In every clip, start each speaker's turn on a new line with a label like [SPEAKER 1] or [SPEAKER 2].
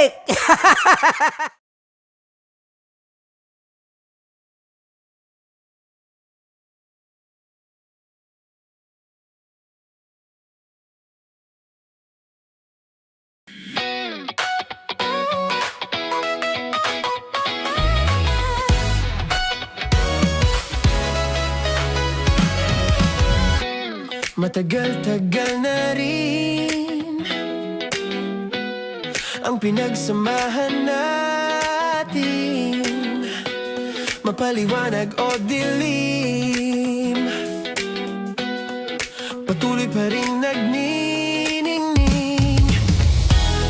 [SPEAKER 1] Basic!
[SPEAKER 2] Matagal-tagal na rin ang pinagsamahan natin, mapaliwanag o dilim, patuloy pa rin nagniningning.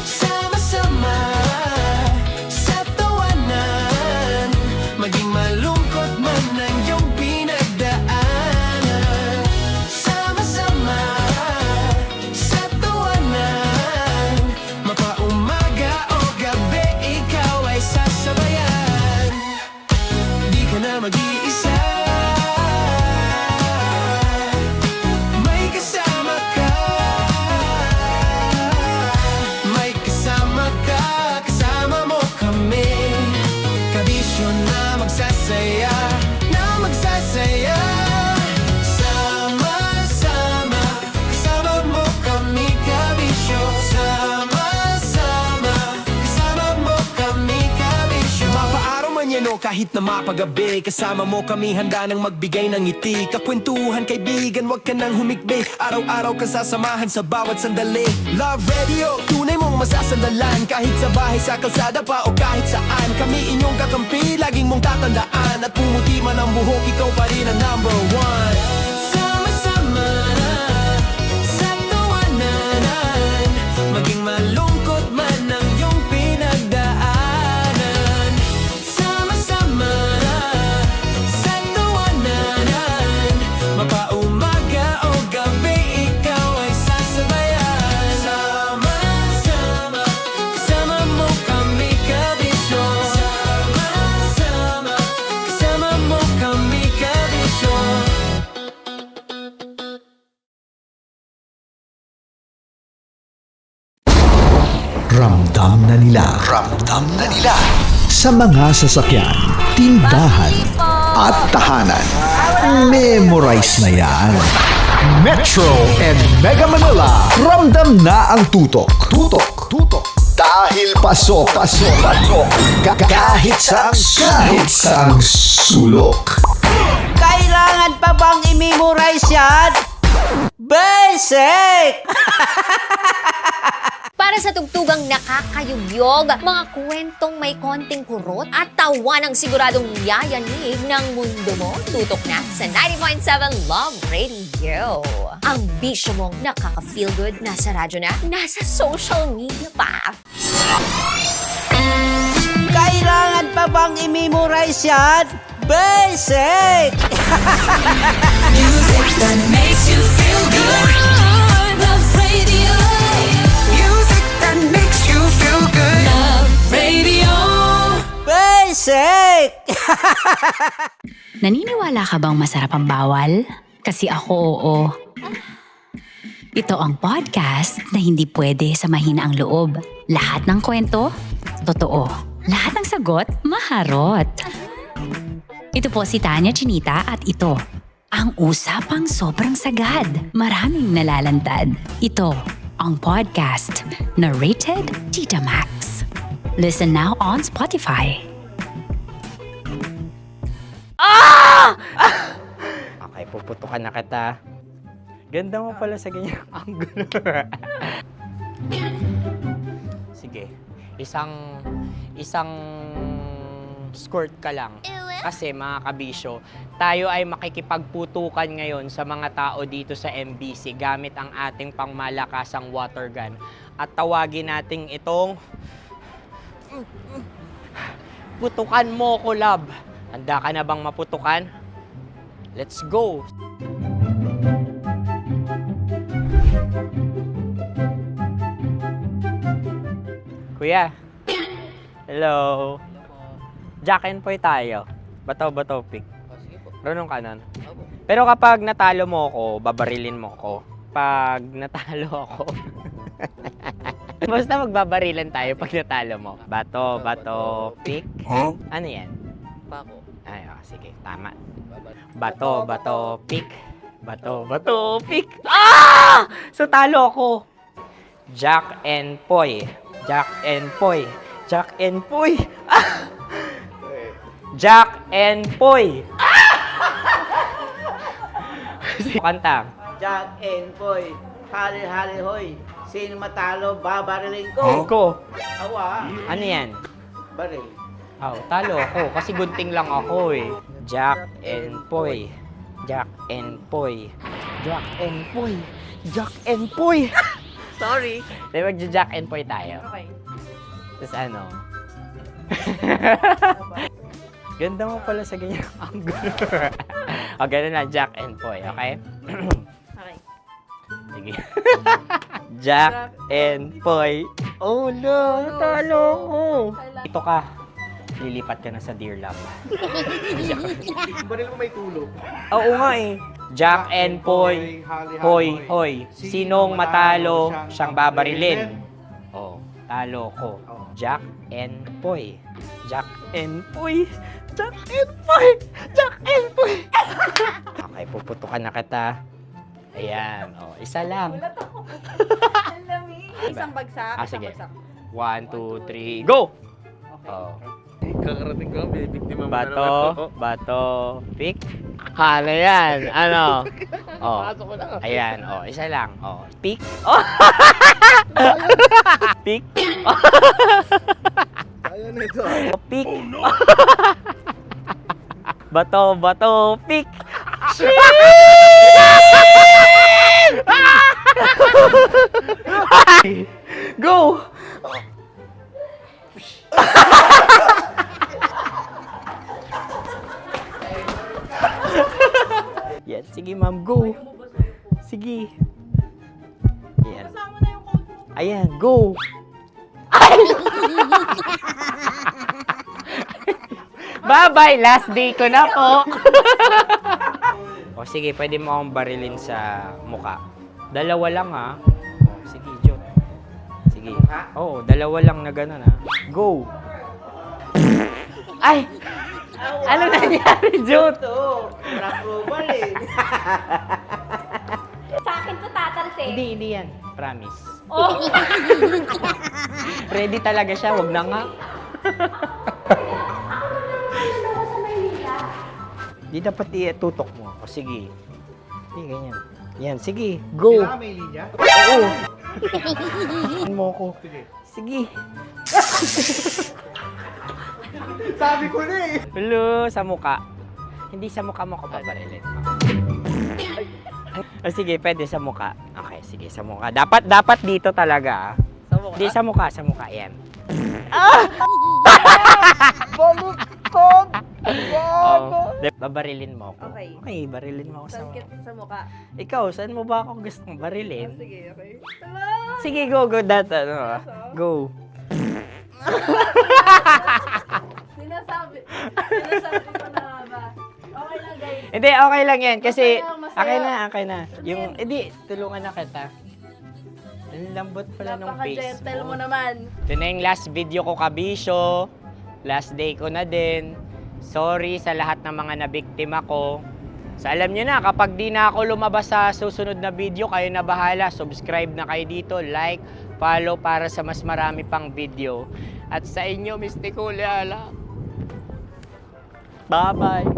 [SPEAKER 2] Sama-sama sa tawanan, maging malungkot man ang iyong pinagdaanan. Sama-sama sa tawanan, mapaumaga o gabi, ikaw ay sasabayan. Di ka na mag-iisa, may kasama ka. May kasama ka, kasama mo kami. Kabisyo na magsasaya, na magsasaya. Sama-sama, kasama mo kami, kabisyo. Sama-sama, kasama mo kami, kabisyo. Mapaaraw man yan o kahit na mapagabi, kasama mo kami, handa nang magbigay ng ngiti. Kakwentuhan, kaibigan, wag ka nang humikbi. Araw-araw ka sasamahan sa bawat sandali. Love Radio, tunay mong masasandalan. Kahit sa bahay, sa kalsada pa o kahit saan, kami inyong kakampi, laging mong tatandaan. At pumuti man ang buhok, ikaw pa rin ang number one. Sama-sama sa tawanan, maging malungkot man ang iyong pinagdaanan. Sama-sama sa tawanan, mapaumaga o gabi, ikaw ay sasabayan. Sama-sama, kasama mo kami, kabisyo. Sama-sama, kasama mo kami, kabisyo.
[SPEAKER 3] Ramdam na nila sa mga sasakyan, tindahan at tahanan. Memorize na yan. Metro and Mega Manila, ramdam na ang tutok. Dahil pasok. Kahit saang sulok.
[SPEAKER 1] Kailangan pa bang i-memorize yan? Basic!
[SPEAKER 4] Para sa tugtugang nakakayugyog, mga kwentong may konting kurot at tawanang siguradong yayanig ng mundo mo, tutok na sa 90.7 Love Radio. Ang bisyo mong nakaka-feel good, nasa radyo na, nasa social media pa.
[SPEAKER 1] Kailangan pa bang i-memorize yan? Basic!
[SPEAKER 5] Music that makes you feel good. Love Radio. Music that makes you feel good. Love Radio.
[SPEAKER 1] Basic!
[SPEAKER 6] Naniniwala ka bang masarap ang bawal? Kasi ako oo. Ito ang podcast na hindi pwede sa mahina ang loob. Lahat ng kwento, totoo. Lahat ng sagot, maharot. Ito po si Tanya Chinita at ito, ang usapang sobrang sagad. Maraming nalalantad. Ito, ang podcast na Rated Tita Max. Listen now on Spotify.
[SPEAKER 7] Okay, puputukan na kita. Ganda mo pala sa ganyang angulo. Sige, isang skirt ka lang. Kasi mga kabisyo, tayo ay makikipagputukan ngayon sa mga tao dito sa MBC gamit ang ating pangmalakasang water gun. At tawagin natin itong putukan mo ko, love. Handa ka na bang maputukan? Let's go! Kuya. Hello. Jack and Poy tayo. Bato-bato pick.
[SPEAKER 8] Sige po.
[SPEAKER 7] Runong kanan.
[SPEAKER 8] Opo.
[SPEAKER 7] Pero kapag natalo mo ako, babarilin mo ako. Pag natalo ako, Basta magbabarilan tayo pag natalo mo. Bato, pick. Ano yan?
[SPEAKER 1] Pako.
[SPEAKER 7] Ay, sige, tama. Bato, pick. Bato, pick. Ah! So, talo ako. Jack and Poy. Jack and Poy. Jack and Poy. Ah! Jack and Poy. Kanta.
[SPEAKER 1] Jack and Poy. Hali hoy. Sino matalo, babariling ko.
[SPEAKER 7] Ko.
[SPEAKER 1] Awa.
[SPEAKER 7] Ano yan?
[SPEAKER 1] Baril.
[SPEAKER 7] Oh, talo ako kasi gunting lang ako eh. Jack and Poy. Jack and Poy. Jack and Poy. Jack and Poy.
[SPEAKER 1] Sorry.
[SPEAKER 7] Di ba Jack and Poy tayo?
[SPEAKER 1] Okay.
[SPEAKER 7] Tapos ano? Ganda mo pala sa ganyan angle. O, ganun na, Jack and Poy, okay?
[SPEAKER 1] Okay.
[SPEAKER 7] Sige. Jack and Poy. Oh no, talo ko. Ito ka. Lilipat ka na sa Dear Love.
[SPEAKER 2] Baril mo may tulog.
[SPEAKER 7] Oo nga eh. Jack and Poy. Hoy. Sinong matalo, siyang babarilin. Oh, talo ko. Jack and Poy. Jack and Poy. Jack and Poy. Jack and Poy. Okay, puputukan na kita. Ayan. Oh, isa lang.
[SPEAKER 8] Isang bagsak.
[SPEAKER 7] Ah, sige. 1, 2, 3, go! Oh.
[SPEAKER 2] Kakarating ko, may biktima mo
[SPEAKER 7] Bato, pick. Ano yan? Ano? Oh. Ayan, oh, isa lang. Oh, pick. Oh. Pick.
[SPEAKER 2] Ayan ito.
[SPEAKER 7] Oh, pick. Bato, pick. Go! Yan, sige ma'am, go. Sige. Ayan. Ayan, go. Ay! Bye-bye, last day ko na po. O sige, pwede mo akong barilin sa muka. Dalawa lang ha. O, sige, Jot. Sige. Oo, dalawa lang na gano'n ha. Go. Ay! Ano nangyari, Jot?
[SPEAKER 1] Approval eh.
[SPEAKER 4] Sa akin to tatalsin.
[SPEAKER 7] Hindi yan. Promise.
[SPEAKER 4] Oh.
[SPEAKER 7] Ready talaga siya, wag na nga. Di dapat itutok mo. O sige. Hindi, ganyan. Yan, sige. Go.
[SPEAKER 2] Kailangan may linya?
[SPEAKER 7] Oo. Mo ko. Sige.
[SPEAKER 2] Sabi ko na eh.
[SPEAKER 7] Hello, sa muka. Hindi sa muka mo ko babarilin. O sige, pwede sa muka. Okay, sige, sa muka. Dapat dito talaga.
[SPEAKER 1] Sa mukha?
[SPEAKER 7] Hindi, sa muka, yan.
[SPEAKER 1] Baluktot!
[SPEAKER 7] Oh, babarilin mo ako.
[SPEAKER 8] Okay.
[SPEAKER 7] Okay, barilin mo ako sa
[SPEAKER 8] Sakit sa mukha.
[SPEAKER 7] Ikaw, saan mo ba ako gustong barilin?
[SPEAKER 8] Sige, okay.
[SPEAKER 7] Sige, go, that, go.
[SPEAKER 8] Sinasabi ko na ba? Okay lang, guys.
[SPEAKER 7] Hindi, okay lang yan. Kasi,
[SPEAKER 8] Masaya, masaya.
[SPEAKER 7] okay na. Yung, hindi, tulungan na kita. Ang lambot pala ng face
[SPEAKER 8] Napaka-gentle
[SPEAKER 7] mo.
[SPEAKER 8] mo naman.
[SPEAKER 7] Ito na yung last video ko, kabisyo. Last day ko na din. Sorry sa lahat ng mga nabiktima ko. So, alam nyo na, kapag di na ako lumabas sa susunod na video, kayo na bahala. Subscribe na kayo dito, like, follow para sa mas marami pang video. At sa inyo, Mistiko Leala. Bye-bye.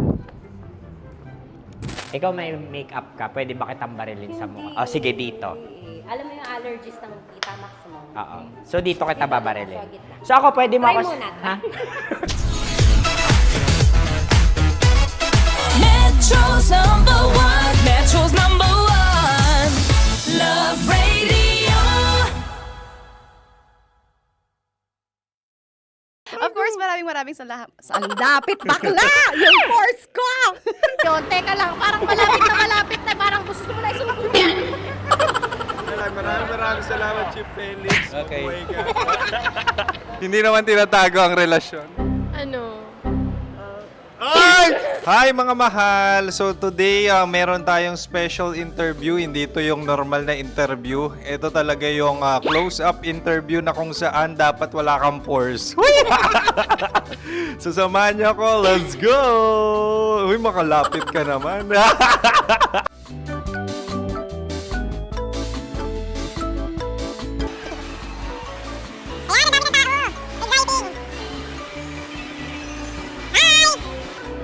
[SPEAKER 7] Ikaw may makeup ka, pwede ba kitang barilin sa mukha? Oh, sige, dito.
[SPEAKER 4] Alam mo yung allergies ng Tita Max mo?
[SPEAKER 7] Oo. So, dito kita babarilin.
[SPEAKER 4] Sa gitna.
[SPEAKER 7] So, ako pwede mo
[SPEAKER 4] Try
[SPEAKER 7] ako...
[SPEAKER 4] muna.
[SPEAKER 7] Ha?
[SPEAKER 5] Metro's #1, Metro's #1, Love Radio.
[SPEAKER 8] Of course, maraming salamat. Saan lapit bakla? Yung course ko! Yun, teka lang, parang malapit na, parang gusto mo na isulat.
[SPEAKER 2] Maraming salamat, Chief Felix. Okay. Oh my God. Hindi naman tinatago ang relasyon.
[SPEAKER 8] Ano?
[SPEAKER 2] Ay!
[SPEAKER 9] Hi mga mahal! So today, meron tayong special interview. Hindi ito yung normal na interview. Ito talaga yung close-up interview na kung saan dapat wala kang pores. So samahan niyo ako. Let's go! Uy, makalapit ka naman.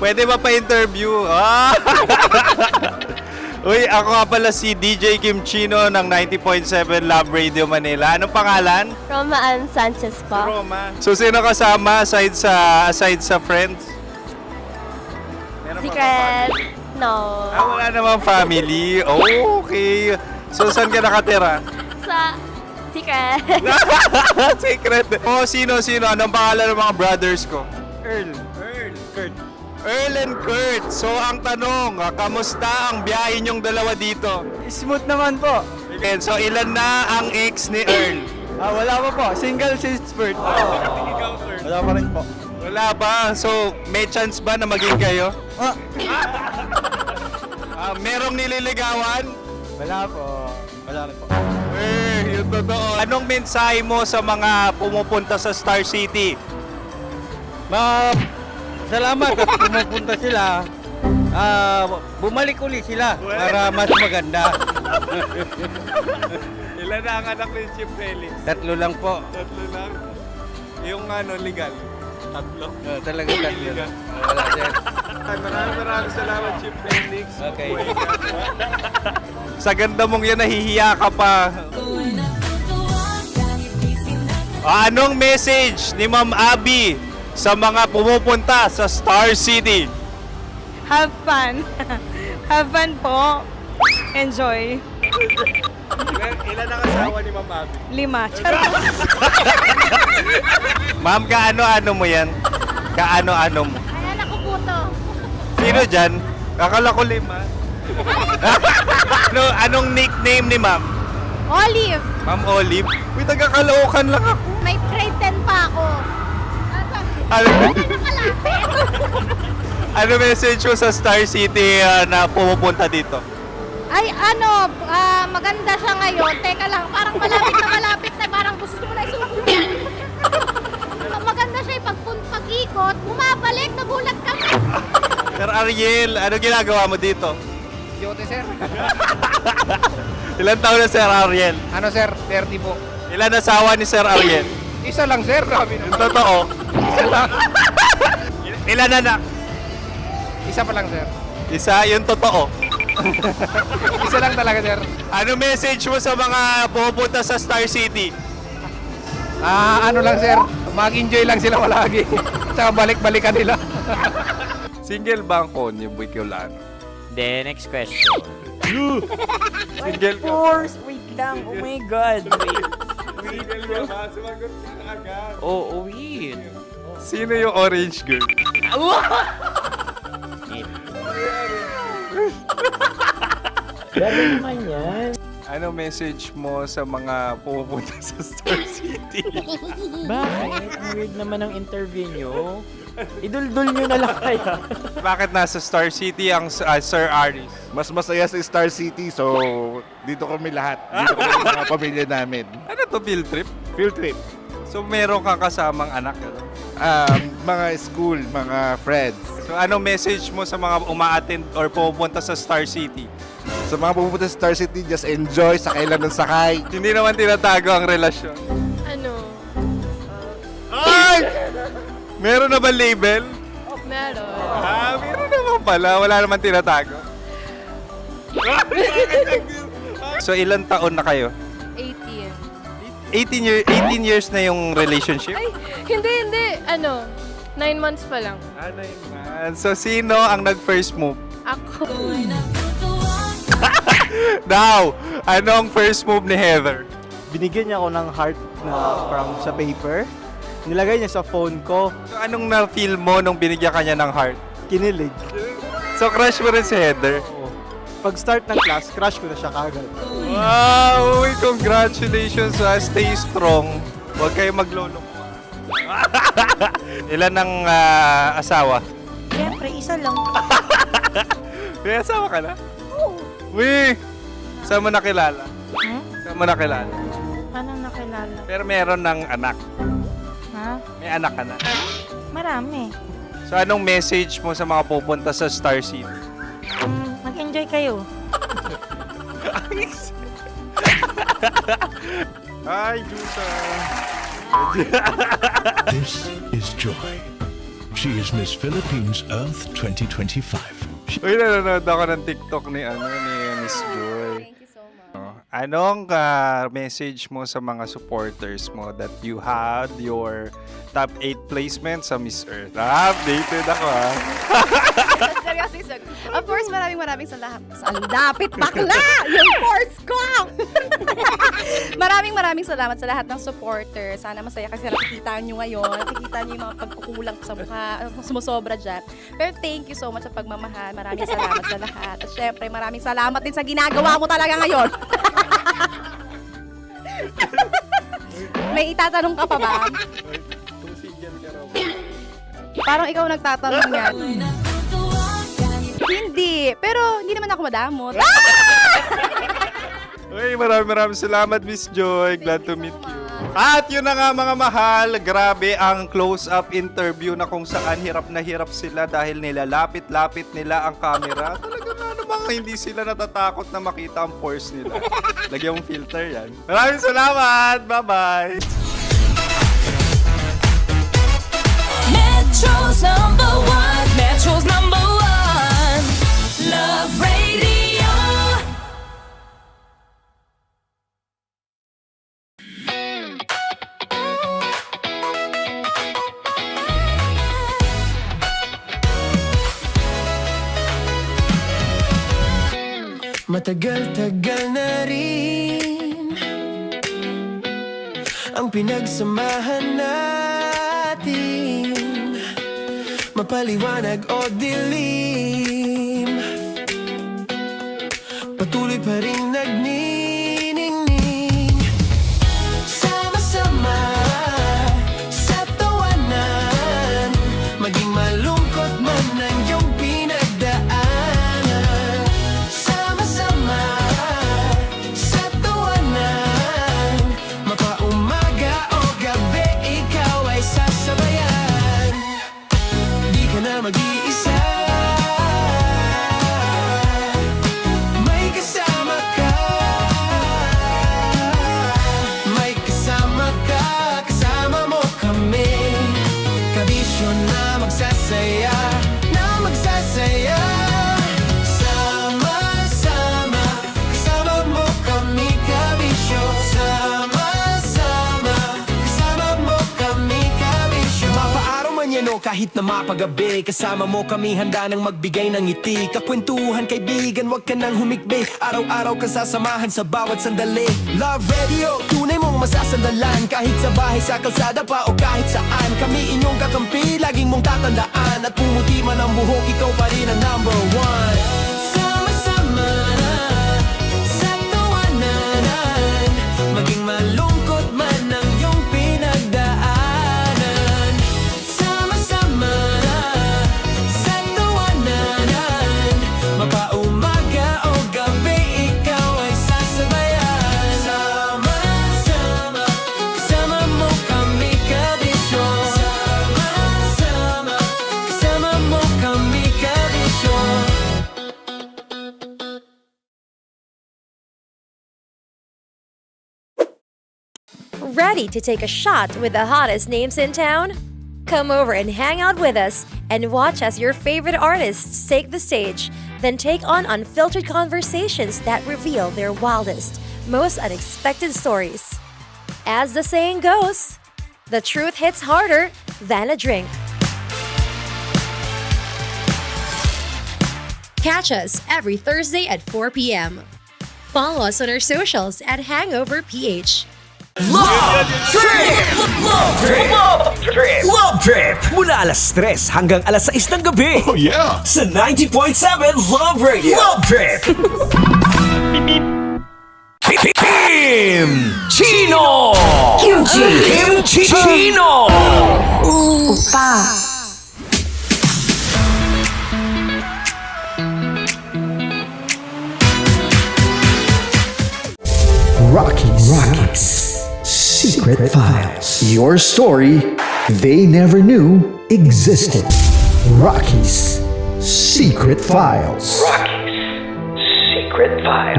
[SPEAKER 9] Pwede ba pa-interview? Ah! Uy, ako nga pala si DJ Kim Chino ng 90.7 Love Radio Manila. Anong pangalan?
[SPEAKER 8] Roma Ann Sanchez po.
[SPEAKER 9] Roma. So, sino kasama aside sa friends? Meron ba
[SPEAKER 8] Secret. No.
[SPEAKER 9] wala namang family. Oh, okay. So, saan ka nakatira?
[SPEAKER 8] Sa Secret.
[SPEAKER 9] Secret. Oh, sino? Anong pangalan ng mga brothers ko? Earl, Kurt. Earl and Kurt. So, ang tanong, kamusta ang biyahe niyong dalawa dito?
[SPEAKER 10] Smooth naman po.
[SPEAKER 9] And so, ilan na ang ex ni Earl?
[SPEAKER 10] Wala pa po. Single since birth. Wala pa rin po.
[SPEAKER 9] Wala pa. So, may chance ba na maging kayo? Merong nililigawan?
[SPEAKER 10] Wala po. Wala rin po.
[SPEAKER 9] Yung totoo. Anong mensahe mo sa mga pumupunta sa Star City?
[SPEAKER 10] Salamat at pumupunta sila. Bumalik uli sila para mas maganda.
[SPEAKER 9] Ilan na ang anak ni Chief Felix?
[SPEAKER 10] 3 lang po.
[SPEAKER 9] 3 lang. Yung legal? 3?
[SPEAKER 10] Talaga 3 lang. Wala sir.
[SPEAKER 9] Maraming salamat, Chief Felix.
[SPEAKER 10] Okay.
[SPEAKER 9] Sa ganda mong yan, nahihiya ka pa. Anong message ni Ma'am Abby sa mga pumupunta sa Star City?
[SPEAKER 8] Have fun. Have fun po. Enjoy.
[SPEAKER 9] Ilan ang asawa ni Ma'am Abby?
[SPEAKER 8] 5. Charot.
[SPEAKER 9] Ma'am, kaano-ano mo yan? Kaano-ano mo?
[SPEAKER 8] Ay, anak ko po to.
[SPEAKER 9] Sino dyan? Akala ko 5. Anong nickname ni Ma'am?
[SPEAKER 8] Olive.
[SPEAKER 9] Ma'am Olive? Uy, taga-Caloocan lang ako.
[SPEAKER 8] May grade 10 pa ako.
[SPEAKER 9] Ano,
[SPEAKER 8] Nakalapit.
[SPEAKER 9] ano message mo sa Star City na pumupunta dito?
[SPEAKER 8] Ay, maganda siya ngayon. Teka lang, parang malapit na, parang gusto mo na isuot. Maganda siya pag-ikot, bumabalik, nagulat kami.
[SPEAKER 9] Sir Ariel, ano ginagawa mo dito?
[SPEAKER 10] Yote sir.
[SPEAKER 9] Ilan taon na Sir Ariel?
[SPEAKER 10] Ano sir? 30 po.
[SPEAKER 9] Ilan asawa ni Sir Ariel?
[SPEAKER 10] Isa lang sir. Grabe
[SPEAKER 9] Yung totoo. Ilan anak?
[SPEAKER 10] Isa pa lang sir.
[SPEAKER 9] Isa, yung totoo.
[SPEAKER 10] Isa lang talaga sir.
[SPEAKER 9] Ano message mo sa mga pupunta sa Star City?
[SPEAKER 10] Ano lang sir. Mag-enjoy lang sila palagi. Tsaka balik-balikan nila.
[SPEAKER 9] Single ba ang konyo, Bicolano?
[SPEAKER 7] Then, next question.
[SPEAKER 9] Single ka?
[SPEAKER 7] Wait lang. Oh my God.
[SPEAKER 9] Single ka ba? Sumagot ka na agad.
[SPEAKER 7] Oh, wait.
[SPEAKER 9] Sino yung orange girl?
[SPEAKER 7] Gano'n naman yan.
[SPEAKER 9] Ano message mo sa mga pumupunta sa Star City?
[SPEAKER 7] Bakit? Ang weird naman ang interview nyo. Iduldul nyo na lang kaya.
[SPEAKER 9] Bakit nasa Star City ang Sir Aris?
[SPEAKER 11] Mas masaya sa Star City, so dito kami lahat. Dito kami mga pamilya namin.
[SPEAKER 9] Ano to, field trip?
[SPEAKER 11] Field trip.
[SPEAKER 9] So meron kang kasamang anak? Ano?
[SPEAKER 11] Mga school, mga friends.
[SPEAKER 9] So ano message mo sa mga uma-attend or pupunta sa Star City?
[SPEAKER 11] Sa mga pupunta sa Star City, just enjoy, sakay lang ng sakay.
[SPEAKER 9] Hindi naman tinatago ang relasyon.
[SPEAKER 8] Ano?
[SPEAKER 9] Ay! Meron na ba label?
[SPEAKER 8] Meron.
[SPEAKER 9] Meron naman pala. Wala naman tinatago. So ilan taon na kayo?
[SPEAKER 8] 18.
[SPEAKER 9] 18 years na yung relationship?
[SPEAKER 8] Ay, hindi. 9 months pa lang.
[SPEAKER 9] Ano yun man? So sino ang nag-first move?
[SPEAKER 8] Ako.
[SPEAKER 9] Now, anong first move ni Heather?
[SPEAKER 10] Binigyan niya ako ng heart na from sa paper. Nilagay niya sa phone ko.
[SPEAKER 9] So anong na-feel mo nung binigyan ka niya ng heart?
[SPEAKER 10] Kinilig.
[SPEAKER 9] So crush mo rin si Heather?
[SPEAKER 10] Pag start ng class, crush ko na siya kagad.
[SPEAKER 9] Wow! Uy, congratulations! Stay strong. Huwag kayo maglolo. Ilan ang asawa?
[SPEAKER 8] Siyempre, Isa lang.
[SPEAKER 9] May asawa ka na?
[SPEAKER 8] Oo.
[SPEAKER 9] Uy! Saan mo nakilala? Saan mo nakilala?
[SPEAKER 8] Paano nakilala?
[SPEAKER 9] Pero meron ng anak.
[SPEAKER 8] Ha?
[SPEAKER 9] May anak ka na.
[SPEAKER 8] Marami.
[SPEAKER 9] So anong message mo sa mga pupunta sa Star City?
[SPEAKER 8] Mag-enjoy kayo.
[SPEAKER 9] Hi, Jusa!
[SPEAKER 3] This is Joy. She is Miss Philippines Earth 2025.
[SPEAKER 9] Uy, nanonood ako ng TikTok ni Miss Joy.
[SPEAKER 8] Thank you so much.
[SPEAKER 9] Anong message mo sa mga supporters mo that you had your top 8 placement sa Miss Earth? Updated ako
[SPEAKER 8] Seryously, of course, maraming salamat. Ang lapit bakla! Yung course ko! maraming salamat sa lahat ng supporters. Sana masaya kasi nakikita nyo ngayon. Nakikita nyo yung mga pagkukulang ko sa mukha, sumusobra dyan. Pero thank you so much sa pagmamahal. Maraming salamat sa lahat. At syempre, maraming salamat din sa ginagawa mo talaga ngayon. May itatanong ka pa ba? Parang ikaw nagtatanong yan. Hindi. Pero hindi naman ako madamot.
[SPEAKER 9] Uy, maraming salamat, Miss Joy. Glad to meet you. At yun na nga mga mahal, grabe ang close-up interview na kung saan hirap na hirap sila dahil nilalapit-lapit nila ang camera. Talaga nga namang hindi sila natatakot na makita ang pores nila. Lagyan mong filter yan. Maraming salamat! Bye-bye!
[SPEAKER 5] Metro's number one. Metro's number one. Love Radio.
[SPEAKER 2] Matagal-tagal na rin ang pinagsamahan natin, mapaliwanag o dilim, patuloy pa rin nagniningning. Sama-sama sa tawanan, maging malungkot man ang iyong pinagdaanan. Sama-sama sa tawanan, mapaumaga o gabi, ikaw ay sasabayan. Di ka na mag-iisa, may kasama ka. May kasama ka, kasama mo kami. Kabisyo na magsasaya, na magsasaya. Sama-sama, kasama mo kami, kabisyo. Sama-sama, kasama mo kami, kabisyo. Mapaaraw man yan o kahit na mapagabi, kasama mo kami, handa nang magbigay ng ngiti. Kakwentuhan, kaibigan, wag ka nang humikbi. Araw-araw kasasamahan sa bawat sandali. Love Radio, tunay mong masasandalan. Kahit sa bahay, sa kalsada pa o kahit saan, kami inyong kakampi, laging mong tatandaan. At pumuti man ang buhok, ikaw pa rin ang number one. Sama-sama sa tawanan, maging malungkot man ang iyong pinagdaanan. Sama-sama sa tawanan, mapaumaga o gabi, ikaw ay sasabayan. Sama-sama, kasama mo kami, kabisyo. Sama-sama, kasama mo kami, kabisyo.
[SPEAKER 12] Ready to take a shot with the hottest names in town? Come over and hang out with us and watch as your favorite artists take the stage, then take on unfiltered conversations that reveal their wildest, most unexpected stories. As the saying goes, the truth hits harder than a drink. Catch us every Thursday at 4 p.m. Follow us on our socials at Hangover PH.
[SPEAKER 2] Love Trip! Love Trip! Love Trip! Love Trip! Mula alas 3 hanggang alas 6 ng gabi.
[SPEAKER 3] Oh yeah!
[SPEAKER 2] Sa 90.7 Love Radio. Love Trip! Kim Chino! Kim Chino!
[SPEAKER 8] Opa!
[SPEAKER 3] Secret Files. Your story they never knew existed. Rocky's Secret Files.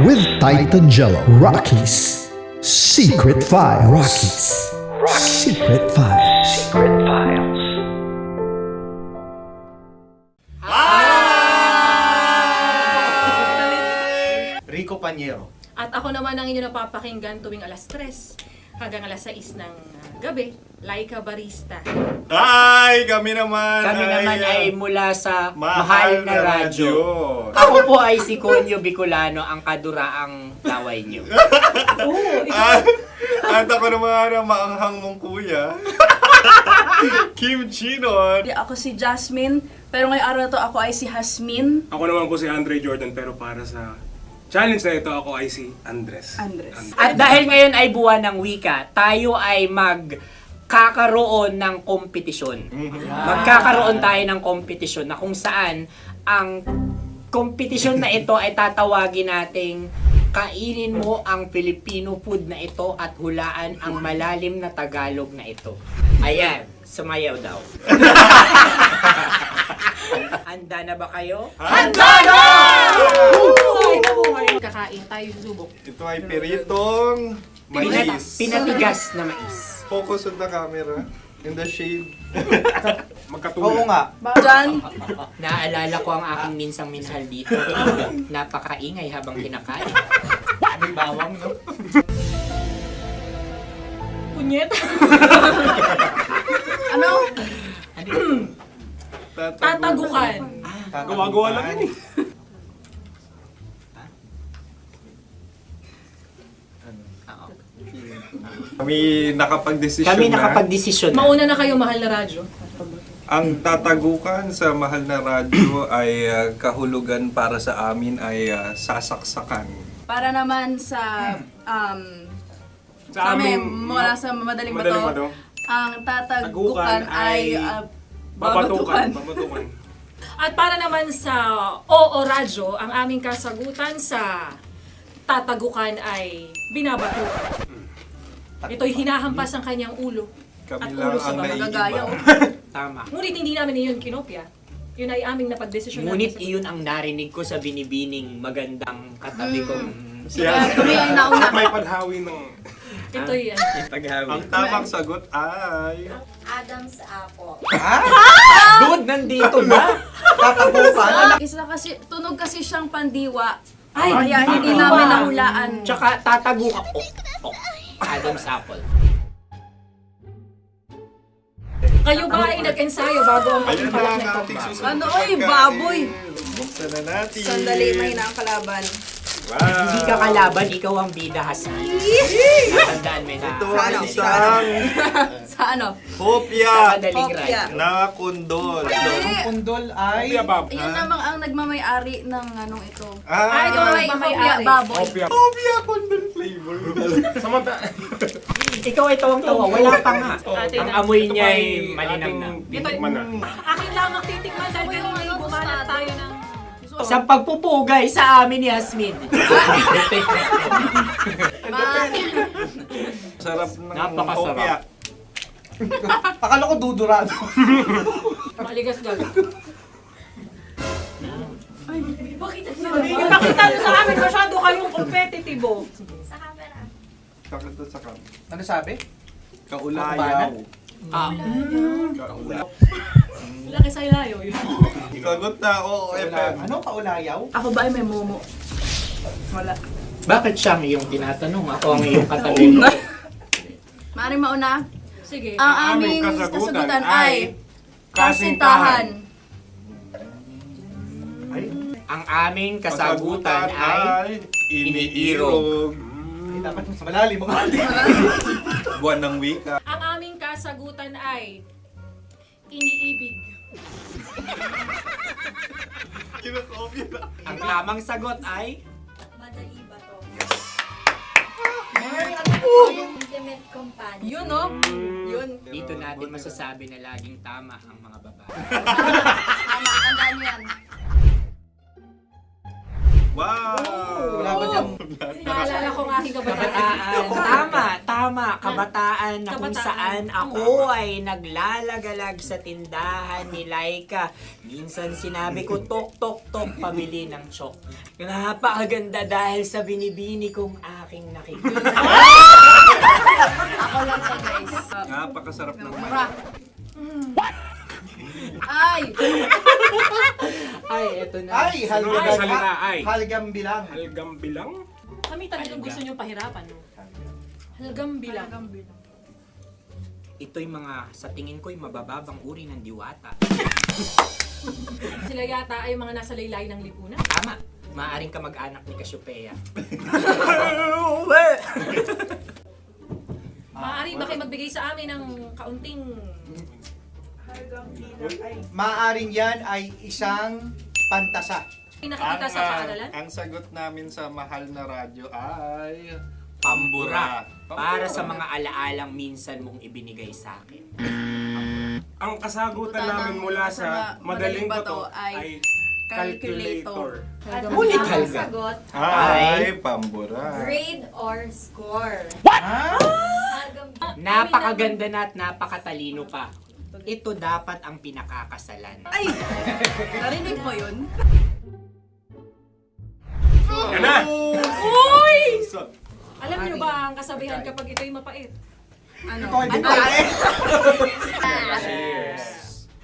[SPEAKER 3] With Titan Jello. Rocky's Secret Files. Rocky's Secret Files.
[SPEAKER 1] Rico Panyero.
[SPEAKER 8] At ako naman ang inyo napapakinggan tuwing alas 3 hanggang alas 6 ng gabi, Laika Barista.
[SPEAKER 9] Ay, kami naman.
[SPEAKER 7] Kami naman ay mula sa
[SPEAKER 9] Mahal
[SPEAKER 7] Mahal na
[SPEAKER 9] na
[SPEAKER 7] Radyo.
[SPEAKER 9] Radyo.
[SPEAKER 7] Ako po ay si Conyo Bicolano, ang kaduraang laway niyo.
[SPEAKER 9] At ako naman ang maanghang mong kuya. Kim Chinon.
[SPEAKER 8] Ako si Jasmine, pero ngayong araw na to ako ay si Hasmin.
[SPEAKER 13] Ako naman po si Andre Jordan, pero para sa challenge na ito, ako ay si Andres.
[SPEAKER 7] At dahil ngayon ay buwan ng wika, tayo ay magkakaroon ng kompetisyon. Magkakaroon tayo ng kompetisyon na kung saan ang kompetisyon na ito ay tatawagin nating kainin mo ang Filipino food na ito at hulaan ang malalim na Tagalog na ito. Ayan, sumayaw daw. Handa na ba kayo?
[SPEAKER 9] Handa na!
[SPEAKER 8] Kakain tayo subok.
[SPEAKER 9] Ito ay peritong mais.
[SPEAKER 7] Pinatigas na mais.
[SPEAKER 9] Focus on the camera. In the shade.
[SPEAKER 10] Oo nga.
[SPEAKER 8] Diyan,
[SPEAKER 7] Naalala ko ang aking minsang minahal dito. Napakaingay habang kinakain. May bawang, no?
[SPEAKER 8] punyet. Ano? Tatagukan.
[SPEAKER 13] Gawa-gawa lang yun eh.
[SPEAKER 9] Kami nakapag-desisyon
[SPEAKER 7] Kami
[SPEAKER 9] na.
[SPEAKER 7] nakapag-desisyon na.
[SPEAKER 8] Mauna na kayo, mahal na radyo.
[SPEAKER 9] Ang tatagukan sa Mahal na Radyo ay kahulugan para sa amin ay sasaksakan.
[SPEAKER 8] Para naman sa
[SPEAKER 13] Sa
[SPEAKER 8] kami,
[SPEAKER 13] amin,
[SPEAKER 8] mula sa madaling
[SPEAKER 13] madaling
[SPEAKER 8] bato,
[SPEAKER 13] bato,
[SPEAKER 8] ang tatagukan
[SPEAKER 13] tagukan
[SPEAKER 8] ay
[SPEAKER 13] babatukan.
[SPEAKER 8] babatukan. At para naman sa Oo Radyo, ang aming kasagutan sa tatagukan ay binabatukan. Ito'y hinahampas ang kanyang ulo.
[SPEAKER 9] Kami
[SPEAKER 8] At
[SPEAKER 9] lang
[SPEAKER 8] ulo sa
[SPEAKER 9] ang
[SPEAKER 8] nagagaya.
[SPEAKER 7] Tama.
[SPEAKER 8] Ngunit hindi namin iyon kinopya. Yun ay aming napagdesisyon.
[SPEAKER 7] Ngunit iyon ang narinig ko sa binibining magandang katabi kong
[SPEAKER 8] Kami ay nauna.
[SPEAKER 13] May panhawi ng...
[SPEAKER 8] Ito'y
[SPEAKER 9] Ang tamang sagot ay...
[SPEAKER 4] Adam's apple.
[SPEAKER 7] Dude, nandito ba?
[SPEAKER 8] Isa kasi, tunog kasi siyang pandiwa.
[SPEAKER 7] Ay,
[SPEAKER 8] Kaya hindi namin nahulaan.
[SPEAKER 7] Tsaka tatago ka. Adam's apple.
[SPEAKER 8] Kayo ba ay nag-ensayo bago ang
[SPEAKER 9] Ayan na
[SPEAKER 8] pagpapalat
[SPEAKER 9] ang
[SPEAKER 8] nito?
[SPEAKER 9] ating susunod
[SPEAKER 8] Ano,
[SPEAKER 9] na
[SPEAKER 8] oy,
[SPEAKER 9] pagkain.
[SPEAKER 8] baboy!
[SPEAKER 9] Buksan na natin.
[SPEAKER 8] na ang kalaban.
[SPEAKER 9] Wow.
[SPEAKER 7] Hindi ka kalaban, ikaw ang bida, Hasmi. Natandaan mo na.
[SPEAKER 9] Ito ay isang
[SPEAKER 8] Sa ano?
[SPEAKER 9] hopya
[SPEAKER 7] Madaling
[SPEAKER 8] Hopya.
[SPEAKER 7] ride.
[SPEAKER 9] na kundol.
[SPEAKER 10] Pundol ay...
[SPEAKER 8] Yun namang ang nagmamayari ng anong ito.
[SPEAKER 9] Ah,
[SPEAKER 8] Ito ay hopya, baboy.
[SPEAKER 9] hopya kundol flavor.
[SPEAKER 7] Ikaw ay tawang-tawa, wala pa nga.
[SPEAKER 8] Ate
[SPEAKER 7] Ang
[SPEAKER 8] na.
[SPEAKER 7] amoy niya ay malinang na.
[SPEAKER 13] Titikman na.
[SPEAKER 8] Akin lamang titikman dahil kayo ngayon bumanat tayo ng...
[SPEAKER 7] Sa pagpupugay sa amin ni Hasmin.
[SPEAKER 9] Sarap ng
[SPEAKER 7] Napakasarap.
[SPEAKER 9] hopya.
[SPEAKER 10] Akala ko dudurado.
[SPEAKER 8] Maligas gaga. Ay, bakit ipakita nyo sa amin masyado kayong competitive.
[SPEAKER 4] Sa camera.
[SPEAKER 9] Sakit to sa kam.
[SPEAKER 10] Ano sabi?
[SPEAKER 9] Kaulayaw.
[SPEAKER 8] Laki sa ilayo yun.
[SPEAKER 9] Sagot na, oo, FM.
[SPEAKER 10] Ano? Kaulayaw?
[SPEAKER 8] Ako ba ay may momo? Wala.
[SPEAKER 7] Bakit siya ang iyong tinatanong? Ako ang iyong katabi.
[SPEAKER 8] Maaaring mauna? Sige. Ang
[SPEAKER 13] Ang
[SPEAKER 8] aming
[SPEAKER 13] aming kasagutan
[SPEAKER 8] kasagutan
[SPEAKER 13] ay
[SPEAKER 8] ay kasintahan.
[SPEAKER 7] Ang aming kasagutan ay iniirog.
[SPEAKER 10] Dapat mas malalim mga
[SPEAKER 9] Buwan ng wika.
[SPEAKER 8] Ang aming kasagutan ay iniibig.
[SPEAKER 9] Kinakopya na.
[SPEAKER 7] Ang tamang sagot ay
[SPEAKER 4] Madali ba to?
[SPEAKER 8] Ano
[SPEAKER 4] Intimate companion.
[SPEAKER 8] Yun, no? Yun.
[SPEAKER 7] dito natin masasabi na laging tama ang mga babae.
[SPEAKER 8] Tama, tandaan nyo yan.
[SPEAKER 9] Wow!
[SPEAKER 10] Wala ba diyang...
[SPEAKER 8] Naalala ko ang aking kabataan.
[SPEAKER 7] Kabataan. Tama. Kabataan. kabataan na kung saan ako ay naglalagalag sa tindahan ni Laika. Minsan sinabi ko, tok, tok, tok, pabili ng chok. Napakaganda dahil sa binibini kong aking nakikita.
[SPEAKER 8] Ako lang siya, guys.
[SPEAKER 9] Napakasarap ng
[SPEAKER 8] Ay!
[SPEAKER 7] Ay, eto na.
[SPEAKER 13] Ay, salita ay.
[SPEAKER 1] Halgam bilang.
[SPEAKER 13] Halgam bilang?
[SPEAKER 8] Kami talagang gusto niyong pahirapan, no? Halgam bilang.
[SPEAKER 7] Ito'y mga, sa tingin ko'y mabababang uri ng diwata.
[SPEAKER 8] Sila yata ay mga nasa laylay ng lipunan.
[SPEAKER 7] Tama. Maaring ka mag-anak ni Cassiopeia.
[SPEAKER 8] Maaari ba kayo magbigay sa amin ng kaunting...
[SPEAKER 1] Maaring yan ay isang pantasa.
[SPEAKER 8] Nakikita sa paaralan?
[SPEAKER 9] Ang sagot namin sa mahal na radyo ay...
[SPEAKER 7] Pambura. Para sa mga alaalang minsan mong ibinigay sa akin.
[SPEAKER 13] Ang kasagutan namin mula sa Madaling Bato ay calculator.
[SPEAKER 7] Ulit halga.
[SPEAKER 12] Sagot,
[SPEAKER 9] Ay, pambura.
[SPEAKER 12] grade or score.
[SPEAKER 7] Napakaganda na at napakatalino pa. Ito dapat ang pinakakasalan.
[SPEAKER 8] Ay! Narinig mo yun?
[SPEAKER 13] Yan na!
[SPEAKER 8] Uy! Alam niyo ba ang kasabihan kapag ito'y mapait? Ano?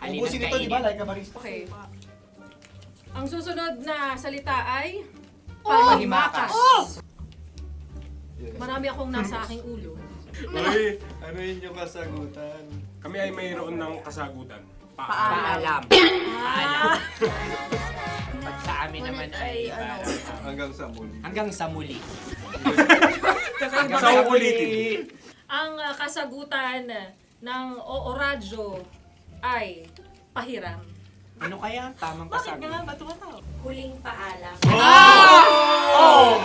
[SPEAKER 7] Halina't kainin.
[SPEAKER 8] Okay. Ang susunod na salita ay panghimakas. Marami akong nasa aking ulo.
[SPEAKER 9] Uy, ano yun yung kasagutan?
[SPEAKER 13] Kami ay mayroon ng kasagutan.
[SPEAKER 7] Paalam. Paalam. Pag sa amin naman ay
[SPEAKER 9] Hanggang sa muli.
[SPEAKER 7] hanggang sa muli.
[SPEAKER 13] Sa ulitin.
[SPEAKER 8] Ang kasagutan ng Oo Radyo ay pahiram.
[SPEAKER 7] Ano kaya ang tamang kasagutan?
[SPEAKER 8] Ba't tumatawa?
[SPEAKER 12] Huling paalam.
[SPEAKER 7] Oh!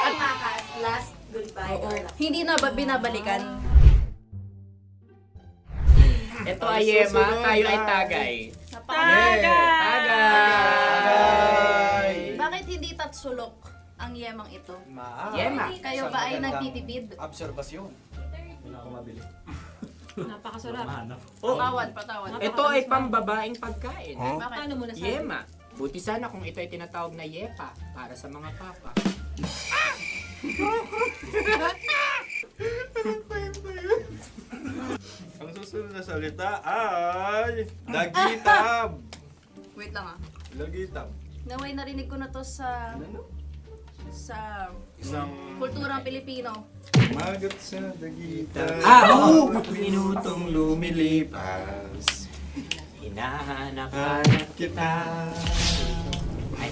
[SPEAKER 12] At makas, last goodbye or last.
[SPEAKER 8] Hindi na ba binabalikan?
[SPEAKER 7] Ito ay Yema, tayo ay Tagay.
[SPEAKER 8] Tagay! Bakit hindi tatsulok ang yemang ito?
[SPEAKER 7] Yema.
[SPEAKER 8] Kayo ba ay nagtitipid?
[SPEAKER 1] Obserbasyon.
[SPEAKER 8] Napakasarap.
[SPEAKER 7] Oh.
[SPEAKER 8] Patawan.
[SPEAKER 7] Ito ay pambabaeng pagkain.
[SPEAKER 8] Paano mo nasabi?
[SPEAKER 7] Yema. Buti sana kung ito ay tinatawag na Yepa para sa mga papa.
[SPEAKER 9] Ang susunod na salita ay... Dagitab!
[SPEAKER 8] Wait lang ah.
[SPEAKER 9] Dagitab.
[SPEAKER 8] Naway narinig ko na to sa
[SPEAKER 9] Isang
[SPEAKER 8] kulturang Pilipino.
[SPEAKER 9] magat sa dagitab.
[SPEAKER 7] Oo! Minutong lumilipas. Hinahanap-hanap kita. Ay.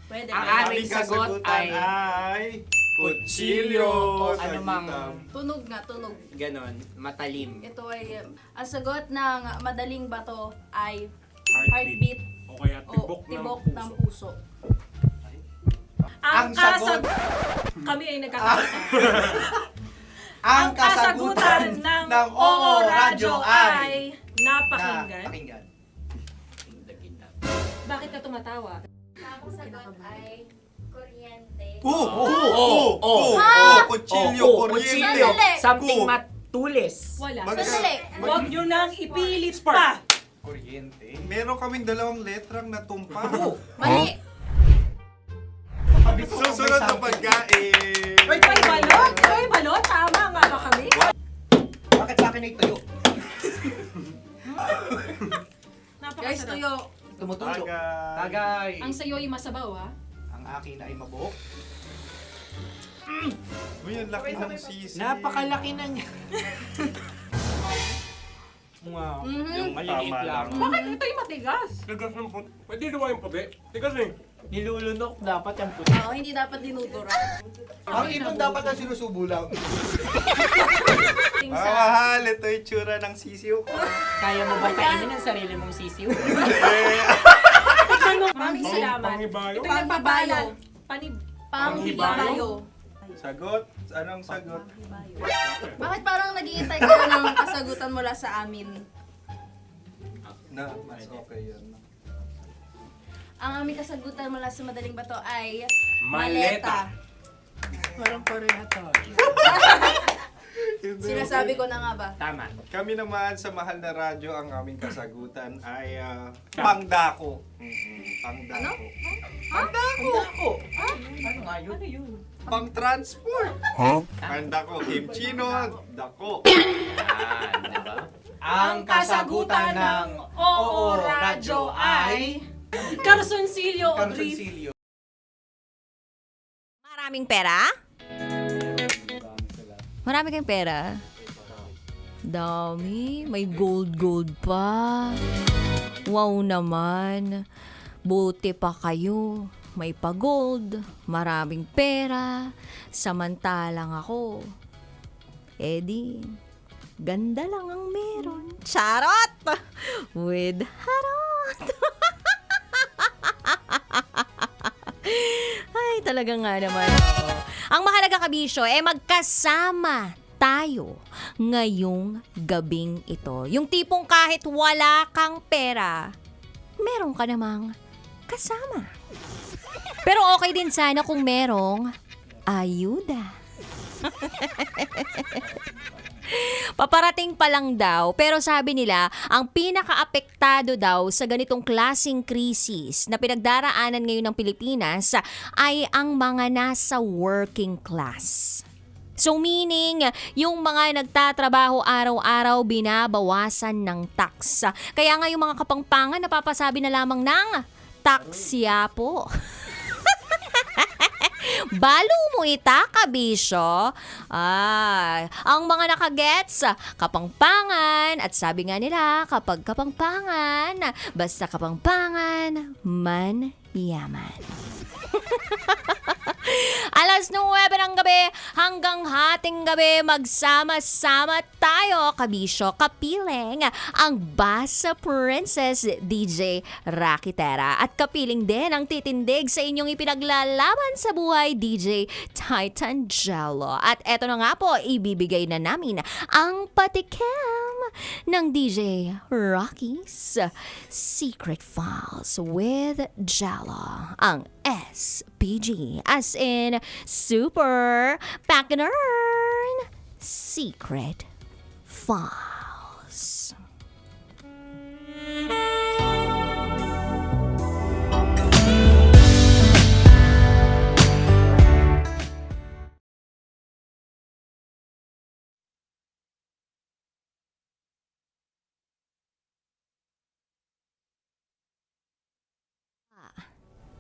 [SPEAKER 8] Pwede.
[SPEAKER 7] Ang
[SPEAKER 8] ba?
[SPEAKER 7] aming sagot ay kutsilyo o anumang
[SPEAKER 8] Tunog nga, tunog.
[SPEAKER 7] ganon, matalim.
[SPEAKER 8] Ito ay, ang sagot ng Madaling Bato ay
[SPEAKER 13] Heartbeat. O kaya
[SPEAKER 8] o
[SPEAKER 13] tibok ng
[SPEAKER 8] ng
[SPEAKER 13] puso.
[SPEAKER 8] puso. Ang kasagot... Kami ay nagkakasa. Ang kasagutan ng Oo Radyo ay napakinggan. Bakit ka tumatawa?
[SPEAKER 12] Ang sagot ay kuryente.
[SPEAKER 9] Kutsilyo, kuryente.
[SPEAKER 8] Sandali.
[SPEAKER 7] Something matulis.
[SPEAKER 8] Wala.
[SPEAKER 9] Mag-
[SPEAKER 8] Sandali. Huwag nyo nang ipilit pa.
[SPEAKER 9] Kuryente. Meron kaming dalawang letrang natumpa.
[SPEAKER 8] Mali.
[SPEAKER 9] Susunod na pagkain.
[SPEAKER 8] Ay, balot. Ay, balot. Tama nga ba kami?
[SPEAKER 1] Bakit sa akin ay tuyo?
[SPEAKER 8] Guys, tuyo.
[SPEAKER 1] Tumutulo.
[SPEAKER 9] Tagay.
[SPEAKER 1] Tagay.
[SPEAKER 8] Ang sayo ay masabaw, ha?
[SPEAKER 1] Ang akin ay mabuhok.
[SPEAKER 9] Uy, ang laki ng sisi.
[SPEAKER 7] Napakalaki na niya. Wow. Yung maliliit
[SPEAKER 9] Tama
[SPEAKER 7] lang.
[SPEAKER 9] lang.
[SPEAKER 8] Bakit ito'y matigas?
[SPEAKER 13] Tigas ng puti. Pwede naman yung puti. Tigas eh.
[SPEAKER 7] Nilulunok dapat yung puti.
[SPEAKER 8] Oo, hindi dapat dinudura.
[SPEAKER 1] Ang ibon dapat ang sinusubo lang.
[SPEAKER 8] Tingsa.
[SPEAKER 9] Mahal, ito yung tsura ng sisiw ko.
[SPEAKER 7] Kaya mo ba kainin ang sarili mong sisiw?
[SPEAKER 8] Maraming salamat.
[SPEAKER 13] Panghibayo.
[SPEAKER 8] Ito'y nagpapayo. Panghibayo.
[SPEAKER 9] Sagot? Anong sagot?
[SPEAKER 8] Bakit parang nag-iintay ka na ng kasagutan mula sa amin?
[SPEAKER 9] Na, mas okay yun.
[SPEAKER 8] Ang aming kasagutan mula sa Madaling Bato ay
[SPEAKER 13] Maleta.
[SPEAKER 7] Parang pareha tayo.
[SPEAKER 8] Sinasabi ko na nga ba?
[SPEAKER 7] Tama.
[SPEAKER 9] Kami naman sa Mahal na Radyo, ang aming kasagutan ay pangdako. Pangdako. Pangdako!
[SPEAKER 1] Ano nga yun?
[SPEAKER 9] Pang-transport. Pangdako, kimchino, dako.
[SPEAKER 1] Diba?
[SPEAKER 7] Ang kasagutan ng Oo Radyo ay...
[SPEAKER 8] Carsoncillo
[SPEAKER 4] Maraming pera? Marami kayong pera? Dami. May gold pa. Wow naman. Buti pa kayo. May pa-gold. Maraming pera. Samantalang ako. Eddie, ganda lang ang meron. Charot! With harot! Ay, talaga nga naman. Ang mahalaga, kabisyo, magkasama tayo ngayong gabing ito. Yung tipong kahit wala kang pera, meron ka namang kasama. Pero okay din sana kung merong ayuda. Paparating pa lang daw, pero sabi nila, ang pinaka-apektado daw sa ganitong klaseng krisis na pinagdaraanan ngayon ng Pilipinas ay ang mga nasa working class. So meaning, yung mga nagtatrabaho araw-araw binabawasan ng tax. Kaya nga yung mga kapangpangan napapasabi na lamang ng taksya po. Balo mo ita, kabisyo. Ang mga nakagets, kapangpangan. At sabi nga nila, kapag kapangpangan, basta kapangpangan, man yaman. Alas 9 ng gabi hanggang hating gabi, magsama-sama tayo, kabisyo, kapiling ang Basa Princess DJ Rakitera. At kapiling din ang titindig sa inyong ipinaglalaban sa buhay, DJ Titan Jello. At eto na nga po, ibibigay na namin ang patikim ng DJ Rocky's Secret Files with Jello. Ang SPG, as in Super Packinern Secret Files.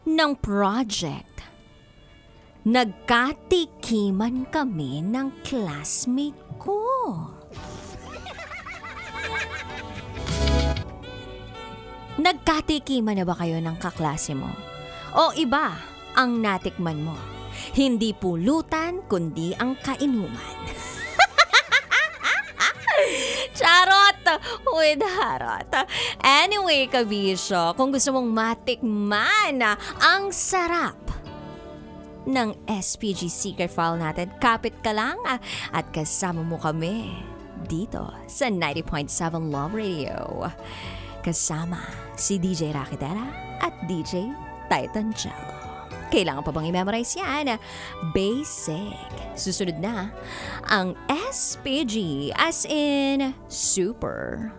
[SPEAKER 4] Ng project, nagkatikiman kami ng classmate ko. Nagkatikiman na ba kayo ng kaklase mo? O iba ang natikman mo? Hindi pulutan, kundi ang kainuman. Charot! With harot. Anyway, kabisyo, kung gusto mong matikman ang sarap ng SPG Secret File natin, kapit ka lang at kasama mo kami dito sa 90.7 Love Radio. Kasama si DJ Rakitera at DJ Titan Jello. Kailangan pa bang i-memorize yan? Basic. Susunod na ang SPG, as in Super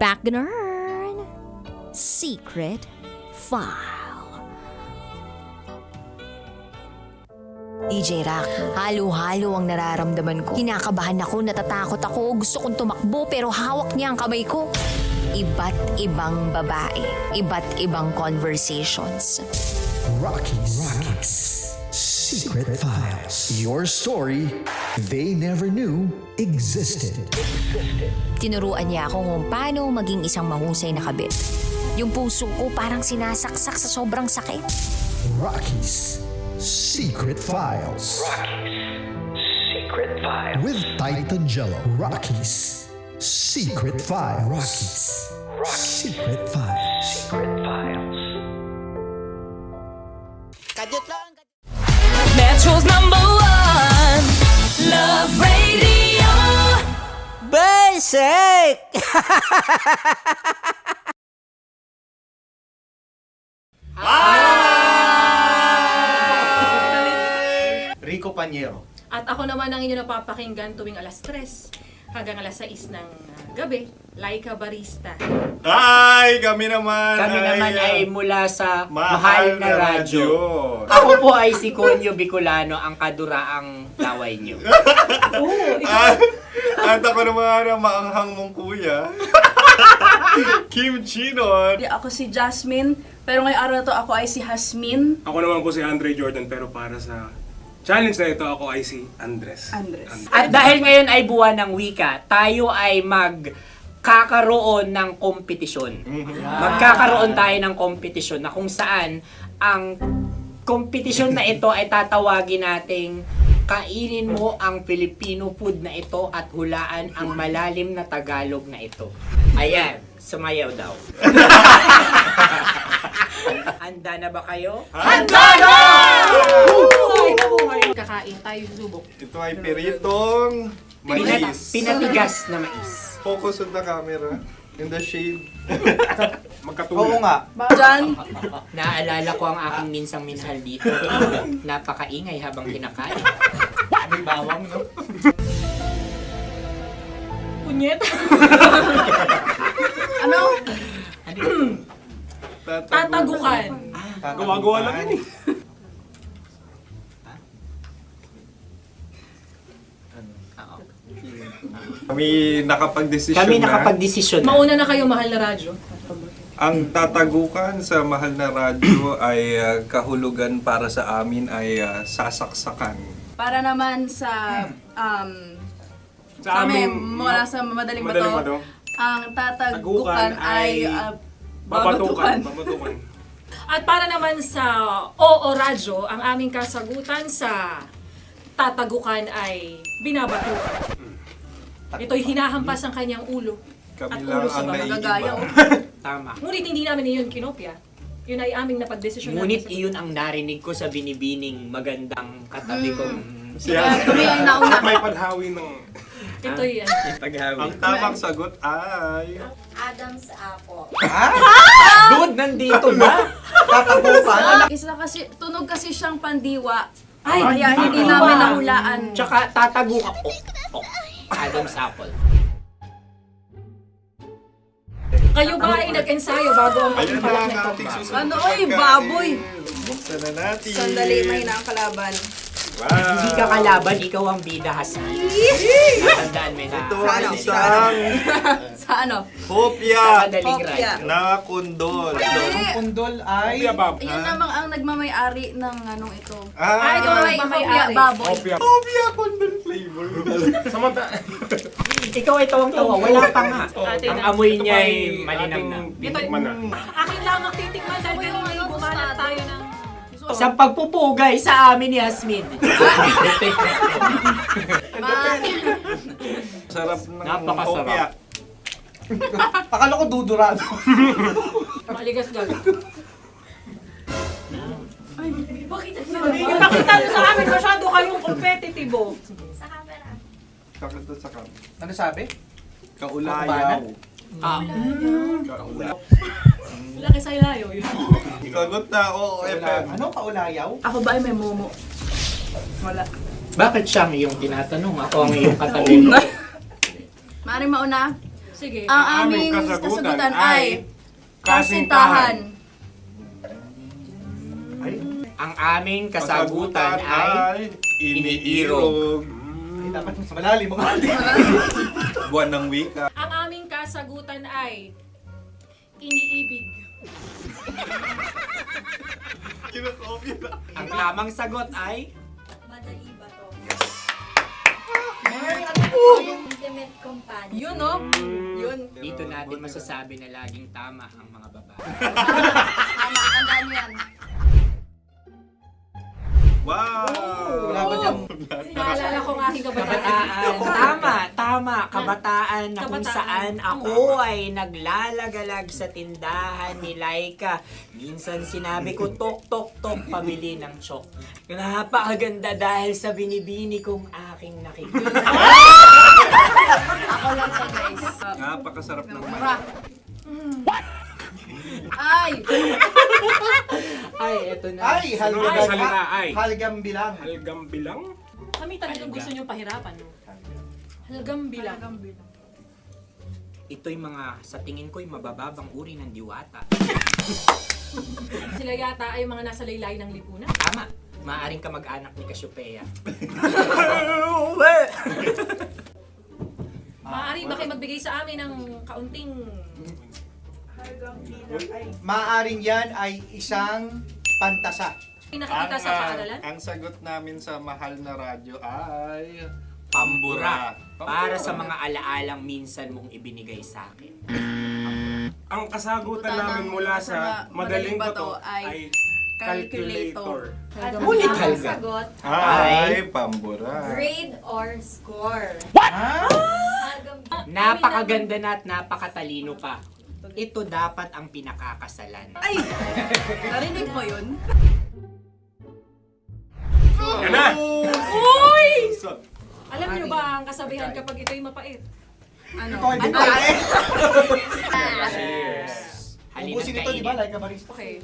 [SPEAKER 4] Packinern Secret File. DJ Rocky, halo-halo ang nararamdaman ko. Kinakabahan ako, natatakot ako, gusto kong tumakbo pero hawak niya ang kamay ko. Iba't ibang babae, iba't ibang conversations.
[SPEAKER 3] Rocky's Secret Files. Your story they never knew existed.
[SPEAKER 4] Tinuruan niya ako kung paano maging isang mahusay na kabit. Yung puso ko parang sinasaksak sa sobrang sakit.
[SPEAKER 3] Rocky's Secret Files.
[SPEAKER 2] Secret Files.
[SPEAKER 3] With Titan Jello. Rocky's Secret Files. Rocky's Secret Files.
[SPEAKER 2] Secret Files.
[SPEAKER 1] Kadyot lang!
[SPEAKER 5] Metro's #1 Love Radio.
[SPEAKER 1] Basic!
[SPEAKER 14] Rico Pañero.
[SPEAKER 8] At ako naman ang inyo napapakinggan tuwing alas 3 hanggang alas 6 ng gabi, Laika Barista.
[SPEAKER 9] Ay, kami naman
[SPEAKER 7] ay mula sa
[SPEAKER 9] Mahal na Radyo.
[SPEAKER 7] Ako po ay si Conyo Bicolano, ang kaduraang laway niyo.
[SPEAKER 9] At ako naman ang maanghang mong kuya. Kim Chinon.
[SPEAKER 8] Ako si Jasmine, pero ngayong araw na to ako ay si Hasmin.
[SPEAKER 13] Ako naman po si Andre Jordan, pero para sa challenge na ito, ako ay si Andres.
[SPEAKER 7] At dahil ngayon ay buwan ng wika, tayo ay magkakaroon ng kompetisyon. Magkakaroon tayo ng kompetisyon na kung saan ang kompetisyon na ito ay tatawagin nating kainin mo ang Filipino food na ito at hulaan ang malalim na Tagalog na ito. Ayan, sumayaw daw. Handa na ba kayo?
[SPEAKER 9] Handa na!
[SPEAKER 8] Kakain tayo subok.
[SPEAKER 9] Ito ay piritong mais.
[SPEAKER 7] Pinatigas na mais.
[SPEAKER 9] Focus on the camera. In the shade.
[SPEAKER 13] Magkatulad.
[SPEAKER 9] nga.
[SPEAKER 8] Diyan.
[SPEAKER 7] Naalala ko ang aking minsang minahal dito. Napakaingay habang kinakain. May bawang, no?
[SPEAKER 8] Punyet. Ano? Tatagukan.
[SPEAKER 13] Gawa-gawa lang yun eh.
[SPEAKER 9] Kami nakapag-desisyon
[SPEAKER 7] Kami
[SPEAKER 9] na.
[SPEAKER 7] nakapag-desisyon na.
[SPEAKER 8] Mauna na kayo, Mahal na Radyo.
[SPEAKER 9] Ang tatagukan sa Mahal na Radyo ay kahulugan para sa amin ay sasaksakan.
[SPEAKER 8] Para naman sa
[SPEAKER 13] Sa amin,
[SPEAKER 8] mula sa madaling
[SPEAKER 13] Madaling
[SPEAKER 8] bato,
[SPEAKER 13] Bato.
[SPEAKER 8] ang tatagukan ay
[SPEAKER 13] babatukan.
[SPEAKER 8] At para naman sa Oo Radyo, ang aming kasagutan sa tatagukan ay binabatukan. Ito'y hinahampas ang kanyang ulo.
[SPEAKER 9] Kami
[SPEAKER 8] At
[SPEAKER 9] lang
[SPEAKER 8] ulo sa
[SPEAKER 9] ang
[SPEAKER 8] magagaya.
[SPEAKER 7] Tama.
[SPEAKER 8] Ngunit hindi namin iyon kinopya. Yun ay aming napagdesisyon.
[SPEAKER 7] Ngunit iyon ang narinig ko sa binibining magandang katabi kong
[SPEAKER 8] Kami ang nauna.
[SPEAKER 13] May padhawi ng...
[SPEAKER 8] Ito'y
[SPEAKER 9] Ang tamang sagot ay...
[SPEAKER 4] Adam's apple.
[SPEAKER 7] Dude, nandito ba?
[SPEAKER 8] Isa kasi, tunog kasi siyang pandiwa. Kaya hindi namin nahulaan.
[SPEAKER 7] Tsaka tatago ka. Adam's apple.
[SPEAKER 8] Kayo ba ay nag-ensayo bago ang
[SPEAKER 9] Ayan
[SPEAKER 8] pagpapalat
[SPEAKER 9] na
[SPEAKER 8] nito?
[SPEAKER 9] ang ating susunod
[SPEAKER 8] Ano,
[SPEAKER 9] na
[SPEAKER 8] oy,
[SPEAKER 9] pagkain.
[SPEAKER 8] baboy!
[SPEAKER 9] Buksan na natin.
[SPEAKER 8] na ang kalaban.
[SPEAKER 9] Wow.
[SPEAKER 7] Hindi ka kalaban, ikaw ang bida, Hasmi. Natandaan mo na.
[SPEAKER 9] Ito ang isang
[SPEAKER 8] Sa ano?
[SPEAKER 9] hopya
[SPEAKER 7] Madaling right.
[SPEAKER 9] na kundol.
[SPEAKER 8] Yun namang ang nagmamay-ari ng anong ito.
[SPEAKER 9] Ah,
[SPEAKER 8] ito ay mamay-ari. Baboy.
[SPEAKER 9] hopya kundol flavor.
[SPEAKER 7] Ikaw ay tawang-tawa, wala pa nga. Ang amoy niya ay
[SPEAKER 13] Ito
[SPEAKER 7] malinang na.
[SPEAKER 13] titikman na.
[SPEAKER 8] Akin lang ang titikman dahil pero ngayon bumanat tayo ng...
[SPEAKER 7] Sa pagpupugay sa amin ni Hasmin.
[SPEAKER 9] Sarap ng
[SPEAKER 7] Napakasarap.
[SPEAKER 9] hopya.
[SPEAKER 10] Akala ko dudurado.
[SPEAKER 8] Maligas gal. Ay, bakit? Yung nakita nyo sa amin, masyado kayong competitive.
[SPEAKER 9] Sakit sa kam.
[SPEAKER 10] Ano sabi?
[SPEAKER 9] Kaulayaw.
[SPEAKER 8] Laki sa ilayo yun.
[SPEAKER 9] Sagot na, oo, FM.
[SPEAKER 10] Ano? Kaulayaw?
[SPEAKER 8] Ako ba ay may momo? Wala.
[SPEAKER 7] Bakit siyang iyong tinatanong? Ako ang iyong katabi.
[SPEAKER 8] Maaaring mauna? Sige. Ang
[SPEAKER 13] Ang
[SPEAKER 8] aming
[SPEAKER 13] aming
[SPEAKER 8] kasagutan ay kasintahan.
[SPEAKER 7] Ang aming kasagutan ay iniirog.
[SPEAKER 10] Dapat mas malalim mo.
[SPEAKER 9] Buwan ng wika.
[SPEAKER 8] Ang aming kasagutan ay iniibig.
[SPEAKER 9] Kinakopya na.
[SPEAKER 7] Ang tamang sagot ay
[SPEAKER 4] Madali ba to?
[SPEAKER 12] Intimate companion.
[SPEAKER 8] Yun, no? Yun.
[SPEAKER 7] dito natin masasabi na laging tama ang mga babae.
[SPEAKER 8] Tama, tandaan mo yan.
[SPEAKER 9] Wow!
[SPEAKER 10] Wala ba dyan?
[SPEAKER 8] Naalala ko ang aking kabataan.
[SPEAKER 7] Kabataan. Tama. Kabataan na kung
[SPEAKER 8] Kabataan.
[SPEAKER 7] saan ako ay naglalagalag sa tindahan ni Laika. Minsan sinabi ko, tok, tok, tok, pabili ng chok. Napakaganda dahil sa binibini kong aking nakikita.
[SPEAKER 8] Ako lang siya, guys.
[SPEAKER 9] Napakasarap ng
[SPEAKER 8] Ay!
[SPEAKER 7] Ay, eto na.
[SPEAKER 10] Ay,
[SPEAKER 13] Ano ang salita ay?
[SPEAKER 10] halgam bilang.
[SPEAKER 13] Halgam bilang?
[SPEAKER 14] kami talagang gusto niyong pahirapan, no? Halagang bilang.
[SPEAKER 7] Ito'y mga, sa tingin ko'y mabababang uri ng diwata.
[SPEAKER 14] Sila yata ay mga nasa laylayan ng lipunan.
[SPEAKER 7] Tama, maaring ka mag-anak ni Cassiopeia.
[SPEAKER 14] Maaari ba kayo magbigay sa amin ng kaunting...
[SPEAKER 15] Maaring yan ay isang pantasa.
[SPEAKER 14] Nakikita sa paaralan?
[SPEAKER 9] Ang sagot namin sa mahal na radyo ay...
[SPEAKER 7] Pambura. Para sa mga alaalang minsan mong ibinigay sa akin.
[SPEAKER 13] Ang kasagutan namin mula sa madaling bato ay calculator.
[SPEAKER 7] Ulikal ka.
[SPEAKER 12] Sagot,
[SPEAKER 9] Ay, pambura.
[SPEAKER 12] grade or score.
[SPEAKER 7] Napakaganda na at napakatalino pa. Ito dapat ang pinakakasalan.
[SPEAKER 8] Ay! Narinig mo yun?
[SPEAKER 13] Yan na!
[SPEAKER 14] Uy! Alam niyo ba ang kasabihan kapag ito'y mapait?
[SPEAKER 8] Ano?
[SPEAKER 7] Halina't
[SPEAKER 15] Ubusin ito, di ba?
[SPEAKER 7] kainin.
[SPEAKER 15] Like a barista.
[SPEAKER 14] Okay.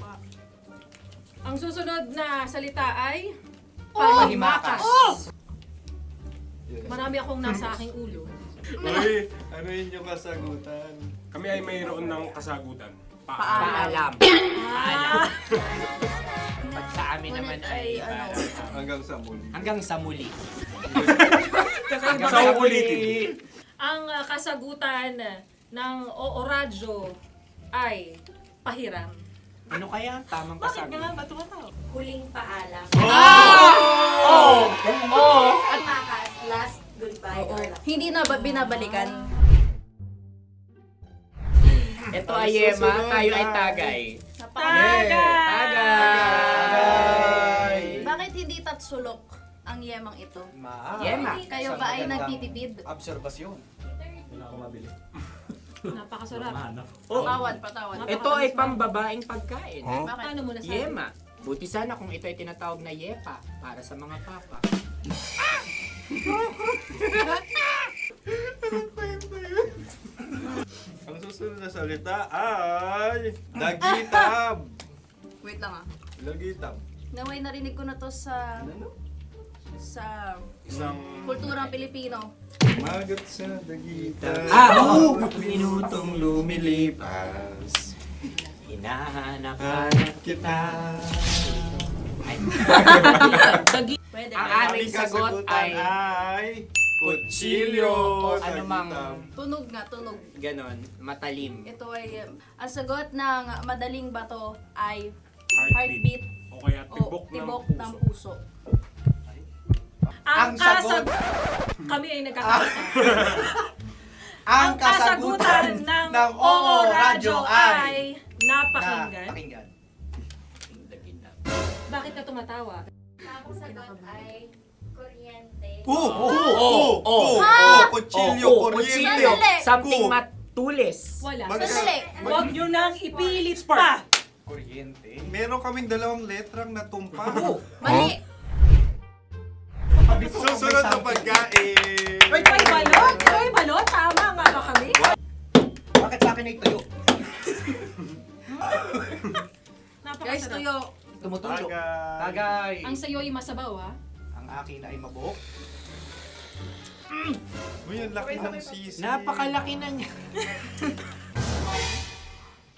[SPEAKER 14] Ang susunod na salita ay
[SPEAKER 7] Panghimakas.
[SPEAKER 14] Marami akong nasa aking ulo.
[SPEAKER 9] Uy, ano yun yung kasagutan?
[SPEAKER 13] Kami ay mayroon ng kasagutan.
[SPEAKER 7] Paalam. Pag sa amin naman ay
[SPEAKER 9] Hanggang sa muli.
[SPEAKER 7] hanggang sa muli.
[SPEAKER 13] Sa ulitin.
[SPEAKER 14] Ang kasagutan ng Oo Radyo ay pahiram.
[SPEAKER 7] Ano kaya ang tamang kasagutan?
[SPEAKER 12] Huling paalam.
[SPEAKER 7] Oh!
[SPEAKER 12] Makas, last goodbye or last.
[SPEAKER 8] Hindi na ba binabalikan?
[SPEAKER 7] Ito ay Yema, tayo ay Tagay.
[SPEAKER 14] Tagay!
[SPEAKER 8] Bakit hindi tatsulok ang yemang ito?
[SPEAKER 7] Yema.
[SPEAKER 8] Kayo ba ay nagtitipid?
[SPEAKER 15] Obserbasyon.
[SPEAKER 14] Napakasarap.
[SPEAKER 8] Patawad.
[SPEAKER 7] Ito ay pambabaeng pagkain.
[SPEAKER 14] Paano mo nasabi?
[SPEAKER 7] Yema. Buti sana kung ito ay tinatawag na Yepa para sa mga papa.
[SPEAKER 9] Ang susunod na salita ay... Dagitab!
[SPEAKER 8] Wait lang ah.
[SPEAKER 9] Dagitab.
[SPEAKER 8] Naway narinig ko na to sa
[SPEAKER 9] Isang
[SPEAKER 8] kulturang Pilipino.
[SPEAKER 9] magat sa dagitab.
[SPEAKER 7] Oo! Minutong lumilipas. Hinahanap-hanap kita. Ay.
[SPEAKER 8] Pwede.
[SPEAKER 7] Ang
[SPEAKER 8] ba?
[SPEAKER 7] aming sagot ay kutsilyo o anumang
[SPEAKER 8] Tunog nga, tunog.
[SPEAKER 7] ganon, matalim.
[SPEAKER 8] Ito ay, ang sagot ng madaling bato ay
[SPEAKER 13] Heartbeat.
[SPEAKER 8] heartbeat
[SPEAKER 13] O kaya
[SPEAKER 8] o
[SPEAKER 13] tibok ng
[SPEAKER 8] puso.
[SPEAKER 13] puso.
[SPEAKER 14] Ang
[SPEAKER 15] sagot-
[SPEAKER 14] Kami ay nagkakasa.
[SPEAKER 15] Ang kasagutan ng Oo Radyo ay
[SPEAKER 14] napakinggan.
[SPEAKER 15] pakinggan.
[SPEAKER 14] Bakit ka tumatawa?
[SPEAKER 12] Ang sagot ay kuryente.
[SPEAKER 9] Kutsilyo, kuryente.
[SPEAKER 8] Sandali.
[SPEAKER 7] Something matulis.
[SPEAKER 14] Wala.
[SPEAKER 8] Sandali.
[SPEAKER 14] Huwag nyo nang ipilit pa.
[SPEAKER 15] Kuryente.
[SPEAKER 9] Meron kaming dalawang letrang natumpa.
[SPEAKER 8] Mali.
[SPEAKER 9] Susunod na pagkain.
[SPEAKER 14] May balot? May balot? Tama nga ba kami?
[SPEAKER 15] Bakit sa akin ay tuyo?
[SPEAKER 8] Guys,
[SPEAKER 14] Napakasarap.
[SPEAKER 8] tuyo.
[SPEAKER 15] Tumutulo.
[SPEAKER 9] Tagay.
[SPEAKER 15] Tagay.
[SPEAKER 14] Ang sayo ay masabaw, ha?
[SPEAKER 15] Ang akin ay mabuhok.
[SPEAKER 9] Uy, ang laki ng sisi.
[SPEAKER 7] Napakalaki na niya.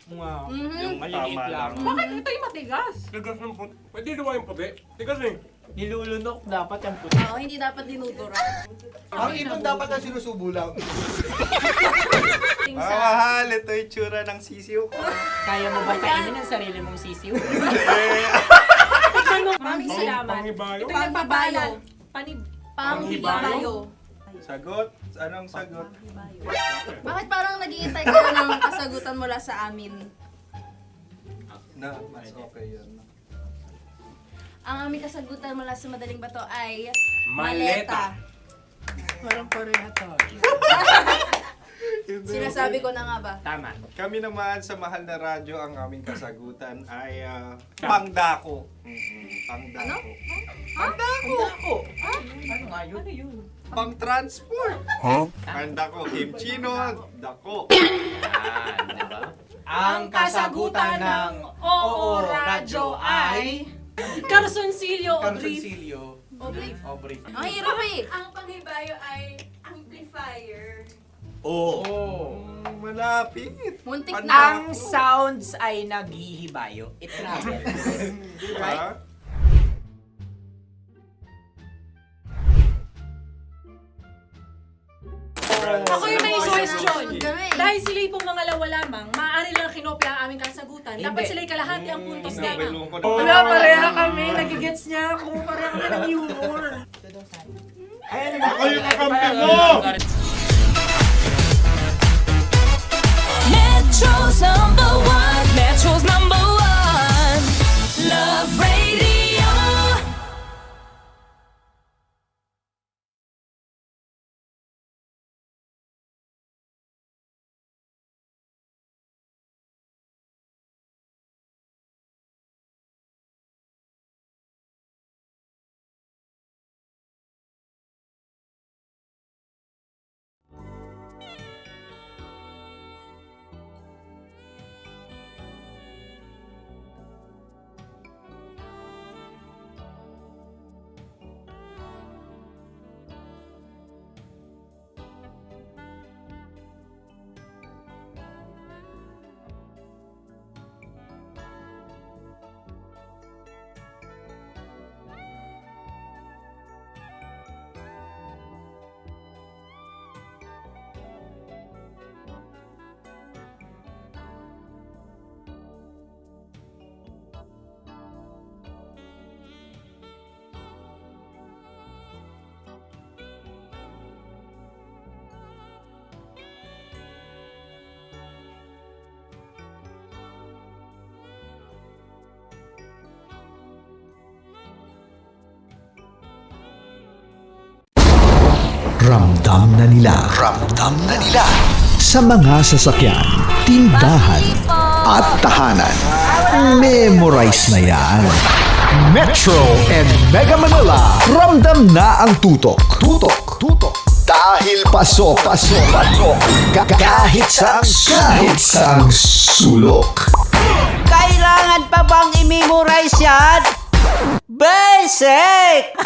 [SPEAKER 7] Wow. Yung maliliit
[SPEAKER 9] Tama
[SPEAKER 7] lang.
[SPEAKER 9] lang.
[SPEAKER 14] Bakit ito'y matigas?
[SPEAKER 13] Tigas ng puti. Pwede diba yung puti? Tigas eh.
[SPEAKER 7] Nilulunok dapat ang puti.
[SPEAKER 8] Oo, hindi dapat dinudura.
[SPEAKER 15] Ang ibon dapat ang sinusubo lang.
[SPEAKER 9] Mahal, ito yung tsura ng sisiw ko.
[SPEAKER 7] Kaya mo ba kainin ang sarili mong sisiw?
[SPEAKER 14] Maraming salamat.
[SPEAKER 13] Panghibayo.
[SPEAKER 14] Ito yung papalan.
[SPEAKER 8] Panghibayo.
[SPEAKER 9] Sagot? Anong sagot?
[SPEAKER 8] Bakit parang naghihintay kayo ng kasagutan mula sa amin?
[SPEAKER 9] Na, mas okay yun.
[SPEAKER 8] Ang aming kasagutan mula sa madaling bato ay
[SPEAKER 13] Maleta.
[SPEAKER 7] Parang parehata.
[SPEAKER 8] Sinasabi ko na nga ba?
[SPEAKER 7] Tama.
[SPEAKER 9] Kami naman sa mahal na radyo, ang aming kasagutan ay pangdako. Pangdako.
[SPEAKER 7] Pangdako. Ano nga yun? Ano yun?
[SPEAKER 9] Pang-transport. Pangdako, kimchino, dako.
[SPEAKER 7] Diba?
[SPEAKER 14] Ang kasagutan ng Oo Radyo ay Carsoncillo o Beef
[SPEAKER 15] Carsoncillo.
[SPEAKER 14] Aubrey. Ang hirap eh. Ang panghibayo ay amplifier.
[SPEAKER 10] Malapit.
[SPEAKER 14] Muntik
[SPEAKER 7] Ang sounds ay naghihibayo. It travels.
[SPEAKER 10] Diba?
[SPEAKER 14] Ako yung may suggestion. Dahil sila yung mga lawa lamang, maaari lang kinopya ang aming kasagutan. Dapat sila yung kalahati ang puntos lamang.
[SPEAKER 15] Wala, pareha kami. Nagigets niya ako. Pareha kami ng humor. Ako yung kakampi mo!
[SPEAKER 5] Metro's number one. Metro's number one. Love Radio.
[SPEAKER 3] Ramdam na nila sa mga sasakyan, tindahan at tahanan. Memorize na yan. Metro and Mega Manila, ramdam na ang tutok. Dahil pasok. Kahit saang sulok.
[SPEAKER 1] Kailangan pa bang i-memorize yan? Basic!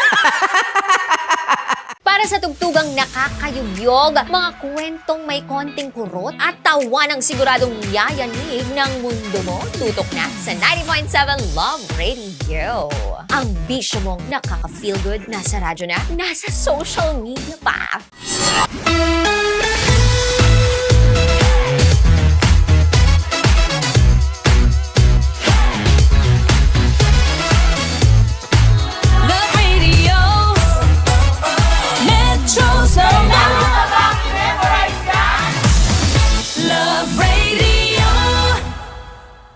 [SPEAKER 4] Para sa tugtugang nakakayugyog, mga kwentong may konting kurot at tawa ng siguradong yayanig ng mundo mo, tutok na sa 90.7 Love Radio. Ang bisyo mong nakaka-feel good, nasa radyo na, nasa social media pa.
[SPEAKER 5] Love Radio. Metro's number one. Love Radio.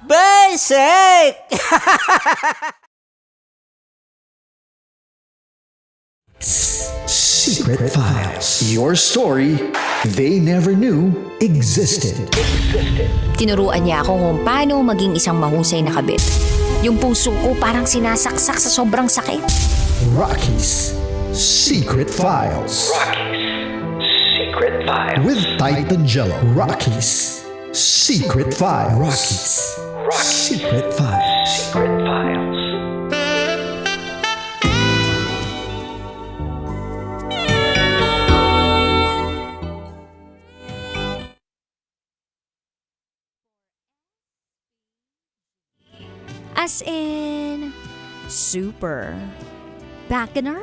[SPEAKER 1] Basic!
[SPEAKER 3] Secret Files. Your story they never knew existed.
[SPEAKER 4] Tinuruan niya ako kung paano maging isang mahusay na kabit. Yung puso ko parang sinasaksak sa sobrang sakit.
[SPEAKER 3] Rocky's Secret Files. With Titan Jello. Rocky's Secret Files. Secret Files.
[SPEAKER 4] As in, super, bacchanal,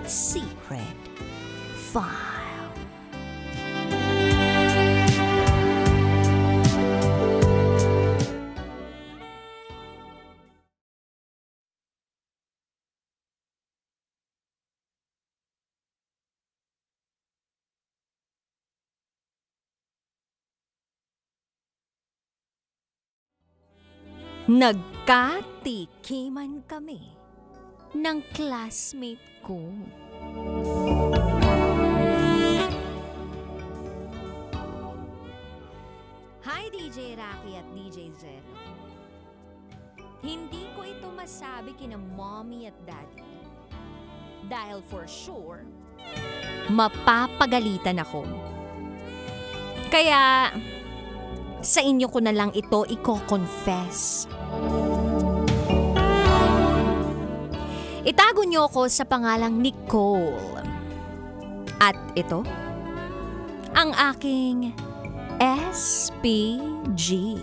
[SPEAKER 4] secret file. Nagkatikiman kami ng classmate ko. Hi DJ Rocky at DJ Zero. Hindi ko ito masabi kina mommy at daddy. Dahil for sure, mapapagalitan ako. Kaya, sa inyo ko na lang ito i-confess. Itago niyo ako sa pangalang Nicole. At ito, ang aking SPG.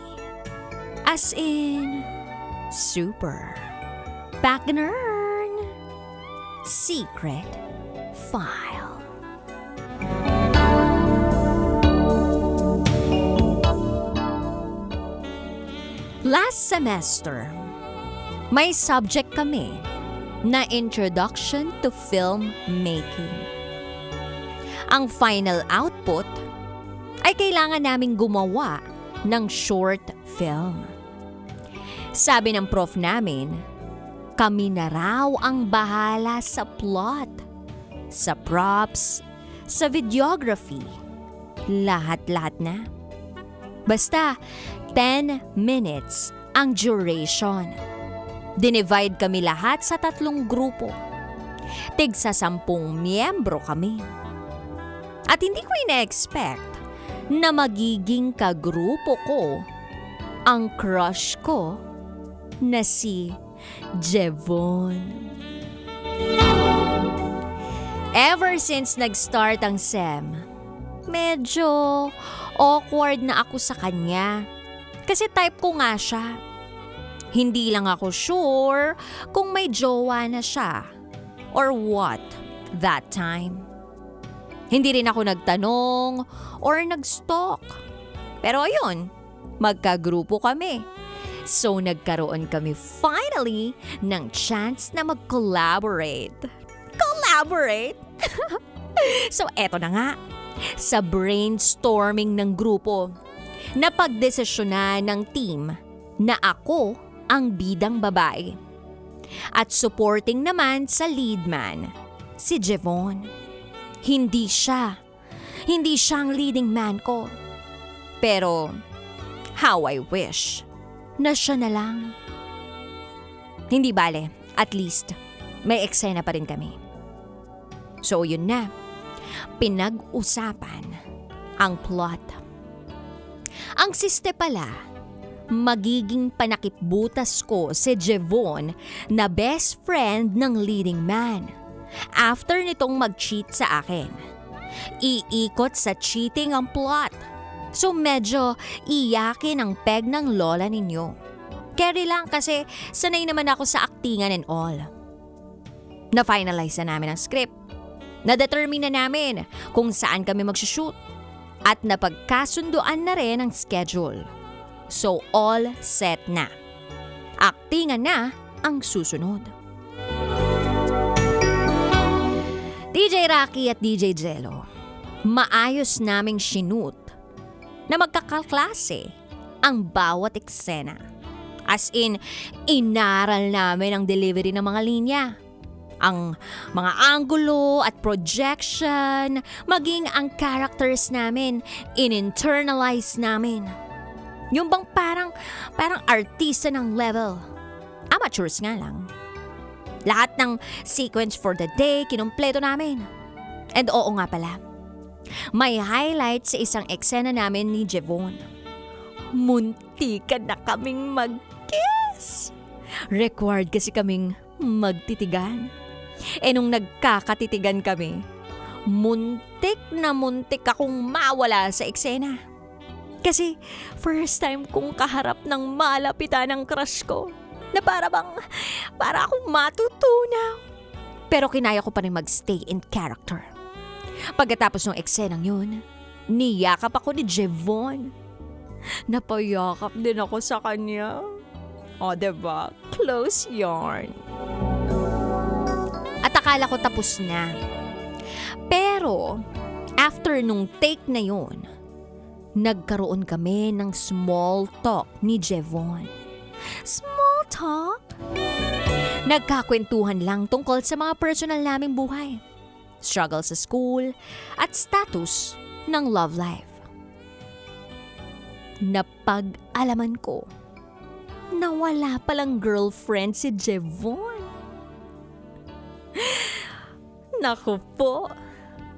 [SPEAKER 4] As in, Super Bagnern Secret File. Last semester, may subject kami na Introduction to Film Making. Ang final output ay kailangan naming gumawa ng short film. Sabi ng prof namin, kami na raw ang bahala sa plot, sa props, sa videography, lahat-lahat na. Basta 10 minutes ang duration. Dinivide kami lahat sa 3 grupo. Tigsa 10 miyembro kami. At hindi ko ina-expect na magiging kagrupo ko ang crush ko na si Jevon. Ever since nag-start ang SEM, medyo awkward na ako sa kanya. Kasi type ko nga siya. Hindi lang ako sure kung may jowa na siya or what that time. Hindi rin ako nagtanong or nag-stalk. Pero ayun, magkagrupo kami. So nagkaroon kami finally ng chance na mag-collaborate. Collaborate? So eto na nga, sa brainstorming ng grupo, napagdesisyonan ng team na ako ang bidang babae. At supporting naman sa lead man, si Jevon. Hindi siya ang leading man ko. Pero, how I wish na siya na lang. Hindi bale, at least, may eksena pa rin kami. So yun na, pinag-usapan ang plot. Ang siste pala, magiging panakipbutas ko si Jevon na best friend ng leading man. After nitong mag-cheat sa akin, iikot sa cheating ang plot. So medyo iyakin ang peg ng lola ninyo. Carry lang kasi sanay naman ako sa aktingan and all. Na-finalize na namin ang script. Na-determine na namin kung saan kami mag-shoot. At napagkasunduan na rin ang schedule. So all set na. Aktingan na ang susunod. DJ Rocky at DJ Jello, maayos naming shoot na magkakaklase ang bawat eksena. As in, inaral namin ang delivery ng mga linya. Ang mga anggulo at projection, maging ang characters namin, in-internalize namin. Yung bang parang artista ng level. Amateurs nga lang. Lahat ng sequence for the day, kinumpleto namin. And oo nga pala, may highlight sa isang eksena namin ni Jevon. Muntikan na kaming mag-kiss. Required kasi kaming magtitigan. Nung nagkakatitigan kami, muntik na muntik akong mawala sa eksena. Kasi first time kong kaharap ng malapitan ng crush ko na para akong matutunaw. Pero kinaya ko pa rin magstay in character. Pagkatapos ng eksenang yun, niyakap ako ni Jevon. Napayakap din ako sa kanya. O, diba? Close yarn. At akala ko tapos na. Pero, after nung take na yun, nagkaroon kami ng small talk ni Jevon. Small talk? Nagkakwentuhan lang tungkol sa mga personal naming buhay. Struggle sa school at status ng love life. Napag-alaman ko na wala palang girlfriend si Jevon. Naku po,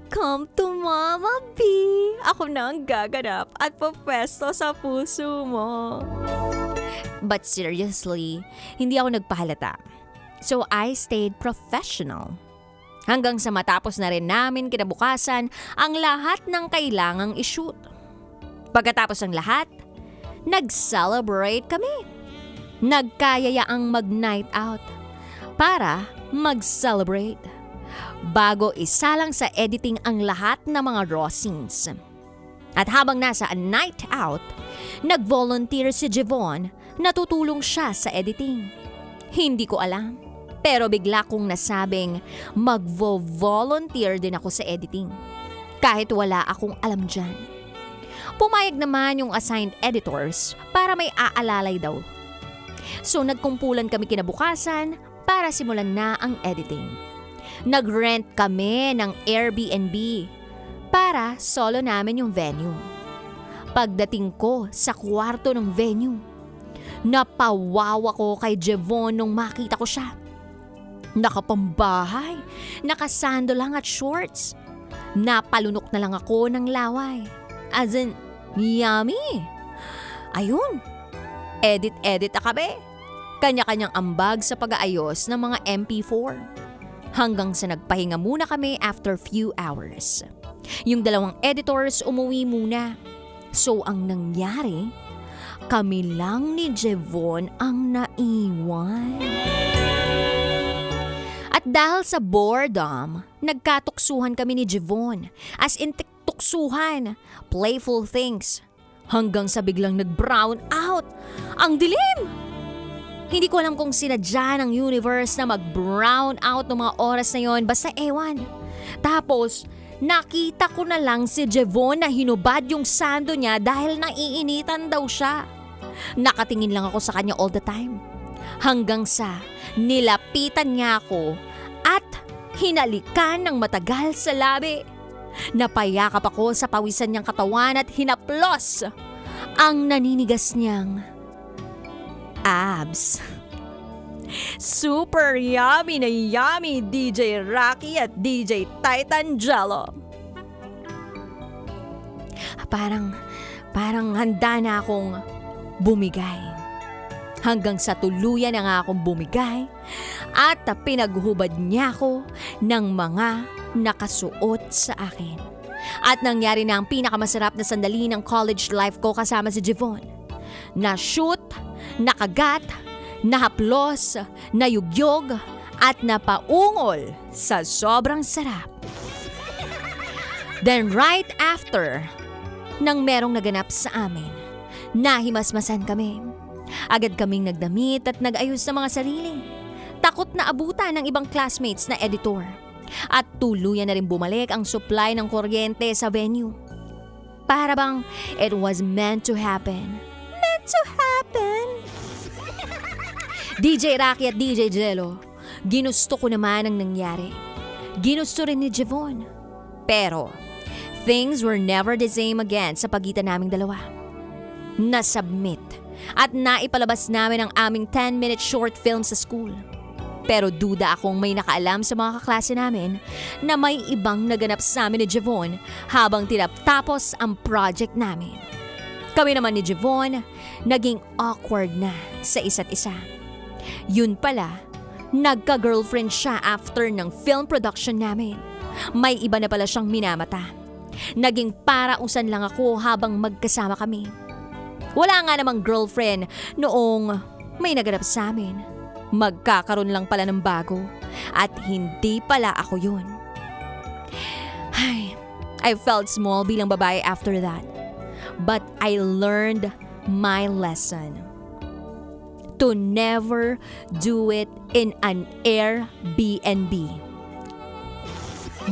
[SPEAKER 4] come to Mama B. Ako na ang gaganap at papwesto sa puso mo. But seriously, hindi ako nagpahalata. So I stayed professional. Hanggang sa matapos na rin namin kinabukasan ang lahat ng kailangang ishoot. Pagkatapos ng lahat, nag-celebrate kami. Nagkayayaang mag-night out para mag-celebrate. Bago isalang sa editing ang lahat ng mga raw scenes. At habang nasa night out, nag-volunteer si Jevon na tutulong siya sa editing. Hindi ko alam, pero bigla kong nasabing mag-volunteer din ako sa editing. Kahit wala akong alam dyan. Pumayag naman yung assigned editors para may aalalay daw. So nagkumpulan kami kinabukasan para simulan na ang editing. Nag-rent kami ng Airbnb para solo namin yung venue. Pagdating ko sa kwarto ng venue, napawawa ko kay Jevon nung makita ko siya. Nakapambahay, nakasando lang at shorts. Napalunok na lang ako ng laway. As in, yummy! Ayun, edit-edit na kami. Kanya-kanyang ambag sa pag-aayos ng mga MP4. Hanggang sa nagpahinga muna kami after few hours. Yung dalawang editors umuwi muna. So ang nangyari, kami lang ni Jevon ang naiwan. At dahil sa boredom, nagkatuksuhan kami ni Jevon. As in tuksuhan, playful things. Hanggang sa biglang nag-brown out. Ang dilim! Hindi ko alam kung sinadya ng universe na mag-brown out ng mga oras na yon, basta ewan. Tapos, nakita ko na lang si Jevon na hinubad yung sando niya dahil naiinitan daw siya. Nakatingin lang ako sa kanya all the time. Hanggang sa nilapitan niya ako at hinalikan ng matagal sa labi. Napayakap ako sa pawisan niyang katawan at hinaplos ang naninigas niyang abs. Super yummy na yummy, DJ Rocky at DJ Titangelo. Parang handa na akong bumigay. Hanggang sa tuluyan na nga akong bumigay at pinaghubad niya ako ng mga nakasuot sa akin. At nangyari na ang pinakamasarap na sandali ng college life ko kasama si Jevon. Na-shoot, nakagat, nahaplos, nayugyog, at napaungol sa sobrang sarap. Then right after, nang merong naganap sa amin, nahimasmasan kami. Agad kaming nagdamit at nag-ayos sa mga sarili. Takot na abutan ng ibang classmates na editor. At tuluyan na rin bumalik ang supply ng kuryente sa venue. Para bang it was meant to happen. Meant to happen. DJ Rocky at DJ Jello, ginusto ko naman ang nangyari. Ginusto rin ni Jevon. Pero, things were never the same again sa pagitan naming dalawa. Nasubmit at naipalabas namin ang aming 10-minute short film sa school. Pero duda akong may nakaalam sa mga kaklase namin na may ibang naganap sa amin ni Jevon habang tinatapos ang project namin. Kami naman ni Jevon, naging awkward na sa isa't isa. Yun pala, nagka-girlfriend siya after ng film production namin. May iba na pala siyang minamata. Naging parausan lang ako habang magkasama kami. Wala nga namang girlfriend noong may naganap sa amin. Magkakaroon lang pala ng bago at hindi pala ako yun. I felt small bilang babae after that. But I learned my lesson. To never do it in an Airbnb.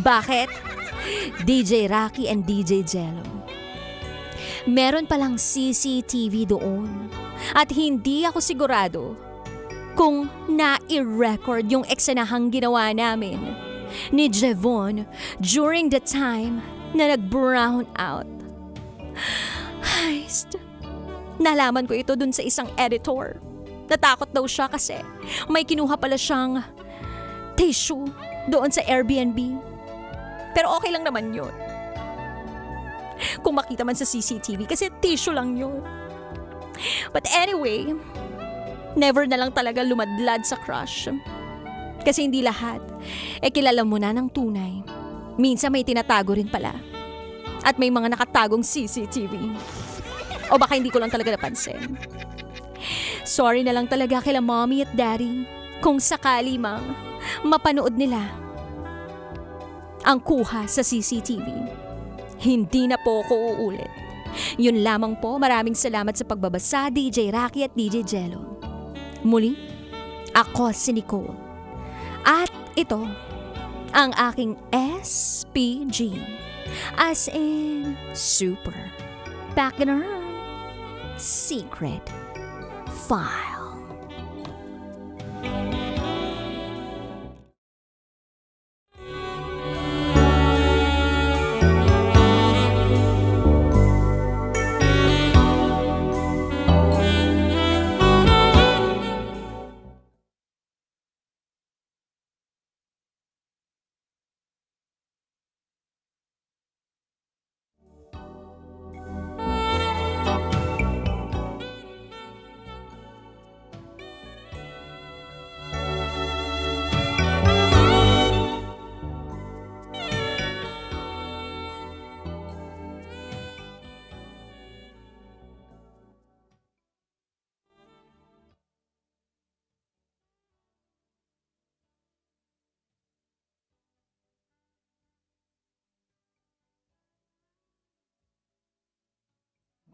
[SPEAKER 4] Bakit? DJ Rocky and DJ Jello. Meron palang CCTV doon. At hindi ako sigurado kung na-i-record yung eksenahang ginawa namin ni Jevon during the time na nag-brown out. Nalaman ko ito dun sa isang editor. Natakot daw siya kasi may kinuha pala siyang tissue doon sa Airbnb. Pero okay lang naman yun. Kung makita man sa CCTV kasi tissue lang yun. But anyway, never na lang talaga lumadlad sa crush.
[SPEAKER 16] Kasi hindi lahat, kilala mo na ng tunay. Minsan may tinatago rin pala. At may mga nakatagong CCTV. O baka hindi ko lang talaga napansin. Sorry na lang talaga kila mommy at daddy kung sakali mang mapanood nila ang kuha sa CCTV. Hindi na po ko uulit. Yun lamang po, maraming salamat sa pagbabasa, DJ Rocky at DJ Jello. Muli, ako si Nicole. At ito, ang aking SPG. As in, super. Backner. Secret File.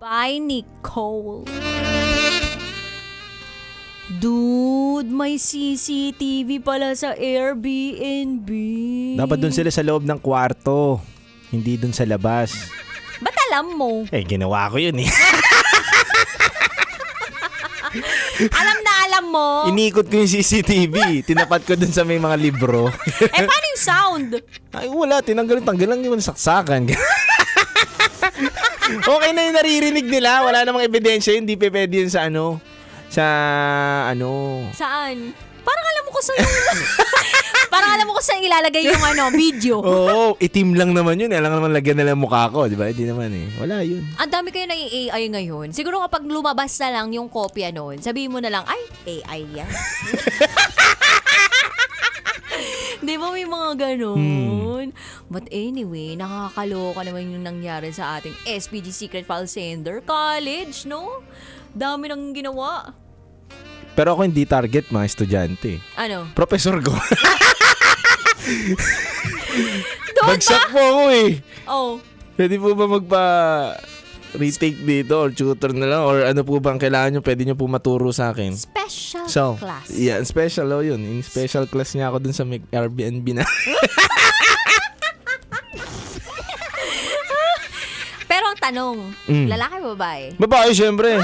[SPEAKER 16] By Nicole. Dude, may CCTV pala sa Airbnb.
[SPEAKER 17] Dapat dun sila sa loob ng kwarto. Hindi dun sa labas.
[SPEAKER 16] Ba't alam mo?
[SPEAKER 17] Ginawa ko yun eh.
[SPEAKER 16] Alam mo.
[SPEAKER 17] Inikot ko yung CCTV. Tinapat ko dun sa may mga libro.
[SPEAKER 16] Paano yung sound?
[SPEAKER 17] Ay, wala. Tanggal lang yung saksakan. Okay na yung naririnig nila. Wala namang ebidensya. Hindi pwede yun sa ano.
[SPEAKER 16] Saan? Parang alam mo kung saan ilalagay yung video.
[SPEAKER 17] Oo, itim lang naman yun. Alam naman lagyan nila mukha ko. Di ba? Hindi naman eh. Wala yun.
[SPEAKER 16] Ang dami kayo na AI ngayon. Siguro kapag lumabas na lang yung kopya nun, sabihin mo na lang, ay, AI yan. Di ba may mga ganon? But anyway, nakakaloka naman yung nangyari sa ating SPG Secret File Sender College, no? Dami nang ginawa.
[SPEAKER 17] Pero ako hindi target mga estudyante.
[SPEAKER 16] Ano?
[SPEAKER 17] Professor ko.
[SPEAKER 16] Doon
[SPEAKER 17] Bagsak po ako eh.
[SPEAKER 16] Oh.
[SPEAKER 17] Pwede po ba retake dito or tutor na lang or ano po bang kailangan nyo, pwede nyo po maturo sa akin?
[SPEAKER 16] Special class.
[SPEAKER 17] Yeah, special yun. In special class niya ako dun sa Airbnb na.
[SPEAKER 16] Pero ang tanong, lalaki o babae?
[SPEAKER 17] Babae, syempre.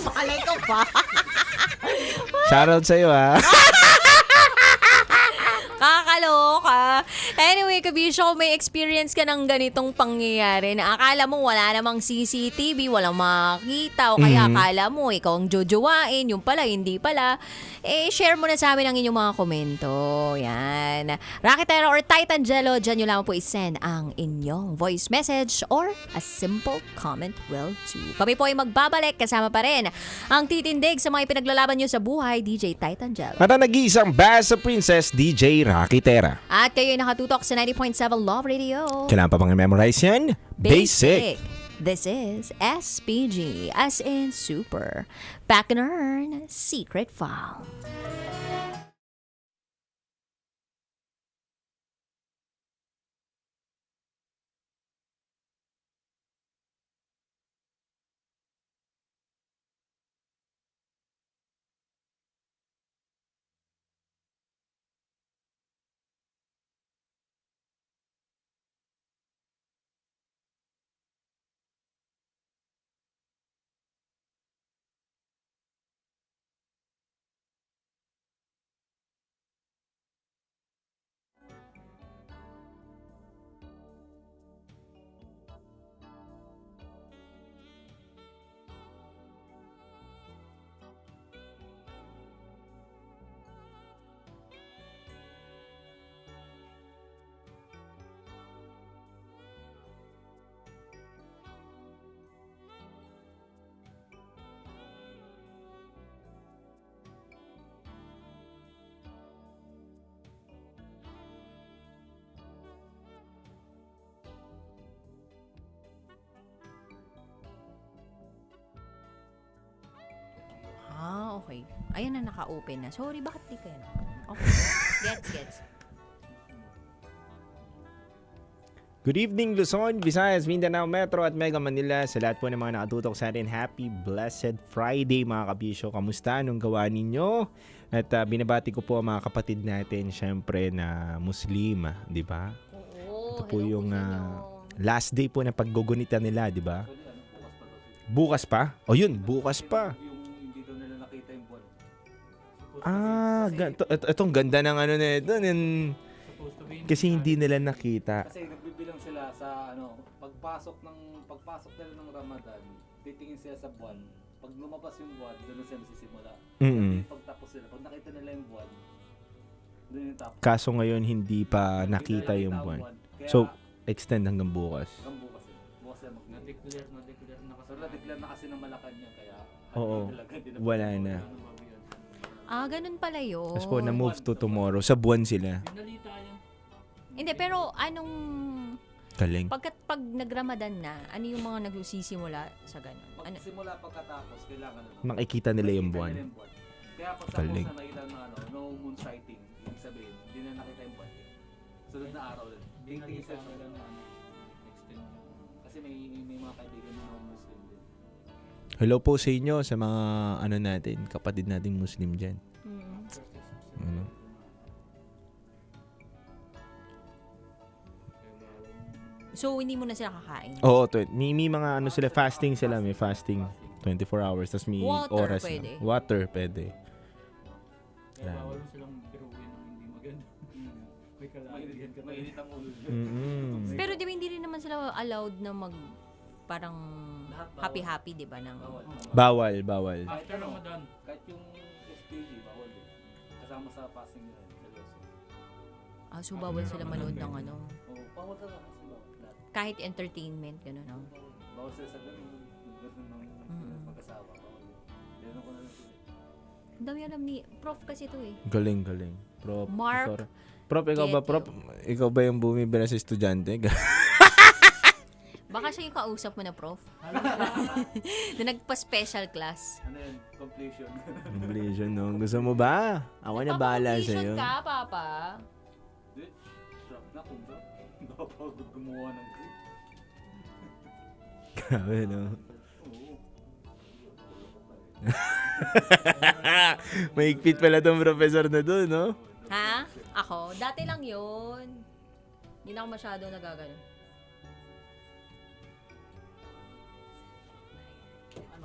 [SPEAKER 16] Makalay ko pa.
[SPEAKER 17] Shoutout sa'yo ha.
[SPEAKER 16] Kakaloka. Anyway, Kabisyo, may experience ka ng ganitong pangyayari na akala mo wala namang CCTV, walang makakita, o kaya akala mo ikaw ang jojowain, yung pala, hindi pala. Share mo na sa amin ang inyong mga komento. Yan. Rakitero or Titan Jello, dyan nyo lang po isend ang inyong voice message or a simple comment will do. Kami po ay magbabalik, kasama pa rin ang titindig sa mga pinaglalaban nyo sa buhay, DJ Titan Jello.
[SPEAKER 17] At ang nag-iisang Basa Princess, DJ Rakitera.
[SPEAKER 16] At kayo ay nakatutok sa 90.7 Love Radio.
[SPEAKER 17] Kailangan pa bang i-memorize yan? Basic.
[SPEAKER 16] This is SPG, as in super. Back and Earn, Secret File. Okay. Ayan na, naka-open na. Sorry, bakit di kaya? Okay. Gets.
[SPEAKER 17] Good evening, Luzon, Visayas, Mindanao, Metro at Mega Manila. Sa lahat po ng mga nakatutok sa atin, happy blessed Friday mga kabisyo. Kamusta? Anong gawa ninyo? At binabati ko po ang mga kapatid natin, syempre na Muslim, di ba? Ito po yung last day po na paggugunita nila, di ba? Bukas pa? O yun, bukas pa.
[SPEAKER 10] Hindi daw nila nakita yung buwan.
[SPEAKER 17] Itong ganda ng ano na ito. Kasi hindi nila nakita.
[SPEAKER 10] Kasi nagbibilang sila sa pagpasok nila ng Ramadan, titingin sila sa buwan. Pag lumabas yung buwan, doon sila magsisimula. Pagtapos sila, pag nakita nila yung buwan, doon yung tapos.
[SPEAKER 17] Kaso ngayon hindi pa nakita yung buwan. So, extend hanggang bukas.
[SPEAKER 10] Hanggang bukas. Bukas sila na-declare na kasi ng Malacanang kaya
[SPEAKER 17] Oo. Wala na.
[SPEAKER 16] Ganun pala yun.
[SPEAKER 17] Tapos po, na-move to tomorrow. Sa buwan sila.
[SPEAKER 16] Hindi, pero anong...
[SPEAKER 17] Galing.
[SPEAKER 16] Pag nag-Ramadan na, ano yung mga nagsisimula sa ganun?
[SPEAKER 10] Magsimula pagkatapos, kailangan
[SPEAKER 17] Makikita nila yung buwan.
[SPEAKER 10] Kaya pag
[SPEAKER 17] Galing.
[SPEAKER 10] suppose na nakita na no moon sighting, ibig sabihin, hindi na nakita yung buwan. Sunod na araw din. Tingin sila sa kasi may mga kaibigan na Muslim din.
[SPEAKER 17] Hello po sa inyo, sa mga natin, kapatid nating Muslim dyan.
[SPEAKER 16] So, hindi mo na sila kakain?
[SPEAKER 17] Oo, may mga sila, fasting sila, may fasting 24 hours, tapos may
[SPEAKER 16] Water,
[SPEAKER 17] oras
[SPEAKER 16] pwede?
[SPEAKER 17] na. Water, pwede.
[SPEAKER 10] Kaya bawal mo silang biruin ng hindi maganda. May kalagayan ka. Mainit ang ulo.
[SPEAKER 16] Pero di ba hindi rin naman sila allowed na parang happy-happy, di ba?
[SPEAKER 17] Bawal.
[SPEAKER 10] After Ramadan, kahit yung SPG, bawal din. Kasama sa fasting nila.
[SPEAKER 16] So bawal sila manood ng
[SPEAKER 10] Oo, bawal talaga.
[SPEAKER 16] kahit entertainment, gano'n, no?
[SPEAKER 10] Bawal sila sa ganun ng mag-asawa. Bawal din. Ganun ko na lang sila.
[SPEAKER 16] Ang dami alam ni Prof kasi ito eh.
[SPEAKER 17] Galing. Prof.
[SPEAKER 16] Mark.
[SPEAKER 17] Prof, ikaw ba, Prof? Ikaw ba yung bumibira sa estudyante?
[SPEAKER 16] Baka siya yung kausap mo na, Prof. Na nagpa-special class.
[SPEAKER 10] Ano yun? Completion.
[SPEAKER 17] Completion, no? Gusto mo ba? Ako na bahala sa'yo.
[SPEAKER 16] Completion ka, Papa.
[SPEAKER 10] Drop na kung drop. Napapagod gumawa ng group.
[SPEAKER 17] Grabe, no? Mahigpit pala tong professor na doon, no?
[SPEAKER 16] Ha? Ako? Dati lang yun. Hindi na ako masyado nagagano.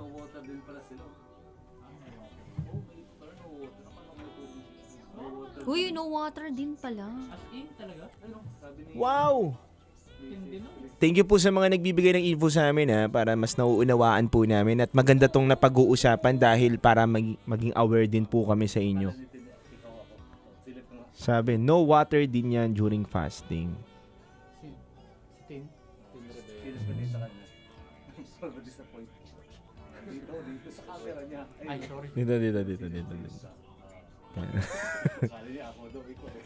[SPEAKER 10] Water din pala sila.
[SPEAKER 16] Uy, no water din pala.
[SPEAKER 10] As in, talaga?
[SPEAKER 17] Wow! Thank you po sa mga nagbibigay ng info sa amin para mas nauunawaan po namin at maganda tong napag-uusapan dahil para maging aware din po kami sa inyo. Sabi, no water din yan during fasting.
[SPEAKER 10] Dito sa camera niya.
[SPEAKER 17] Ay, sorry. Dito.
[SPEAKER 10] Kali niya ako daw ikaw eh.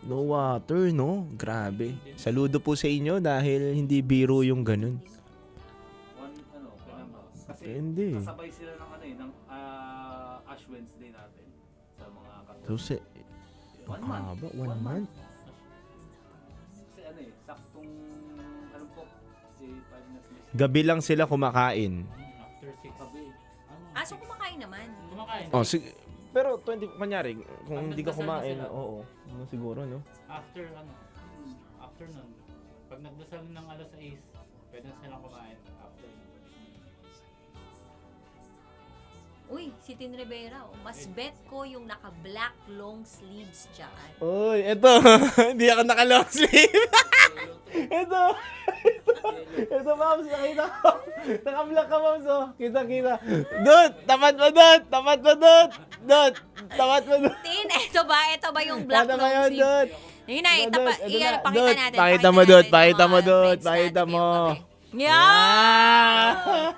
[SPEAKER 17] No water, no? Grabe. Saludo po sa inyo dahil hindi biro yung ganun.
[SPEAKER 10] Kasi
[SPEAKER 17] Hindi.
[SPEAKER 10] kasabay sila ng Ash Wednesday natin sa mga Katolik.
[SPEAKER 17] So,
[SPEAKER 10] 1 month.
[SPEAKER 17] haba, 1 month?
[SPEAKER 10] Kasi saktong, po, kasi 5 na sila.
[SPEAKER 17] Gabi lang sila kumakain.
[SPEAKER 10] After 6. Gabi.
[SPEAKER 16] So kumakain naman.
[SPEAKER 10] Kumakain.
[SPEAKER 17] Oh, sige. Pero 20, kanyari, kung hindi ka kumain, oo. Siguro, no?
[SPEAKER 10] After nun, pag nagdasal ng alas 6, pwede na silang kumain. After nun.
[SPEAKER 16] Uy, si Tin Rivera, mas bet ko yung naka-black long sleeves dyan.
[SPEAKER 17] Uy, eto. Hindi ako naka-long sleeve. Ito, Mams. Nakita ko. Naka-black ka, Mams. Oh. Kita. Dut! Tapat mo, Dut!
[SPEAKER 16] Tin, ito ba yung black
[SPEAKER 17] Ito ba
[SPEAKER 16] long
[SPEAKER 17] yun,
[SPEAKER 16] sleeves?
[SPEAKER 17] Dut?
[SPEAKER 16] Yun na, pakita
[SPEAKER 17] Dut,
[SPEAKER 16] natin.
[SPEAKER 17] pakita mo, Dut. Pakita mo.
[SPEAKER 16] Yeah!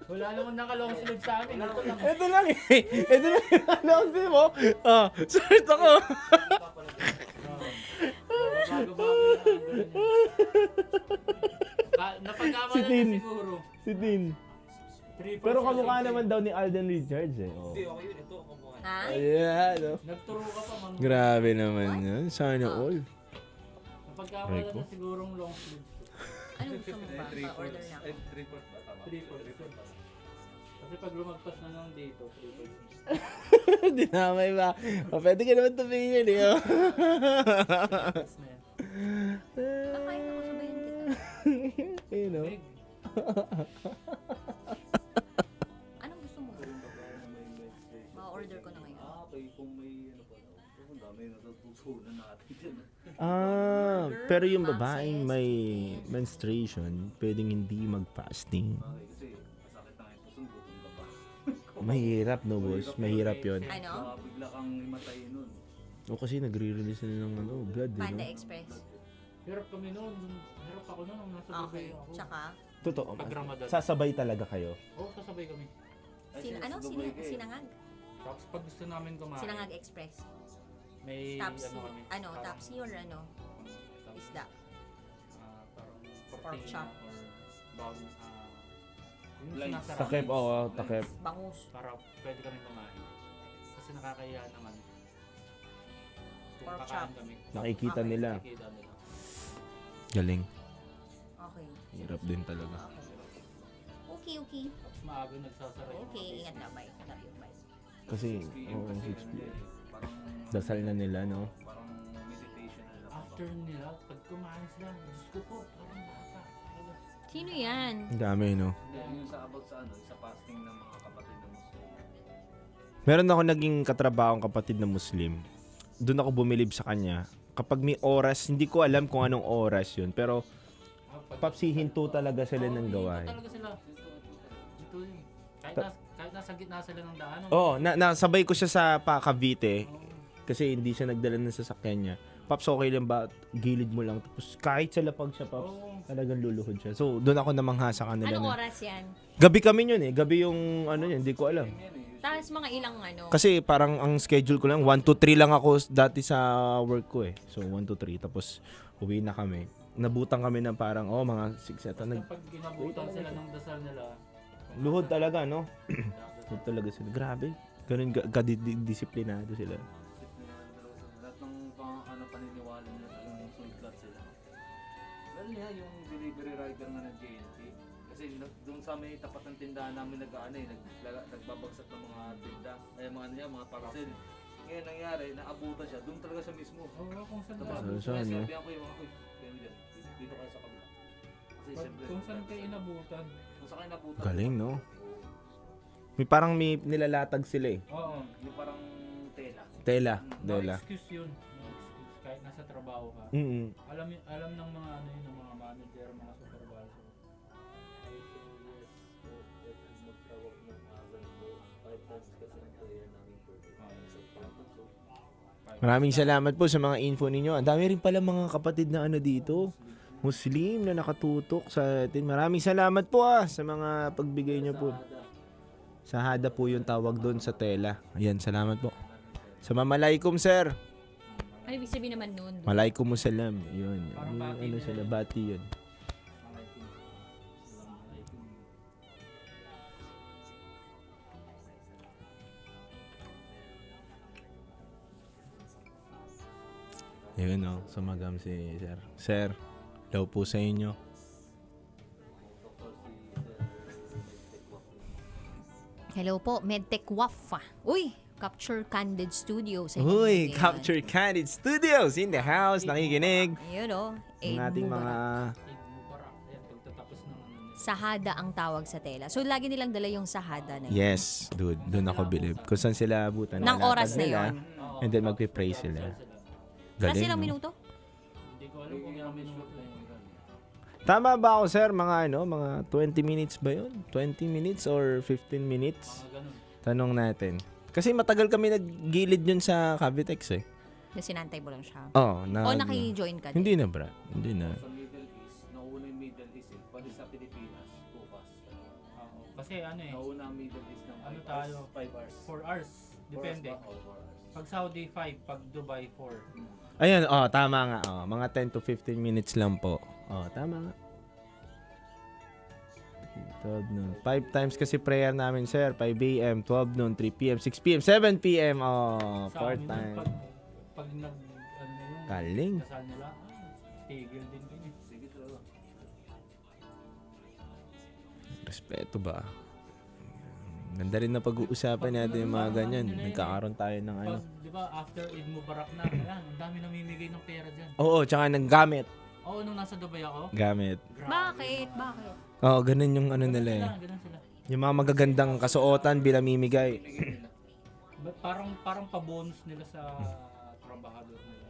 [SPEAKER 10] Wala naman naka-long sleeve sa amin.
[SPEAKER 17] Ito lang yung long sleeve mo. Short ako. Si Tin.
[SPEAKER 10] siguro.
[SPEAKER 17] Si Tin.
[SPEAKER 10] 3-4
[SPEAKER 17] Pero
[SPEAKER 10] sila
[SPEAKER 17] kamukha
[SPEAKER 10] same.
[SPEAKER 17] naman daw ni Alden Richards eh. Oh.
[SPEAKER 10] Hindi, ako yun. Ito, kamukha.
[SPEAKER 4] Ha?
[SPEAKER 17] Ayan, no?
[SPEAKER 10] Nagturo ka pa, mang.
[SPEAKER 17] Grabe naman yun. Sana all.
[SPEAKER 10] Napagkakala
[SPEAKER 17] Rico.
[SPEAKER 10] na sigurong long sleeve.
[SPEAKER 4] Anong gusto mo ba? Pa-order na ako.
[SPEAKER 10] 3-4 ba? Tama. 3-4. Kasi pag lumagpas na lang dito, 3-4.
[SPEAKER 17] Dinamay ba? O, pwede ka naman tumingin eh. Oh.
[SPEAKER 4] Kakain ako sabayan kita.
[SPEAKER 17] You know?
[SPEAKER 4] Anong gusto mo? Ma-order ko na ngayon.
[SPEAKER 10] Okay, kung may ano pa. Kung dami natututunan natin dyan.
[SPEAKER 17] Pero yung babaeng may menstruation, pwedeng hindi mag-fasting.
[SPEAKER 10] Kasi masakit na ito, gutom ka pa.
[SPEAKER 17] Mahirap, no, boss? Mahirap yun.
[SPEAKER 4] Ano?
[SPEAKER 10] Bigla kang himatayin nun.
[SPEAKER 17] O kasi nagre-release na ng blood, eh,
[SPEAKER 4] Panda
[SPEAKER 17] no?
[SPEAKER 4] Express.
[SPEAKER 10] Hirap kami noon. Hirap ako noon nung nasa
[SPEAKER 4] Okay.
[SPEAKER 10] Dubai ako.
[SPEAKER 4] Tsaka?
[SPEAKER 17] Totoo.
[SPEAKER 10] Pag Ramadan.
[SPEAKER 17] Sasabay talaga kayo.
[SPEAKER 10] Oo, sasabay kami.
[SPEAKER 4] Sinangag?
[SPEAKER 10] Tapos pag gusto namin kumain.
[SPEAKER 4] Sinangag Express.
[SPEAKER 10] May
[SPEAKER 4] Tapsi.
[SPEAKER 10] ano kami.
[SPEAKER 4] Ano?
[SPEAKER 10] parang,
[SPEAKER 4] Tapsi or ano? Isda.
[SPEAKER 10] Parang
[SPEAKER 4] Pork chop.
[SPEAKER 10] or bawang. Yung
[SPEAKER 9] Light.
[SPEAKER 10] sinasarap.
[SPEAKER 17] Takip, oo, takip.
[SPEAKER 4] Bangus.
[SPEAKER 10] Para pwede kami kumain. Kasi nakakaya naman. Kung
[SPEAKER 4] Pork
[SPEAKER 10] kakain
[SPEAKER 4] chop.
[SPEAKER 10] kami.
[SPEAKER 17] Nakikita nila.
[SPEAKER 10] Nakikita nila.
[SPEAKER 17] Galing.
[SPEAKER 4] Okay.
[SPEAKER 17] Hirap din talaga.
[SPEAKER 4] Okay, okay.
[SPEAKER 10] Tapos maaga nagsasara yung
[SPEAKER 4] Okay,
[SPEAKER 10] mga
[SPEAKER 4] ingat na. Bye. Love you. Bye.
[SPEAKER 17] Kasi, oo, 6 p.m. Dasal na nila, no?
[SPEAKER 10] Parang meditation na lang. After nila, pag kumain sila, Diyos ko po, parang bata.
[SPEAKER 16] Sino yan?
[SPEAKER 17] Ang dami, no?
[SPEAKER 10] Yung sa about sa ano, sa fasting ng mga kapatid ng Muslim.
[SPEAKER 17] Meron ako naging katrabahong kapatid na Muslim. Doon ako bumilib sa kanya. Kapag may oras, hindi ko alam kung anong oras yun. Pero, papsihinto talaga sila ng gawain.
[SPEAKER 10] Talaga sila. Dito yun. Kahit nasa gitna sila ng daan.
[SPEAKER 17] Oo, nasabay ko siya sa Cavite. Kasi hindi siya nagdala ng sasakyan niya. Paps, okay lang ba? Gilid mo lang. Tapos kahit sa lapag siya, Paps, talagang luluhod siya. So, doon ako namangha sa kanila.
[SPEAKER 16] Anong
[SPEAKER 17] na,
[SPEAKER 16] oras yan?
[SPEAKER 17] gabi kami yun eh. Gabi yung ano yun, hindi ko alam.
[SPEAKER 16] Tapos mga ilang ano?
[SPEAKER 17] Kasi parang ang schedule ko lang, 1 to 3 lang ako dati sa work ko eh. So, 1 to 3. Tapos, uwi na kami. Nabutan kami ng parang, mga 6 eta.
[SPEAKER 10] Pag ginabutan sila ng dasal nila,
[SPEAKER 17] Luhod talaga, no? Luhod talaga sila. Grabe. Ganun kadisiplinado sila.
[SPEAKER 10] lahat ng paniniwala nila talagang sultlat sila. Lalo niya yung delivery rider na nag-JNT. Kasi doon sa may tapat ng tindahan namin nagbabagsak ng mga tinda. Ay mga ano niya, mga parcel. Ngayon nangyari, naabutan siya. Doon talaga siya mismo. Oo, kung saan
[SPEAKER 17] Saan, saan, no?
[SPEAKER 10] Sabihan ko yung mga, dito kayo sa kabila. Kasi siyempre, kung saan kayo inabutan. Kung saan kayo inabutan.
[SPEAKER 17] Galing, no? May nilalatag sila eh.
[SPEAKER 10] Oo, yung parang tela.
[SPEAKER 17] Tela.
[SPEAKER 10] No
[SPEAKER 17] Tela.
[SPEAKER 10] excuse yun. No excuse. Kahit nasa trabaho ka.
[SPEAKER 17] Mm-mm.
[SPEAKER 10] Alam ng mga ano yun, ng mga manager, mga supervisor. Magtawag ng azan po. 5 times kasi ang prayer namin per day.
[SPEAKER 17] Maraming salamat po sa mga info ninyo. Ang dami rin pala mga kapatid na ano dito. Muslim na nakatutok sa atin. Maraming salamat po sa mga pagbigay niyo po. Sahada po yung tawag doon sa tela. Ayan, salamat po. Sa Mamalaikum, sir.
[SPEAKER 16] Ano ibig sabihin naman nun?
[SPEAKER 17] Malaikum salam. Yun. Ano sila, bati yun. Yun, sumagam si sir. Sir, daw po sa inyo.
[SPEAKER 16] Hello po, Medtech Wafa. Uy, Capture Candid Studios.
[SPEAKER 17] Uy, Capture Candid Studios in the house. Nakikinig.
[SPEAKER 16] Ayun o.
[SPEAKER 17] Ang ating mga...
[SPEAKER 16] Sahada ang tawag sa tela. So, lagi nilang dala yung sahada na yun.
[SPEAKER 17] Yes, dude. Doon ako believe. Kung saan sila abutan.
[SPEAKER 16] Nang oras na
[SPEAKER 17] nila,
[SPEAKER 16] yun.
[SPEAKER 17] And then magpipray sila.
[SPEAKER 16] Kasi
[SPEAKER 17] Galing,
[SPEAKER 16] ilang
[SPEAKER 17] no?
[SPEAKER 16] minuto?
[SPEAKER 10] Hindi ko alam kung ilang minuto na yun.
[SPEAKER 17] Tama ba ako, sir? Mga 20 minutes ba yun? 20 minutes or 15 minutes? Tanong natin. Kasi matagal kami naggilid yun sa Cavitex eh.
[SPEAKER 16] Na sinantay mo lang siya?
[SPEAKER 17] Oo.
[SPEAKER 16] O naki-join ka din?
[SPEAKER 17] Hindi na, bro. Hindi na.
[SPEAKER 10] Sa Middle East, nauna yung Middle East eh. Pati sa Pilipinas, bukas. Kasi ano eh. Nauna ang Middle East ng 5 tayo? 5 hours. 4 hours. Depende. Pag Saudi 5, pag Dubai 4.
[SPEAKER 17] Ayan, tama nga. Mga 10 to 15 minutes lang po. Tama nga. 12 noon. 5 times kasi prayer namin, sir. 5 a.m., 12 noon, 3 p.m., 6 p.m., 7 p.m. Oh, 4 times.
[SPEAKER 10] Pag nag, ano na yun,
[SPEAKER 17] Galing.
[SPEAKER 10] kasal nila, tigil din kayo. Sige talaga.
[SPEAKER 17] Respeto ba? Ganda rin na pag-uusapan natin yung mga ganyan. Nagkakaroon tayo ng ano.
[SPEAKER 10] Di ba, after Eid Mubarak na, ayan, ang dami namimigay ng pera dyan.
[SPEAKER 17] Oo, tsaka ng gamit.
[SPEAKER 10] Oo, nung nasa Dubai ako.
[SPEAKER 17] Gamit.
[SPEAKER 16] Bakit? Bakit?
[SPEAKER 17] Oo, ganun yung ano nila eh.
[SPEAKER 10] Ganun sila.
[SPEAKER 17] Yung mga magagandang kasuotan binamimigay.
[SPEAKER 10] Parang pa-bonus nila sa trabahador nila.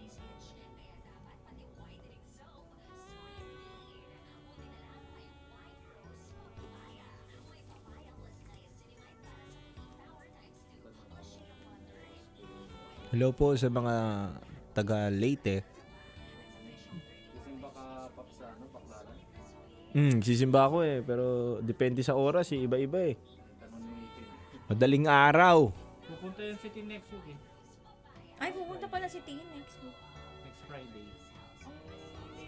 [SPEAKER 17] Hello po sa mga taga Leyte.
[SPEAKER 10] Sisimba ka, Pap, sa ano, Baklaran?
[SPEAKER 17] Sisimba ako eh. Pero depende sa oras eh. Iba-iba eh. Madaling araw.
[SPEAKER 10] Pupunta yung city next week eh.
[SPEAKER 16] Ay, pupunta pala si Tina next week.
[SPEAKER 10] Next Friday. Ang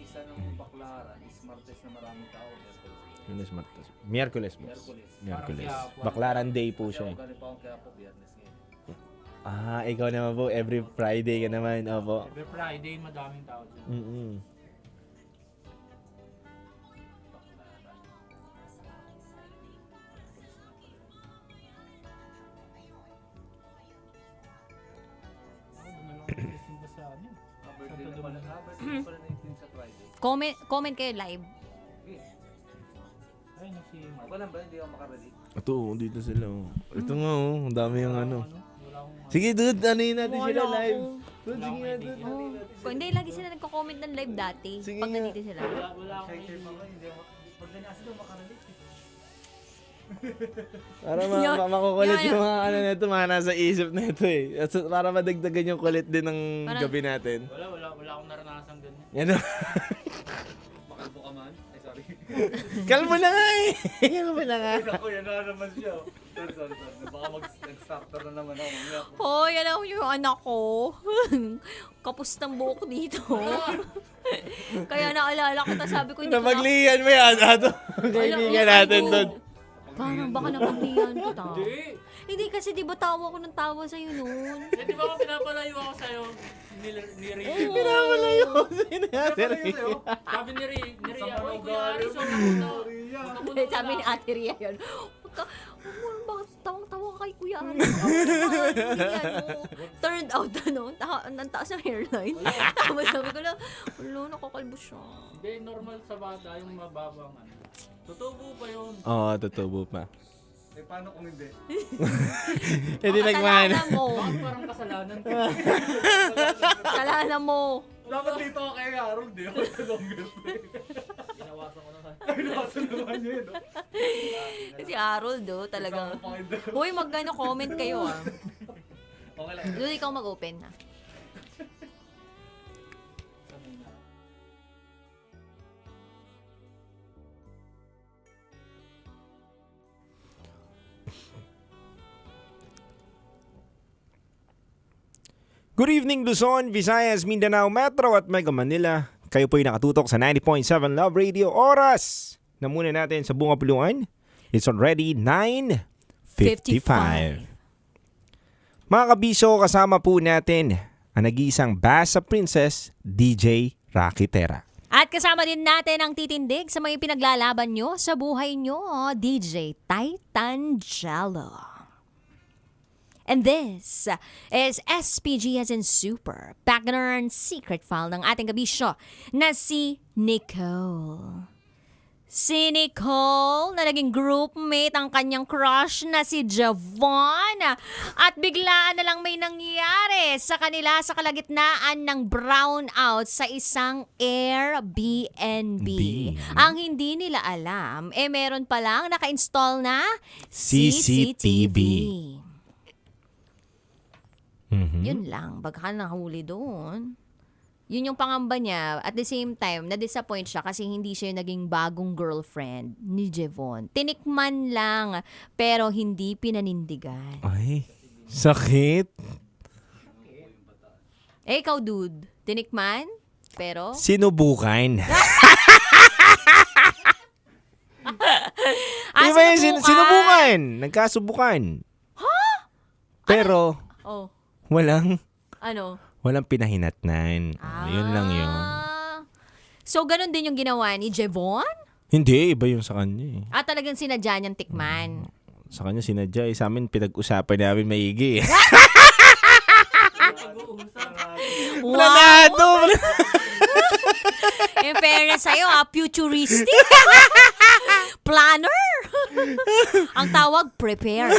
[SPEAKER 10] isa ng Baklaran is Martes na maraming tao.
[SPEAKER 17] Lunes, Martes. Miyerkules po. Miyerkules.
[SPEAKER 10] Parang kaya-
[SPEAKER 17] Baklaran Day po siya eh.
[SPEAKER 10] Galing pa akong kaya po, Biyernes ngayon.
[SPEAKER 17] Ikaw naman po. Every Friday ka naman. Opo.
[SPEAKER 10] Every Friday, madaming tao dyan.
[SPEAKER 17] Mm-mm.
[SPEAKER 10] Sisimba sa ano? Birthday na pala. Birthday na pala na yung sa Friday.
[SPEAKER 16] Comment kayo live.
[SPEAKER 10] Ay, si Mark. Wala ba? Hindi ako makarelate.
[SPEAKER 17] Ito, dito sila. Oh. Ito nga oh. Ang dami yung ano. Sige, dude. Ano yun natin sila live? Dude, sige nga, dude.
[SPEAKER 16] Kung hindi, lagi sila nagko-comment ng live dati. Pag nandito sila.
[SPEAKER 10] Wala akong hindi ako. Pag ganasa daw makarelate.
[SPEAKER 17] Para makukulit yung mga ano nito, mga nasa isip na ito eh. Para madagdagan yung kulit din ng gabi natin.
[SPEAKER 10] Wala akong naranasan ganyan.
[SPEAKER 17] Yan o.
[SPEAKER 10] Makalbo ka man? Ay, sorry.
[SPEAKER 17] Kalmo na nga eh. Kalmo na nga.
[SPEAKER 10] Ako, yan na naman siya. Sorry. Baka mag-starter na naman ako.
[SPEAKER 16] Hoy, alam mo yung anak ko. Kapos ng buhok dito. Kaya naalala ko, sabi ko, hindi ko
[SPEAKER 17] Napaglihan mo yan, ato. Kaibigan natin doon.
[SPEAKER 16] Parang baka napaglihan ko ta. Hindi kasi di ba tawa ko ng tawa sa'yo noon?
[SPEAKER 10] Eh, di ba ako pinapalayo ako sa'yo? Ni Ria.
[SPEAKER 17] Pinapalayo ako sa'yo.
[SPEAKER 10] Sabi ni Ria, oy, Kuya Aris,
[SPEAKER 16] Sabi ni Ate Ria yun. Bakit tawang-tawa kay Kuya Aris? Turned out, ang taas ng hairline. Tapos sabi ko lang, nakakalbo siya.
[SPEAKER 10] Hindi, normal sa bata yung mababang ano. Tutubo pa yun.
[SPEAKER 17] Oo, tutubo pa.
[SPEAKER 10] Eh, paano kung hindi?
[SPEAKER 17] Hindi nagmana.
[SPEAKER 10] Bakit parang kasalanan ko?
[SPEAKER 16] Kasalanan mo.
[SPEAKER 10] Dapat dito ako kay Harold, di ako sa longer. Ginawasan ko naman. Ginawasan naman yun, no?
[SPEAKER 16] Si Harold, talagang. Hoy, comment kayo ah.
[SPEAKER 10] Okay lang.
[SPEAKER 16] Doon ikaw mag-open na.
[SPEAKER 17] Good evening Luzon, Visayas, Mindanao, Metro at Mega Manila. Kayo po'y nakatutok sa 90.7 Love Radio. Oras na muna natin sa Bunga Puluan. It's already 9:55. Mga kabisyo, kasama po natin ang nag-iisang Basa Princess, DJ Rakitera.
[SPEAKER 16] At kasama din natin ang titindig sa mga pinaglalaban nyo sa buhay nyo, DJ Titan Jello. And this is SPG as in Super, Backner and Secret File ng ating kabisyo na si Nicole. Si Nicole na naging groupmate ang kanyang crush na si Javon. At biglaan na lang may nangyari sa kanila sa kalagitnaan ng brownout sa isang Airbnb. Ang hindi nila alam, meron palang naka-install na CCTV. Yun lang, baka nahuli doon. Yun yung pangamba niya. At the same time, na-disappoint siya kasi hindi siya yung naging bagong girlfriend ni Javon. Tinikman lang, pero hindi pinanindigan.
[SPEAKER 17] Ay, sakit.
[SPEAKER 16] Ikaw, dude, tinikman, pero...
[SPEAKER 17] Sinubukan. Di ba yung sinubukan? Nagkasubukan.
[SPEAKER 16] Ha?
[SPEAKER 17] Pero,
[SPEAKER 16] Oh,
[SPEAKER 17] walang
[SPEAKER 16] ano?
[SPEAKER 17] pinahinatnan. Yun lang yun.
[SPEAKER 16] So, ganun din yung ginawa ni Jevon?
[SPEAKER 17] Hindi, iba yung sa kanya eh.
[SPEAKER 16] Talagang sinadya niyang tikman.
[SPEAKER 17] Sa kanya sinadya eh. Sa amin, pinag-usapan namin maigi eh.
[SPEAKER 16] Wow! In fairness sa'yo, futuristic. Planner. Ang tawag, prepared.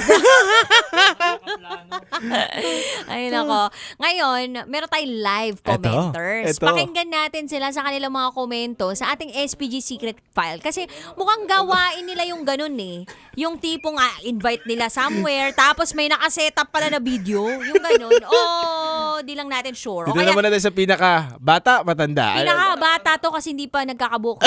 [SPEAKER 16] Ay, nako. Ngayon, meron tayong live commenters.
[SPEAKER 17] Eto.
[SPEAKER 16] Pakinggan natin sila sa kanilang mga komento sa ating SPG Secret File. Kasi mukhang gawain nila yung ganun eh. Yung tipong invite nila somewhere, tapos may nakasetup pala na video. Yung ganun. Di lang natin sure.
[SPEAKER 17] Dito naman natin sa pinaka bata, matanda.
[SPEAKER 16] Pinakabata to kasi hindi pa nagkakabuko.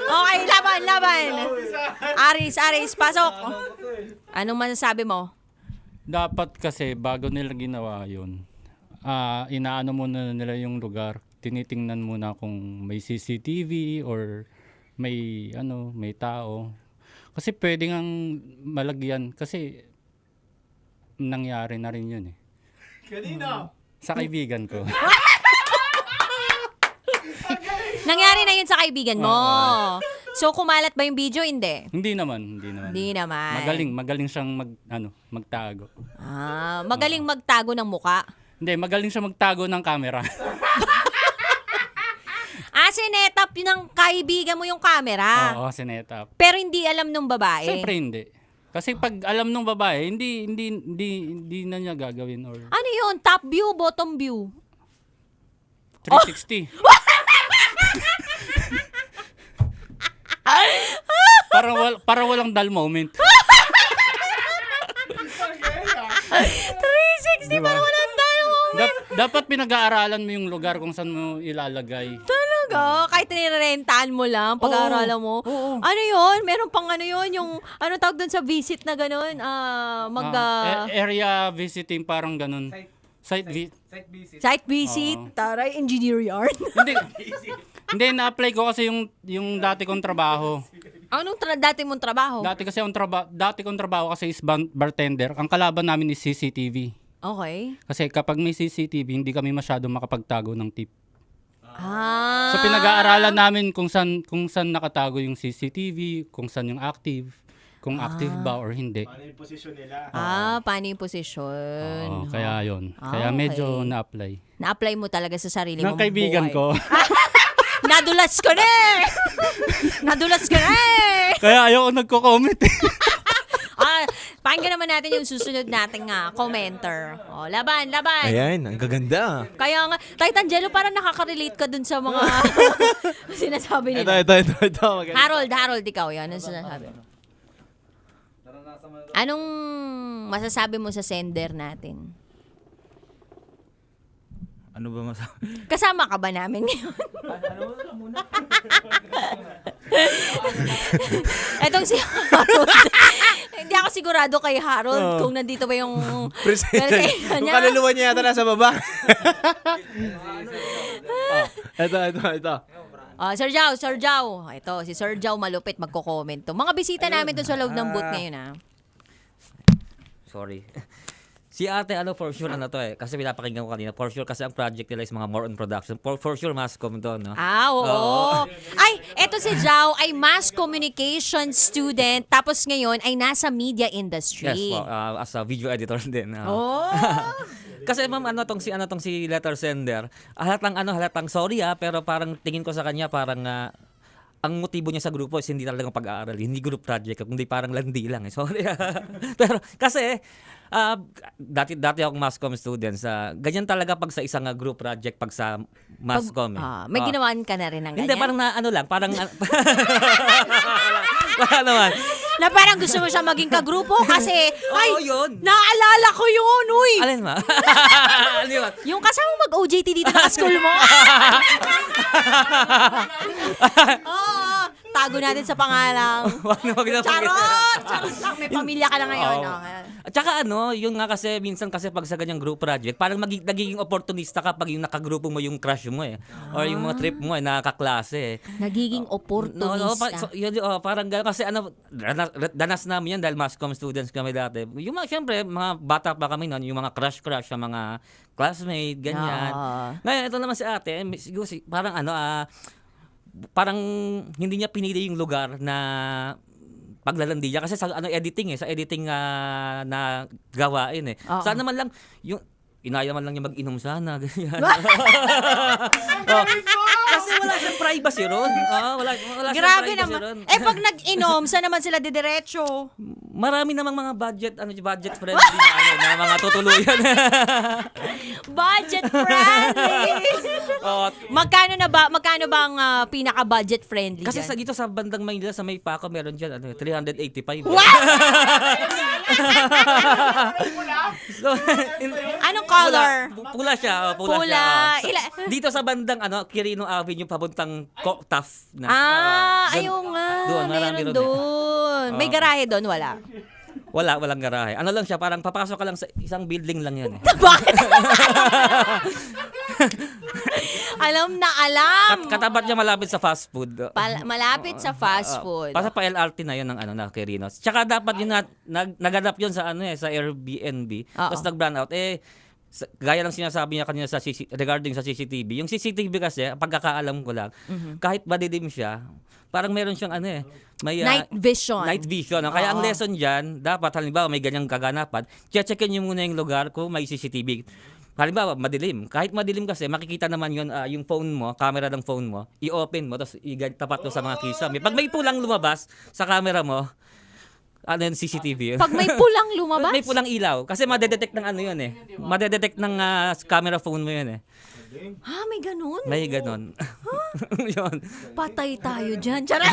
[SPEAKER 16] Okay, laban. Aris, pasok. Anong masasabi mo?
[SPEAKER 18] Dapat kasi bago nila ginawa yun, inaano muna nila yung lugar. Tinitingnan muna kung may CCTV or may tao. Kasi pwede ngang malagyan kasi nangyari na rin yun eh.
[SPEAKER 15] Kanino?
[SPEAKER 18] Sa kaibigan ko.
[SPEAKER 16] Nangyari na yun sa kaibigan mo. So, kumalat ba yung video? Hindi.
[SPEAKER 18] Hindi naman. Magaling siyang magtago.
[SPEAKER 16] Magaling magtago ng muka.
[SPEAKER 18] Hindi, magaling siya magtago ng camera.
[SPEAKER 16] Sinetap yun ng kaibigan mo yung camera.
[SPEAKER 18] Oo, sinetap.
[SPEAKER 16] Pero hindi alam nung babae.
[SPEAKER 18] Siyempre hindi. Kasi pag alam nung babae, hindi na niya gagawin or
[SPEAKER 16] Ano yun? Top view, bottom view?
[SPEAKER 18] 360. Para walang dull moment.
[SPEAKER 16] 360
[SPEAKER 18] Diba?
[SPEAKER 16] para walang tayo moment.
[SPEAKER 18] Dapat pinag-aaralan mo yung lugar kung saan mo ilalagay.
[SPEAKER 16] Talaga? Kahit nirerentahan mo lang, pag-aaralan mo. Ano yun? Meron pang ano yun? Yung, ano tawag dun sa visit na gano'n?
[SPEAKER 18] Area visiting, parang ganun. Site
[SPEAKER 16] visit? Taray, engineer yarn.
[SPEAKER 18] Hindi, na-apply ko kasi yung dati kong trabaho.
[SPEAKER 16] Anong dati mong trabaho?
[SPEAKER 18] Dati kong trabaho kasi is bartender. Ang kalaban namin is CCTV.
[SPEAKER 16] Okay.
[SPEAKER 18] Kasi kapag may CCTV, hindi kami masyado makapagtago ng tip.
[SPEAKER 16] Ah.
[SPEAKER 18] So pinag-aaralan namin kung saan nakatago yung CCTV, kung saan yung active, kung active ba or hindi.
[SPEAKER 17] Paano yung posisyon nila?
[SPEAKER 16] Paano yung posisyon?
[SPEAKER 18] Oo, kaya yun. Kaya
[SPEAKER 16] okay.
[SPEAKER 18] medyo na-apply.
[SPEAKER 16] Na-apply mo talaga sa sarili mong
[SPEAKER 18] Ng kaibigan
[SPEAKER 16] buhay.
[SPEAKER 18] ko.
[SPEAKER 16] Nadulas ko na eh! Nadulas ko na eh!
[SPEAKER 18] Kaya ayoko nagko-comment eh.
[SPEAKER 16] Pakinggan naman natin yung susunod nating commenter. Laban.
[SPEAKER 17] Ayan, ang gaganda.
[SPEAKER 16] Kaya nga, Titan Jello, parang nakaka-relate ka dun sa mga sinasabi nila.
[SPEAKER 17] Ito.
[SPEAKER 16] Harold, ikaw yan. Anong sinasabi mo? Anong masasabi mo sa sender natin?
[SPEAKER 19] Ano ba masabi?
[SPEAKER 16] Kasama ka ba namin ngayon? Etong si Harold. Hindi ako sigurado kay Harold kung nandito ba yung
[SPEAKER 17] presensya niya. Kung kaluluwa niya yata nasa baba. Ito.
[SPEAKER 16] Sir Jao. Ito, si Sir Jao malupit magko-comment to. Mga bisita namin doon sa loob ng booth ngayon
[SPEAKER 19] Sorry. Si ate, for sure to eh. Kasi pinapakinggan ko kanina. For sure kasi ang project nila is mga more on production. For sure, Mascom to, no?
[SPEAKER 16] Oo. Ay, eto si Jao ay mass communication student. Tapos ngayon ay nasa media industry.
[SPEAKER 19] Yes, as a video editor din. Kasi ma'am, tong si letter sender, halatang sorry pero parang tingin ko sa kanya parang ang motibo niya sa grupo is hindi talagang pag-aaral, hindi group project, kundi parang landi lang. Sorry. Pero kasi dati akong Mascom students, ganyan talaga pag sa isang group project, pag sa Mascom.
[SPEAKER 16] May ginawan ka na rin ng ganyan?
[SPEAKER 19] Hindi, parang parang wala naman.
[SPEAKER 16] Na parang gusto mo siya maging kagrupo kasi,
[SPEAKER 19] yun.
[SPEAKER 16] Naalala ko yun, uy!
[SPEAKER 19] Alin ma?
[SPEAKER 16] Yung kasama mag-OJT dito na school mo. itago natin sa pangalang.
[SPEAKER 19] Wag na
[SPEAKER 16] Charot! Charot lang, may pamilya ka na ngayon.
[SPEAKER 19] Oo.
[SPEAKER 16] Okay.
[SPEAKER 19] At saka yun nga kasi, minsan kasi pag sa ganyang group project, parang nagiging opportunista ka pag yung nakagrupo mo yung crush mo or yung mga trip mo nakaklase
[SPEAKER 16] Nagiging opportunista.
[SPEAKER 19] Parang gano'n. Kasi danas namin yan dahil mass comm students kami dati. Yung mga, syempre, mga bata pa kami noon, yung mga crush sa mga classmate, ganyan. Ngayon, ito naman si ate, siguro parang parang hindi niya pinili yung lugar na paglalandi niya kasi sa editing sa editing na gawain Sana man lang yung inaya man lang niya mag-inom sana ganyan. Kasi wala siyang privacy ron. Wala
[SPEAKER 16] Grabe
[SPEAKER 19] siyang privacy
[SPEAKER 16] naman.
[SPEAKER 19] ron.
[SPEAKER 16] Pag nag-inom, saan naman sila didiretso?
[SPEAKER 19] Marami namang mga budget friendly na mga tutuluyan.
[SPEAKER 16] Budget friendly. Magkano ba ang pinaka-budget friendly
[SPEAKER 19] Kasi
[SPEAKER 16] dyan?
[SPEAKER 19] sa dito sa bandang Maynila sa May Paco meron diyan 385.
[SPEAKER 16] Wow!
[SPEAKER 19] So,
[SPEAKER 16] Anong color?
[SPEAKER 19] Pula siya. Pula
[SPEAKER 16] Pula.
[SPEAKER 19] siya. Dito sa bandang Quirino Avenue papuntang Taf na.
[SPEAKER 16] Ayun nga.
[SPEAKER 19] Doon, marami
[SPEAKER 16] Meron
[SPEAKER 19] ron
[SPEAKER 16] doon. May garahe doon, wala?
[SPEAKER 19] Walang garahe. Ano lang siya, parang papasok ka lang sa isang building lang yan.
[SPEAKER 16] Bakit? Alam na alam.
[SPEAKER 19] Katapat niya malapit sa fast food.
[SPEAKER 16] Malapit sa fast food.
[SPEAKER 19] Pasa pa LRT na yun ng na Quirino. Tsaka dapat yun naganap yun sa sa Airbnb. Tapos nag-brand out. Gaya ng sinasabi niya kanina regarding sa CCTV. Yung CCTV kasi, pagkakaalam ko lang, kahit madidim siya, parang meron siyang may
[SPEAKER 16] night vision.
[SPEAKER 19] Night vision. Kaya ang lesson diyan, dapat halimbawa may ganyang kaganapan, checkin niyo muna yung lugar kung may CCTV. Halimbawa, madilim. Kahit madilim kasi, makikita naman yun, yung phone mo, camera ng phone mo, i-open mo, tapos tapat mo sa mga kisame. Pag may pulang lumabas sa camera mo, yung CCTV yun.
[SPEAKER 16] Pag may pulang lumabas?
[SPEAKER 19] May pulang ilaw. Kasi madedetect ng yun Madedetect ng camera phone mo yun
[SPEAKER 16] May ganun?
[SPEAKER 19] May ganun. Yun.
[SPEAKER 16] Patay tayo dyan. Charot!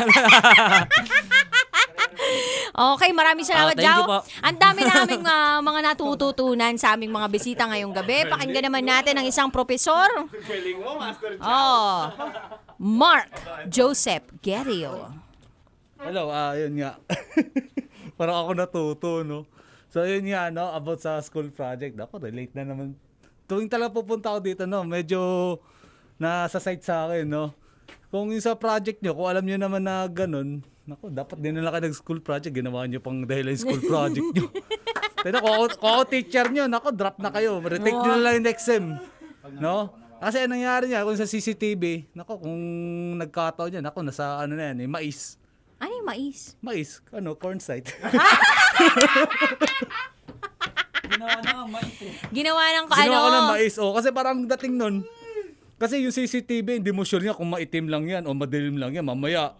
[SPEAKER 16] Okay, maraming salamat,
[SPEAKER 19] Thank you
[SPEAKER 16] Jao.
[SPEAKER 19] po.
[SPEAKER 16] Ang dami naming mga natututunan sa aming mga bisita ngayong gabi. Pakinggan naman natin ang isang profesor.
[SPEAKER 15] Galing mo, Master
[SPEAKER 16] Mark Joseph Guerrio.
[SPEAKER 10] Hello, yun nga. Parang ako natuto, no? So, yun nga, about sa school project. Ako, relate na naman. Tuwing talaga pupunta ako dito, medyo nasa site sa akin, Kung yung sa project nyo, kung alam nyo naman na ganun, dapat din na kayo ng school project. Ginawa nyo pang dahil yung school project nyo. Pero kung ako teacher nyo, drop na kayo. Retake nyo na lang yung next sem. Kasi anong nangyari niya, kung sa CCTV, kung nagkataon niya, nasa na yan, mais.
[SPEAKER 16] Ano yung mais?
[SPEAKER 10] Mais, corn site.
[SPEAKER 16] Ginawa ng
[SPEAKER 10] Ginawa ko ng mais. Kasi parang dating nun, kasi yung CCTV, hindi mo sure niya kung maitim lang yan o madilim lang yan. Mamaya,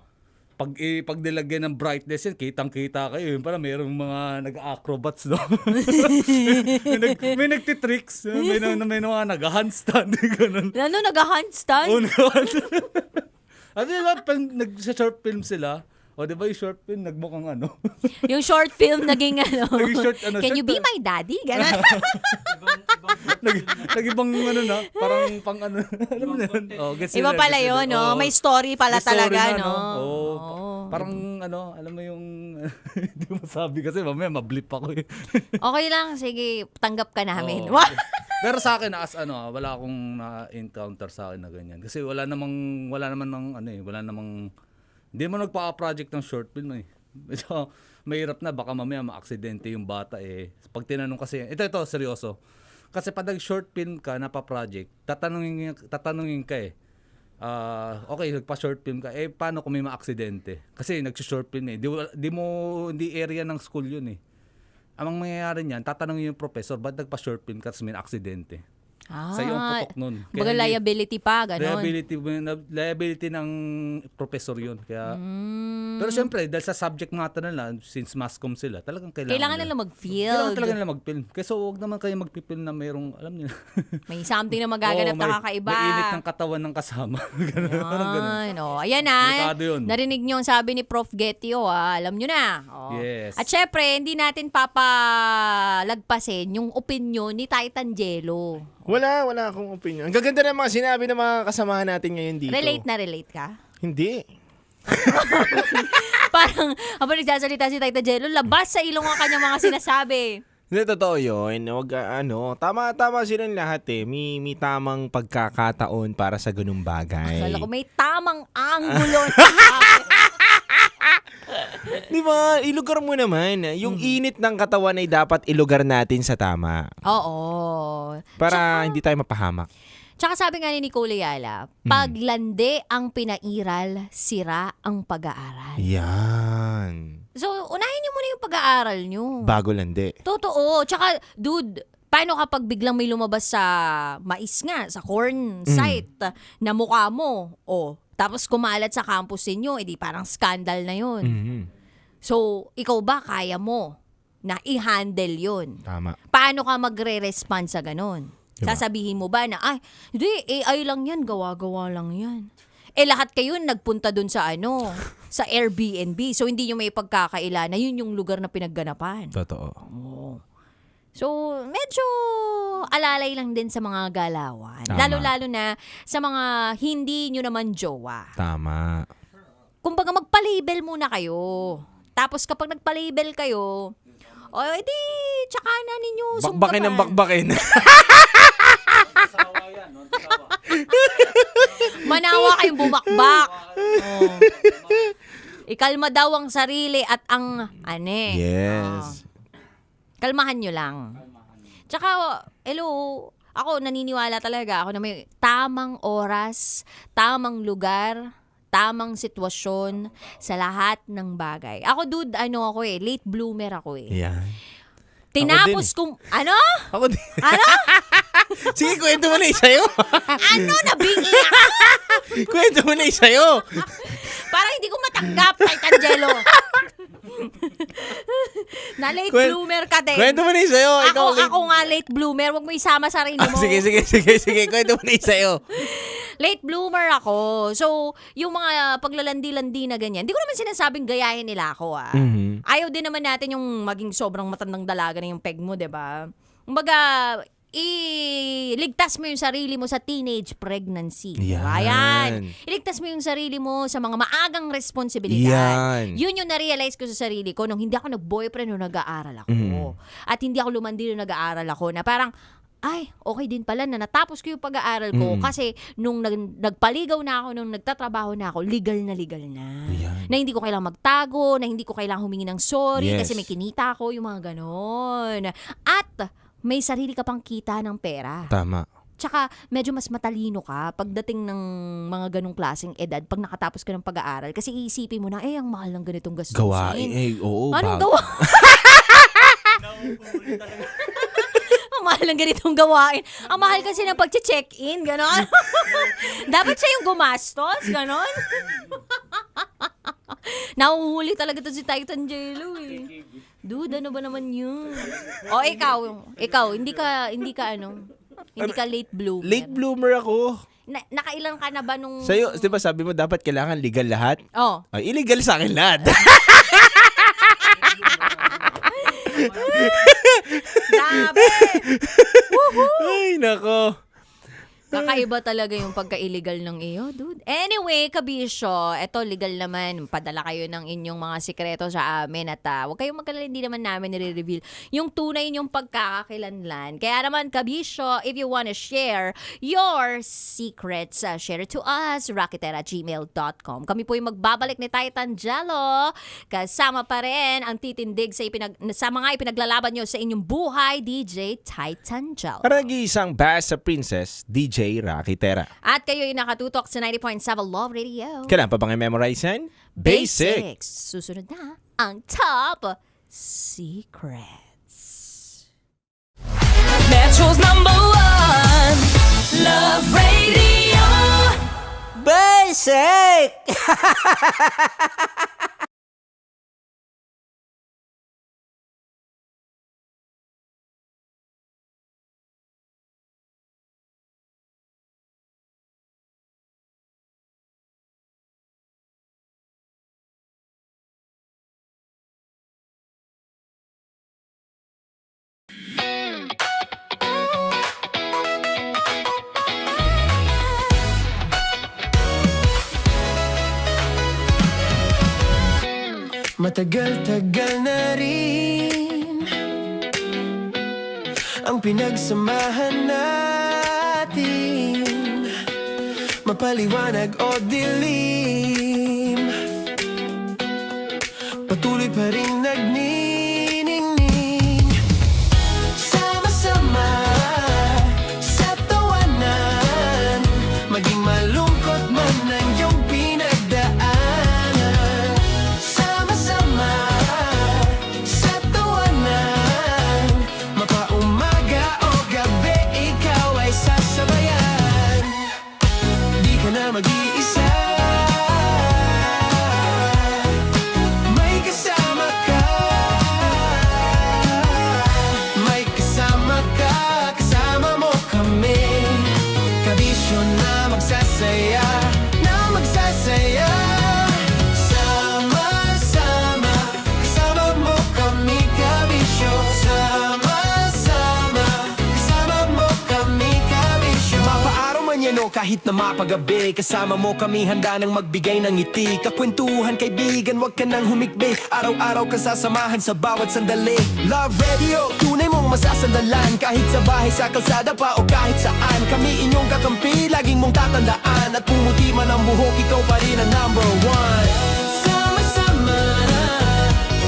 [SPEAKER 10] pag nilagyan ng brightness yan, kitang-kita kayo. Parang mayroong mga nag-acrobats, may nagtitricks. May mga nag-handstand.
[SPEAKER 16] Ano, nag-handstand?
[SPEAKER 10] Oo, nag-handstand. At nag-short film sila. Di ba yung short film, nagmukhang
[SPEAKER 16] Yung short film naging
[SPEAKER 10] Naging short,
[SPEAKER 16] Can you be my daddy? Ganon.
[SPEAKER 10] Nag-ibang parang pang alam mo na yun.
[SPEAKER 16] Iba pala yun, May story pala talaga,
[SPEAKER 10] Parang alam mo yung, hindi mo masabi kasi mamaya mablip ako
[SPEAKER 16] Okay lang, sige, tanggap ka namin.
[SPEAKER 10] Pero sa akin, wala akong na-encounter sa akin na ganyan. Kasi wala namang hindi mo nagpa-project ng short film Medyo mahirap na, baka mamaya ma-aksidente yung bata Pag tinanong kasi, ito seryoso. Kasi pag nag-short film ka, napa-project, tatanungin ka okay, nagpa-short film ka, paano kung may ma-aksidente? Kasi nag-short film hindi area ng school yun Ang mangyayari niyan, tatanungin yung professor, ba't nagpa-short film ka tapos may aksidente? Sa iyong putok nun.
[SPEAKER 16] Baga liability pa, gano'n.
[SPEAKER 10] Liability ng professor yun. Kaya, pero syempre, dahil sa subject matter nila, since mass comm sila, talagang kailangan
[SPEAKER 16] nila mag-field.
[SPEAKER 10] Kailangan talaga nila mag-film. Kaya so, huwag naman kayo mag-film na mayroong, alam niyo.
[SPEAKER 16] May something na magaganap na kakaiba.
[SPEAKER 10] May init ng katawan ng kasama. Ganun.
[SPEAKER 16] Ayan narinig niyo ang sabi ni Prof. Guerrio, alam niyo na.
[SPEAKER 10] Yes.
[SPEAKER 16] At syempre, hindi natin papalagpasin yung opinion ni Titan Jello.
[SPEAKER 17] Wala akong opinion. Ang gaganda ng mga sinabi ng mga kasamahan natin ngayon dito.
[SPEAKER 16] Relate ka?
[SPEAKER 17] Hindi.
[SPEAKER 16] Parang, habang nagsasalita si Tita Jello, labas sa ilong ang kanyang mga sinasabi.
[SPEAKER 17] Hindi, totoo yun. Huwag, tama silang lahat eh. May tamang pagkakataon para sa ganung bagay.
[SPEAKER 16] Akala ko may tamang anggulo.
[SPEAKER 17] Di ba, ilugar mo naman. Yung init ng katawan ay dapat ilugar natin sa tama.
[SPEAKER 16] Oo.
[SPEAKER 17] Para hindi tayo mapahamak.
[SPEAKER 16] Tsaka sabi nga ni Nicole Ayala, paglande ang pinairal, sira ang pag-aaral.
[SPEAKER 17] Yan.
[SPEAKER 16] So, unahin niyo muna yung pag-aaral niyo.
[SPEAKER 17] Bago landi.
[SPEAKER 16] Totoo. Tsaka, dude, paano kapag biglang may lumabas sa mais nga, sa corn site, na mukha mo, tapos kumalat sa campus ninyo, edi parang scandal na yun. So, ikaw ba kaya mo na i-handle yun?
[SPEAKER 17] Tama.
[SPEAKER 16] Paano ka magre-respond sa ganun?
[SPEAKER 17] Diba?
[SPEAKER 16] Sasabihin mo ba na, ay, hindi, AI lang yan, gawa-gawa lang yan. Lahat kayo nagpunta dun sa sa Airbnb. So, hindi nyo may pagkakaila na yun yung lugar na pinagganapan.
[SPEAKER 17] Totoo.
[SPEAKER 16] So, medyo alalay lang din sa mga galawan.
[SPEAKER 17] Tama.
[SPEAKER 16] Lalo-lalo na sa mga hindi nyo naman jowa.
[SPEAKER 17] Tama.
[SPEAKER 16] Kumbaga, magpa-label muna kayo. Tapos kapag nagpa-label kayo, edi, tsaka na ninyo
[SPEAKER 17] Bakbakin ng bakbakin.
[SPEAKER 16] Manawa kayong bumakbak. Ikalma daw ang sarili at ang
[SPEAKER 17] Yes.
[SPEAKER 16] Kalmahan nyo lang. Tsaka, ako naniniwala talaga ako na may tamang oras, tamang lugar, tamang sitwasyon sa lahat ng bagay. Ako, dude, late bloomer ako eh.
[SPEAKER 17] Yan.
[SPEAKER 16] Tinapos kong,
[SPEAKER 17] Ako din.
[SPEAKER 16] Ano?
[SPEAKER 17] Sige, kwento mo na sa'yo.
[SPEAKER 16] Nabingi ako?
[SPEAKER 17] Kwento mo na sa'yo.
[SPEAKER 16] Parang hindi ko matanggap, Tita Jello. Na late bloomer ka din.
[SPEAKER 17] Kwento mo na sa'yo.
[SPEAKER 16] Ako nga late bloomer. Huwag mo isama sarili mo.
[SPEAKER 17] Sige. Kwento mo na sa'yo.
[SPEAKER 16] Late bloomer ako. So, yung mga paglalandi-landi na ganyan, hindi ko naman sinasabing gayahin nila ako. Ayaw din naman natin yung maging sobrang matandang dalaga na yung peg mo, diba? Kumbaga, iligtas mo yung sarili mo sa teenage pregnancy. Ayan. Iligtas mo yung sarili mo sa mga maagang responsibilidad. Yun yung na-realize ko sa sarili ko nung hindi ako nag-boyfriend nung nag-aaral ako. At hindi ako lumandi nung nag-aaral ako na parang, ay, okay din pala na natapos ko yung pag-aaral ko kasi nung nagpaligaw na ako, nung nagtatrabaho na ako, legal na. Na hindi ko kailangang magtago, na hindi ko kailangang humingi ng sorry kasi may kinita ako, yung mga ganon. At may sarili ka pang kita ng pera.
[SPEAKER 17] Tama.
[SPEAKER 16] Tsaka medyo mas matalino ka pagdating ng mga ganong klaseng edad pag nakatapos ka ng pag-aaral. Kasi iisipin mo na, ang mahal ng ganitong gastusin.
[SPEAKER 17] Gawain. Oo.
[SPEAKER 16] Anong gawa? Ang mahal ng ganitong gawain. Ang mahal kasi ng pag-check-in, gano'n. Dapat siya yung gumastos, gano'n. Nahuhuli talaga to si Titan Jello eh. Dude, ano ba naman yun? Ikaw, hindi ka late bloomer.
[SPEAKER 17] Late bloomer ako.
[SPEAKER 16] Nakailan ka na ba nung...
[SPEAKER 17] Sa'yo, di ba sabi mo dapat kailangan legal lahat?
[SPEAKER 16] Ay,
[SPEAKER 17] illegal sa akin lahat.
[SPEAKER 16] Grabe!
[SPEAKER 17] Ay, nako.
[SPEAKER 16] Kakaiba talaga yung pagka-illegal ng iyo, dude. Anyway, kabisyo, eto legal naman. Padala kayo ng inyong mga sikreto sa amin at huwag kayong magkalala, hindi naman namin nire-reveal yung tunay inyong pagkakakilanlan. Kaya naman, kabisyo, if you wanna share your secrets, share it to us, rocketera@gmail.com. Kami po yung magbabalik ni Titan Jello. Kasama pa rin ang titindig sa mga ipinaglalaban nyo sa inyong buhay, DJ Titan Jello.
[SPEAKER 17] Para nag-iisang basta princess, DJ Rocketera.
[SPEAKER 16] At kayo yung nakatutok sa 90.7 Love Radio.
[SPEAKER 17] Kailan pa bang i-memorize yan? Basic.
[SPEAKER 16] Susunod na ang Top Secrets.
[SPEAKER 5] Metro's #1 Love Radio.
[SPEAKER 1] Basic!
[SPEAKER 2] Matagal-tagal na rin ang pinagsamahan natin, mapaliwanag o dilim, patuloy pa rin nagniningning. Sama-sama sa tawanan, maging malungkot man ang iyong pinagdaanan. Sama-sama sa tawanan, mapaumaga o gabi, ikaw ay sasabayan. Di ka na mag-iisa, may kasama ka. May kasama ka, kasama mo kami. Kabisyo na magsasaya, na magsasaya. Sama-sama, kasama mo kami, kabisyo. Sama-sama, kasama mo kami, kabisyo. Mapaaraw man yan o kahit na mapagabi, kasama mo kami, handa nang magbigay ng ngiti. Kakwentuhan, kaibigan, wag ka nang humikbi. Araw-araw ka sasamahan sa bawat sandali. Love Radio, tunay mong masasandalan. Kahit sa bahay, sa kalsada pa o kahit saan, kami inyong kakampi, laging mong tatandaan. At pumuti man ang buhok, ikaw pa rin ang number one. Sama-sama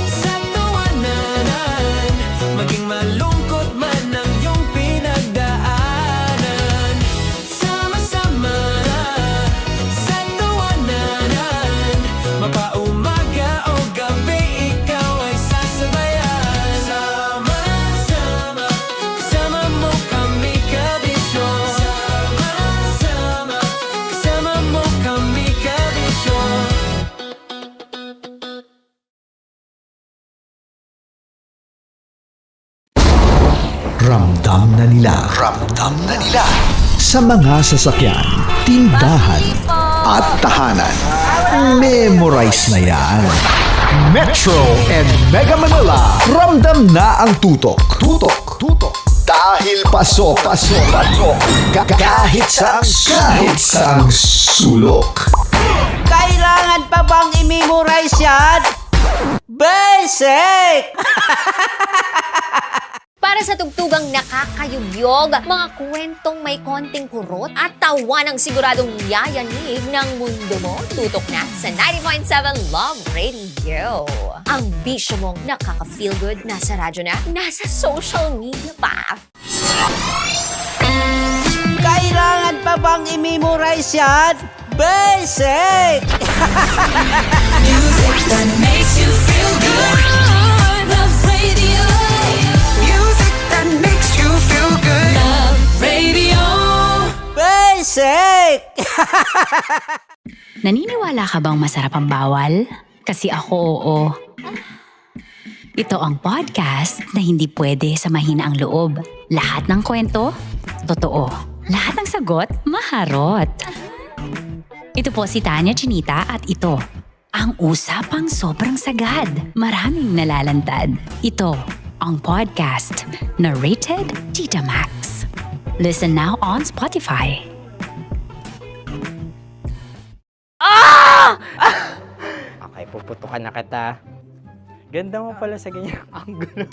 [SPEAKER 2] sa tawanan, maging malungkot man ang iyong pinagdaanan. Sama-sama sa tawanan, mapaumaga o gabi, ikaw ay sasabayan. Sama-sama, kasama mo kami, kabisyo. Sama-sama, kasama mo kami, kabisyo.
[SPEAKER 3] Ramdam na nila sa mga sasakyan, tindahan at tahanan. Memorize na yan. Metro and Mega Manila, ramdam na ang tutok. Dahil pasok. Kahit saang sulok.
[SPEAKER 1] Kailangan pa bang i-memorize yan? Basic!
[SPEAKER 4] Para sa tugtugang nakakayugyog, mga kwentong may konting kurot at tawa ng siguradong yayanig ng mundo mo, tutok na sa 90.7 Love Radio. Ang bisyo mong nakaka-feel good, nasa radyo na, nasa social media pa.
[SPEAKER 1] Kailangan pa bang i-memorize yan? Basic!
[SPEAKER 5] Music that makes you feel good. Love Radio. Music that makes you feel good. Love Radio.
[SPEAKER 1] Basic!
[SPEAKER 6] Naniniwala ka bang masarap ang bawal? Kasi ako oo. Ito ang podcast na hindi pwede samahin ang loob. Lahat ng kwento, totoo. Lahat ng sagot, maharot. Ito po si Tanya Chinita at ito, ang usapang sobrang sagad. Maraming nalalantad. Ito, ang podcast na rated Tita Max. Listen now on Spotify.
[SPEAKER 7] Okay, puputukan na kita. Ganda mo pala sa ganyang angulo.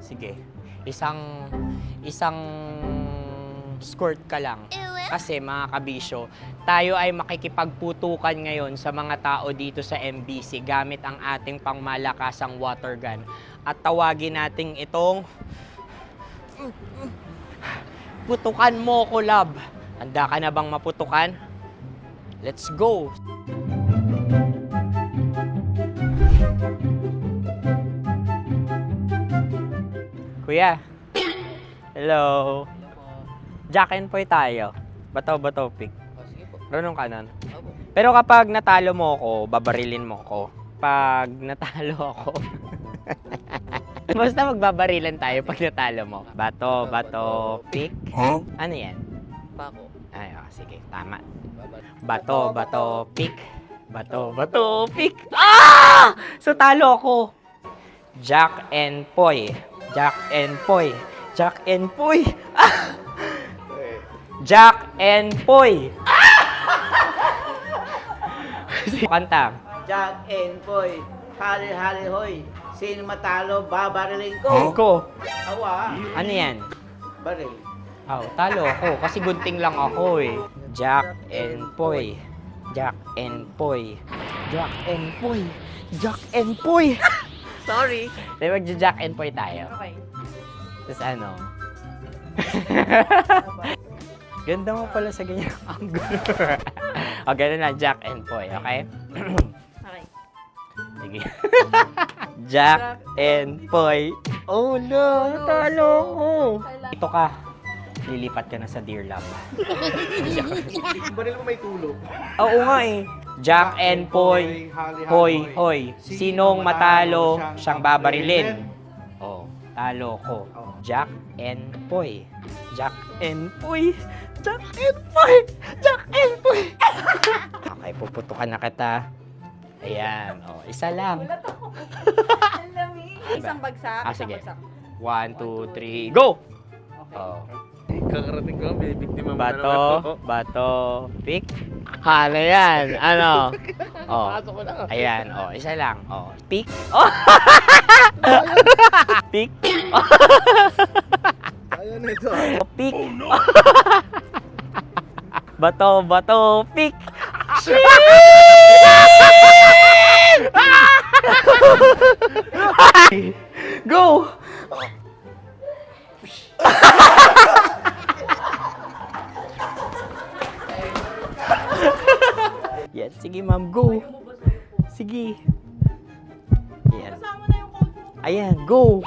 [SPEAKER 7] Sige, isang skirt ka lang. Kasi mga kabisyo, tayo ay makikipagputukan ngayon sa mga tao dito sa MBC gamit ang ating pangmalakasang water gun. At tawagin natin itong putukan mo ko, love. Handa ka na bang maputukan? Let's go! Kuya. Hello. Jack and Poy tayo. Bato-bato pick. Runong ka nun. Pero kapag natalo mo ako, babarilin mo ako. Pag natalo ako, basta magbabarilan tayo pag natalo mo. Bato, pick.
[SPEAKER 5] Huh?
[SPEAKER 7] Ano yan?
[SPEAKER 5] Pako.
[SPEAKER 7] Ay, sige, tama. Bato, pick. Bato, pick. Ah! So, talo ako. Jack and Poy. Jack and Poy. Jack and Poy. Ah! Jack and Poy. Kanta.
[SPEAKER 1] Jack and Poy, hali-hali hoy. Sino matalo, babariling ko.
[SPEAKER 7] Ko.
[SPEAKER 1] Awa.
[SPEAKER 7] Ano yan?
[SPEAKER 1] Baril.
[SPEAKER 7] Talo ako kasi gunting lang ako eh. Jack and Poy. Jack and Poy. Jack and Poy. Jack and Poy. Sorry. Di ba Jack and Poy tayo?
[SPEAKER 8] Okay.
[SPEAKER 7] Tapos ano? Ganda mo pala sa ganyan angle. O, ganun na, Jack and Poy, okay?
[SPEAKER 8] Okay.
[SPEAKER 7] Sige. Jack and Poy. Oh no, talo ko. Ito ka. Lilipat ka na sa Dear Love.
[SPEAKER 15] Baril mo may tulog.
[SPEAKER 7] Oo nga eh. Jack and Poy. Hoy, hoy. Sinong matalo, siyang babarilin. Oh, talo ko. Jack and Poy. Jack and Poy. Jack and Poy. Jack and Poy. Okay, puputukan na kita. Ayan. Oh, isa lang.
[SPEAKER 8] Isang bagsak.
[SPEAKER 7] Sige. 1, 2, 3, go! Oh.
[SPEAKER 15] Kakarating ko, binibiktima mo
[SPEAKER 7] Bato, pick. Ano yan? Ano? Oh. Ayan, oh, isa lang. Oh, pick. Oh. Pick.
[SPEAKER 15] Ayaw na ito.
[SPEAKER 7] Oh, pick. Bato, pick. Go! Yan, sige ma'am, go. Sige. Yan. Ayan, go.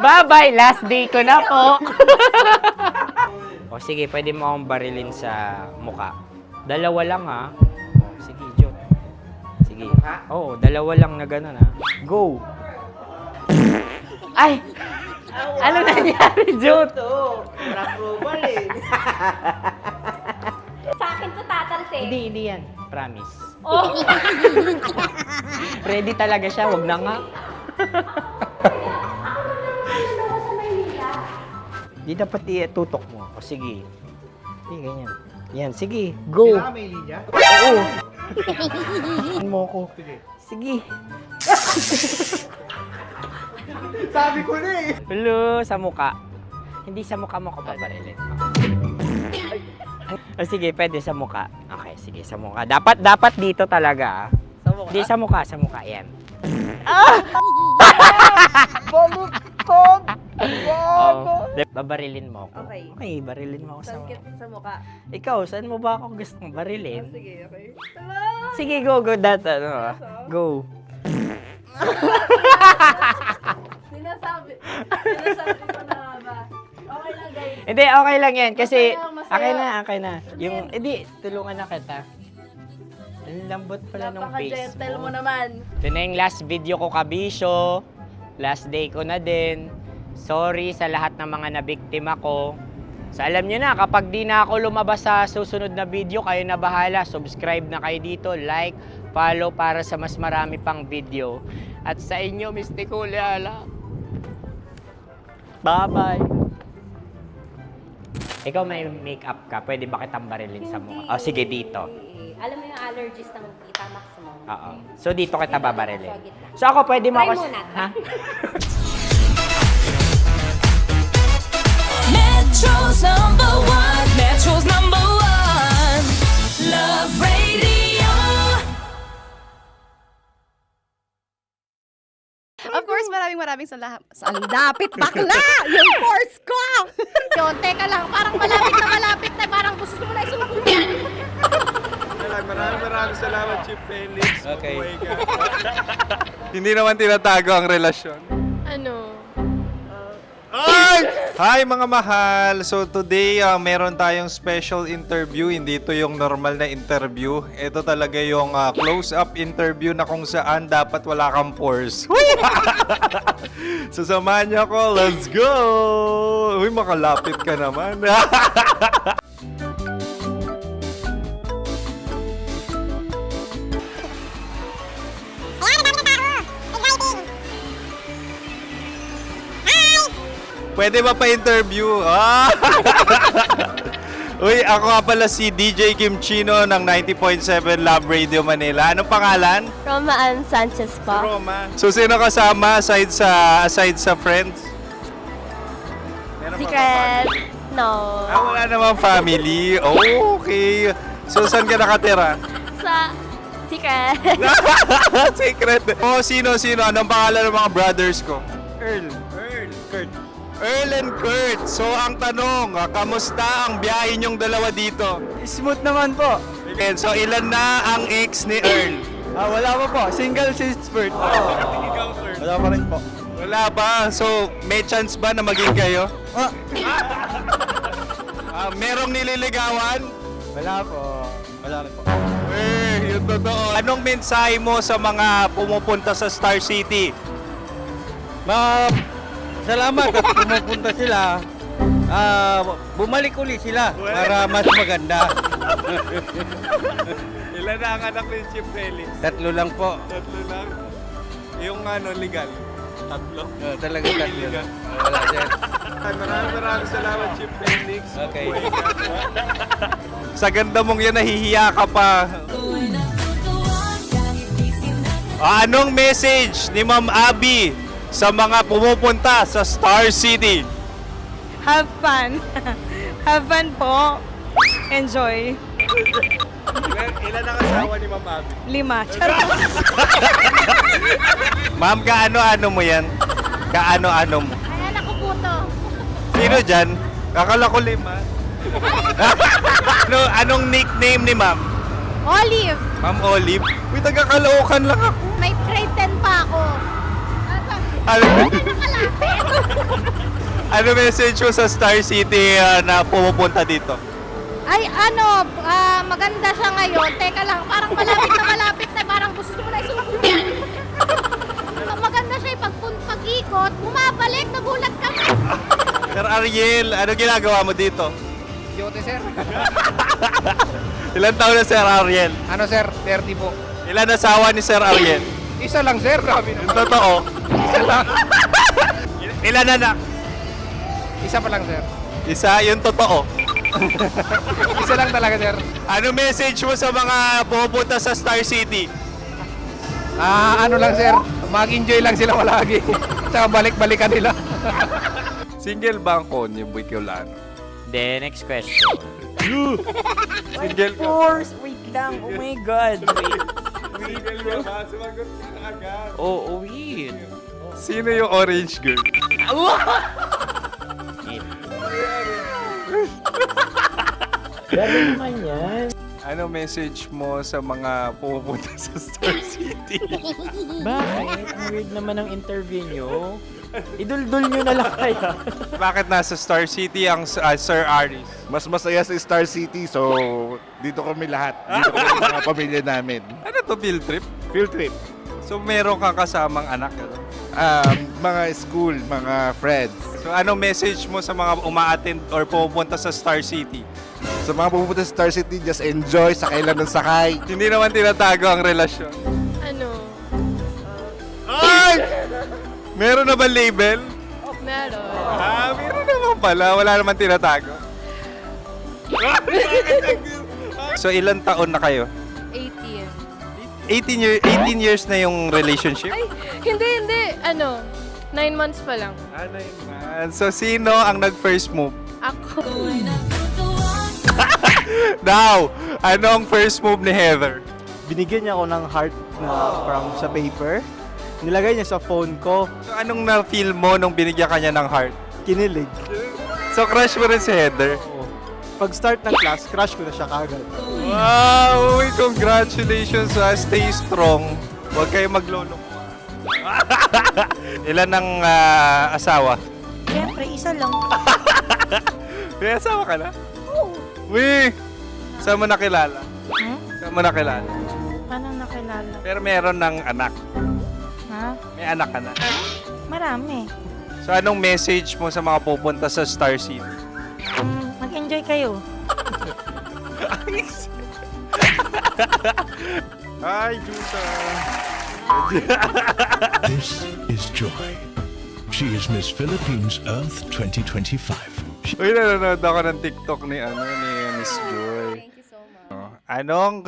[SPEAKER 7] Bye-bye, last day ko na po. O sige, pwede mo akong barilin sa muka. Dalawa lang ha. O, sige, Jot. Sige. Oo, dalawa lang na gano'n ha. Go. Ay! Ano nangyari, Jot?
[SPEAKER 1] Ito, approval eh.
[SPEAKER 4] Sa akin to tatalsik.
[SPEAKER 7] Hindi yan. Promise.
[SPEAKER 4] Oh.
[SPEAKER 7] Ready talaga siya, wag na nga. Di dapat tutok mo. O sige. Sige, ganyan. Yan, sige. Go.
[SPEAKER 15] Kailangan may linya?
[SPEAKER 7] Oo. Mo ko. Sige.
[SPEAKER 15] Sabi ko na eh.
[SPEAKER 7] Hello, sa muka. Hindi sa muka mo ko paparilin. O sige, pwede sa muka. Okay, sige, sa muka. Dapat dito talaga.
[SPEAKER 8] Sa mukha?
[SPEAKER 7] Hindi, sa muka, yan.
[SPEAKER 8] Bumukod!
[SPEAKER 7] Oh, babarilin mo ako.
[SPEAKER 8] Okay.
[SPEAKER 7] Okay, barilin mo ako sa
[SPEAKER 8] Sakit sa mukha.
[SPEAKER 7] Ikaw, saan mo ba ako gustong barilin?
[SPEAKER 8] Sige, okay.
[SPEAKER 7] Sige, go, go.
[SPEAKER 8] Sinasabi ko na ba? Okay lang, guys.
[SPEAKER 7] Hindi, okay lang yan. Kasi,
[SPEAKER 8] Masaya, masaya.
[SPEAKER 7] okay na. Yung, hindi, tulungan na kita. Ang lambot pala nung face
[SPEAKER 8] Napaka-gentle
[SPEAKER 7] mo.
[SPEAKER 8] mo naman.
[SPEAKER 7] Ito na yung last video ko, kabisyo. Last day ko na din. Sorry sa lahat ng mga nabiktima ko. So alam nyo na, kapag di na ako lumabas sa susunod na video, kayo na bahala. Subscribe na kayo dito, like, follow para sa mas marami pang video. At sa inyo, Mistiko Leala. Bye-bye. Ikaw may makeup ka, pwede ba kitang barilin sa mukha? O sige, dito.
[SPEAKER 4] Alam mo yung allergies ng Tita Max mo?
[SPEAKER 7] Oo. So dito kita babarilin. So ako pwede mo
[SPEAKER 4] Try
[SPEAKER 7] ako...
[SPEAKER 4] muna.
[SPEAKER 7] Ha?
[SPEAKER 5] Metro's number one. Metro's number one. Love Radio.
[SPEAKER 8] Of course, maraming salamat. Ang lapit bakla! Yung course ko! Yun, teka lang, parang malapit na, parang gusto mo na isubo.
[SPEAKER 9] Maraming salamat, Chief Felix.
[SPEAKER 7] Okay.
[SPEAKER 9] Oh my God. Hindi naman tinatago ang relasyon.
[SPEAKER 8] Ano?
[SPEAKER 9] Ay! Hi mga mahal! So today, meron tayong special interview. Hindi ito yung normal na interview. Ito talaga yung close-up interview na kung saan dapat wala kang pores. So samahan niyo ako. Let's go! Uy, makalapit ka naman. Pwede ba pa-interview? Uy, ako nga pala si DJ Kim Chino ng 90.7 Love Radio Manila. Anong pangalan?
[SPEAKER 20] Roma Ann Sanchez po.
[SPEAKER 9] Roma. So, sino kasama aside sa friends? Meron ba
[SPEAKER 20] Secret. No.
[SPEAKER 9] wala namang family. Oh, okay. So, saan ka nakatira?
[SPEAKER 20] Sa Secret.
[SPEAKER 9] Secret. Oh, sino? Anong pangalan ng mga brothers ko?
[SPEAKER 15] Earl.
[SPEAKER 9] Kurt. Earl and Kurt. So, ang tanong, kamusta ang biyahe niyong dalawa dito?
[SPEAKER 15] Smooth naman po.
[SPEAKER 9] Okay, so, ilan na ang ex ni Earl?
[SPEAKER 15] Wala pa po. Single since birth. Wala pa rin po.
[SPEAKER 9] Wala ba? So, may chance ba na maging kayo? Merong nililigawan?
[SPEAKER 15] Wala po. Wala rin po.
[SPEAKER 9] Yung totoo. Anong mensahe mo sa mga pumupunta sa Star City?
[SPEAKER 15] Salamat at pumupunta sila. Bumalik uli sila para mas maganda.
[SPEAKER 9] Ilan na ang anak ni Chief Felix?
[SPEAKER 15] 3 lang po.
[SPEAKER 9] 3 lang. Yung legal? 3?
[SPEAKER 15] Talaga 3 lang. Wala sir.
[SPEAKER 9] Maraming salamat, Chief Felix.
[SPEAKER 15] Okay.
[SPEAKER 9] Sa ganda mong yan, nahihiya ka pa. Anong message ni Ma'am Abby sa mga pumupunta sa Star City?
[SPEAKER 14] Have fun. Have fun po. Enjoy.
[SPEAKER 9] Ilan ang asawa ni Ma'am Abby?
[SPEAKER 14] 5. Charot.
[SPEAKER 9] Ma'am, kaano-ano mo yan? Kaano-ano mo?
[SPEAKER 20] Ay, anak ko po to.
[SPEAKER 9] Sino dyan? Kakala ko 5. Anong nickname ni Ma'am?
[SPEAKER 20] Olive.
[SPEAKER 9] Ma'am Olive? Uy, taga-Caloocan lang ako.
[SPEAKER 20] May grade 10 pa ako.
[SPEAKER 9] Ano message mo sa Star City na pumupunta dito?
[SPEAKER 20] Ay, maganda siya ngayon. Teka lang, parang malapit na, parang gusto mo na isumakit. Maganda siya pag-ikot, bumabalik, nagulat ka.
[SPEAKER 9] Sir Ariel, ano ginagawa mo dito?
[SPEAKER 15] Yote sir.
[SPEAKER 9] Ilan taon na Sir Ariel?
[SPEAKER 15] Ano sir? 30 po.
[SPEAKER 9] Ilan asawa ni Sir Ariel?
[SPEAKER 15] Isa lang sir. Grabe
[SPEAKER 9] Yung totoo?
[SPEAKER 15] Isa lang.
[SPEAKER 9] Ilan anak?
[SPEAKER 15] Isa pa lang sir.
[SPEAKER 9] Isa, yung totoo.
[SPEAKER 15] Isa lang talaga sir.
[SPEAKER 9] Ano message mo sa mga pumupunta sa Star City?
[SPEAKER 15] Ano lang sir. Mag-enjoy lang sila palagi. Tsaka balik-balikan nila.
[SPEAKER 9] Single ba ang konyo, Boy Kiolano?
[SPEAKER 7] Then, next question.
[SPEAKER 9] Single ka?
[SPEAKER 7] Wait lang. Oh my God.
[SPEAKER 9] Single ka ba? Sumagot ka na agad.
[SPEAKER 7] Oh, wait.
[SPEAKER 9] Sino yung orange girl?
[SPEAKER 7] Gano'n naman yan.
[SPEAKER 9] Ano message mo sa mga pumupunta sa Star City?
[SPEAKER 7] Bakit? Ang weird naman ang interview nyo. Iduldul nyo na lang kaya.
[SPEAKER 9] Bakit nasa Star City ang Sir Aris?
[SPEAKER 11] Mas masaya sa Star City, so dito kami lahat. Dito kami mga pamilya namin.
[SPEAKER 9] Ano to, field trip?
[SPEAKER 11] Field trip.
[SPEAKER 9] So meron kang kasamang anak?
[SPEAKER 11] Mga school, mga friends.
[SPEAKER 9] So anong message mo sa mga uma-attend or pumupunta sa Star City?
[SPEAKER 11] Sa mga pupunta sa Star City, just enjoy, sakay lang ng sakay.
[SPEAKER 9] Hindi naman tinatago ang relasyon.
[SPEAKER 20] Ano?
[SPEAKER 9] Ay! Meron na ba label?
[SPEAKER 20] Meron.
[SPEAKER 9] Meron naman pala. Wala naman tinatago. So ilan taon na kayo?
[SPEAKER 20] 18.
[SPEAKER 9] 18 years na yung relationship?
[SPEAKER 20] Ay, hindi. 9 months pa lang.
[SPEAKER 9] 9 months. So sino ang nag-first move?
[SPEAKER 20] Ako.
[SPEAKER 9] Now, anong first move ni Heather?
[SPEAKER 15] Binigyan niya ako ng heart na from sa paper. Nilagay niya sa phone ko.
[SPEAKER 9] So anong na-feel mo nung binigyan ka niya ng heart?
[SPEAKER 15] Kinilig.
[SPEAKER 9] So crush mo rin si Heather?
[SPEAKER 15] Pag start ng class, crush ko na siya kagad.
[SPEAKER 9] Wow! Uy, congratulations! Stay strong. Huwag kayo maglolo. Ilan ang asawa?
[SPEAKER 20] Siyempre, isa lang.
[SPEAKER 9] May asawa ka na?
[SPEAKER 20] Oo.
[SPEAKER 9] Uy! Saan mo nakilala? Saan mo nakilala?
[SPEAKER 20] Paano nakilala?
[SPEAKER 9] Pero meron ng anak.
[SPEAKER 20] Ha?
[SPEAKER 9] May anak ka na.
[SPEAKER 20] Marami.
[SPEAKER 9] So anong message mo sa mga pupunta sa Star City?
[SPEAKER 20] Mag-enjoy kayo.
[SPEAKER 9] Hi, Jusa!
[SPEAKER 3] This is Joy. She is Miss Philippines Earth 2025.
[SPEAKER 9] Uy, nanonood ako ng TikTok ni Miss Joy.
[SPEAKER 8] Thank you so much.
[SPEAKER 9] Anong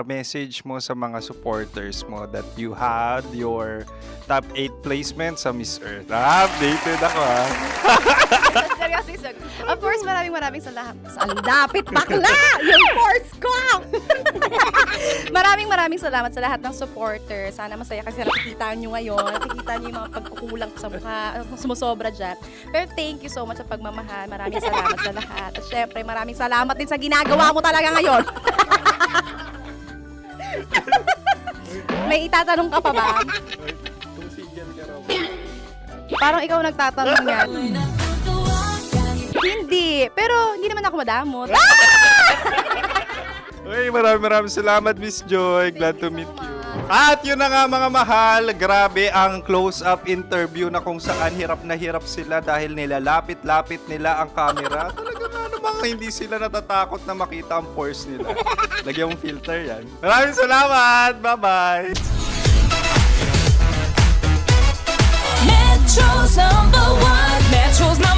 [SPEAKER 9] message mo sa mga supporters mo that you had your top 8 placement sa Miss Earth? Updated ako
[SPEAKER 8] Seryoso. Of course, maraming salamat. Sa lapit bakla! Yung force ko! maraming salamat sa lahat ng supporters. Sana masaya kasi nakikita nyo ngayon. Nakikita nyo yung mga pagkukulang sa mukha. Sumusobra dyan. Pero thank you so much sa pagmamahal. Maraming salamat sa lahat. At syempre, maraming salamat din sa ginagawa mo talaga ngayon. May itatanong ka pa ba? Parang ikaw nagtatanong yan. Hindi. Pero hindi naman ako madamot.
[SPEAKER 9] Uy, maraming salamat, Miss Joy. Glad to meet you. At yun na nga mga mahal, grabe ang close-up interview na kung saan hirap na hirap sila dahil nilalapit-lapit nila ang camera. Talaga nga namang hindi sila natatakot na makita ang pores nila. Lagyan mong filter yan. Maraming salamat! Bye-bye!
[SPEAKER 5] Metro's #1, Metro's #1,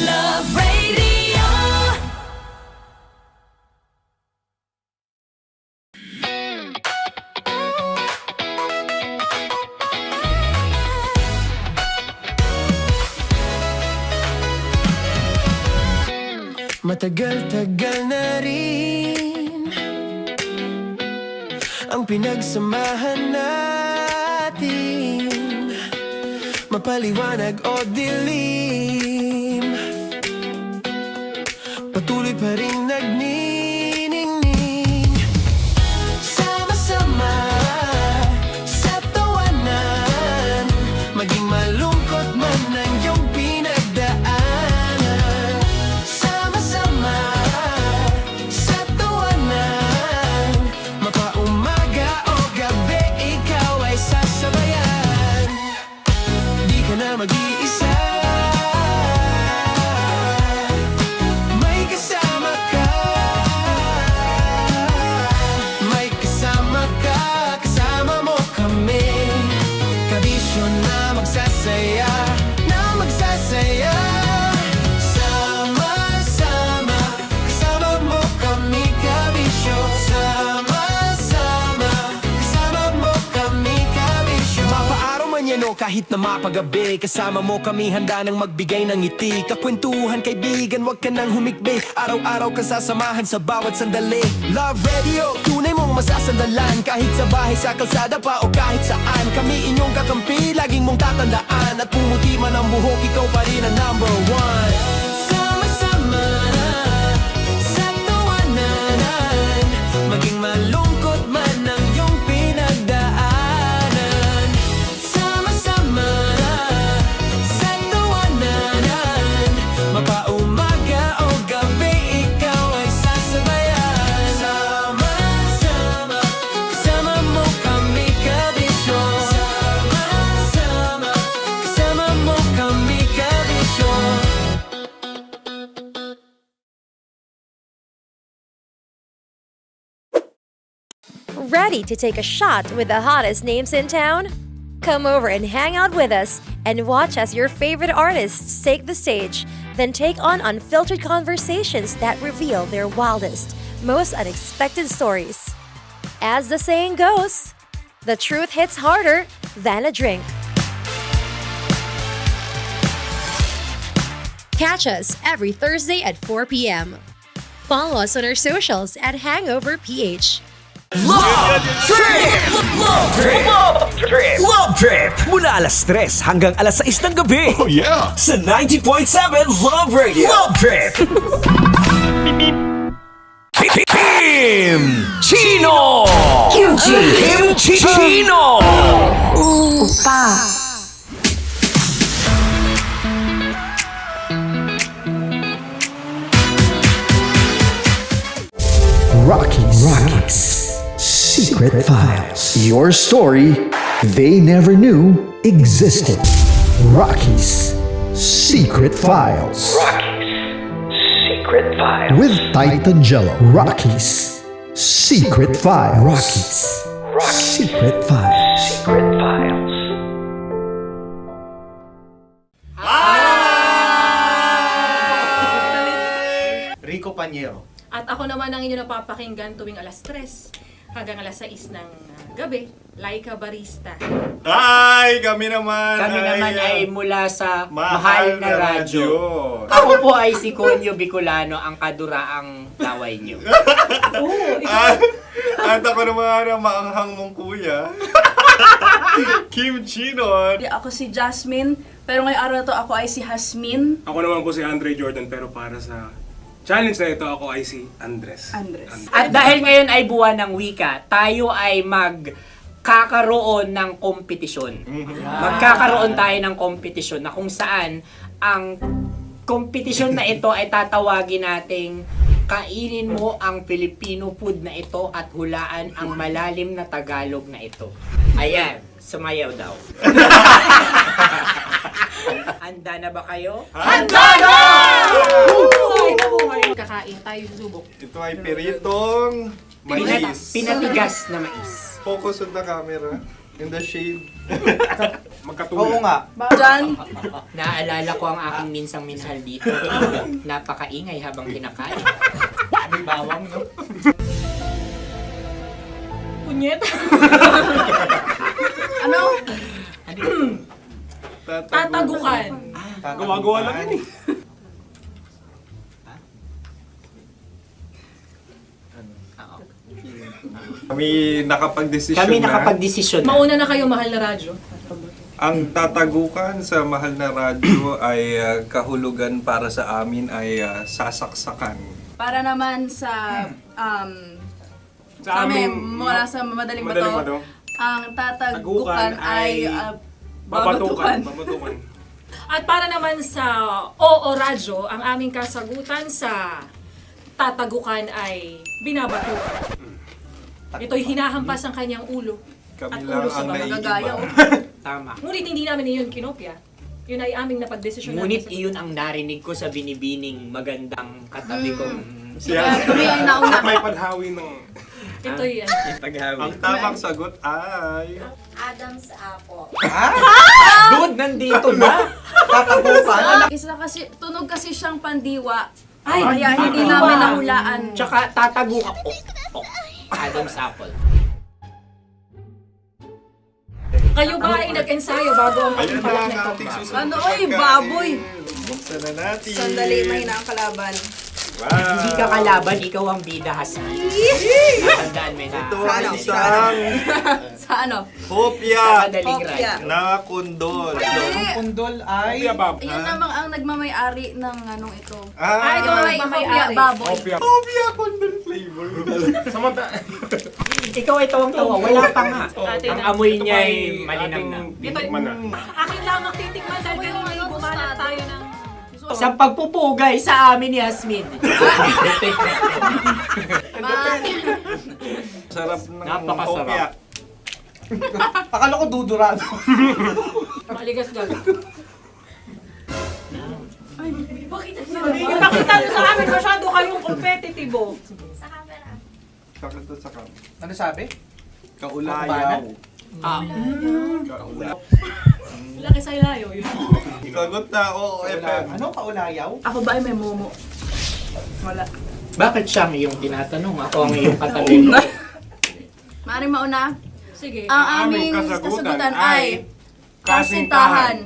[SPEAKER 5] Love Radio.
[SPEAKER 2] Matagal-tagal na rin ang pinagsamahan natin, mapaliwanag o dilim, patuloy pa rin nagniningning. Sama-sama sa tawanan, maging malungkot man ang iyong pinagdaanan. Sama-sama sa tawanan, mapaumaga o gabi, ikaw ay sasabayan. Di ka na mag-iisa, may kasama ka. May kasama ka, kasama mo kami. Kabisyo na magsasaya, na magsasaya. Sama-sama, kasama mo kami, kabisyo. Sama-sama, kasama mo kami, kabisyo. Mapaaraw man yan o kahit na mapagabi, kasama mo kami, handa nang magbigay ng ngiti. Kakwentuhan, kaibigan, wag ka nang humikbi. Araw-araw ka sasamahan sa bawat sandali. Love Radio, tunay mong masasandalan. Kahit sa bahay, sa kalsada pa o kahit saan, kami inyong kakampi, laging mong tatandaan. At pumuti man ang buhok, ikaw pa rin ang #1. Sama-sama sa tawanan, maging malungkot man ang iyong pinagdaanan. Sama-sama sa tawanan, mapaumaga o gabi, ikaw ay sasabayan. Sama-sama, kasama mo kami, kabisyo. Sama-sama, kasama mo kami, kabisyo.
[SPEAKER 12] Ready to take a shot with the hottest names in town? Come over and hang out with us and watch as your favorite artists take the stage, then take on unfiltered conversations that reveal their wildest, most unexpected stories. As the saying goes, the truth hits harder than a drink. Catch us every Thursday at 4 p.m. Follow us on our socials at Hangover PH.
[SPEAKER 2] Love Trip! Love Trip! Love Trip! Love Trip! Mula alas 3 hanggang alas 6 ng gabi. Oh yeah! Sa 90.7 Love Radio. Love Trip! Kim Chino! Kim Chino! Opa!
[SPEAKER 3] Rockies. Secret Files. Your story they never knew existed. Rockies Secret Files. Secret Files. With Titan Jello. Rockies Secret Files. Rockies Secret Files. Secret Files.
[SPEAKER 1] Anyero.
[SPEAKER 14] At ako naman ang inyo napapakinggan tuwing alas 3 hanggang alas 6 ng gabi, Laika Barista.
[SPEAKER 9] Ay, kami naman.
[SPEAKER 7] Kami naman ay mula sa
[SPEAKER 9] Mahal
[SPEAKER 7] Mahal na
[SPEAKER 9] na
[SPEAKER 7] Radyo.
[SPEAKER 9] Radyo.
[SPEAKER 7] Ako po ay si Conyo Bicolano, ang kaduraang laway niyo.
[SPEAKER 9] At ako naman ang maanghang mong kuya. Kim Chinon.
[SPEAKER 21] Ako si Jasmine, pero ngayong araw na to ako ay si Hasmin.
[SPEAKER 13] Ako naman po si Andre Jordan, pero para sa challenge na ito, ako ay si Andres.
[SPEAKER 7] At dahil ngayon ay buwan ng wika, tayo ay magkakaroon ng kompetisyon. Magkakaroon tayo ng kompetisyon na kung saan ang kompetisyon na ito ay tatawagin nating kainin mo ang Filipino food na ito at hulaan ang malalim na Tagalog na ito. Ayan, sumayaw daw. Handa na ba kayo?
[SPEAKER 9] Handa na!
[SPEAKER 14] Buhay na buhay. Kakain tayo subok.
[SPEAKER 9] Ito ay piritong mais.
[SPEAKER 7] Pinatigas na mais.
[SPEAKER 9] Focus on the camera. In the shade.
[SPEAKER 13] Magkatulad.
[SPEAKER 9] Oo nga.
[SPEAKER 21] Diyan.
[SPEAKER 7] Naalala ko ang aking minsang minahal dito. Napakaingay habang kinakain. May bawang, no?
[SPEAKER 14] Punyet.
[SPEAKER 21] Ano?
[SPEAKER 14] Tatagukan.
[SPEAKER 13] Gawa-gawa lang yun eh.
[SPEAKER 9] Kami nakapag-desisyon
[SPEAKER 7] Kami
[SPEAKER 9] na.
[SPEAKER 7] nakapag-desisyon na.
[SPEAKER 14] Mauna na kayo, Mahal na Radyo.
[SPEAKER 9] Ang tatagukan sa Mahal na Radyo ay kahulugan para sa amin ay sasaksakan.
[SPEAKER 21] Para naman sa
[SPEAKER 13] Sa
[SPEAKER 21] kami,
[SPEAKER 13] amin,
[SPEAKER 21] mula sa Madaling
[SPEAKER 13] Madaling
[SPEAKER 21] Bato,
[SPEAKER 13] Bato.
[SPEAKER 21] ang tatagukan ay
[SPEAKER 13] babatukan.
[SPEAKER 21] babatukan.
[SPEAKER 14] At para naman sa Oo Radyo, ang aming kasagutan sa tatagukan ay binabatukan. Ito'y hinahampas ang kanyang ulo.
[SPEAKER 9] Kami
[SPEAKER 14] At
[SPEAKER 9] lang
[SPEAKER 14] ulo sa
[SPEAKER 9] ang
[SPEAKER 14] mga
[SPEAKER 9] naiiba.
[SPEAKER 14] gagaya.
[SPEAKER 7] Tama.
[SPEAKER 14] Ngunit hindi namin iyon kinopya. Yun ay aming napagdesisyon
[SPEAKER 7] Ngunit iyon ang narinig ko sa binibining magandang katabi kong
[SPEAKER 21] Kami ang nauna.
[SPEAKER 13] May paghawi ng...
[SPEAKER 14] Ito'y
[SPEAKER 9] Ang tamang sagot ay...
[SPEAKER 4] Adam's apple.
[SPEAKER 7] Dude, nandito na!
[SPEAKER 21] Isa kasi, tunog kasi siyang pandiwa.
[SPEAKER 14] Ay,
[SPEAKER 21] Kaya hindi
[SPEAKER 14] pandiwa.
[SPEAKER 21] namin nahulaan.
[SPEAKER 7] Tsaka tatagukan ko. Adam's apple.
[SPEAKER 14] Kayo ba ay nag-ensayo bago ang
[SPEAKER 9] Ayun
[SPEAKER 14] pagpalak
[SPEAKER 9] na
[SPEAKER 14] na
[SPEAKER 9] ang
[SPEAKER 14] ito?
[SPEAKER 9] ating susunod
[SPEAKER 21] Ano,
[SPEAKER 9] na
[SPEAKER 21] oy,
[SPEAKER 9] pagkain.
[SPEAKER 21] baboy.
[SPEAKER 9] Buksan na natin.
[SPEAKER 21] Sandali, may nakakalaban.
[SPEAKER 9] Wow.
[SPEAKER 7] Hindi ka kalaban, ikaw ang bida, Hasmi. Natandaan mo na.
[SPEAKER 9] Ito ang isang
[SPEAKER 21] Sa ano?
[SPEAKER 9] hopya
[SPEAKER 7] Madaling
[SPEAKER 21] Hopya.
[SPEAKER 7] ride.
[SPEAKER 9] na kundol.
[SPEAKER 21] Ang
[SPEAKER 9] kundol ay...
[SPEAKER 21] Yun namang ang nagmamay-ari ng anong ito.
[SPEAKER 9] Ah,
[SPEAKER 21] ito ay hopya baboy.
[SPEAKER 9] hopya kundol flavor.
[SPEAKER 7] Ikaw ay tawang-tawa, wala pa nga.
[SPEAKER 14] Atin
[SPEAKER 7] Ang
[SPEAKER 14] na.
[SPEAKER 7] amoy niya ay malinam na.
[SPEAKER 13] Titikman na.
[SPEAKER 14] Akin lamang titikman dahil kayo ngayon bumanat tayo ng...
[SPEAKER 7] Sa pagpupugay sa amin ni Hasmin.
[SPEAKER 9] Sarap ng
[SPEAKER 7] Napakasarap.
[SPEAKER 9] hopya.
[SPEAKER 15] Akala ko dudurado.
[SPEAKER 14] Maligas gag. Ay, bakit? Ipakita nyo sa amin masyado kayong competitive.
[SPEAKER 4] Sa camera.
[SPEAKER 9] Sakit to sa kam.
[SPEAKER 15] Ano sabi?
[SPEAKER 9] Kaulayaw.
[SPEAKER 7] Ah.
[SPEAKER 9] Kaulayaw.
[SPEAKER 14] Laki sa ilayo yun.
[SPEAKER 9] Sagot na, oo, FM.
[SPEAKER 15] Ano? Kaulayaw?
[SPEAKER 21] Ako ba ay may momo? Wala.
[SPEAKER 7] Bakit siya ang iyong tinatanong? Ako ang iyong katabi.
[SPEAKER 21] Maaaring mauna.
[SPEAKER 14] Sige.
[SPEAKER 21] Ang aming kasagutan ay kasintahan.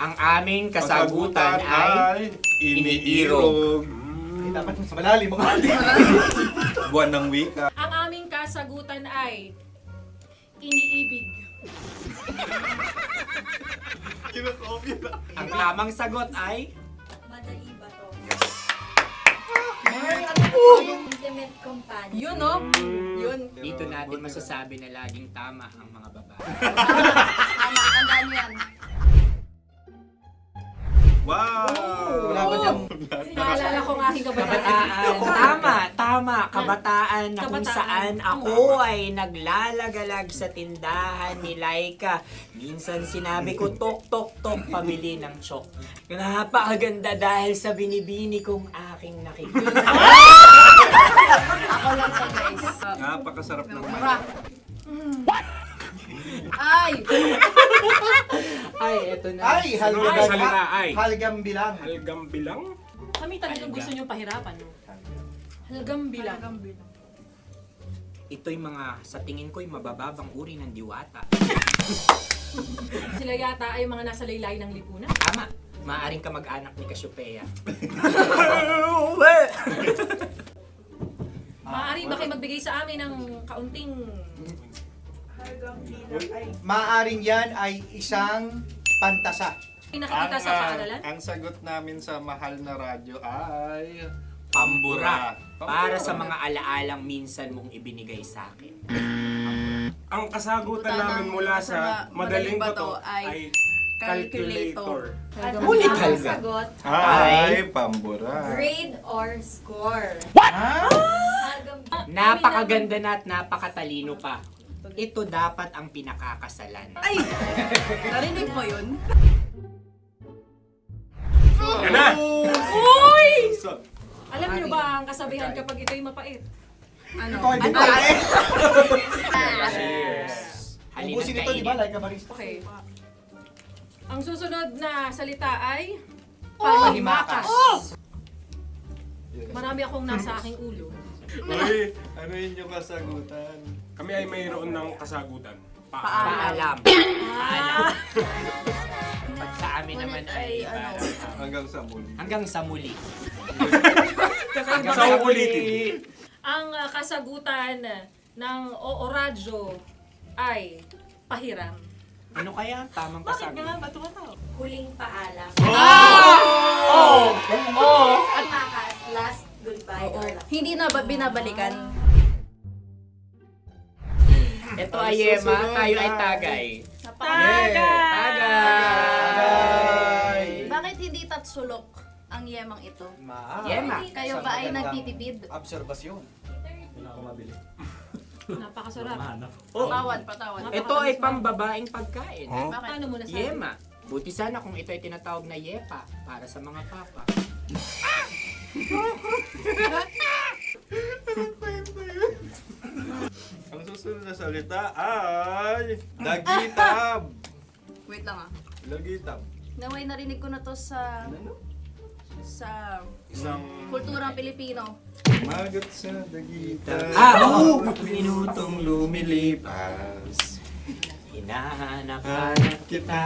[SPEAKER 7] Ang aming kasagutan ay iniirog.
[SPEAKER 15] Dapat sa malalim mga
[SPEAKER 9] Buwan ng wika.
[SPEAKER 14] Ang aming kasagutan ay iniibig.
[SPEAKER 9] Kinakopya na.
[SPEAKER 7] Ang tamang sagot ay
[SPEAKER 4] Madali ba to?
[SPEAKER 20] Intimate companion.
[SPEAKER 21] Yun, no? Yun.
[SPEAKER 7] dito natin masasabi na laging tama ang mga babae.
[SPEAKER 21] Tama, tandaan mo yan.
[SPEAKER 9] Wow!
[SPEAKER 15] Wala ba niyang...
[SPEAKER 14] Naalala ko ang aking kabataan.
[SPEAKER 7] Tama. Kabataan na kung
[SPEAKER 14] Kabataan.
[SPEAKER 7] saan ako ay naglalagalag sa tindahan ni Laika. Minsan sinabi ko, tok, pamili ng chok. Napakaganda dahil sa binibini kong aking nakikita.
[SPEAKER 21] Ako lang to, guys.
[SPEAKER 9] Napakasarap ng
[SPEAKER 21] Mura. Ay!
[SPEAKER 7] Ay, eto na.
[SPEAKER 15] Ay,
[SPEAKER 13] Ano ang salita ay?
[SPEAKER 15] halgam bilang.
[SPEAKER 13] Halgam bilang?
[SPEAKER 14] Kami talagang gusto niyong pahirapan, no? Halagang bilang.
[SPEAKER 7] Ito'y mga, sa tingin ko'y mabababang uri ng diwata.
[SPEAKER 14] Sila yata ay mga nasa laylay ng lipunan.
[SPEAKER 7] Tama. Maaring ka mag-anak ni Cassiopeia.
[SPEAKER 14] Maaari ba kayo magbigay sa amin ng kaunting...
[SPEAKER 15] Maaring yan ay isang pantasa.
[SPEAKER 14] Nakikita sa paaralan?
[SPEAKER 9] Ang sagot namin sa mahal na radyo ay...
[SPEAKER 7] Pambura. Para sa mga alaalang minsan mong ibinigay sa akin.
[SPEAKER 13] Ang kasagutan namin mula sa madaling bato ay calculator.
[SPEAKER 7] Ulit
[SPEAKER 21] Ang
[SPEAKER 7] halga.
[SPEAKER 21] sagot,
[SPEAKER 9] Ay, pambura.
[SPEAKER 21] grade or score.
[SPEAKER 7] Napakaganda na at napakatalino pa. Ito dapat ang pinakakasalan.
[SPEAKER 21] Ay! Narinig mo yun?
[SPEAKER 13] Yan na!
[SPEAKER 14] Uy! Alam niyo ba ang kasabihan kapag ito'y mapait?
[SPEAKER 21] Ano?
[SPEAKER 15] Ubusin ito, di ba? Like a barista.
[SPEAKER 14] Okay. Ang susunod na salita ay pahimakas. Marami akong nasa aking ulo.
[SPEAKER 9] Uy, ano yun yung kasagutan?
[SPEAKER 13] Kami ay mayroon ng kasagutan.
[SPEAKER 7] Paalam. Pag sa amin naman ay
[SPEAKER 9] Hanggang sa muli.
[SPEAKER 7] hanggang sa muli.
[SPEAKER 14] Kakaiba
[SPEAKER 13] Sa
[SPEAKER 14] kayo.
[SPEAKER 13] ulitin.
[SPEAKER 14] Ang kasagutan ng Oo Radyo ay pahiram.
[SPEAKER 7] Ano kaya ang tamang kasagutan?
[SPEAKER 14] Ba't tumatawa?
[SPEAKER 21] Huling paalam.
[SPEAKER 7] Oh! Oh!
[SPEAKER 21] Pahimakas, last goodbye or last. Hindi na ba binabalikan?
[SPEAKER 7] Ito ay Yema, tayo ay Tagay.
[SPEAKER 14] Tagay!
[SPEAKER 21] Bakit hindi tatsulok ang yemang ito?
[SPEAKER 7] Yema.
[SPEAKER 21] Kayo ba ay nagtitipid?
[SPEAKER 15] Obserbasyon.
[SPEAKER 14] Napakasarap.
[SPEAKER 21] Patawad.
[SPEAKER 7] Ito ay pambabaeng pagkain.
[SPEAKER 14] Paano mo nasabi?
[SPEAKER 7] Yema. Buti sana kung ito ay tinatawag na Yepa para sa mga papa.
[SPEAKER 9] Ang susunod na salita ay... Dagitab!
[SPEAKER 21] Wait lang ah.
[SPEAKER 9] Dagitab.
[SPEAKER 21] Naway narinig ko na to sa
[SPEAKER 9] Isang...
[SPEAKER 21] kulturang Pilipino.
[SPEAKER 9] Magot sa dagitab.
[SPEAKER 7] Oo!
[SPEAKER 9] Minutong lumilipas.
[SPEAKER 7] Hinahanap-hanap kita.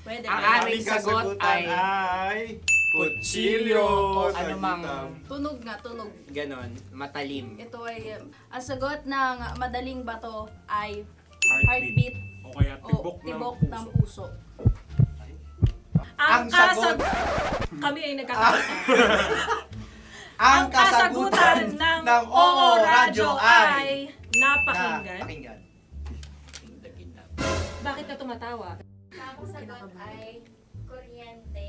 [SPEAKER 21] Pwede.
[SPEAKER 7] Ang
[SPEAKER 21] ba?
[SPEAKER 7] aming sagot ay kutsilyo o anumang
[SPEAKER 21] Tunog nga, tunog.
[SPEAKER 7] ganon, matalim.
[SPEAKER 21] Ito ay, ang sagot ng madaling bato ay
[SPEAKER 13] Heartbeat.
[SPEAKER 21] heartbeat
[SPEAKER 13] O kaya
[SPEAKER 21] o
[SPEAKER 13] tibok
[SPEAKER 21] tibok
[SPEAKER 13] ng
[SPEAKER 21] ng
[SPEAKER 13] puso.
[SPEAKER 21] puso.
[SPEAKER 14] Ang
[SPEAKER 15] sagot-
[SPEAKER 14] Kami ay nagkakaisa.
[SPEAKER 15] Ang kasagutan ng Oo Radyo ay...
[SPEAKER 14] napakinggan.
[SPEAKER 15] Pakinggan.
[SPEAKER 14] Bakit ka tumatawa?
[SPEAKER 21] Ang sagot ay kuryente.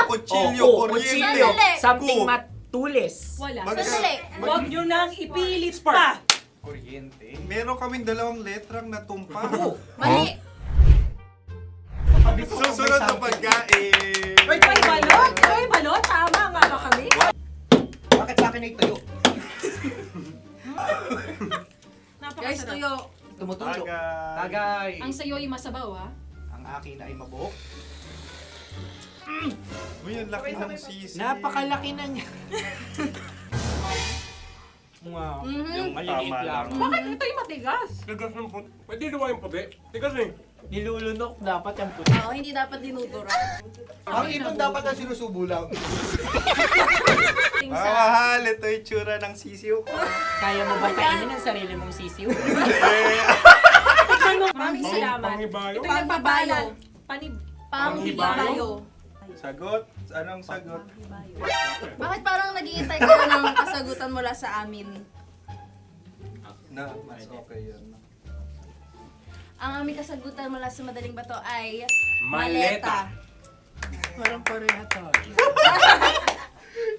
[SPEAKER 9] Kutsilyo, kuryente.
[SPEAKER 21] Sandali.
[SPEAKER 7] Something matulis.
[SPEAKER 14] Wala.
[SPEAKER 21] Sandali.
[SPEAKER 14] Huwag nyo nang ipilit pa.
[SPEAKER 15] Kuryente.
[SPEAKER 9] Meron kaming dalawang letrang natumpa.
[SPEAKER 21] Mali.
[SPEAKER 9] Susunod na pagkain.
[SPEAKER 14] May balot? May balot? Tama nga ba kami?
[SPEAKER 15] Bakit sa akin ay tuyo?
[SPEAKER 21] Guys,
[SPEAKER 14] Napakasarap.
[SPEAKER 21] tuyo.
[SPEAKER 15] Tumutulo.
[SPEAKER 9] Tagay.
[SPEAKER 15] Tagay.
[SPEAKER 14] Ang sayo ay masabaw, ha?
[SPEAKER 15] Ang akin ay mabuhok.
[SPEAKER 9] Uy, ang laki ng sisi.
[SPEAKER 7] Napakalaki na niya. Wow. Yung maliliit
[SPEAKER 9] Tama
[SPEAKER 7] lang.
[SPEAKER 9] lang.
[SPEAKER 14] Bakit ito'y matigas?
[SPEAKER 13] Tigas ng puti. Pwede luwa yung puti. Tigas eh.
[SPEAKER 7] Nilulunok dapat ang puti.
[SPEAKER 21] Oo, hindi dapat dinudura.
[SPEAKER 15] Ang ibon dapat ang sinusubo lang.
[SPEAKER 9] Mahal, ito yung tsura ng sisiw ko.
[SPEAKER 7] Kaya mo ba kainin ang sarili mong sisiw?
[SPEAKER 14] Maraming salamat.
[SPEAKER 13] Panghibayo.
[SPEAKER 14] Ito yung papalan.
[SPEAKER 21] Panghibayo.
[SPEAKER 9] Sagot? Anong sagot?
[SPEAKER 21] Bakit parang naghihintay ka na ng kasagutan mula sa amin?
[SPEAKER 9] Na, mas okay yun.
[SPEAKER 21] Ang aming kasagutan mula sa madaling bato ay
[SPEAKER 13] Maleta.
[SPEAKER 7] Parang parehas.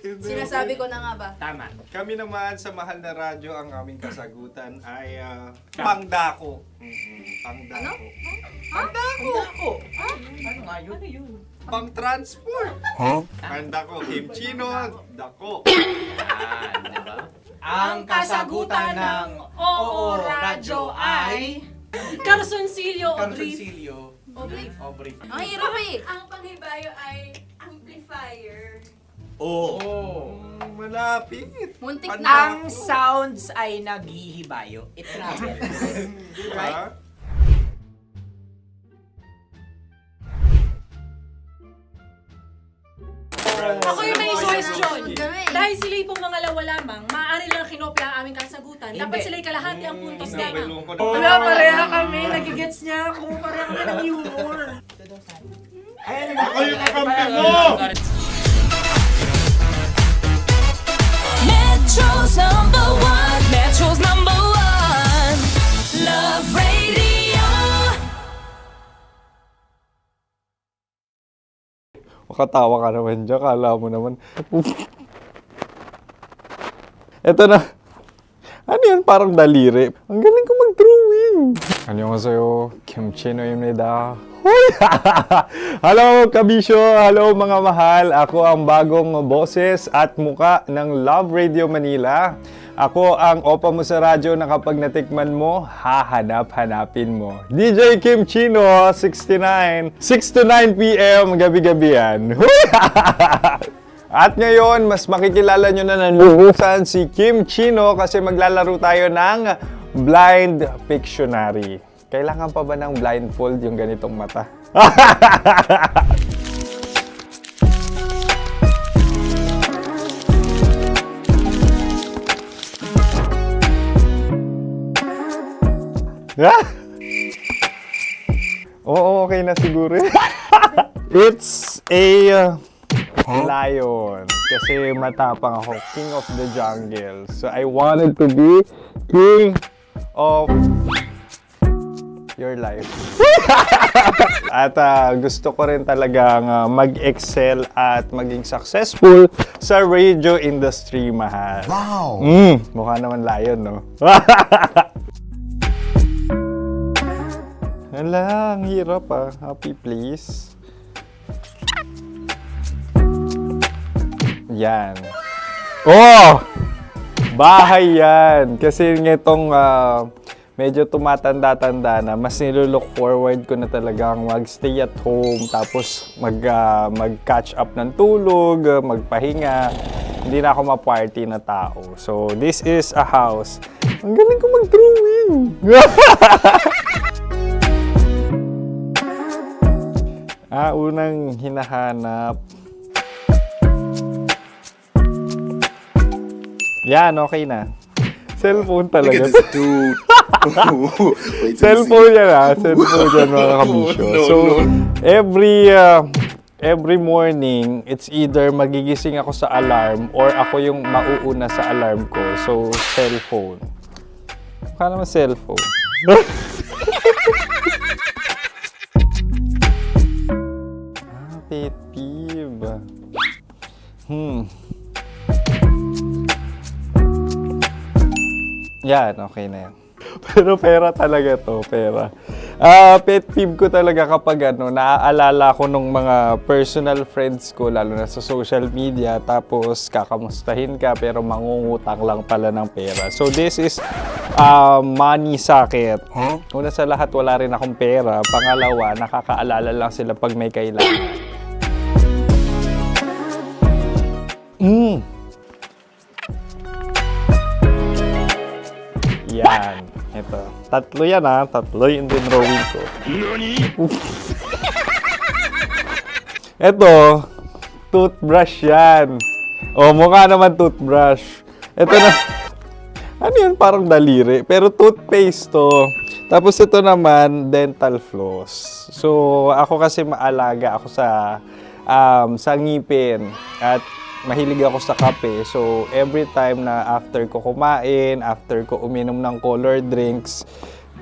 [SPEAKER 21] Sinasabi ko na nga ba?
[SPEAKER 7] Tama.
[SPEAKER 9] Kami naman sa mahal na radyo, ang aming kasagutan ay pangdako. Pangdako.
[SPEAKER 7] Pangdako.
[SPEAKER 15] Ano nga yun?
[SPEAKER 14] Ano yun?
[SPEAKER 9] Pang-transport. Pangdako, kimchino, dako.
[SPEAKER 7] Diba?
[SPEAKER 15] Ang kasagutan ng Oo Radyo ay...
[SPEAKER 14] Carsoncillo o brief.
[SPEAKER 15] Carsoncillo.
[SPEAKER 10] Aubrey.
[SPEAKER 21] Ang hirap eh. Ang panghibayo ay amplifier.
[SPEAKER 9] Malapit.
[SPEAKER 21] Muntik
[SPEAKER 7] Ang sounds ay naghihibayo. It travels. Right?
[SPEAKER 14] Ako yung may suggestion. Dahil sila pong mga lawa lamang, maaari lang kinopya ang aming kasagutan. Dapat sila'y kalahati ang puntos lamang.
[SPEAKER 15] Wala, pareha kami. Nagigets niya ako. Pareha kami ng humor.
[SPEAKER 11] Ako yung kakampi mo!
[SPEAKER 5] Metro's number one. Metro's number one. Love Radio.
[SPEAKER 9] Makatawa ka naman dyan. Kala mo naman. Eto na. Ano yan? Parang daliri. Ang galing ko mag-drawing. 안녕하세요. 김치노입니다. Hello, kabisyo! Hello, mga mahal! Ako ang bagong boses at muka ng Love Radio Manila. Ako ang opa mo sa radyo na kapag natikman mo, hahanap-hanapin mo. DJ Kim Chino, 69. 6 to 9 p.m. gabi-gabi yan. At ngayon, mas makikilala nyo na ng lubusan si Kim Chino kasi maglalaro tayo ng Blind Pictionary. Kailangan pa ba ng blindfold yung ganitong mata? Oo, okay na siguro. It's a lion. Kasi matapang ako. King of the jungle. So I wanted to be king of your life. At gusto ko rin talagang mag-excel at maging successful sa radio industry, mahal.
[SPEAKER 3] Wow!
[SPEAKER 9] Mukha naman lion, no? Hala, ang hirap Happy, please. Yan. Oh! Bahay yan. Kasi nitong medyo tumatanda-tanda na, mas nilulook forward ko na talagang mag-stay at home, tapos mag-catch up ng tulog, magpahinga. Hindi na ako ma-party na tao. So, this is a house. Ang galing ko mag-drawing! Unang hinahanap. Yan, okay na. Cellphone talaga.
[SPEAKER 11] Look at this dude. Wait till
[SPEAKER 9] Cellphone
[SPEAKER 11] you see.
[SPEAKER 9] yan Cellphone yan, mga kabisyo. So, every morning, it's either magigising ako sa alarm or ako yung mauuna sa alarm ko. So, cellphone. Mukha naman cellphone. Pet peeve. Yan, okay na yan. Pero pera talaga to, pera. Pet peeve ko talaga kapag naaalala ko nung mga personal friends ko, lalo na sa social media, tapos kakamustahin ka pero mangungutang lang pala ng pera. So this is money sakit. Una sa lahat, wala rin akong pera. Pangalawa, nakakaalala lang sila pag may kailangan. Yan. Ito. Tatlo yan Tatlo yung dinrawing ko. Ito. Toothbrush yan. Mukha naman toothbrush. Ito na. Ano yun? Parang daliri. Pero toothpaste to. Tapos ito naman, dental floss. So, ako kasi maalaga ako sa ngipin. At mahilig ako sa kape. So, every time na after ko kumain, after ko uminom ng colored drinks,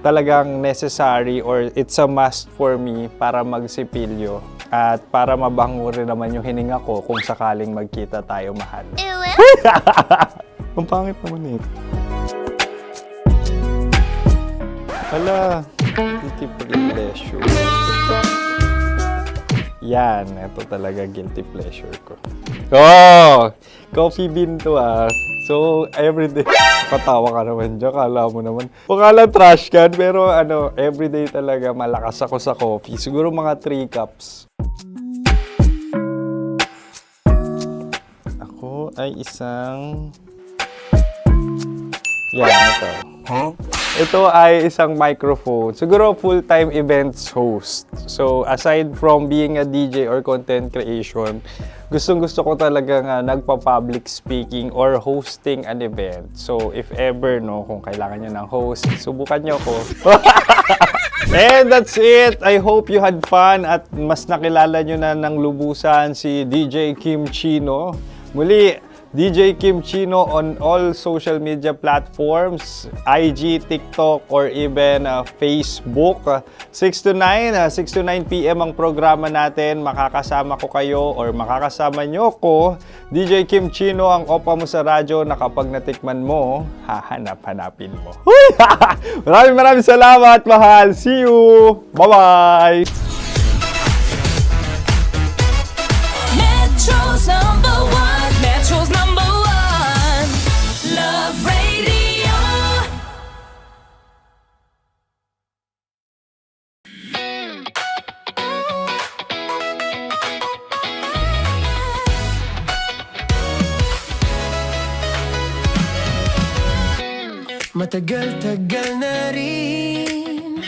[SPEAKER 9] talagang necessary or it's a must for me para magsipilyo. At para mabango rin naman yung hininga ko kung sakaling magkita tayo, mahal. Ang pangit naman ito. Hala, guilty pleasure. Yan, ito talaga guilty pleasure ko. Oh, coffee bean to So, everyday. Katawa ka naman dyan. Kala mo naman. Pakala trash can, pero everyday talaga malakas ako sa coffee. Siguro mga 3 cups. Ako ay isang... Yan, ito. Ito ay isang microphone. Siguro full-time events host. So, aside from being a DJ or content creation, gustong-gusto ko talaga nagpa-public speaking or hosting an event. So, if ever, kung kailangan nyo ng host, subukan nyo ko. And that's it. I hope you had fun at mas nakilala nyo na ng lubusan si DJ Kim Chino. Muli, DJ Kim Chino on all social media platforms, IG, TikTok, or even Facebook. 6 to 9 p.m. ang programa natin. Makakasama ko kayo or makakasama nyo ko. DJ Kim Chino, ang opa mo sa radyo na kapag natikman mo, hahanap-hanapin mo. Maraming salamat, mahal. See you! Bye-bye!
[SPEAKER 5] Metro's number one. Metro's number one. Love Radio.
[SPEAKER 2] Matagal-tagal na rin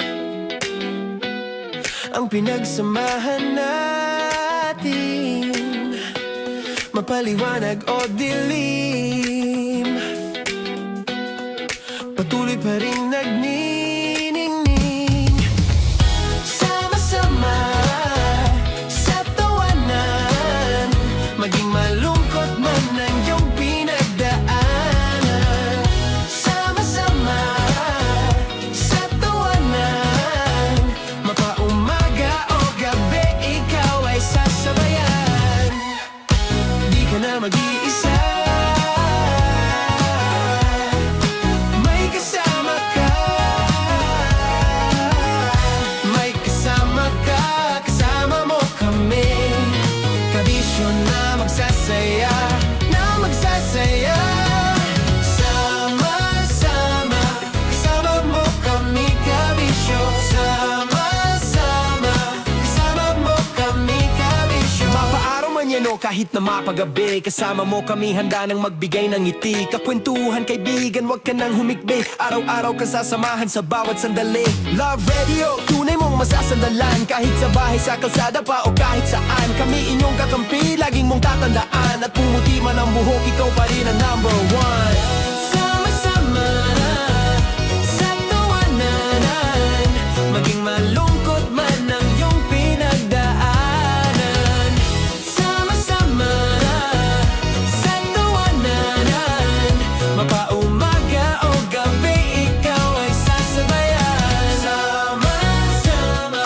[SPEAKER 2] ang pinagsamahan natin, mapaliwanag o dilim, patuloy pa rin nagniningning. Sama-sama sa tawanan, maging malungkot man ang iyong pinagdaanan. Sama-sama sa tawanan, mapaumaga o gabi, ikaw ay sasabayan. Di ka na mag-iisa, may kasama ka. May kasama ka, kasama mo kami. Kabisyo na magsasaya, na magsasaya. Sama-sama, kasama mo kami, kabisyo. Sama-sama, kasama mo kami, kabisyo. Mapaaraw man yan o kahit na mapagabi, kasama mo kami, handa nang magbigay ng ngiti. Kakwentuhan, kaibigan, wag ka nang humikbi. Araw-araw ka sasamahan sa bawat sandali. Love Radio, tunay mong masasandalan. Kahit sa bahay, sa kalsada pa o kahit saan, kami inyong kakampi, laging mong tatandaan. At pumuti man ang buhok, ikaw pa rin ang number one. Sama-sama sa tawanan, maging malungkot man ang iyong pinagdaanan. Sama-sama sa tawanan, mapaumaga o gabi, ikaw ay sasabayan. Sama-sama,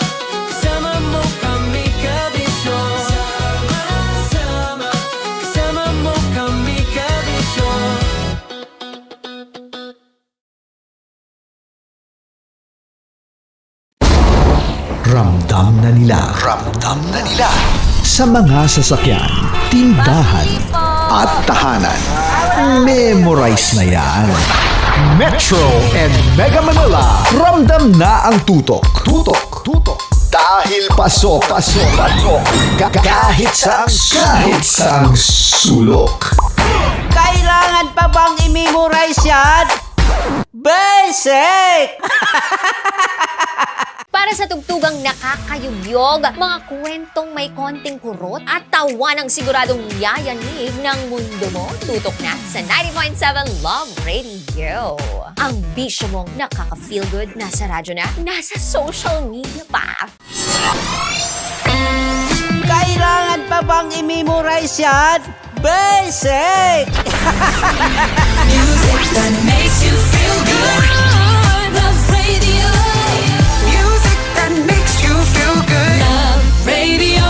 [SPEAKER 2] kasama mo kami, kabisyo. Sama-sama, kasama mo kami, kabisyo.
[SPEAKER 3] Ramdam na nila sa mga sasakyan, tindahan at tahanan. Memorize na yan. Metro and Mega Manila, ramdam na ang tutok. Dahil pasok. Kahit saang sulok.
[SPEAKER 1] Kailangan pa bang i-memorize yan? Basic!
[SPEAKER 4] Para sa tugtugang nakakayugyog, mga kwentong may konting kurot at tawa ng siguradong yayanig ng mundo mo, tutok na sa 90.7 Love Radio. Ang bisyo mong nakaka-feel good, nasa radyo na, nasa social media pa.
[SPEAKER 1] Kailangan pa bang i-memorize yan? Basic!
[SPEAKER 5] Music that makes you feel good. Love Radio. Music that makes you feel good. Love Radio.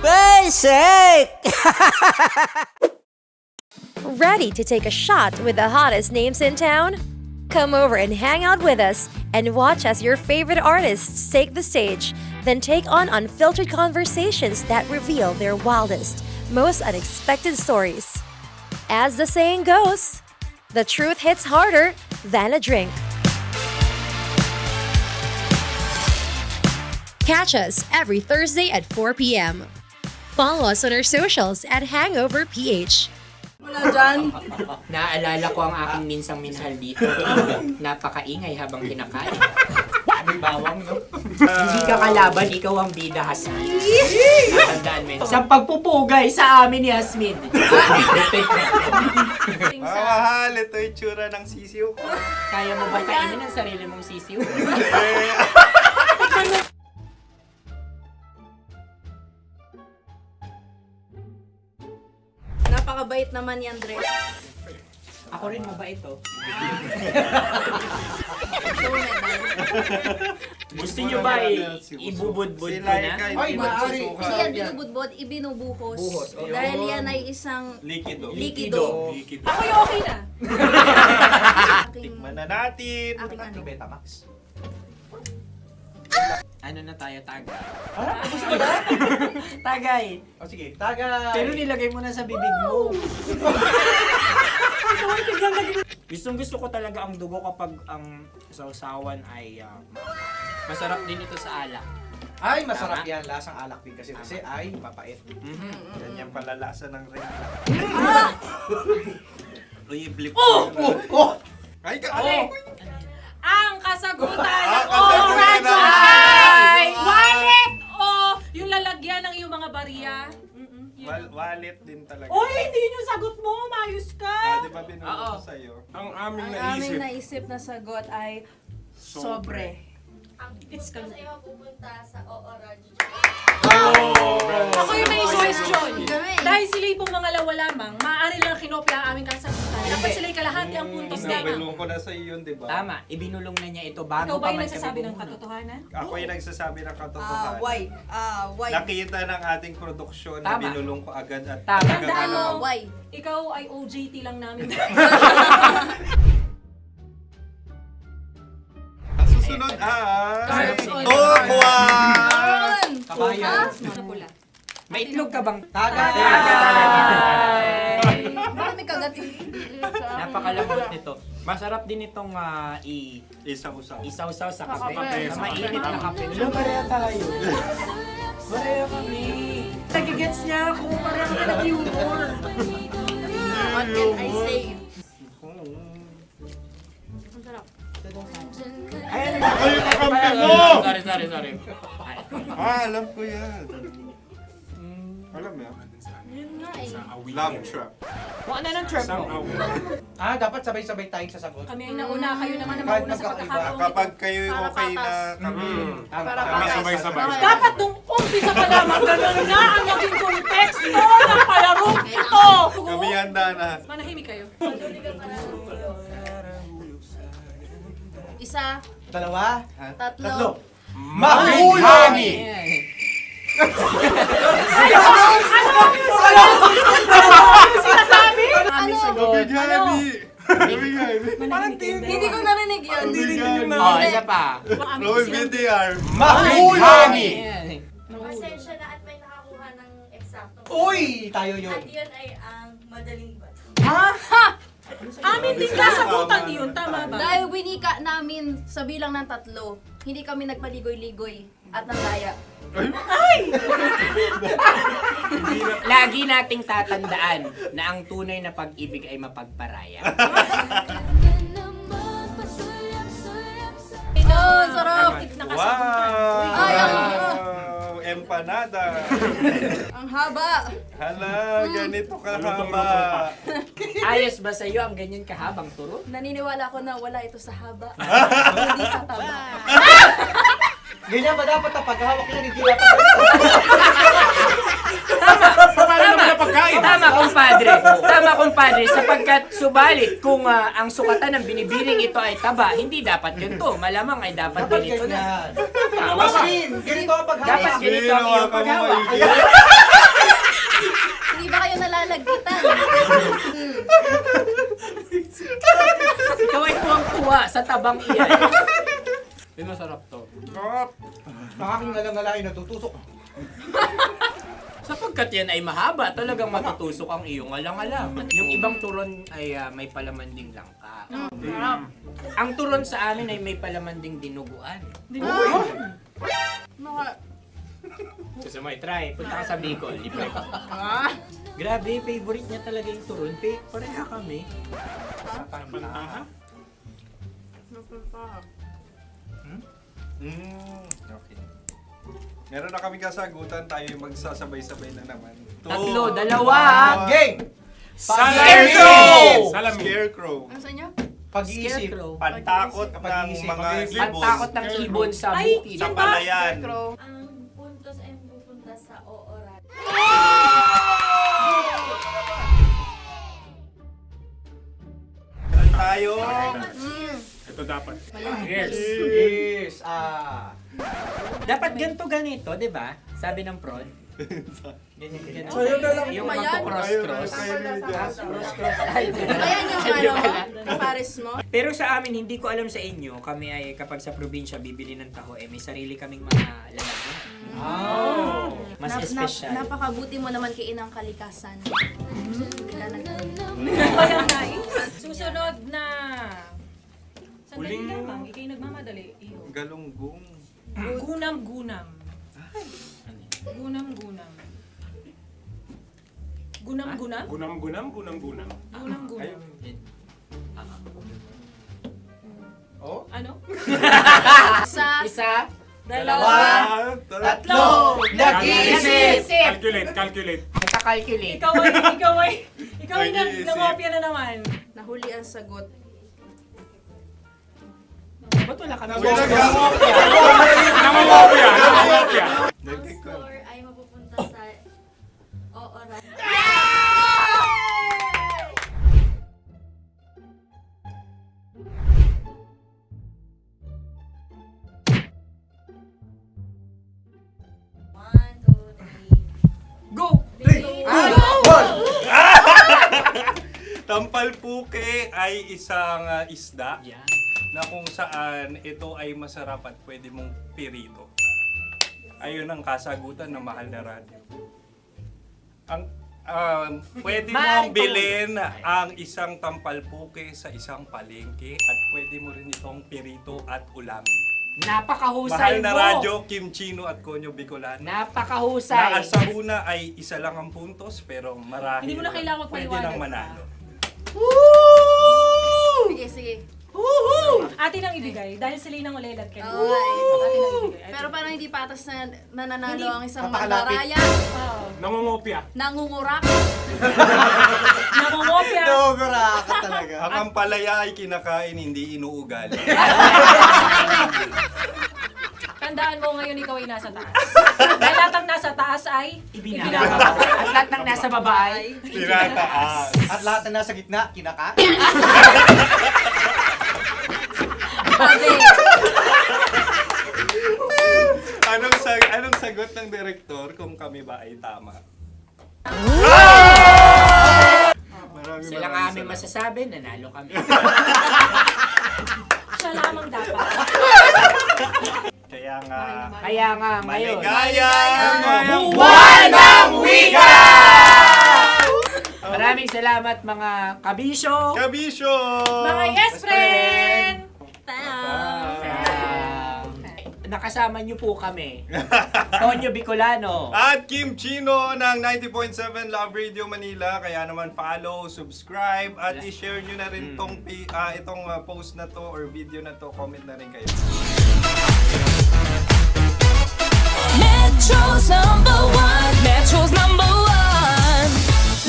[SPEAKER 1] Basic!
[SPEAKER 12] Ready to take a shot with the hottest names in town? Come over and hang out with us and watch as your favorite artists take the stage, then take on unfiltered conversations that reveal their wildest, most unexpected stories. As the saying goes, the truth hits harder than a drink. Catch us every Thursday at 4 p.m. Follow us on our socials at Hangover PH.
[SPEAKER 8] Wala dyan.
[SPEAKER 7] Naaalala ko ang aking minsang minahal dito. Napakaingay habang kinakain. May bawang, no? Hindi ka kalaban, ikaw ang bida, Hasmin. Natandaan mo yun. Sa pagpupugay sa amin ni Hasmin.
[SPEAKER 9] Mahal, ito yung tsura ng sisiw.
[SPEAKER 7] Kaya mo ba kainin ang sarili mong sisiw?
[SPEAKER 21] Napakabait naman ni Andres.
[SPEAKER 7] Ako rin mabait, oh. Gusto nyo ba ibubudbud ko na?
[SPEAKER 21] Ay, maaari. Hindi yan binubudbod, ibinubuhos.
[SPEAKER 7] Buhos, ayun.
[SPEAKER 21] Dahil yan ay isang
[SPEAKER 9] Likido.
[SPEAKER 21] likido.
[SPEAKER 14] Ako yung okay na.
[SPEAKER 9] Tikman na natin.
[SPEAKER 21] Aking ano?
[SPEAKER 15] Betamax.
[SPEAKER 7] Ano na tayo, tagay?
[SPEAKER 15] Gusto mo na?
[SPEAKER 7] Tagay!
[SPEAKER 15] O sige, tagay.
[SPEAKER 7] Pero nilagay mo na sa bibig mo. Gusto ko talaga ang dugo kapag ang sausawan ay masarap din ito sa alak.
[SPEAKER 15] Ay, masarap yan. Lasang alak din kasi ay mapait.
[SPEAKER 9] Yan yung palalasa ng rin. Uy, blip. Ay,
[SPEAKER 14] Ang kasagutan
[SPEAKER 9] Ang
[SPEAKER 14] ng
[SPEAKER 9] kasagutan
[SPEAKER 14] Radyo ay wallet o yung lalagyan ng iyong mga barya.
[SPEAKER 9] Wallet din talaga.
[SPEAKER 14] Oy, hindi yun yung sagot mo. Mayos ka.
[SPEAKER 9] Di ba binulong ko sa'yo? Ang aming
[SPEAKER 21] Ang aming naisip na sagot ay sobre.
[SPEAKER 14] It's kami.
[SPEAKER 21] pupunta sa OORADIO.
[SPEAKER 14] Ako yung may question. Dahil sila'y pong mga lawa lamang, maaari lang kinopya ang aming kasagutan. Dapat sila'y kalahati ang puntos lamang.
[SPEAKER 9] Binulong ko na sa'yo yun, di ba?
[SPEAKER 7] Tama, ibinulong na niya ito bago
[SPEAKER 14] Ikaw ba
[SPEAKER 7] pa
[SPEAKER 14] yung
[SPEAKER 7] man
[SPEAKER 14] nagsasabi
[SPEAKER 7] kami
[SPEAKER 14] ng
[SPEAKER 7] bumulong.
[SPEAKER 14] katotohanan?
[SPEAKER 9] Ako yung nagsasabi ng katotohanan.
[SPEAKER 21] Why?
[SPEAKER 9] Nakita ng ating produksyon na
[SPEAKER 7] Tama.
[SPEAKER 9] binulong ko agad at
[SPEAKER 7] Tama.
[SPEAKER 9] talagang
[SPEAKER 14] Tandaan mo,
[SPEAKER 9] ano.
[SPEAKER 21] Why?
[SPEAKER 14] ikaw ay OJT lang namin.
[SPEAKER 9] Ang susunod ay...
[SPEAKER 14] Ay,
[SPEAKER 9] Buwan!
[SPEAKER 7] Kabayan.
[SPEAKER 14] Sa pula.
[SPEAKER 7] May itlog ka bang?
[SPEAKER 15] Tagay!
[SPEAKER 21] Marami kagat
[SPEAKER 7] Napakalambot nito. Masarap din itong
[SPEAKER 9] Isaw-saw.
[SPEAKER 7] isaw-saw sa kape.
[SPEAKER 21] Kape.
[SPEAKER 7] Sa mainit na kape. Pareha tayo. Pareha kami.
[SPEAKER 15] Nagigets niya ako. Pareho na ng humor.
[SPEAKER 21] What can I say?
[SPEAKER 14] Ang sarap.
[SPEAKER 9] Ay, yung kakampi mo!
[SPEAKER 7] Sorry.
[SPEAKER 9] Alam ko yan. Alam mo yan?
[SPEAKER 21] Yun nga eh.
[SPEAKER 9] Love trap.
[SPEAKER 7] Kung ano ng trap mo?
[SPEAKER 15] Dapat sabay-sabay tayong sasagot.
[SPEAKER 14] Kami ay nauna, kayo naman ang
[SPEAKER 15] Kahit
[SPEAKER 14] mauna sa
[SPEAKER 15] magkakaiba.
[SPEAKER 14] pagkakataon.
[SPEAKER 9] Kapag kayo
[SPEAKER 21] Para
[SPEAKER 9] okay na
[SPEAKER 21] patas.
[SPEAKER 9] kami,
[SPEAKER 21] Para
[SPEAKER 9] kami
[SPEAKER 21] patas.
[SPEAKER 9] sabay-sabay.
[SPEAKER 14] Dapat nung umpisa pa lamang, ganun na ang naging konteksto ng palarong ito.
[SPEAKER 9] Kami handa na.
[SPEAKER 14] Manahimik kayo.
[SPEAKER 21] Isa,
[SPEAKER 15] Dalawa.
[SPEAKER 21] tatlo.
[SPEAKER 15] Mahulani!
[SPEAKER 14] Ano sinasabi?
[SPEAKER 9] Bigani!
[SPEAKER 21] Hindi ko narinig yun.
[SPEAKER 7] Oh, isa pa.
[SPEAKER 9] Roy BDR.
[SPEAKER 15] Mahulani!
[SPEAKER 21] Pasensya na at may nakakuha ng eksakto.
[SPEAKER 15] Uy! Tayo yun.
[SPEAKER 21] At yun ay ang madaling bato.
[SPEAKER 14] Amin din kasagutan yun, tama ba?
[SPEAKER 21] Dahil winika namin sa bilang ng 3, hindi kami nagpaligoy-ligoy at nandaya.
[SPEAKER 7] Lagi nating tatandaan na ang tunay na pag-ibig ay mapagparaya.
[SPEAKER 21] Oh, sarap!
[SPEAKER 9] Wow! Empanada!
[SPEAKER 21] Ang haba!
[SPEAKER 9] Hala, ganito kahaba.
[SPEAKER 7] Ayos ba sa'yo ang ganyan kahabang turo?
[SPEAKER 21] Naniniwala ko na wala ito sa haba, hindi sa taba.
[SPEAKER 15] Ganyan ba dapat ang paghahawak niya ni Dia?
[SPEAKER 7] Tama, kumpadre. Tama, kumpadre. Sapagkat subalit kung ang sukatan ng binibining ito ay taba, hindi dapat ganito. Malamang ay dapat ganito na.
[SPEAKER 15] Maskin! Ganito ang paghahawak.
[SPEAKER 7] Dapat ganito ang iyong paghawak.
[SPEAKER 21] Hindi ba kayo nalalagkitan?
[SPEAKER 7] Ikaw ay tuwang-tuwa sa tabang iyan. Yun masarap to.
[SPEAKER 15] Nakaking nalang nalain natutusok.
[SPEAKER 14] Sa
[SPEAKER 7] Sapagkat yan ay mahaba, talagang matutusok ang iyong alang-alang. Yung ibang turon ay may palaman ding langka. Ang turon sa amin ay may palaman ding dinuguan. Gusto mo i-try? Punta ka sa Bicol, libre ko. Grabe, favorite niya talaga yung turon. Pareha kami.
[SPEAKER 9] Okay. Meron na kami kasagutan, tayo yung magsasabay-sabay na naman.
[SPEAKER 7] Tatlo, dalawa.
[SPEAKER 9] Game!
[SPEAKER 7] Scarecrow!
[SPEAKER 9] Scarecrow.
[SPEAKER 21] Ano sa inyo?
[SPEAKER 9] Pag-iisip. Pantakot ng mga ibon.
[SPEAKER 7] Pantakot ng ibon sa
[SPEAKER 21] Ay,
[SPEAKER 7] bukid.
[SPEAKER 21] yun ba?
[SPEAKER 9] palayan.
[SPEAKER 20] Ang puntos ay pupunta sa oorat.
[SPEAKER 9] Tayo.
[SPEAKER 13] Ito dapat.
[SPEAKER 7] Yes. Dapat ganito, di ba? Sabi ng prod. Ganyan.
[SPEAKER 9] Sa'yo na lang.
[SPEAKER 7] Yung
[SPEAKER 21] Ayan.
[SPEAKER 7] magko-cross-cross.
[SPEAKER 21] Cross-cross. Ayan yung pares mo.
[SPEAKER 7] Pero sa amin, hindi ko alam sa inyo, kami ay kapag sa probinsya bibili ng taho, may sarili kaming mga lalagyan. Mas espesyal.
[SPEAKER 21] Napakabuti mo naman kay Inang Kalikasan.
[SPEAKER 14] Susunod na. Sandali lamang, ikay nagmamadali. Iyo.
[SPEAKER 9] Galunggong.
[SPEAKER 14] Gunam-gunam. Gunam-gunam. Gunam-gunam?
[SPEAKER 13] Gunam-gunam.
[SPEAKER 14] Gunam-gunam.
[SPEAKER 9] Oh?
[SPEAKER 14] Ano?
[SPEAKER 7] Isa.
[SPEAKER 14] Dalawa.
[SPEAKER 7] Tatlo. Nag-iisip.
[SPEAKER 13] Calculate.
[SPEAKER 7] Nagka-calculate.
[SPEAKER 14] Ikaw ay nangopya na naman.
[SPEAKER 21] Nahuli ang sagot.
[SPEAKER 7] Ba't wala kami?
[SPEAKER 13] Namangopya.
[SPEAKER 20] Ang score ay mapupunta sa oorat.
[SPEAKER 7] Go!
[SPEAKER 9] Tampalpuke ay isang isda na kung saan ito ay masarap at pwede mong pirito. Ayun ang kasagutan ng Mahal na Radyo. Ang pwede mong bilhin ang isang tampalpuke sa isang palengke at pwede mo rin itong pirito at ulamin.
[SPEAKER 7] Napakahusay
[SPEAKER 9] Mahal na
[SPEAKER 7] mo!
[SPEAKER 9] Radyo, Kim Chino at Konyo Bicolano.
[SPEAKER 7] Napakahusay!
[SPEAKER 9] Na sa una ay isa lang ang puntos pero marahil
[SPEAKER 14] Hindi mo na kailangan
[SPEAKER 9] pwede
[SPEAKER 14] magpaliwanag
[SPEAKER 9] nang manalo.
[SPEAKER 21] Sige.
[SPEAKER 14] Atin ang ibigay dahil sila yung ulelat kayo.
[SPEAKER 21] Oo nga eh.
[SPEAKER 14] Atin ang ibigay.
[SPEAKER 21] Pero parang hindi patas na nananalo
[SPEAKER 14] Hindi.
[SPEAKER 21] ang isang
[SPEAKER 13] Napakalapit.
[SPEAKER 21] mandaraya.
[SPEAKER 13] Nangungopya.
[SPEAKER 21] Nangungurak.
[SPEAKER 14] Namumopya.
[SPEAKER 15] Ka talaga.
[SPEAKER 9] Ang ampalaya ay kinakain, hindi inuugali.
[SPEAKER 14] Tandaan mo ngayon ikaw ay nasa taas. Dahil lahat ng nasa taas ay
[SPEAKER 7] Ibinababa. At lahat ng nasa baba ay
[SPEAKER 9] Tinataas.
[SPEAKER 15] At lahat na nasa gitna, kinaka.
[SPEAKER 9] Anong sagot ng direktor kung kami ba ay tama?
[SPEAKER 7] sila nga aming masasabi, nanalo kami.
[SPEAKER 14] siya lamang dapat.
[SPEAKER 9] Kaya nga
[SPEAKER 7] ngayon.
[SPEAKER 9] maligayang
[SPEAKER 7] Buwan ng Wika! Maraming salamat mga kabisyo.
[SPEAKER 9] Kabisyo!
[SPEAKER 14] Mga yes friend!
[SPEAKER 7] Nakasama niyo po kami. Tonyo Bicolano.
[SPEAKER 9] At Kim Chino ng 90.7 Love Radio Manila. Kaya naman follow, subscribe, at i-share nyo na rin itong post na to or video na to. Comment na rin kayo.
[SPEAKER 5] Metro's #1, Metro's #1,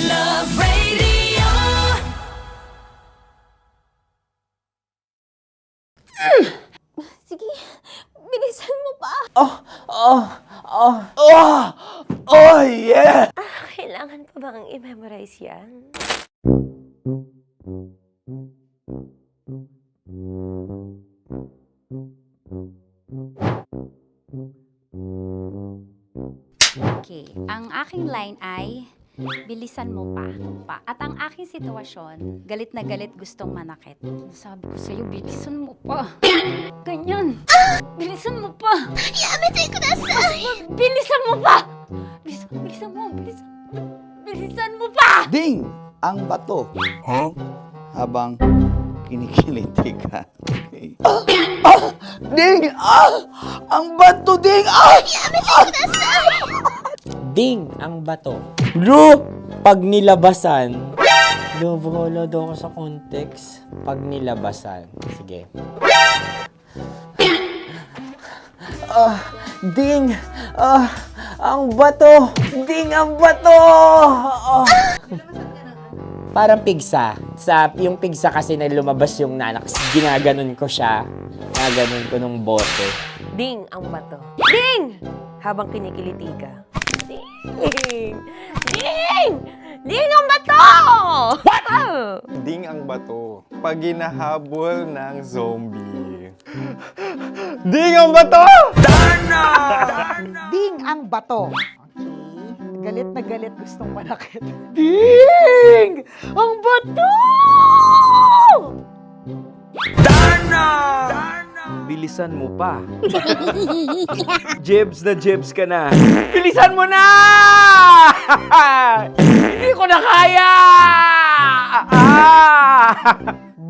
[SPEAKER 5] Love Radio.
[SPEAKER 20] Sige, bilisan mo pa.
[SPEAKER 15] Oh, yeah!
[SPEAKER 20] Kailangan pa bang i-memorize yan?
[SPEAKER 6] Okay, ang aking line ay, Bilisan mo pa. At ang aking sitwasyon, galit na galit gustong manakit. Sabi ko sa'yo, bilisan mo pa. Ganyan. Bilisan mo pa. Yamitay ko na sa... Bilisan mo pa. Bilisan mo pa.
[SPEAKER 1] Ding! Ang bato. Habang kinikiliti ka. Okay. Ding! Ang bato, Ding!
[SPEAKER 7] Ding ang bato. Bro! Pag nilabasan. Wala daw ako sa context. Pag nilabasan. Sige. Ding! Ang bato! Ding ang bato! Parang pigsa. Yung pigsa kasi na lumabas yung nanak. Ginaganon ko siya. Ginaganon ko nung bote.
[SPEAKER 18] Ding ang bato. Ding! Habang kinikiliti ka. Ding! Ding! Ding ang bato! What?
[SPEAKER 9] Ding ang bato. Pag hinahabol ng zombie. Ding ang bato!
[SPEAKER 15] Ding ang bato. Okay. Galit na galit gustong manakit. Ding! Ang bato!
[SPEAKER 22] Bilisan mo pa. Jebs na jebs ka na. Bilisan mo na! Hindi ko na kaya!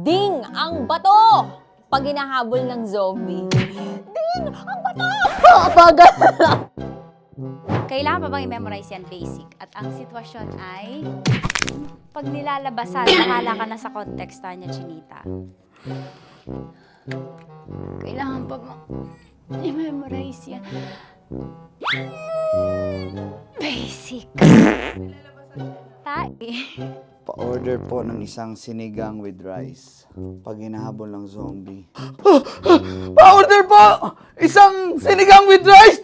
[SPEAKER 4] Ding ang bato! Pag hinahabol ng zombie. Ding ang bato! Bagal! Kailangan pa bang i-memorize yan basic? At ang sitwasyon ay pag nilalabasan, bahala ka na sa konteksta niya, Chinita. Kailangan pa bang i-memorize yan? Basic.
[SPEAKER 1] Pa-order po ng isang sinigang with rice. Pag hinahabol ng zombie. Pa-order po! Isang sinigang with rice!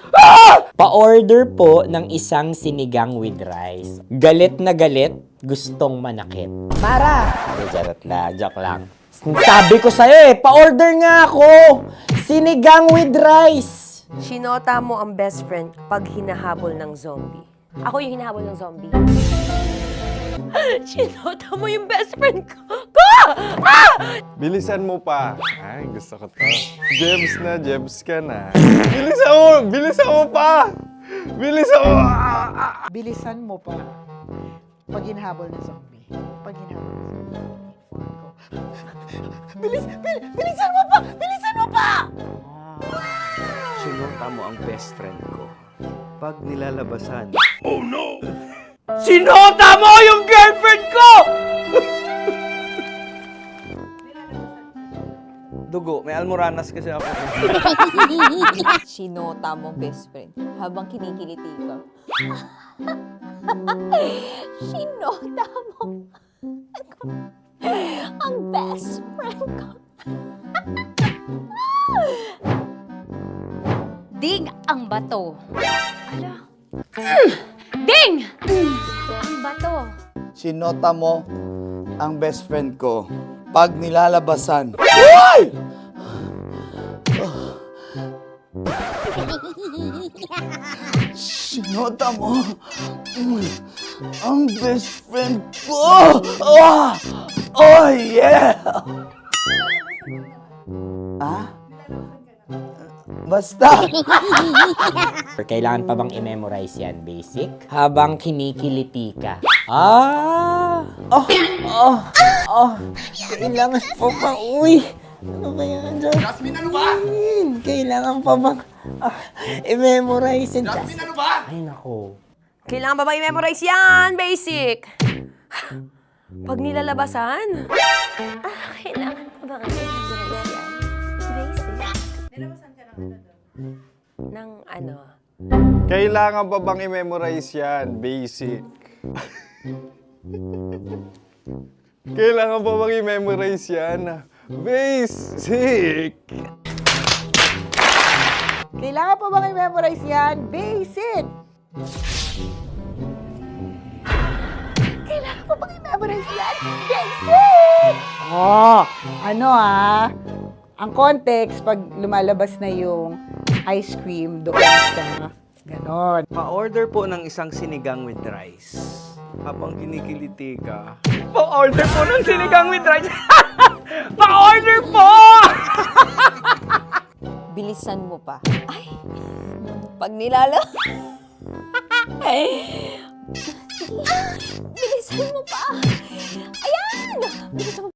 [SPEAKER 7] Pa-order po ng isang sinigang with rice. Galit na galit, gustong manakit. Para! Joke lang. Sabi ko sa'yo pa-order nga ako! Sinigang with rice!
[SPEAKER 18] Sinota mo ang best friend pag hinahabol ng zombie. Ako yung hinahabol ng zombie. Sinota mo yung best friend ko!
[SPEAKER 9] Bilisan mo pa. Ay, gusto ko to. Jebs na jebs ka na. Bilisan mo pa! Bilisan mo!
[SPEAKER 15] Bilisan mo pa. Pag hinahabol ng zombie. Pag hinahabol ng zombie. Bilisan mo pa! Bilisan mo pa!
[SPEAKER 22] Sinota mo ang best friend ko. Pag nilalabasan. Oh no! Sinota mo yung girlfriend ko! Dugo, may almoranas kasi ako.
[SPEAKER 4] Sinota mo best friend habang kinikiliti ka. Sinota mo ang best friend ko. Ding ang bato. Ala. Ding! Ang bato.
[SPEAKER 1] Sinota mo ang best friend ko. Pag nilalabasan. Uy! Sinota mo ang best friend ko. Oh yeah! Basta!
[SPEAKER 7] Kailangan pa bang i-memorize yan, basic? Habang kinikiliti ka. Kailangan pa ba? Uy! Ano ba yan, Jasmine, ano ba? Kailangan pa bang i-memorize yan, Jasmine, ano ba? Ay, nako.
[SPEAKER 18] Kailangan ba bang i-memorize yan? Basic. Pag nilalabasan? Kailangan pa bang i-memorize yan? Basic. Nilabasan ka ng ano?
[SPEAKER 9] Kailangan pa bang i-memorize yan? Basic. Kailangan pa bang i-memorize yan? Basic.
[SPEAKER 15] Kailangan pa bang i-memorize yan? Basic! Kailangan pa bang i-memorize yan? Basic! Ang context, pag lumalabas na yung ice cream doon sa ganon.
[SPEAKER 22] Pa-order po ng isang sinigang with rice. habang kinikiliti ka.
[SPEAKER 7] Pa-order po ng sinigang with rice. Pa-order po!
[SPEAKER 4] Bilisan mo pa. Ay, pag nilala. Bilisan mo pa. Ayan! Bilisan mo.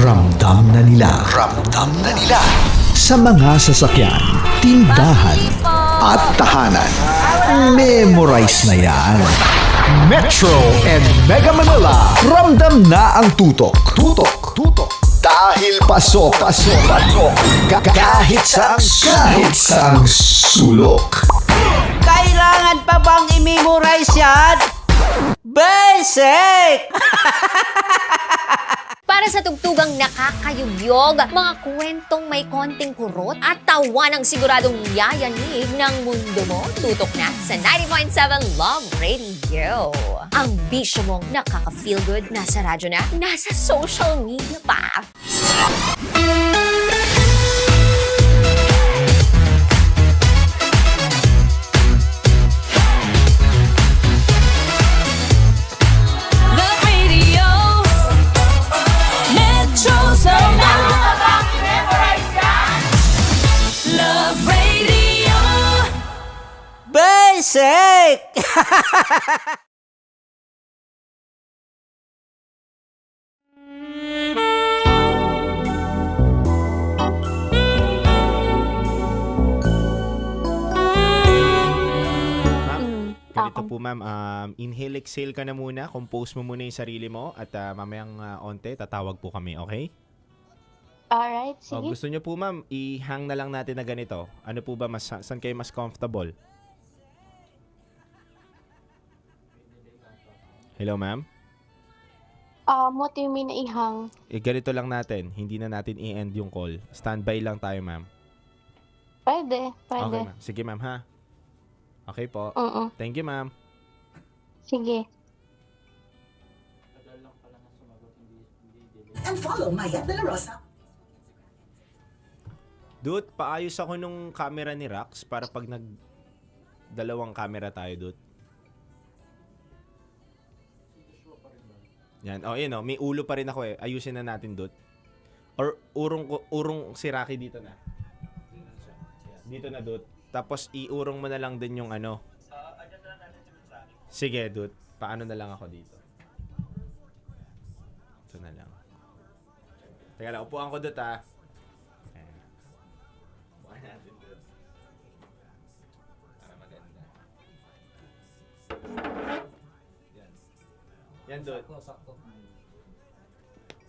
[SPEAKER 3] Ramdam na nila sa mga sasakyan, tindahan at tahanan. Memorize na yan. Metro and Mega Manila, ramdam na ang tutok. Dahil pasok. Kahit saang sulok.
[SPEAKER 15] Kailangan pa bang i-memorize yan? Basic!
[SPEAKER 4] Para sa tugtugang nakakayugyog, mga kwentong may konting kurot at tawa ng siguradong yayanig ng mundo mo, tutok na sa 90.7 Love Radio. Ang bisyo mong nakaka-feel good, nasa radyo na, nasa social media pa.
[SPEAKER 5] Love Radio, Metro's number. Love Radio.
[SPEAKER 15] Basic!
[SPEAKER 17] po ma'am. Inhale, exhale ka na muna. Compose mo muna yung sarili mo. At mamayang onte, tatawag po kami, okay?
[SPEAKER 20] Alright,
[SPEAKER 17] O,
[SPEAKER 20] sige.
[SPEAKER 17] gusto nyo po ma'am, i-hang na lang natin na ganito. Ano po ba, saan kayo mas comfortable? Hello ma'am?
[SPEAKER 20] What do you mean ihang?
[SPEAKER 17] Ganito lang natin. Hindi na natin i-end yung call. Standby lang tayo ma'am.
[SPEAKER 20] Pwede,
[SPEAKER 17] Okay
[SPEAKER 20] pwede.
[SPEAKER 17] ma'am. Sige ma'am ha. Okay po.
[SPEAKER 20] Oo.
[SPEAKER 17] Thank you ma'am.
[SPEAKER 20] Sige.
[SPEAKER 19] And follow Maya De La Rosa.
[SPEAKER 17] Dude, paayos ako nung camera ni Rax para pag dalawang camera tayo, dude. Yan. Oh, yun oh. May ulo pa rin ako eh. Ayusin na natin, dude. Or urong si Rocky dito na. Dito na, dude. Tapos iurong mo na lang din yung ano. Sige, dude. Paano na lang ako dito? Ito na lang. Teka lang, upuan ko, dude, ha. Ayan. Upuan natin, dude. Para maganda. Yan, dude.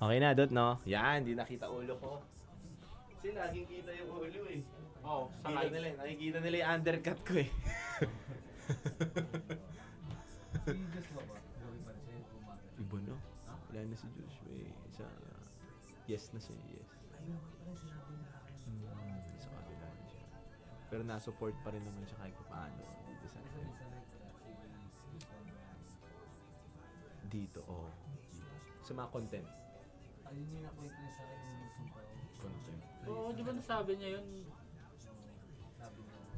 [SPEAKER 17] Okay na, dude, no? Yan, di nakita ulo ko. Kasi laging kita yung ulo, eh.
[SPEAKER 7] Oo,
[SPEAKER 17] Nakikita nila yung undercut ko, eh. Iba no? Wala na si Joshua eh. Yes na siya, yes. Sa kanila naman siya. Pero na-support pa rin naman siya kahit paano. Dito sa dito, oh. Sa mga content.
[SPEAKER 10] Ayun yung nakwento niya sa akin yung
[SPEAKER 17] Content.
[SPEAKER 7] Oo, di ba nasabi niya yun?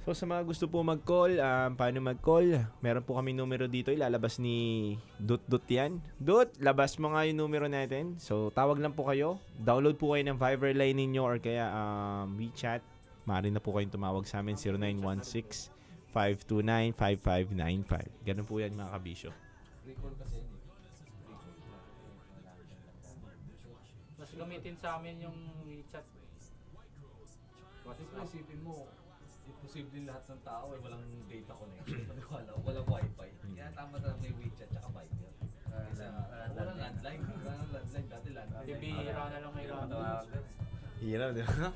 [SPEAKER 17] So sa mga gusto po mag-call, paano mag-call? Meron po kami numero dito, ilalabas ni Dut yan. Dut, labas mo nga yung numero natin. So tawag lang po kayo. Download po kayo ng Viber line ninyo or kaya WeChat. Maaari na po kayong tumawag sa amin 0916-529-5595. Ganun po yan mga kabisyo.
[SPEAKER 10] recall kasi yun eh.
[SPEAKER 7] Mas gamitin sa amin yung WeChat.
[SPEAKER 10] Siyempre isipin mo, imposible lahat ng tao ay walang data connection. Walang wifi. Kaya tama na may WeChat tsaka Viber. Walang landline. Walang landline. Dati landline.
[SPEAKER 7] Bibihira na lang may landline.
[SPEAKER 17] Hirap, di ba?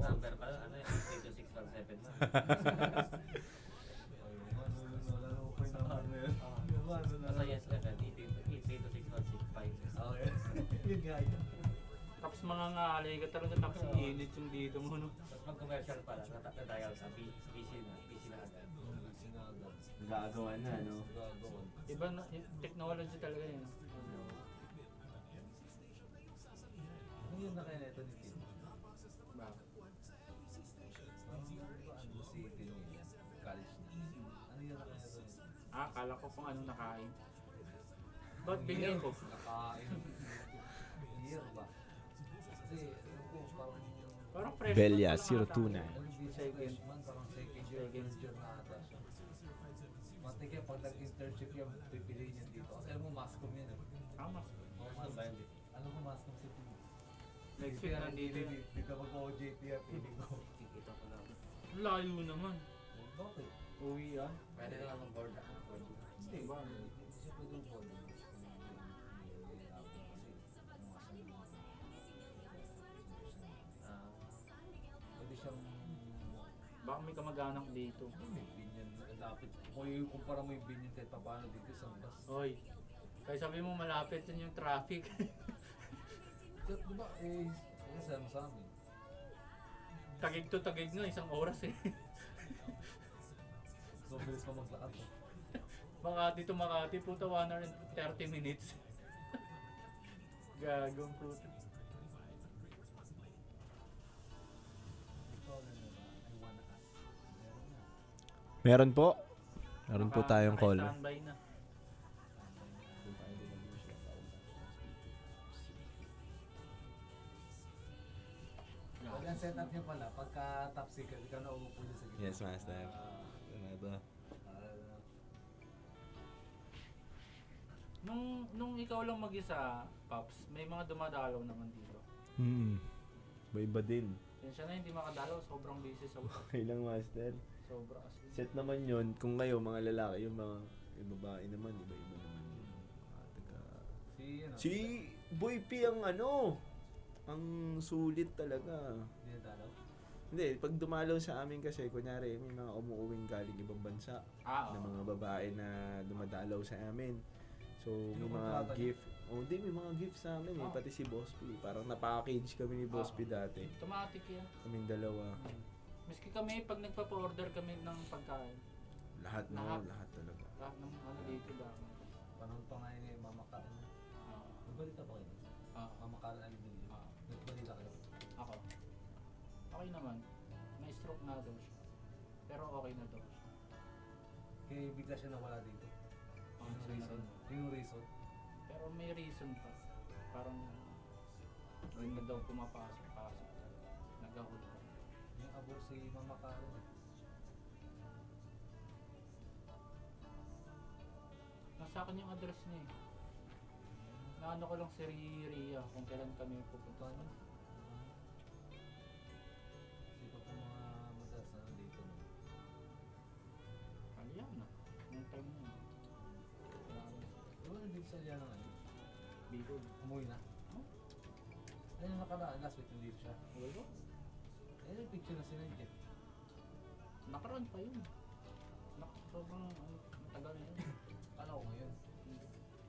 [SPEAKER 10] Number pa ano yun? 32617 na. Nasa yes level, 32615. Okay. Yun nga yun.
[SPEAKER 7] Tapos mga ngalay ka talaga, tapos init yung dito mo, no?
[SPEAKER 10] Tapos pag-commercial pala, natatayaw sa PC na agad.
[SPEAKER 17] Gagawa na, no?
[SPEAKER 7] Iba na, technology talaga yun.
[SPEAKER 10] Ano yun na kaya neto ni Tim?
[SPEAKER 7] Bakit?
[SPEAKER 10] Ano si Tim niya? College niya. Ano yun na kaya neto ni Tim?
[SPEAKER 7] Akala ko kung ano nakain. Ba't bigyan ko?
[SPEAKER 10] Nakain. Year ba? Kasi, ano ko,
[SPEAKER 7] parang fresh.
[SPEAKER 17] Belia,
[SPEAKER 7] pa lang
[SPEAKER 17] 029.
[SPEAKER 10] Ano di second month, parang second year na ata siya. Mati kaya pag nag-internship yan, pipiliin yan dito. Kasi alam mo, mascom yan eh.
[SPEAKER 7] Mascom.
[SPEAKER 10] Mascom ba yun? Alam mo, mascom si Tim.
[SPEAKER 7] Next week na nandito.
[SPEAKER 10] Dito mag-OJT yan, piling ko. Kikita ko lang.
[SPEAKER 7] Layo naman.
[SPEAKER 10] Bakit?
[SPEAKER 7] Uwi ah.
[SPEAKER 10] Pwede na lang mag-board na. Hindi ba? Hindi siya pwede mag-board. Pwede siyang...
[SPEAKER 7] Baka may kamag-anak dito.
[SPEAKER 10] May binyan. Lapit. Kung ikumpara mo yung binyan kahit pa paano dito sa bus.
[SPEAKER 7] Hoy. Kaya sabi mo malapit yun yung traffic.
[SPEAKER 10] Diba? Eh, kasama sa amin.
[SPEAKER 7] Tagig to tagig nga, 1 oras eh.
[SPEAKER 10] So, bilis pa maglakad.
[SPEAKER 7] Makati to Makati, puta 1 hour and 30 minutes. Gagong puta.
[SPEAKER 17] Meron po. Meron po tayong call.
[SPEAKER 7] Standby na.
[SPEAKER 10] Pag ang setup niya pala, pagka top secret, ikaw na umupo niya sa gitna.
[SPEAKER 17] Yes, master.
[SPEAKER 7] Nung ikaw lang mag-isa, Pops, may mga dumadalaw naman dito.
[SPEAKER 17] Iba din.
[SPEAKER 7] Yan siya na hindi makadalaw, sobrang busy sa work.
[SPEAKER 17] Okay lang, master.
[SPEAKER 7] Sobra kasi.
[SPEAKER 17] Set naman yun, kung kayo mga lalaki, yung mga Yung babae naman, iba-iba naman yun.
[SPEAKER 10] Si
[SPEAKER 17] Si Boy P ang ang sulit talaga.
[SPEAKER 10] Dinadalaw?
[SPEAKER 17] Hindi, pag dumalaw sa amin kasi, kunyari, may mga umuuwing galing ibang bansa na mga babae na dumadalaw sa amin. So, may mga
[SPEAKER 10] Kinukontrata
[SPEAKER 17] gift. Hindi, may mga gift sa amin eh. Pati si Boss P. Parang na-package kami ni Boss P dati.
[SPEAKER 11] Automatic yan.
[SPEAKER 17] Kaming dalawa.
[SPEAKER 11] Miski kami, pag nagpa-order kami ng pagkain.
[SPEAKER 17] Lahat talaga.
[SPEAKER 11] Lahat ng dito dami.
[SPEAKER 10] Panahon pa nga yun Mama Karen. Nagbalita ba kayo? Mama Karen Alibulio. Nagbalita kayo?
[SPEAKER 11] Ako. Okay naman. May stroke na daw siya. Pero okay na daw siya.
[SPEAKER 10] Kaya bigla siya nawala dito. Yung reason? Yung reason?
[SPEAKER 11] Pero may reason pa. Parang hindi na daw pumapasok. Nagahol pa.
[SPEAKER 10] Yung abor si Mama Karen.
[SPEAKER 11] Nasa akin yung address niya eh. Naano ko lang si Ria kung kailan kami pupunta.
[SPEAKER 10] Hindi pa po mga madalas na dito.
[SPEAKER 11] Aliana. Yung time na yun.
[SPEAKER 10] Diba nandito sa Aliana ngayon?
[SPEAKER 11] Bicol.
[SPEAKER 10] Umuwi na? Ayun yung nakaraan, last week nandito siya.
[SPEAKER 11] Wala.
[SPEAKER 10] Ayun yung picture na sinend eh.
[SPEAKER 11] Nakaraan pa yun. Sobrang matagal na yun.
[SPEAKER 10] Kala ko ngayon.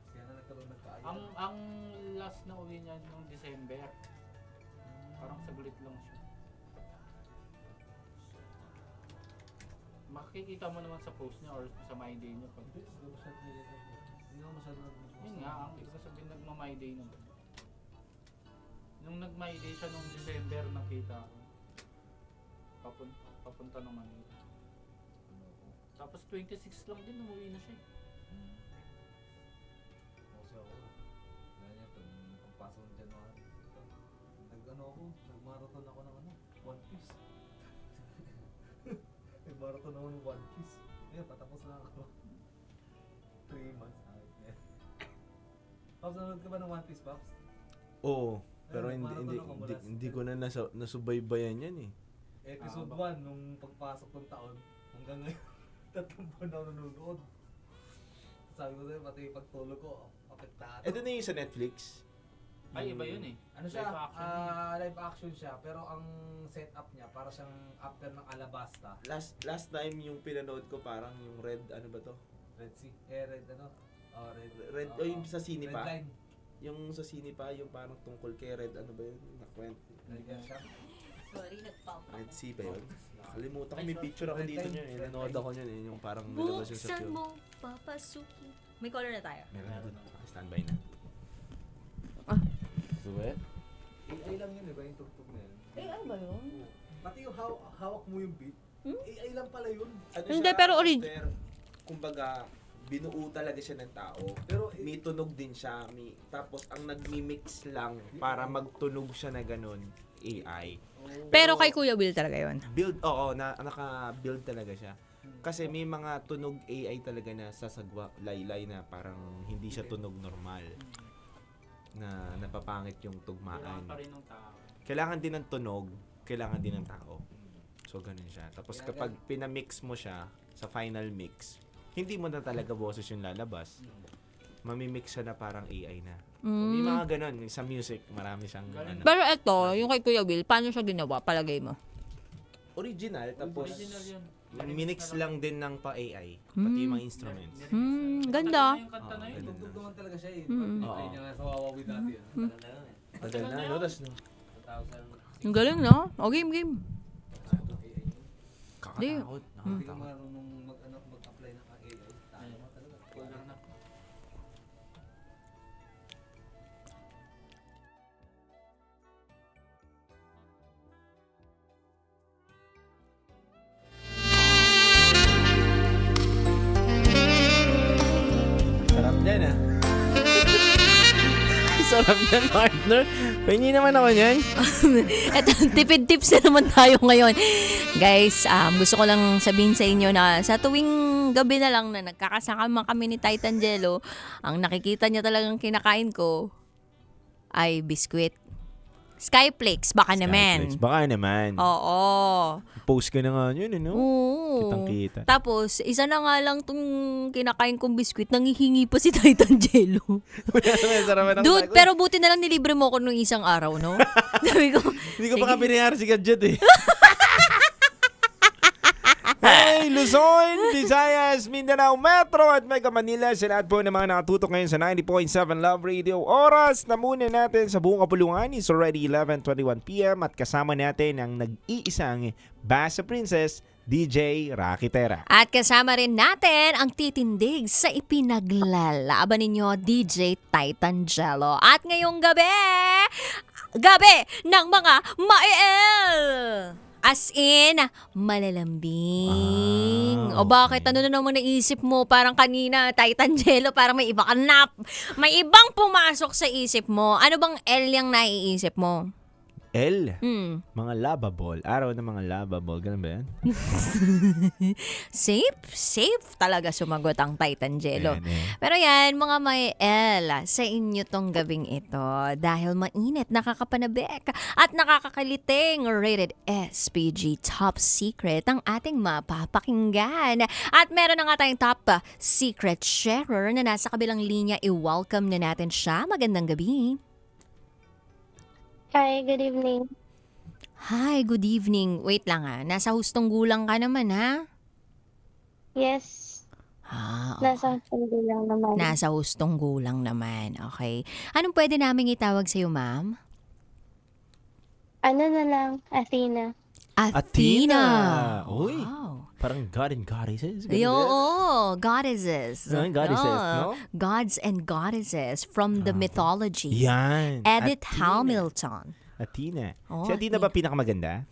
[SPEAKER 10] Kaya na nagkaroon nagkaayat.
[SPEAKER 11] Ang last na uwi niya nung December. Parang saglit lang siya. Makikita mo naman sa post niya or sa My Day niya. Pag...
[SPEAKER 10] Hindi ako masyado nag-post.
[SPEAKER 11] Yun nga, ang ibig sabihin nagma-My Day naman. Nung nag-My Day siya nung December, nakita ko. Papunta naman yun. Tapos 26 lang din, umuwi na siya.
[SPEAKER 10] Kasi ako, ganyan, pagpasok ng January, nag-marathon ako ng One Piece. Nag-marathon ako ng One Piece. Ngayon, patapos na ako. 3 months. Pops, nanonood ka ba ng One Piece, Pops?
[SPEAKER 17] Oo, pero
[SPEAKER 10] Nag-marathon ako mula sa-
[SPEAKER 17] hindi ko na nasubaybayan yan eh.
[SPEAKER 10] Episode 1, nung pagpasok ng taon, hanggang ngayon, 3 buwan ako nanonood. Sabi ko sa'yo, pati pagtulog ko, apektado.
[SPEAKER 17] Ito na yung sa Netflix.
[SPEAKER 11] Ay, iba yun eh.
[SPEAKER 10] Ano siya?
[SPEAKER 11] Live action.
[SPEAKER 10] Live action siya, pero ang setup niya, para siyang after ng Alabasta.
[SPEAKER 17] Last time yung pinanood ko parang yung Red, ano ba to?
[SPEAKER 10] Red Sea. Red ano?
[SPEAKER 17] Red, yung sa sine
[SPEAKER 10] Red
[SPEAKER 17] pa.
[SPEAKER 10] Line.
[SPEAKER 17] Yung sa sine pa, yung parang tungkol kay Red, ano ba yun? Nakwento.
[SPEAKER 10] Red siya.
[SPEAKER 4] Sorry, nagpapa.
[SPEAKER 17] Red Sea ba yun? Nakalimutan ko, may picture ako dito niyan. Nanood ako niyan eh, yung parang nalabas yun sa
[SPEAKER 4] Buksan
[SPEAKER 17] film.
[SPEAKER 4] mo, papasukin. May color na tayo.
[SPEAKER 17] Meron na doon. Standby na. Suwet?
[SPEAKER 10] AI lang yun, diba? Yung tugtog na yun.
[SPEAKER 20] ano ba yun?
[SPEAKER 10] Pati yung hawak mo yung beat, AI lang pala yun.
[SPEAKER 20] Hindi, pero
[SPEAKER 17] Kumbaga, binuo talaga siya ng tao. Pero may tunog din siya. Tapos ang nagmi-mix lang para magtunog siya na ganun, AI.
[SPEAKER 16] Pero kay Kuya Will talaga yun.
[SPEAKER 17] Build, oo, naka-build talaga siya. Kasi may mga tunog AI talaga na sasagwa, laylay na parang hindi siya tunog normal. Na napapangit yung tugmaan.
[SPEAKER 11] Kailangan pa rin ng tao.
[SPEAKER 17] Kailangan din ng tunog, kailangan din ng tao. So, ganun siya. Tapos kapag pinamix mo siya sa final mix, hindi mo na talaga boses yung lalabas. Mamimix siya na parang AI na. So, may mga ganun. Sa music, marami siyang ano.
[SPEAKER 16] Pero ito, yung kay Kuya Will, paano siya ginawa? Palagay mo?
[SPEAKER 17] Original, tapos
[SPEAKER 11] Original yun.
[SPEAKER 17] minix lang din ng pa-AI. Pati yung mga instruments.
[SPEAKER 16] Ganda.
[SPEAKER 11] Yung kanta na yun.
[SPEAKER 10] Tugtog naman talaga siya eh.
[SPEAKER 17] Oo.
[SPEAKER 10] Play niya nga sa Wawawi dati yun.
[SPEAKER 17] Tagal na, no? Tas, no?
[SPEAKER 16] Ang galing, no? O, game.
[SPEAKER 17] Kakatakot.
[SPEAKER 10] Hindi ka marunong mag-apply ng AI. Tama talaga.
[SPEAKER 11] Color na.
[SPEAKER 17] Sarap dyan, ah. Sarap dyan, partner. Pahingi naman ako niyan.
[SPEAKER 16] Eto, tipid tips na naman tayo ngayon. Guys, gusto ko lang sabihin sa inyo na sa tuwing gabi na lang na nagkakasama kami ni Titan Jello, ang nakikita niya talagang kinakain ko ay biskwit. Skyflakes, baka naman.
[SPEAKER 17] Skyflakes. Baka naman.
[SPEAKER 16] Oo.
[SPEAKER 17] Post ka na nga yun, ano?
[SPEAKER 16] Oo.
[SPEAKER 17] Kitang-kita.
[SPEAKER 16] Tapos, isa na nga lang tong kinakain kong biskwit, nangihingi pa si Titan Jello. Dude, pero buti na lang nilibre mo ako nung isang araw, no? Sabi ko,
[SPEAKER 17] hindi ko pa nga pinayari si Gadget eh. Hey, Luzon, Visayas, Mindanao, Metro at Mega Manila. Sa lahat po ng mga nakatutok ngayon sa 90.7 Love Radio. Oras na muna natin sa buong kapulungan. It's already 11:21 p.m. at kasama natin ang nag-iisang Basa Princess, DJ Rakitera.
[SPEAKER 16] At kasama rin natin ang titindig sa ipinaglalaban ninyo, DJ Titan Jello. At ngayong gabi ng mga ma-el! As in, malalambing. O bakit? Ano na naman naisip mo? Parang kanina, Titan Jello, parang may iba ka may ibang pumasok sa isip mo. Ano bang L yung naiisip mo?
[SPEAKER 17] L? Mga lovable. Araw ng mga lovable. Ganun ba yan?
[SPEAKER 16] Safe talaga sumagot ang Titan Jello. Pero yan, mga may L, sa inyo tong gabing ito. Dahil mainit, nakakapanabik at nakakakaliting rated SPG Top Secret ang ating mapapakinggan. At meron na nga tayong top secret sharer na nasa kabilang linya. I-welcome na natin siya. Magandang gabi.
[SPEAKER 2] Hi, good evening.
[SPEAKER 16] Hi, good evening. Wait lang nasa hustong gulang ka naman
[SPEAKER 2] Yes. Nasa hustong gulang naman.
[SPEAKER 16] Nasa hustong gulang naman. Okay. Anong pwede namin itawag sa'yo, ma'am?
[SPEAKER 2] Ano na lang, Athena.
[SPEAKER 16] Athena.
[SPEAKER 17] Uy. Parang God and Goddesses.
[SPEAKER 16] Oo, goddesses.
[SPEAKER 17] Goddesses, no?
[SPEAKER 16] Gods and goddesses from the mythology.
[SPEAKER 17] Yan.
[SPEAKER 16] Edith
[SPEAKER 17] Athena.
[SPEAKER 16] Hamilton.
[SPEAKER 17] Athena.
[SPEAKER 16] Oh,
[SPEAKER 17] Si Athena ba pinakamaganda?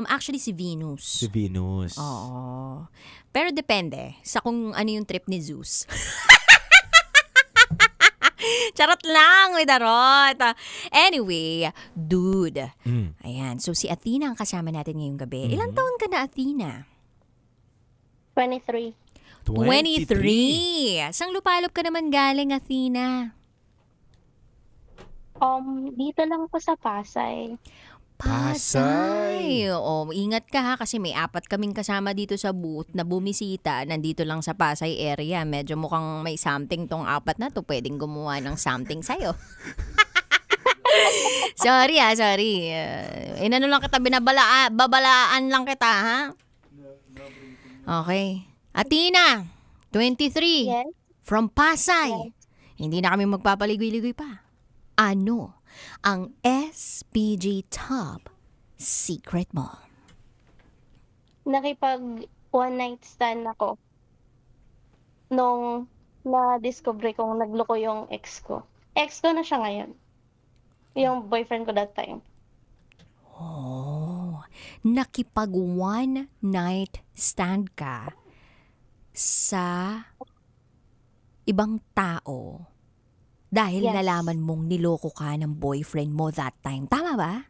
[SPEAKER 16] Actually, si Venus.
[SPEAKER 17] Si Venus.
[SPEAKER 16] Oo. Pero depende sa kung ano yung trip ni Zeus. Charot lang, may darot. Anyway, dude. Ayan, so si Athena ang kasama natin ngayong gabi. Ilang taon ka na, Athena?
[SPEAKER 2] 23.
[SPEAKER 16] 23. Sang lupalop ka naman galing, Athena?
[SPEAKER 2] Dito lang po sa Pasay.
[SPEAKER 16] Pasay. Ingat ka kasi may 4 kaming kasama dito sa booth na bumisita. Nandito lang sa Pasay area. Medyo mukhang may something tong 4 na to. Pwedeng gumawa ng something sa'yo. Sorry. Inano lang kita, babalaan lang kita, ha? Okay. Athena, 23.
[SPEAKER 2] Yes.
[SPEAKER 16] From Pasay. Hindi na kami magpapaligoy-ligoy pa. Ano ang SPG Top Secret mo?
[SPEAKER 2] Nakipag one night stand ako nung na-discover kong nagloko yung ex ko. Ex ko na siya ngayon. Yung boyfriend ko that time.
[SPEAKER 16] Nakipag one night stand ka sa ibang tao dahil
[SPEAKER 2] Yes.
[SPEAKER 16] nalaman mong niloko ka ng boyfriend mo that time. Tama ba?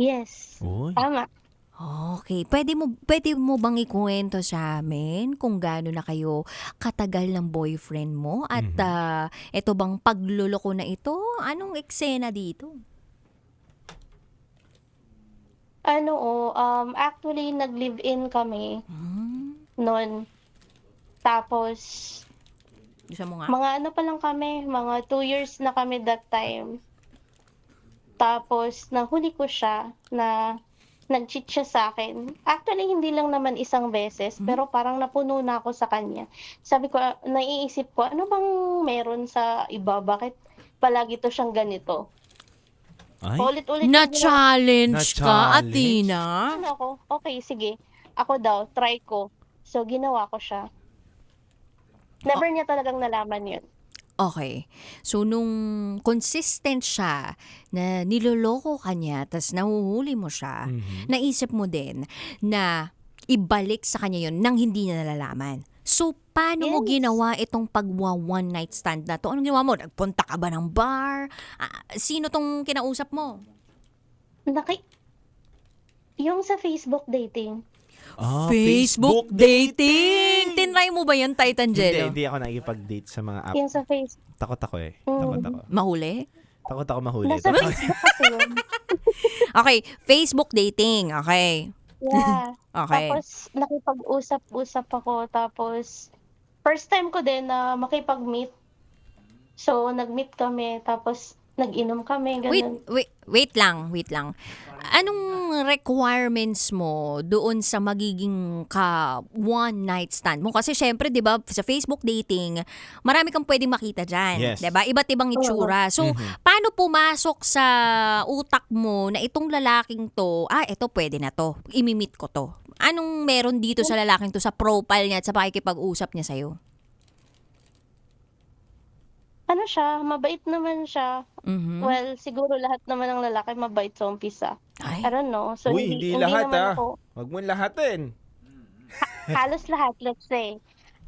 [SPEAKER 2] Yes. Tama.
[SPEAKER 16] Okay. Pwede mo bang ikuwento sa amin kung gaano na kayo katagal ng boyfriend mo? At ito bang pagluloko na ito? Anong eksena dito?
[SPEAKER 2] Actually, nag-live-in kami noon. Tapos,
[SPEAKER 16] Gusto mo nga?
[SPEAKER 2] mga ano pa lang kami, mga 2 years na kami that time. Tapos, nahuli ko siya na nag-cheat siya sa akin. Actually, hindi lang naman isang beses, pero parang napuno na ako sa kanya. Sabi ko, naiisip ko, ano bang meron sa iba? Bakit palagi to siyang ganito? Ulit-ulit.
[SPEAKER 16] Na-challenge ka, Athena?
[SPEAKER 2] Ano ako? Okay, sige. Ako daw, try ko. So, ginawa ko siya. Never niya talagang nalaman yun.
[SPEAKER 16] Okay. So, nung consistent siya na niloloko ka niya, tas nahuhuli mo siya, naisip mo din na ibalik sa kanya yun nang hindi niya nalalaman. So, paano mo ginawa itong one night stand na to? Anong ginawa mo? Nagpunta ka ba ng bar? Sino tong kinausap mo?
[SPEAKER 2] Yung sa Facebook dating.
[SPEAKER 16] Facebook dating! Tinry mo ba yan, Titan Jello?
[SPEAKER 17] Hindi ako nakikipag-date sa mga app.
[SPEAKER 2] Yung sa Facebook.
[SPEAKER 17] Takot ako eh. Takot ako.
[SPEAKER 16] Mahuli?
[SPEAKER 17] Takot ako mahuli.
[SPEAKER 2] Nasa Facebook kasi yun.
[SPEAKER 16] Okay, Facebook dating. Okay.
[SPEAKER 2] Yeah.
[SPEAKER 16] Okay.
[SPEAKER 2] Tapos nakipag-usap-usap ako. Tapos first time ko din na makipag-meet. So nag-meet kami. Tapos nag-inom kami. Ganun.
[SPEAKER 16] Wait lang. Anong requirements mo doon sa magiging one night stand mo? Kasi syempre, 'di ba, sa Facebook dating, marami kang pwedeng makita diyan,
[SPEAKER 17] Yes.
[SPEAKER 16] 'di ba? Iba't ibang itsura. So, paano pumasok sa utak mo na itong lalaking 'to, ito pwede na 'to. Imi-meet ko 'to. Anong meron dito sa lalaking 'to sa profile niya at sa pakikipag-usap niya sa'yo?
[SPEAKER 2] Ano siya, mabait naman siya.
[SPEAKER 16] Mhm.
[SPEAKER 2] Well, siguro lahat naman ng lalaki mabait sa umpisa. I don't know. So,
[SPEAKER 17] Uy, hindi lahat
[SPEAKER 2] naman
[SPEAKER 17] ah.
[SPEAKER 2] ako,
[SPEAKER 17] Huwag mo lahatin.
[SPEAKER 2] halos lahat, let's say.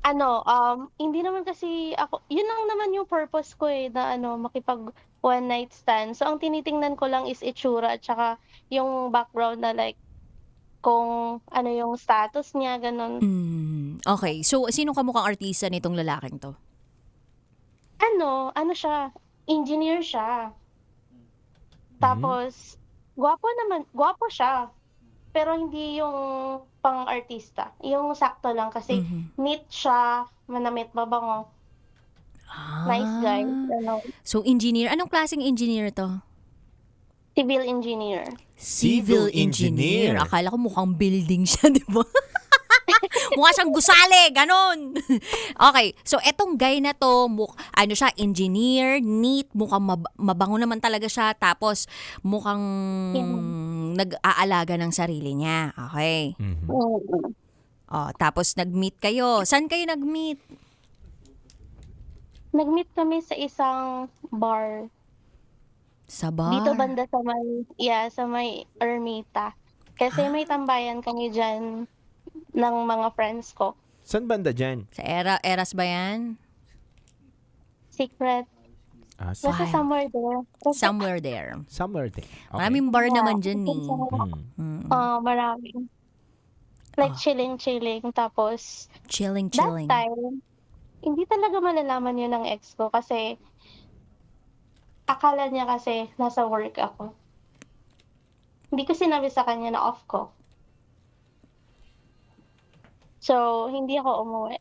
[SPEAKER 2] Hindi naman kasi ako, yun lang naman yung purpose ko na makipag one night stand. So, ang tinitingnan ko lang is itsura at saka yung background na like, kung ano yung status niya, ganun.
[SPEAKER 16] Okay. So, sino ka mukhang artista nitong lalaking 'to?
[SPEAKER 2] Ano siya, engineer siya. Tapos, gwapo siya. Pero hindi yung pang-artista. Yung sakto lang kasi neat siya, manamit, mabango. Nice guy.
[SPEAKER 16] So, engineer. Anong klaseng engineer 'to?
[SPEAKER 2] Civil engineer.
[SPEAKER 16] Civil engineer. Akala ko mukhang building siya, di ba? Mukha siyang gusali, ganon. Okay, so etong guy na to, ano siya, engineer, neat, mukhang mabango naman talaga siya, tapos mukhang nag-aalaga ng sarili niya. Okay. Tapos nag-meet kayo. Saan kayo nag-meet?
[SPEAKER 2] Nag-meet kami sa isang bar.
[SPEAKER 16] Sa bar?
[SPEAKER 2] Dito banda sa may Ermita. Kasi may tambayan kami dyan ng mga friends ko.
[SPEAKER 17] Saan banda dyan?
[SPEAKER 16] Sa Eras ba yan?
[SPEAKER 2] Secret. Basta somewhere there.
[SPEAKER 16] Somewhere there.
[SPEAKER 17] Somewhere there. Okay.
[SPEAKER 16] Maraming bar naman dyan eh.
[SPEAKER 2] Marami. Like chilling. Tapos,
[SPEAKER 16] Chilling.
[SPEAKER 2] that time, hindi talaga malalaman yun ng ex ko kasi akala niya kasi nasa work ako. Hindi ko sinabi sa kanya na off ko. So, hindi ako umuwi.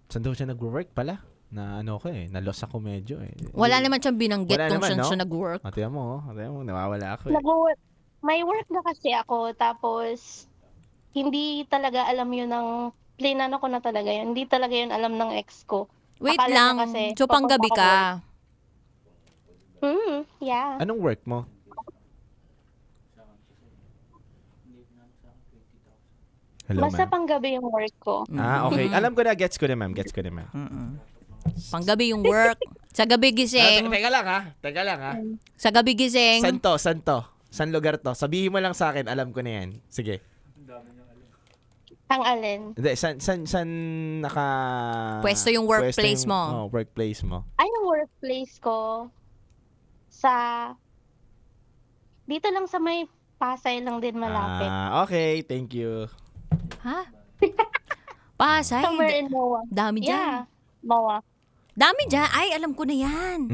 [SPEAKER 17] Saan daw siya nag-work pala? Na na-loss ako medyo eh.
[SPEAKER 16] Wala naman siyang binanggit
[SPEAKER 17] Wala
[SPEAKER 16] kung
[SPEAKER 17] naman,
[SPEAKER 16] saan
[SPEAKER 17] no?
[SPEAKER 16] siya nag-work.
[SPEAKER 17] Atiyan mo, nawawala ako eh.
[SPEAKER 2] May work na kasi ako, tapos hindi talaga alam yun plinano ko na talaga yun. Hindi talaga yun alam ng ex ko.
[SPEAKER 16] Wait
[SPEAKER 2] Akala
[SPEAKER 16] lang,
[SPEAKER 2] niya kasi,
[SPEAKER 16] so panggabi ka.
[SPEAKER 2] Yeah.
[SPEAKER 17] Anong work mo? Hello,
[SPEAKER 2] Basta
[SPEAKER 17] ma'am.
[SPEAKER 2] panggabi yung work ko.
[SPEAKER 17] Okay. Alam ko na, gets ko na, ma'am.
[SPEAKER 16] Panggabi yung work. Sa gabi gising.
[SPEAKER 17] Teka lang ha.
[SPEAKER 16] Sa gabi gising.
[SPEAKER 17] San to? San lugar to? Sabihin mo lang sa akin, alam ko na yan. Sige.
[SPEAKER 2] Ang alin?
[SPEAKER 17] Hindi, san naka...
[SPEAKER 16] Pwesto yung workplace mo.
[SPEAKER 17] Workplace mo.
[SPEAKER 2] Ay, yung workplace ko dito lang sa may Pasay lang din malapit.
[SPEAKER 17] Okay. Thank you.
[SPEAKER 16] Ha? Pasay?
[SPEAKER 2] Somewhere in MOA.
[SPEAKER 16] Dami dyan.
[SPEAKER 2] Yeah, MOA.
[SPEAKER 16] Dami dyan. Ay, alam ko na yan.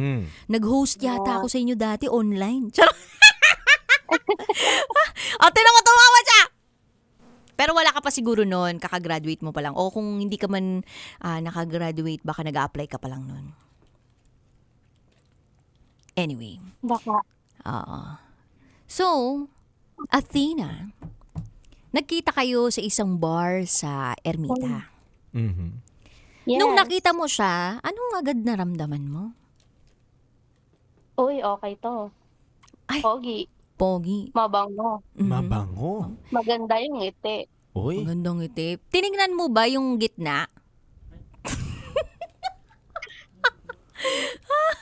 [SPEAKER 16] Nag-host yata ako sa inyo dati online. Charot. Tinan mo, tumawa siya! Pero wala ka pa siguro nun, kakagraduate mo pa lang. O kung hindi ka man nakagraduate, baka nag-a-apply ka pa lang nun. Anyway.
[SPEAKER 2] Baka.
[SPEAKER 16] So, Athena, nagkita kayo sa isang bar sa Ermita.
[SPEAKER 2] Yes.
[SPEAKER 16] Nung nakita mo siya, anong agad naramdaman mo?
[SPEAKER 2] Uy, okay to.
[SPEAKER 16] Ay,
[SPEAKER 2] Pogi. Mabango.
[SPEAKER 17] Mabango?
[SPEAKER 2] Maganda yung ngiti.
[SPEAKER 17] Uy.
[SPEAKER 16] Magandang ngiti. Tinignan mo ba yung gitna?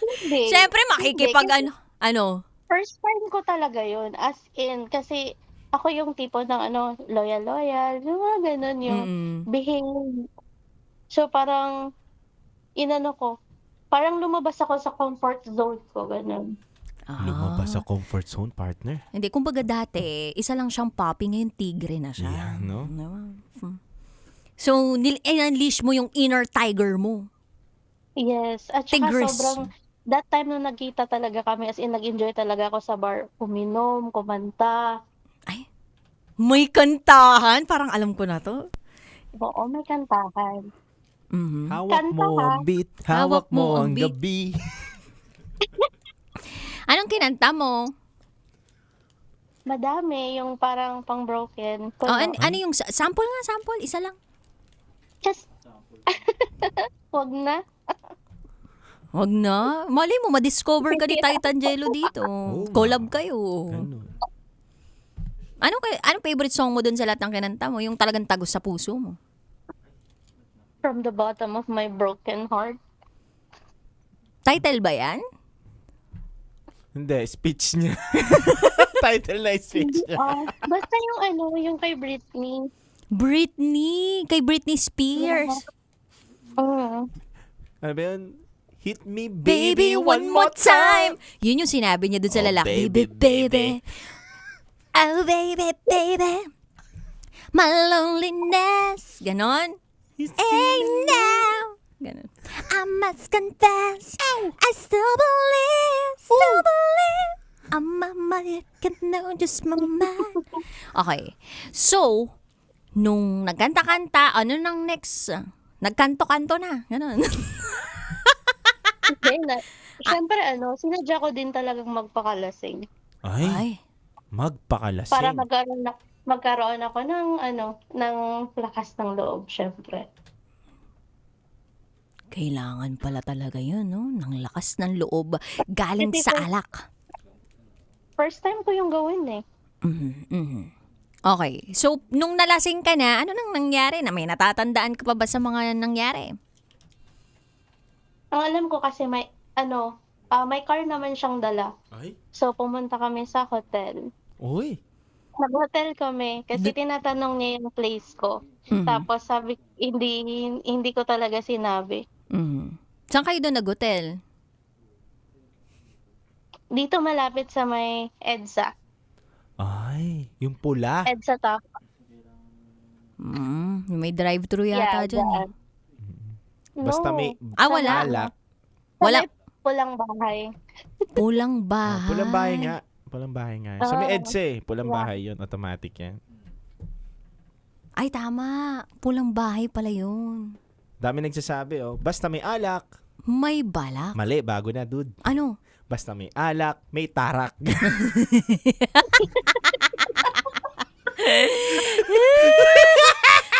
[SPEAKER 2] Hindi.
[SPEAKER 16] Siyempre, makikipag
[SPEAKER 2] Hindi,
[SPEAKER 16] ano?
[SPEAKER 2] First time ko talaga yun. As in, kasi ako yung tipo ng loyal. Yung mga ganun yung behave. So, parang, parang lumabas ako sa comfort zone ko, ganun.
[SPEAKER 17] Lumabas sa comfort zone, partner?
[SPEAKER 16] Hindi, kumbaga dati, isa lang siyang puppy, ngayon tigre na siya.
[SPEAKER 17] Yeah, no?
[SPEAKER 16] So, in-unleash mo yung inner tiger mo.
[SPEAKER 2] Yes, at saka
[SPEAKER 16] Tigris.
[SPEAKER 2] sobrang that time na nagkita talaga kami, as in nag-enjoy talaga ako sa bar. Uminom, kumanta.
[SPEAKER 16] May kantahan? Parang alam ko na to.
[SPEAKER 2] Oo, may kantahan.
[SPEAKER 16] Mhm.
[SPEAKER 17] Hawak
[SPEAKER 2] Kanta
[SPEAKER 17] mo
[SPEAKER 2] ka.
[SPEAKER 17] ang beat, hawak mo ang gabi.
[SPEAKER 16] Anong kinanta mo?
[SPEAKER 2] Madami, yung parang pang-broken.
[SPEAKER 16] Oh, ano yung sample nga, sample? Isa lang.
[SPEAKER 2] Just, wag na.
[SPEAKER 16] Wag na. Mali mo, ma-discover ka ni Titan Jello dito. Collab kayo. Anong favorite song mo dun sa lahat ng kinanta mo? Yung talagang tagos sa puso mo?
[SPEAKER 2] From the bottom of my broken heart.
[SPEAKER 16] Title ba yan?
[SPEAKER 17] Hindi, speech niya. Title na yung speech niya.
[SPEAKER 2] Basta yung yung kay Britney.
[SPEAKER 16] Britney! Kay Britney Spears.
[SPEAKER 17] Ano ba yun? Hit me,
[SPEAKER 16] Baby, one more time! Yun yung sinabi niya dun sa lalaki. Baby, baby. Oh, baby, baby. My loneliness. Ganon. Hey, now. Ganon. I must confess. I still believe. Mama, you can know just my mind. Okay. So, nung nagkanta-kanta, ano nang next? Nagkanto-kanto na. Ganon.
[SPEAKER 2] Siyempre, sinadya ko din talagang magpakalasing.
[SPEAKER 17] Ay, magpakalasing.
[SPEAKER 2] Para magkaroon ako ng lakas ng loob, syempre.
[SPEAKER 16] Kailangan pala talaga yun, no? Ng lakas ng loob. Galing sa alak.
[SPEAKER 2] First time ko yung gawin eh.
[SPEAKER 16] Okay. So, nung nalasing ka na, ano nang nangyari? Na may natatandaan ka pa ba sa mga nangyari?
[SPEAKER 2] Ang alam ko kasi may car naman siyang dala.
[SPEAKER 17] Ay?
[SPEAKER 2] So, pumunta kami sa hotel.
[SPEAKER 17] Uy.
[SPEAKER 2] Nag-hotel kami kasi tinatanong niya yung place ko. Tapos sabi, hindi ko talaga sinabi.
[SPEAKER 16] Saan kayo doon nag-hotel?
[SPEAKER 2] Dito malapit sa may EDSA.
[SPEAKER 17] Ay, yung pula.
[SPEAKER 2] EDSA Top.
[SPEAKER 16] May drive-thru yata dyan. Eh.
[SPEAKER 17] Basta may
[SPEAKER 16] wala.
[SPEAKER 17] alak.
[SPEAKER 2] Wala. Pulang bahay.
[SPEAKER 16] Pulang bahay.
[SPEAKER 17] Pulang bahay nga. Pulang bahay nga. Sa may EDSA, pulang bahay yun. Automatic yan.
[SPEAKER 16] Ay, tama. Pulang bahay pala yun.
[SPEAKER 17] Dami nagsasabi, basta may alak.
[SPEAKER 16] May balak?
[SPEAKER 17] Mali, bago na, dude.
[SPEAKER 16] Ano?
[SPEAKER 17] Basta may alak, may tarak.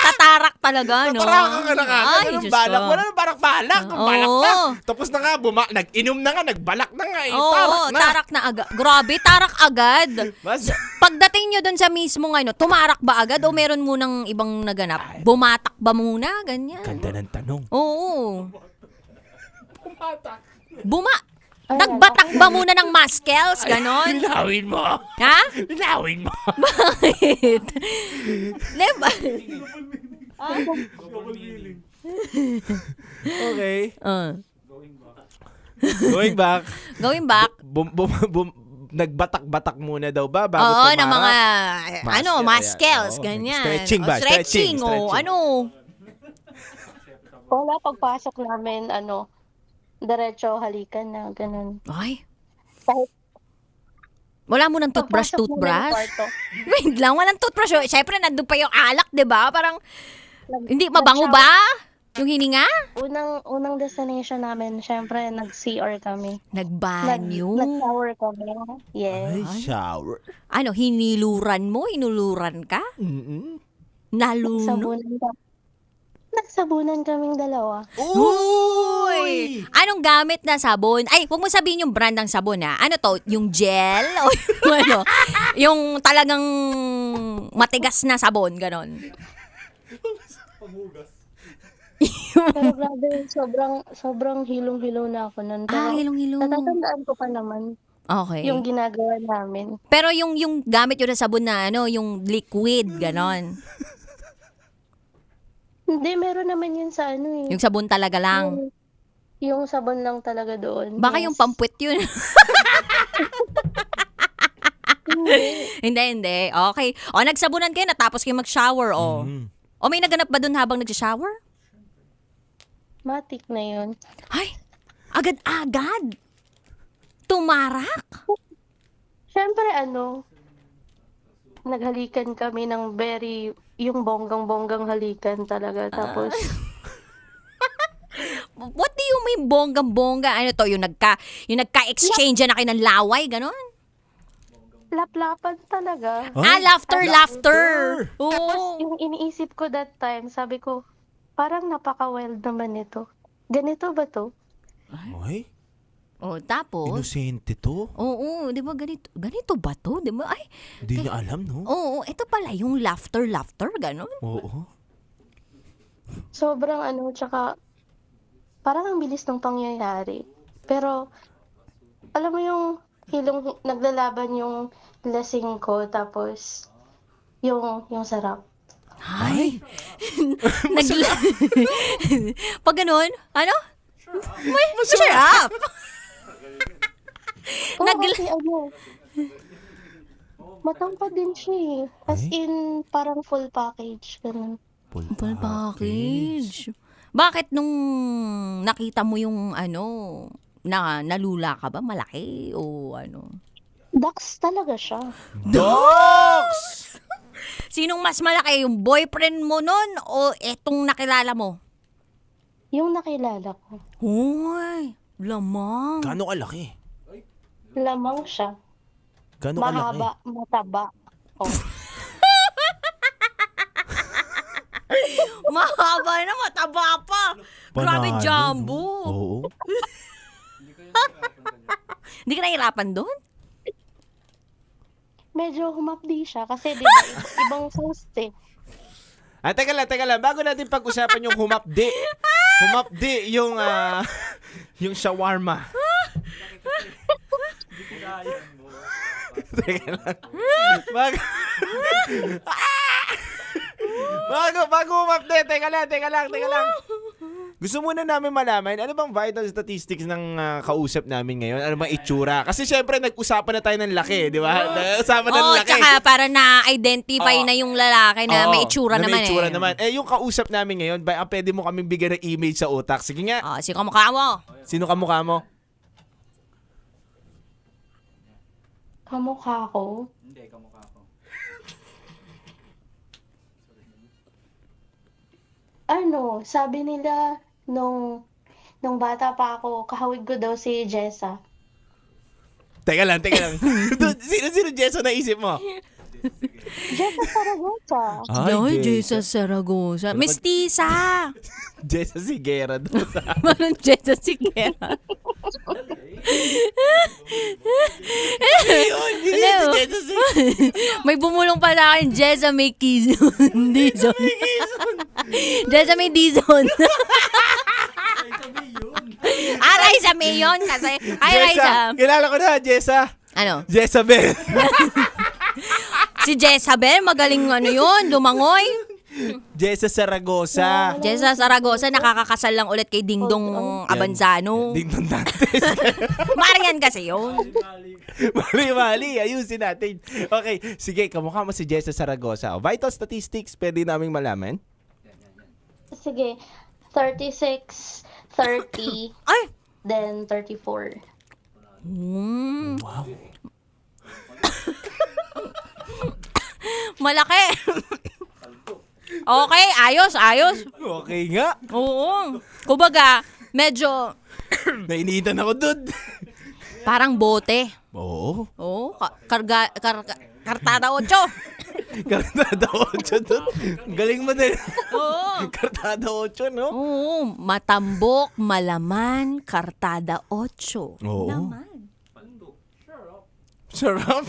[SPEAKER 16] Tatarak talaga, no?
[SPEAKER 17] Tatarakan ka na nga.
[SPEAKER 16] Ay,
[SPEAKER 17] Ganun,
[SPEAKER 16] Diyos
[SPEAKER 17] balak.
[SPEAKER 16] ko.
[SPEAKER 17] Wala na balak. Balak
[SPEAKER 16] Oo.
[SPEAKER 17] na. Tapos na nga, nag-inom na nga, nagbalak na nga.
[SPEAKER 16] Oo, tarak na agad. Grabe, tarak agad. Pagdating nyo dun sa mismong tumarak ba agad o meron munang ibang naganap? Bumatak ba muna? Ganyan.
[SPEAKER 17] Ganda ng tanong.
[SPEAKER 16] Oo. Nagbatak ba muna ng muscles? Ganon?
[SPEAKER 17] Linawin mo.
[SPEAKER 16] Ha?
[SPEAKER 17] Linawin mo.
[SPEAKER 16] Bakit? Diba?
[SPEAKER 17] Okay. Going back.
[SPEAKER 16] Going back.
[SPEAKER 17] Nagbatak-batak muna daw ba bago
[SPEAKER 16] Oo,
[SPEAKER 17] tumarak?
[SPEAKER 16] ng mga, muscles,
[SPEAKER 17] Oo,
[SPEAKER 16] ganyan.
[SPEAKER 17] stretching ba?
[SPEAKER 16] Stretching, ano.
[SPEAKER 2] Wala, pagpasok namin, diretso halikan na, ganun.
[SPEAKER 16] Ay.
[SPEAKER 2] Kahit
[SPEAKER 16] wala mo ng toothbrush? Wait lang, walang toothbrush. Siyempre, nandun pa yung alak, di ba? Parang, hindi, mabango ba? Yung hininga?
[SPEAKER 2] Unang destination namin, syempre, nag-CR kami.
[SPEAKER 16] Nagbanyo?
[SPEAKER 2] Nag-shower kami. Yes.
[SPEAKER 17] Ay, shower.
[SPEAKER 16] Ano, hiniluran mo? Hinuluran ka? Nalunod?
[SPEAKER 2] Nagsabunan kaming dalawa.
[SPEAKER 16] Uy! Anong gamit na sabon? Ay, huwag mo sabihin yung brand ng sabon, ha? Ano to? Yung gel? O yung yung talagang matigas na sabon, ganon.
[SPEAKER 2] Pero grabe, sobrang hilong-hilo na ako nun. Pero
[SPEAKER 16] hilong-hilo.
[SPEAKER 2] natatandaan ko pa naman.
[SPEAKER 16] Okay.
[SPEAKER 2] Yung ginagawa namin.
[SPEAKER 16] Pero yung gamit yun na sabon na yung liquid, ganon.
[SPEAKER 2] Hindi, meron naman yun sa
[SPEAKER 16] Yung sabon talaga lang.
[SPEAKER 2] Yung sabon lang talaga doon.
[SPEAKER 16] Baka yung pampuwit yun. Hindi. Okay. O, nagsabunan kayo, natapos kayo mag-shower, o. O, may naganap ba doon habang nag-shower?
[SPEAKER 2] Matik na yun.
[SPEAKER 16] Ay, agad-agad. Tumarak.
[SPEAKER 2] Siyempre, naghalikan kami ng yung bonggang-bonggang halikan talaga. Tapos,
[SPEAKER 16] What do you mean bonggang-bongga? Ano to, yung nagka-exchange na kayo ng laway, ganon?
[SPEAKER 2] lap-lapan talaga.
[SPEAKER 16] Laughter.
[SPEAKER 2] Tapos, yung iniisip ko that time, sabi ko, parang napaka-wild naman ito. Ganito ba to?
[SPEAKER 17] Ay,
[SPEAKER 16] Oh, tapos?
[SPEAKER 17] inosente to.
[SPEAKER 16] Oo, di ba ganito ba to? Di ba? Ay,
[SPEAKER 17] Hindi niya alam, no?
[SPEAKER 16] oo, ito pala yung laughter, ganon?
[SPEAKER 17] Oo.
[SPEAKER 2] Sobrang tsaka parang ang bilis ng pangyayari. Pero, alam mo yung naglalaban yung lasing ko, tapos yung sarap.
[SPEAKER 16] Ay! Pag ganun, ano? Masarap!
[SPEAKER 2] Kasi matangkad din siya eh. As in, parang full package. Ganun.
[SPEAKER 16] Full package. Bakit nung nakita mo yung nalula ka ba? Malaki o ano?
[SPEAKER 2] Dax talaga siya.
[SPEAKER 16] Dogs! Sinong mas malaki? Yung boyfriend mo nun o etong nakilala mo?
[SPEAKER 2] Yung nakilala ko.
[SPEAKER 16] Uy, lamang.
[SPEAKER 17] Gano'ng kalaki?
[SPEAKER 2] Lamang siya.
[SPEAKER 17] Gano'ng kalaki?
[SPEAKER 2] Mahaba, mataba. Oh.
[SPEAKER 16] Mahaba na, mataba pa. Grabe,
[SPEAKER 17] Panalo,
[SPEAKER 16] jumbo.
[SPEAKER 17] Oo.
[SPEAKER 16] Hindi ka nahirapan doon?
[SPEAKER 2] Medyo humapdi siya kasi di ba ibang host eh.
[SPEAKER 17] Teka lang. Bago natin pag-usapan yung humapdi. Humapdi yung, yung shawarma. Teka lang. Bago humapdi. Teka lang. Gusto muna namin malaman, ano bang vital statistics ng kausap namin ngayon? Ano bang itsura? Kasi syempre, nag-usapan na tayo ng laki, di ba? Nag-usapan na ng laki.
[SPEAKER 16] Tsaka para na-identify na yung lalaki na may itsura naman.
[SPEAKER 17] May itsura naman. Yung kausap namin ngayon, pwede mo kaming bigyan ng image sa utak. Sige nga.
[SPEAKER 16] Sino kamukha mo?
[SPEAKER 17] Sino kamukha mo?
[SPEAKER 2] Kamukha ko?
[SPEAKER 11] Hindi, kamukha ko.
[SPEAKER 2] Sabi nila nung bata pa ako, kahawig ko daw si Jessa.
[SPEAKER 17] Teka lang. Sino Jessa na isip mo?
[SPEAKER 2] Jessa Saragosa.
[SPEAKER 16] Ay, Jesus Saragosa. Mestiza!
[SPEAKER 17] Jessa Sigera.
[SPEAKER 16] Parang Jessa Sigera. May bumulong pa sa akin, Jessa may Dizon. Jessa may Dizon. Raisa May yun kasi. Raisa.
[SPEAKER 17] Kilala ko na, Jessa.
[SPEAKER 16] Ano?
[SPEAKER 17] Jezabel.
[SPEAKER 16] Si Jezabel, magaling yun, lumangoy.
[SPEAKER 17] Jessa Saragosa.
[SPEAKER 16] Jessa Saragosa, nakakakasal lang ulit kay Dingdong Abanzano.
[SPEAKER 17] Dingdong Dantes.
[SPEAKER 16] Marian kasi yun.
[SPEAKER 17] Mali. Ayusin natin. Okay, sige, kamukha mo si Jessa Saragosa. Vital statistics, pwede naming malaman?
[SPEAKER 2] Sige, 36, 30, then 34.
[SPEAKER 17] Wow.
[SPEAKER 16] Malaki. Okay, ayos.
[SPEAKER 17] Okay nga.
[SPEAKER 16] Oo. Kumbaga, medyo
[SPEAKER 17] nainitan ako dun.
[SPEAKER 16] parang bote.
[SPEAKER 17] Oo.
[SPEAKER 16] Oo, kartada 8.
[SPEAKER 17] Kartada 8 dun. Galing mo din.
[SPEAKER 16] Oo.
[SPEAKER 17] Kartada 8, no?
[SPEAKER 16] Oo, matambok, malaman, kartada 8.
[SPEAKER 17] Oo.
[SPEAKER 16] Naman.
[SPEAKER 17] Sarap.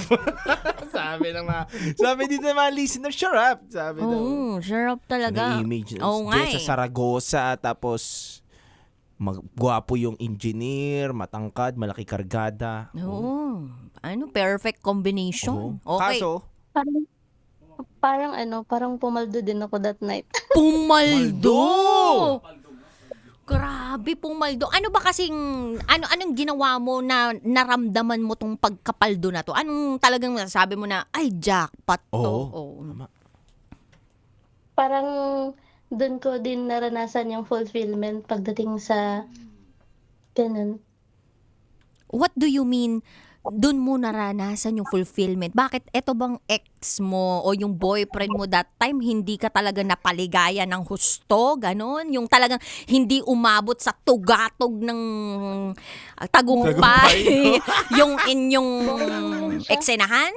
[SPEAKER 17] Sabi dito ng mga listener, sarap. Sabi daw.
[SPEAKER 16] Oo, sarap talaga.
[SPEAKER 17] May image.
[SPEAKER 16] Oo nga
[SPEAKER 17] Jessa Saragosa, tapos gwapo yung engineer, matangkad, malaki kargada.
[SPEAKER 16] Oo. Perfect combination.
[SPEAKER 17] Oo.
[SPEAKER 16] Okay.
[SPEAKER 17] Kaso,
[SPEAKER 2] Parang pumaldo din ako that night.
[SPEAKER 16] Pumaldo! Grabe, pumaldo. Ano ba kasing, anong ginawa mo na naramdaman mo tong pagkapaldo na to? Anong talagang masasabi mo na, ay, jackpot to?
[SPEAKER 17] Oo.
[SPEAKER 16] Oo.
[SPEAKER 2] Parang doon ko din naranasan yung fulfillment pagdating sa ganun.
[SPEAKER 16] What do you mean dun mo naranasan yung fulfillment? Bakit eto bang ex mo o yung boyfriend mo that time hindi ka talaga napaligaya ng husto, ganon? Yung talagang hindi umabot sa tugatog ng tagumpay yung inyong eksenahan?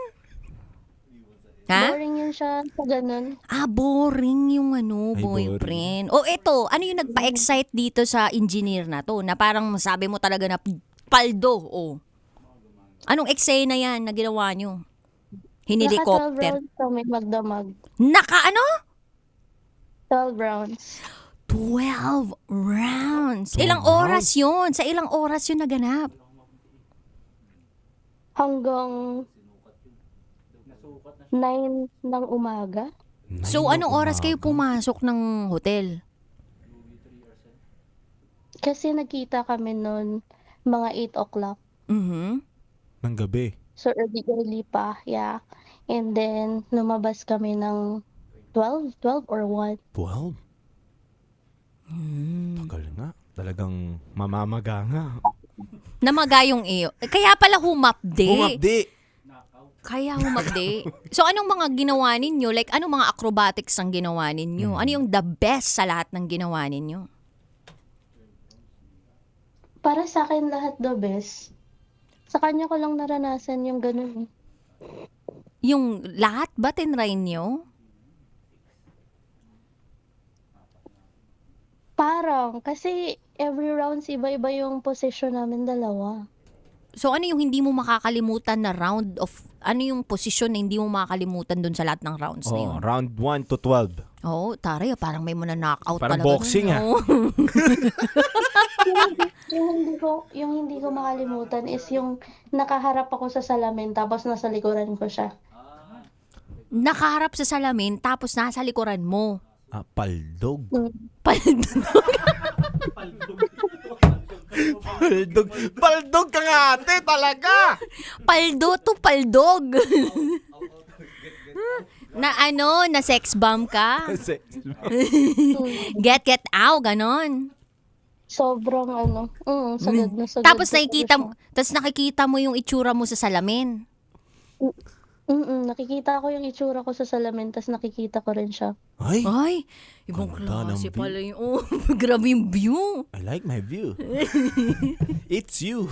[SPEAKER 16] Ha?
[SPEAKER 2] Boring yun siya sa ganun.
[SPEAKER 16] Boring yung
[SPEAKER 17] Ay,
[SPEAKER 16] boyfriend. O eto, ano yung nagpa-excite dito sa engineer na to? Na parang sabi mo talaga na paldo, Anong eksena yan na ginawa nyo?
[SPEAKER 2] Naka 12
[SPEAKER 16] Hinilikopter.
[SPEAKER 2] rounds kami magdamag.
[SPEAKER 16] Naka ano?
[SPEAKER 2] 12 rounds.
[SPEAKER 16] 12 rounds.
[SPEAKER 17] 12
[SPEAKER 16] Ilang oras yun? Sa ilang oras yun naganap?
[SPEAKER 2] Hanggang 9 ng umaga.
[SPEAKER 16] So, anong oras kayo pumasok ng hotel?
[SPEAKER 2] Kasi nagkita kami noon mga 8 o'clock.
[SPEAKER 17] Ng gabi.
[SPEAKER 2] So early pa, yeah. And then lumabas kami ng 12 or 1.
[SPEAKER 17] 12? Tagal nga. Talagang mamamaga nga.
[SPEAKER 16] Namaga yung iyo. Kaya pala humapdi.
[SPEAKER 17] Humapdi.
[SPEAKER 16] Kaya humapdi. So, anong mga ginawa ninyo? Like, anong mga acrobatics ang ginawa ninyo? Ano yung the best sa lahat ng ginawa ninyo?
[SPEAKER 2] Para sa akin lahat the best. Sa kanya ko lang naranasan yung ganun.
[SPEAKER 16] Yung lahat ba tinry nyo?
[SPEAKER 2] Parang, kasi every rounds iba-iba yung position namin dalawa.
[SPEAKER 16] So, ano yung hindi mo makakalimutan na round of, ano yung posisyon na hindi mo makakalimutan dun sa lahat ng rounds na yun?
[SPEAKER 17] Round 1 to 12.
[SPEAKER 16] Oo, taray, parang may knockout
[SPEAKER 17] Parang
[SPEAKER 16] talaga.
[SPEAKER 17] boxing,
[SPEAKER 16] dun,
[SPEAKER 2] yung hindi ko makalimutan is yung nakaharap ako sa salamin tapos nasa likuran ko siya.
[SPEAKER 16] Nakaharap sa salamin, tapos nasa likuran mo.
[SPEAKER 17] Paldog.
[SPEAKER 16] Paldog.
[SPEAKER 17] Paldog. Paldog ka nga, ate, talaga.
[SPEAKER 16] Paldo to paldog. Na ano, na sex bomb ka? Get out, ganon.
[SPEAKER 2] Sobrang sagad na sagad.
[SPEAKER 16] Tapos nakikita mo yung itsura mo sa salamin.
[SPEAKER 2] Nakikita ko yung itsura ko sa salamin, tas nakikita ko rin siya.
[SPEAKER 17] Ay,
[SPEAKER 16] ibang
[SPEAKER 17] ganda ng
[SPEAKER 16] klase
[SPEAKER 17] view.
[SPEAKER 16] pala yung, grabe yung view.
[SPEAKER 17] I like my view. It's you.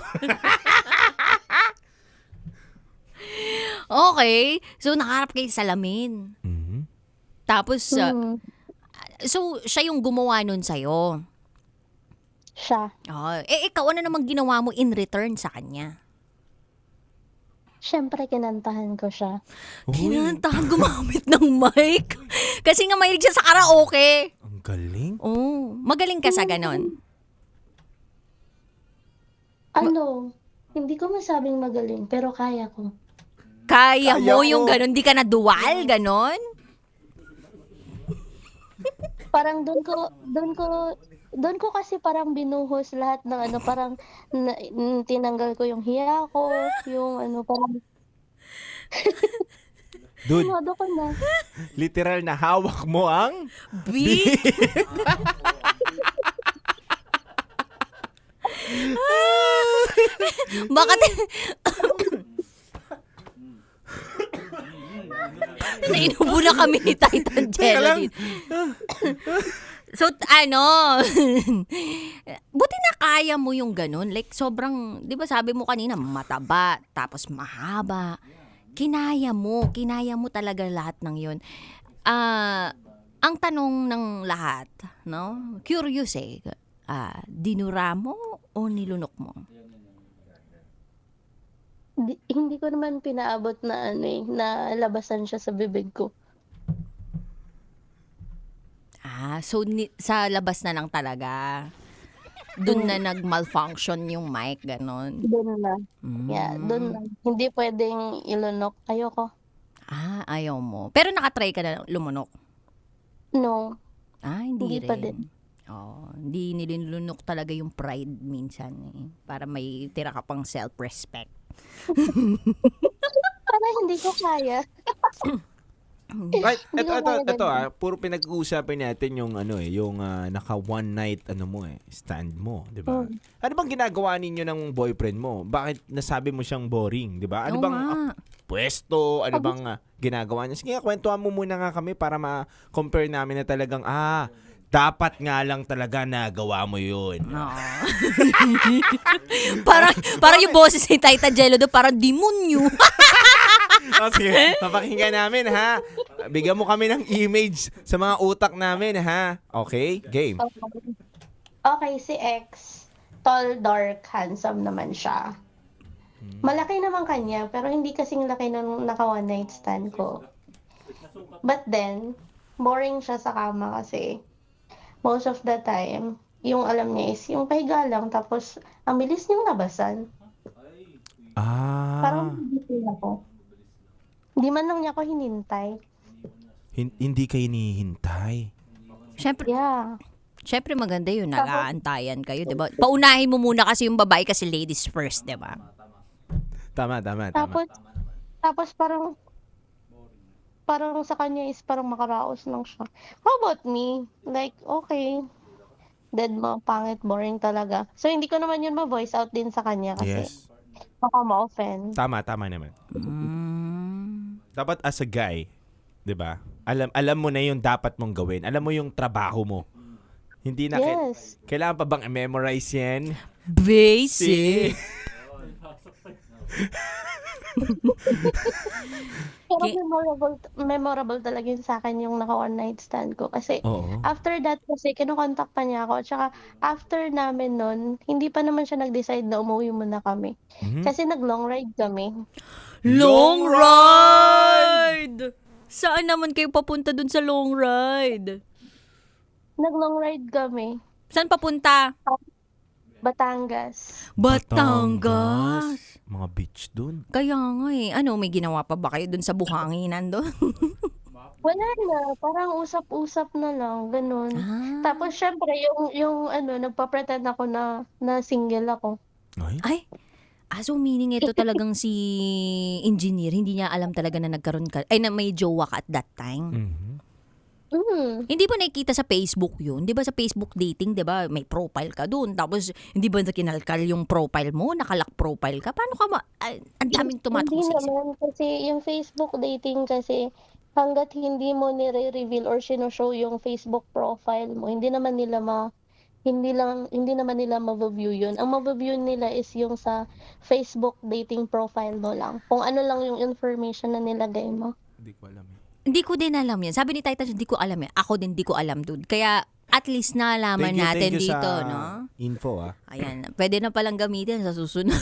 [SPEAKER 16] Okay, so nakaharap kayo sa salamin. Tapos, so siya yung gumawa nun sa'yo.
[SPEAKER 2] Siya.
[SPEAKER 16] Ikaw, ano namang ginawa mo in return sa kanya?
[SPEAKER 2] Siyempre, kinantahan ko siya.
[SPEAKER 16] Kinantahan gumamit ng mic? Kasi nga mahilig siya sa karaoke.
[SPEAKER 17] Ang galing.
[SPEAKER 16] Magaling ka sa ganon?
[SPEAKER 2] Hindi ko masabing magaling, pero kaya ko.
[SPEAKER 16] Kaya mo yung ganon? Di ka na dual, ganon?
[SPEAKER 2] Parang doon ko kasi parang binuhos lahat ng parang tinanggal ko yung hiya ko, yung parang
[SPEAKER 17] Dude,
[SPEAKER 2] Modo ko na.
[SPEAKER 17] literal na hawak mo ang
[SPEAKER 16] beat. Bakit? Nainubo na kami ni Titan Jello dito. So, buti na kaya mo yung ganun. Like, sobrang, di ba sabi mo kanina, mataba, tapos mahaba. Kinaya mo talaga lahat ng yun. Ang tanong ng lahat, no? Curious dinura mo o nilunok mo?
[SPEAKER 2] Hindi ko naman pinaabot na na labasan siya sa bibig ko.
[SPEAKER 16] So sa labas na lang talaga. Doon na nag-malfunction yung mic, ganon.
[SPEAKER 2] Doon na. Yeah, doon na. Hindi pwedeng ilunok. Ayoko.
[SPEAKER 16] Ayaw mo. Pero nakatry ka na lumunok?
[SPEAKER 2] No.
[SPEAKER 16] Hindi rin.
[SPEAKER 2] pa din.
[SPEAKER 16] Hindi nilunok talaga yung pride minsan. Para may tira ka pang self-respect.
[SPEAKER 2] Para hindi ko kaya.
[SPEAKER 17] Right,
[SPEAKER 2] Hindi ko kaya
[SPEAKER 17] ito
[SPEAKER 2] ganun.
[SPEAKER 17] puro pinag-uusapan natin yung yung naka one night stand mo, 'di ba? Ano bang ginagawa ninyo ng boyfriend mo? Bakit nasabi mo siyang boring, 'di ba? Ano
[SPEAKER 16] Oo
[SPEAKER 17] bang
[SPEAKER 16] nga.
[SPEAKER 17] pwesto, ano bang ginagawa niya? Sige, kwentuhan mo muna nga kami para ma-compare namin na talagang dapat nga lang talaga nagawa mo 'yun.
[SPEAKER 16] parang yung boses ni Tita Jello do, parang demonyo.
[SPEAKER 17] Sige, papakinggan namin ha. Bigyan mo kami ng image sa mga utak namin ha. Okay? Game.
[SPEAKER 2] Okay, si X, tall, dark, handsome naman siya. Malaki naman kanya, pero hindi kasing laki ng naka one night stand ko. But then, boring siya sa kama kasi most of the time, yung alam niya is yung pahiga lang, tapos ang bilis niyang labasan. Parang hindi ako. Hindi man lang niya ako hinintay.
[SPEAKER 17] Hindi kayo hinihintay.
[SPEAKER 16] Syempre maganda yun, nag-aantayan kayo, 'di ba? Paunahin mo muna kasi yung babae kasi ladies first, 'di ba?
[SPEAKER 17] Tama.
[SPEAKER 2] Tapos parang sa kanya is parang makaraos lang siya. How about me? Like, okay. Dead mo, pangit, boring talaga. So, hindi ko naman yun ma-voice out din sa kanya kasi baka ma-offend.
[SPEAKER 17] Tama naman. Dapat as a guy, 'di ba? Alam mo na yung dapat mong gawin. Alam mo yung trabaho mo. Hindi na kailangan pa bang i-memorize 'yan?
[SPEAKER 16] Basic.
[SPEAKER 2] Pero memorable talaga yun sa akin yung naka one night stand ko. Kasi after that kasi kinukontak pa niya ako. Tsaka after namin nun, hindi pa naman siya nag-decide na umuwi muna kami. Kasi nag-long ride kami.
[SPEAKER 16] Long ride! Saan naman kayo papunta dun sa long ride?
[SPEAKER 2] Nag-long ride kami.
[SPEAKER 16] Saan papunta?
[SPEAKER 2] Batangas.
[SPEAKER 16] Batangas?
[SPEAKER 17] Mga beach dun.
[SPEAKER 16] Kaya nga may ginawa pa ba kayo dun sa buhanginan doon?
[SPEAKER 2] Wala na, parang usap-usap na lang, ganun. Tapos syempre yung nagpa-pretend ako na single ako.
[SPEAKER 16] Ay, so meaning ito talagang si engineer, hindi niya alam talaga na nagkaroon ka, na may jowa ka at that time. Hindi ba nakikita sa Facebook yun? Di ba sa Facebook dating, di ba, may profile ka dun. Tapos, hindi ba kinalkal yung profile mo? Nakalock profile ka? Paano ka ang daming tumatak sa
[SPEAKER 2] Hindi naman, kasi yung Facebook dating kasi, hanggat hindi mo nire-reveal or sino-show yung Facebook profile mo, hindi naman nila ma-view yun. Ang ma-view nila is yung sa Facebook dating profile mo lang. Kung ano lang yung information na nilagay mo.
[SPEAKER 17] Hindi ko alam
[SPEAKER 16] Hindi ko din alam yan. Sabi ni Titan, hindi ko alam yan. Ako din, hindi ko alam, dude. Kaya, at least nalaman natin
[SPEAKER 17] thank you
[SPEAKER 16] dito,
[SPEAKER 17] sa
[SPEAKER 16] no?
[SPEAKER 17] info,
[SPEAKER 16] Ayan. Pwede na palang gamitin sa susunod.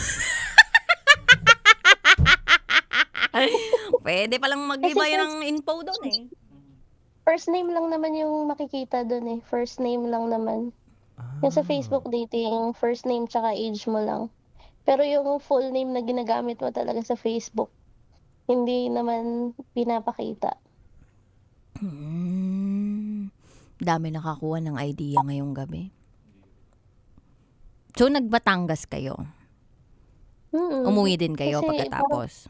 [SPEAKER 16] Pwede palang mag-iba ng info doon
[SPEAKER 2] First name lang naman yung makikita doon First name lang naman. Yung sa Facebook dating, first name tsaka age mo lang. Pero yung full name na ginagamit mo talaga sa Facebook, hindi naman pinapakita.
[SPEAKER 16] Dami nakakuha ng idea ngayong gabi. So, nagbatangas kayo? Umuwi din kayo
[SPEAKER 2] Kasi
[SPEAKER 16] pagkatapos?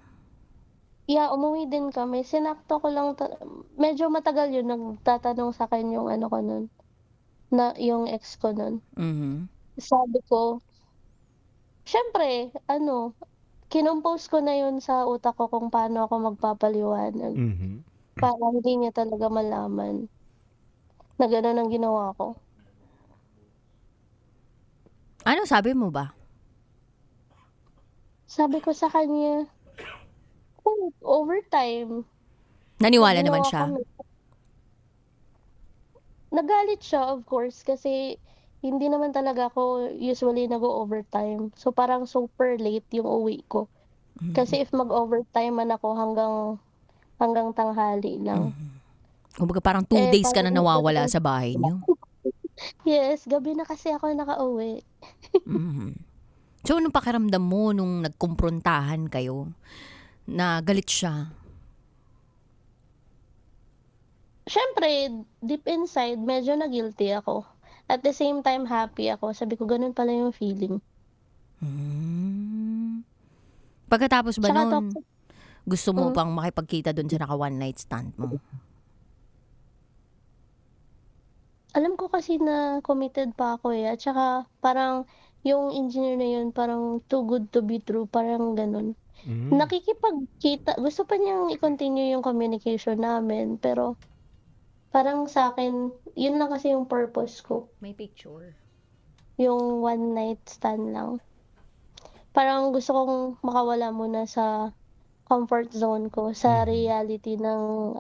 [SPEAKER 2] Umuwi din kami. Sinakto ko lang, medyo matagal yun, nagtatanong sa akin yung ko nun, na yung ex ko nun. Sabi ko, syempre, kinompose ko na yun sa utak ko kung paano ako magpapaliwanag. Para hindi niya talaga malaman na gano'n ang ginawa ko.
[SPEAKER 16] Ano sabi mo ba?
[SPEAKER 2] Sabi ko sa kanya, overtime.
[SPEAKER 16] Naniwala naman siya?
[SPEAKER 2] Nagalit siya, of course, kasi hindi naman talaga ako usually nag-overtime. So, parang super late yung uwi ko. Kasi if mag-overtime man ako hanggang tanghali lang.
[SPEAKER 16] Kumbaga parang 2 days ka na nawawala sa bahay niyo.
[SPEAKER 2] Yes, gabi na kasi ako nakauwi.
[SPEAKER 16] So, anong pakiramdam mo nung nagkumprontahan kayo? Na galit siya?
[SPEAKER 2] Siyempre, deep inside, medyo na-guilty ako. At the same time, happy ako. Sabi ko, ganun pala yung feeling.
[SPEAKER 16] Pagkatapos ba nun, gusto mo pang makipagkita dun sa naka one night stand mo?
[SPEAKER 2] Alam ko kasi na committed pa ako eh. At saka parang yung engineer na yun parang too good to be true. Parang ganun. Nakikipagkita. Gusto pa niyang i-continue yung communication namin. Pero parang sa akin, yun lang kasi yung purpose ko.
[SPEAKER 16] May picture.
[SPEAKER 2] Yung one night stand lang. Parang gusto kong makawala muna sa comfort zone ko. Sa reality ng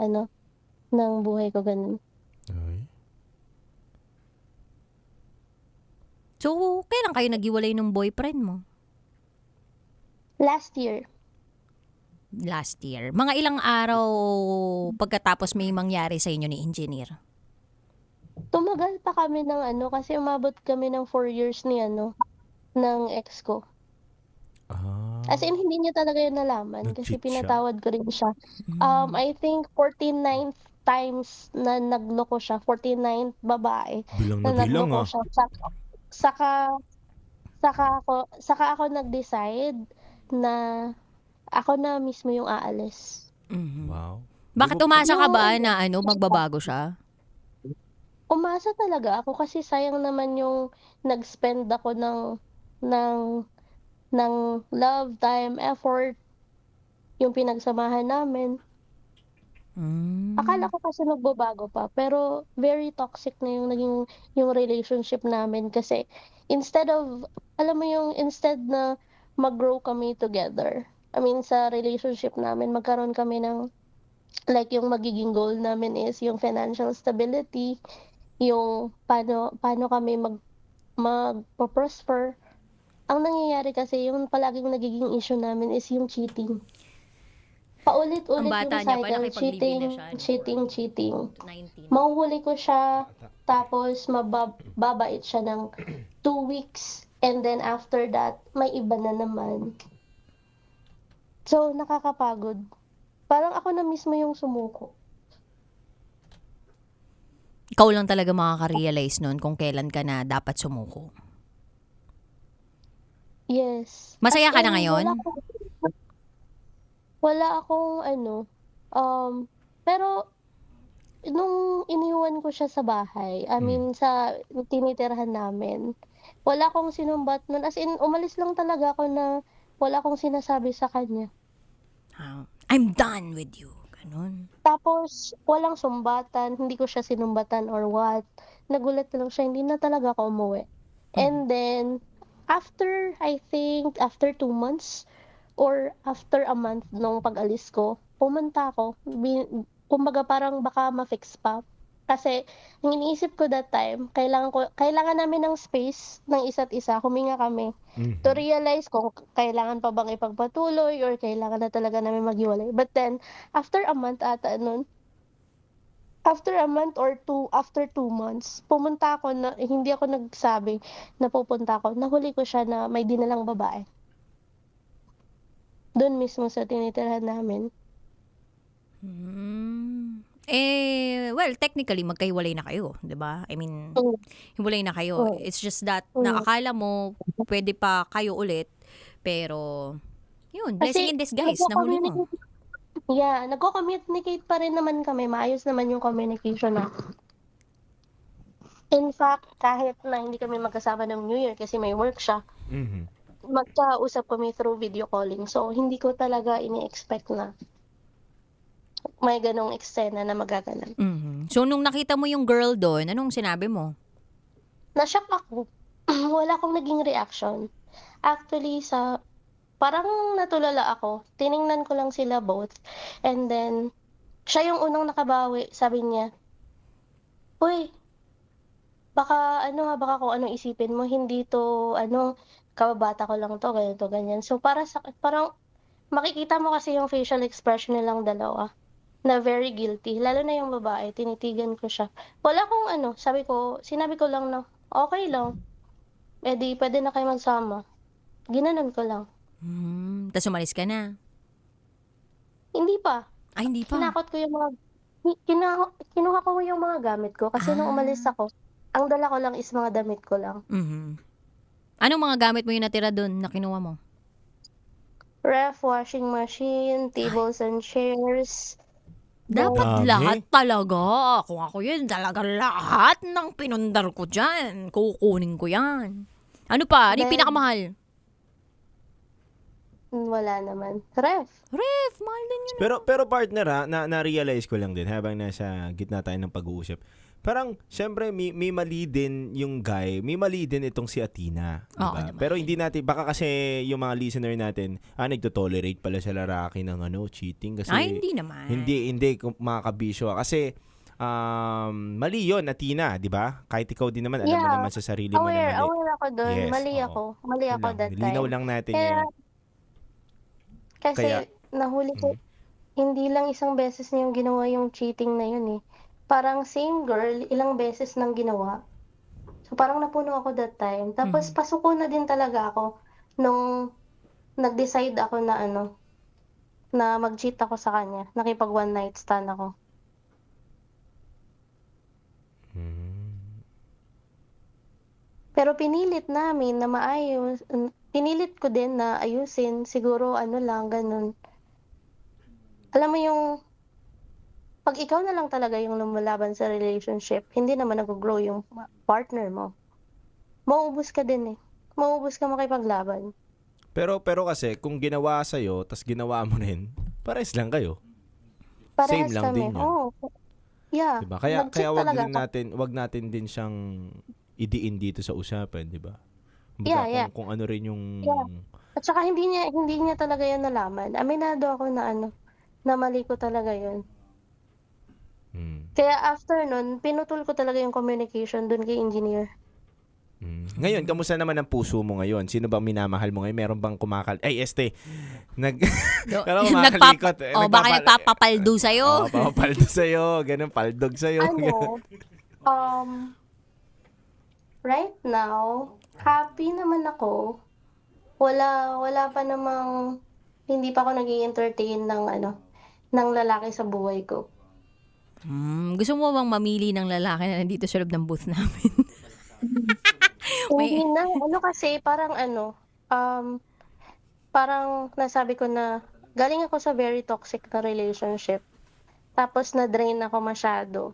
[SPEAKER 2] ng buhay ko ganun.
[SPEAKER 16] So, kailan kayo naghiwalay ng boyfriend mo?
[SPEAKER 2] Last year.
[SPEAKER 16] Last year. Mga ilang araw pagkatapos may mangyari sa inyo ni engineer?
[SPEAKER 2] Tumagal pa kami ng kasi umabot kami ng 4 years ni ng ex ko. As in, hindi niya talaga yun nalaman kasi pinatawad ko rin siya. I think 49th times na nagloko siya, 49th babae
[SPEAKER 17] Bilang
[SPEAKER 2] na
[SPEAKER 17] na bilang
[SPEAKER 2] nagloko siya. Saka ako nag-decide na ako na mismo yung aalis.
[SPEAKER 17] Wow.
[SPEAKER 16] Bakit umasa ka ba na magbabago siya?
[SPEAKER 2] Umasa talaga ako kasi sayang naman yung nag-spend ako ng love, time, effort, yung pinagsamahan namin. Akala ko kasi magbabago pa, pero very toxic na yung naging yung relationship namin kasi instead na mag-grow kami together. I mean, sa relationship namin, magkaroon kami ng like yung magiging goal namin is yung financial stability, yung paano kami magpo-prosper. Ang nangyayari kasi, yung palaging nagiging issue namin is yung cheating. Paulit-ulit
[SPEAKER 16] Ang bata
[SPEAKER 2] yung
[SPEAKER 16] niya pa,
[SPEAKER 2] cycle,
[SPEAKER 16] nakipag-live na siya.
[SPEAKER 2] cheating.
[SPEAKER 16] 19.
[SPEAKER 2] Mahuhuli ko siya, tapos mababait siya ng 2 weeks, and then after that, may iba na naman. So, nakakapagod. Parang ako na mismo yung sumuko.
[SPEAKER 16] Ikaw lang talaga makaka-realize nun kung kailan ka na dapat sumuko.
[SPEAKER 2] Yes.
[SPEAKER 16] Masaya ka
[SPEAKER 2] As
[SPEAKER 16] na
[SPEAKER 2] in,
[SPEAKER 16] ngayon?
[SPEAKER 2] Wala akong pero nung iniwan ko siya sa bahay, I mean sa tinitirhan namin, wala akong sinumbat nun. As in, umalis lang talaga ako na wala akong sinasabi sa kanya.
[SPEAKER 16] I'm done with you. Ganun.
[SPEAKER 2] Tapos, walang sumbatan, hindi ko siya sinumbatan or what. Nagulat na lang siya, hindi na talaga ako umuwi. And then, I think, after 2 months, or after a month nung pag-alis ko, pumunta ako. Kumbaga parang baka ma-fix pa. Kasi, ang iniisip ko that time, kailangan namin ng space ng isa't isa, huminga kami. To realize kung kailangan pa bang ipagpatuloy or kailangan na talaga namin maghiwalay. But then, after a month ata nun, after a month or after 2 months, pumunta ako na, hindi ako nagsabi na pupunta ako. Nahuli ko siya na may dinalang babae. Doon mismo sa tinitirhan namin.
[SPEAKER 16] Well, technically, magkahiwalay na kayo, di ba? I mean, hiwalay na kayo. It's just that, na akala mo, pwede pa kayo ulit, pero, yun, blessing in disguise, nahuli mo.
[SPEAKER 2] Yeah, nagko-communicate pa rin naman kami. Maayos naman yung communication natin. In fact, kahit na hindi kami magkasama ng New Year kasi may work siya, magkausap kami through video calling. So, hindi ko talaga ini-expect na may ganong eksena na magaganap.
[SPEAKER 16] So, nung nakita mo yung girl doon, anong sinabi mo?
[SPEAKER 2] Na-shock ako. Wala akong naging reaction. Actually, parang natulala ako. Tiningnan ko lang sila both. And then, siya yung unang nakabawi. Sabi niya, "Uy, baka kung anong isipin mo, hindi to, kababata ko lang to, ganito, ganyan." So, parang makikita mo kasi yung facial expression nilang dalawa na very guilty. Lalo na yung babae, tinitigan ko siya. Wala akong sinabi ko lang na, okay lang. Eh di, pwede na kayo magsama. Ginanon ko lang.
[SPEAKER 16] Tapos umalis ka na?
[SPEAKER 2] Hindi pa.
[SPEAKER 16] Ay, hindi pa?
[SPEAKER 2] Kinakot ko yung kinuha ko yung mga gamit ko. Kasi nung umalis ako, ang dala ko lang is mga damit ko lang.
[SPEAKER 16] Anong mga gamit mo yung natira doon na kinuha mo?
[SPEAKER 2] Ref, washing machine, tables and chairs.
[SPEAKER 16] Dapat
[SPEAKER 17] Dami.
[SPEAKER 16] lahat talaga. Kung ako yun, talaga lahat ng pinundar ko dyan. Kukunin ko yan. Ano pa? Ano yung
[SPEAKER 2] Then-
[SPEAKER 16] pinakamahal?
[SPEAKER 2] Wala naman. Ref.
[SPEAKER 16] Ref, mahal din yun.
[SPEAKER 17] Pero partner ha, na-realize ko lang din habang nasa gitna tayo ng pag-uusap. Parang, syempre, may mali din yung guy. May mali din itong si Athena.
[SPEAKER 16] Oo
[SPEAKER 17] Diba?
[SPEAKER 16] naman.
[SPEAKER 17] Pero hindi natin, baka kasi yung mga listener natin, nagtotolerate pala sa lalaki ng cheating. Kasi,
[SPEAKER 16] Ay, hindi naman.
[SPEAKER 17] Hindi, mga kabisyo. Kasi, mali yun, Athena, di ba? Kahit ikaw din naman, alam mo naman sa sarili mo na mali.
[SPEAKER 2] Aware ako doon.
[SPEAKER 17] Yes,
[SPEAKER 2] Mali
[SPEAKER 17] oo.
[SPEAKER 2] ako. Mali ako
[SPEAKER 17] Yun lang.
[SPEAKER 2] that time.
[SPEAKER 17] Linaw lang natin
[SPEAKER 2] Kaya,
[SPEAKER 17] yun.
[SPEAKER 2] Kasi
[SPEAKER 17] Kaya-
[SPEAKER 2] nahuli ko, hindi lang isang beses niyang ginawa yung cheating na yun eh. Parang same girl, ilang beses nang ginawa. So parang napuno ako that time. Tapos pasuko na din talaga ako nung nag-decide ako na na mag-cheat ako sa kanya. Nakipag one night stand ako. Pero pinilit namin na maayos. Pinilit ko din na ayusin. Siguro lang, ganun. Alam mo yung pag ikaw na lang talaga yung lumalaban sa relationship, hindi naman nag-grow yung partner mo. Mauubos ka din eh. Mauubos ka makipaglaban.
[SPEAKER 17] Pero kasi, kung ginawa sa'yo, tas ginawa mo rin, pares lang kayo.
[SPEAKER 2] Parehas
[SPEAKER 17] Same lang
[SPEAKER 2] kami.
[SPEAKER 17] din yun.
[SPEAKER 2] Oo. Yeah.
[SPEAKER 17] Diba? Kaya
[SPEAKER 2] Nag-cheat
[SPEAKER 17] wag
[SPEAKER 2] talaga
[SPEAKER 17] din
[SPEAKER 2] ako.
[SPEAKER 17] wag natin din siyang idiin dito sa usapan, 'di ba?
[SPEAKER 2] Yeah.
[SPEAKER 17] Kung ano rin yung
[SPEAKER 2] Yeah. At saka hindi niya talaga yan nalaman. Aminado ako na na mali ko talaga yun. Kaya after nun, pinutol ko talaga yung communication dun kay engineer.
[SPEAKER 17] Ngayon, kamusta naman ang puso mo ngayon? Sino bang minamahal mo ngayon? Meron bang Kala ko kumakalikot.
[SPEAKER 16] Baka nagpapapaldo sa'yo.
[SPEAKER 17] Papapaldo sa'yo. Ganun, paldog sa'yo.
[SPEAKER 2] Right now, happy naman ako. Wala pa namang, hindi pa ako nag-i-entertain ng lalaki sa buhay ko.
[SPEAKER 16] Gusto mo bang mamili ng lalaki na nandito sa loob ng booth namin?
[SPEAKER 2] Hindi na, kasi parang parang nasabi ko na galing ako sa very toxic na relationship. Tapos na-drain ako masyado.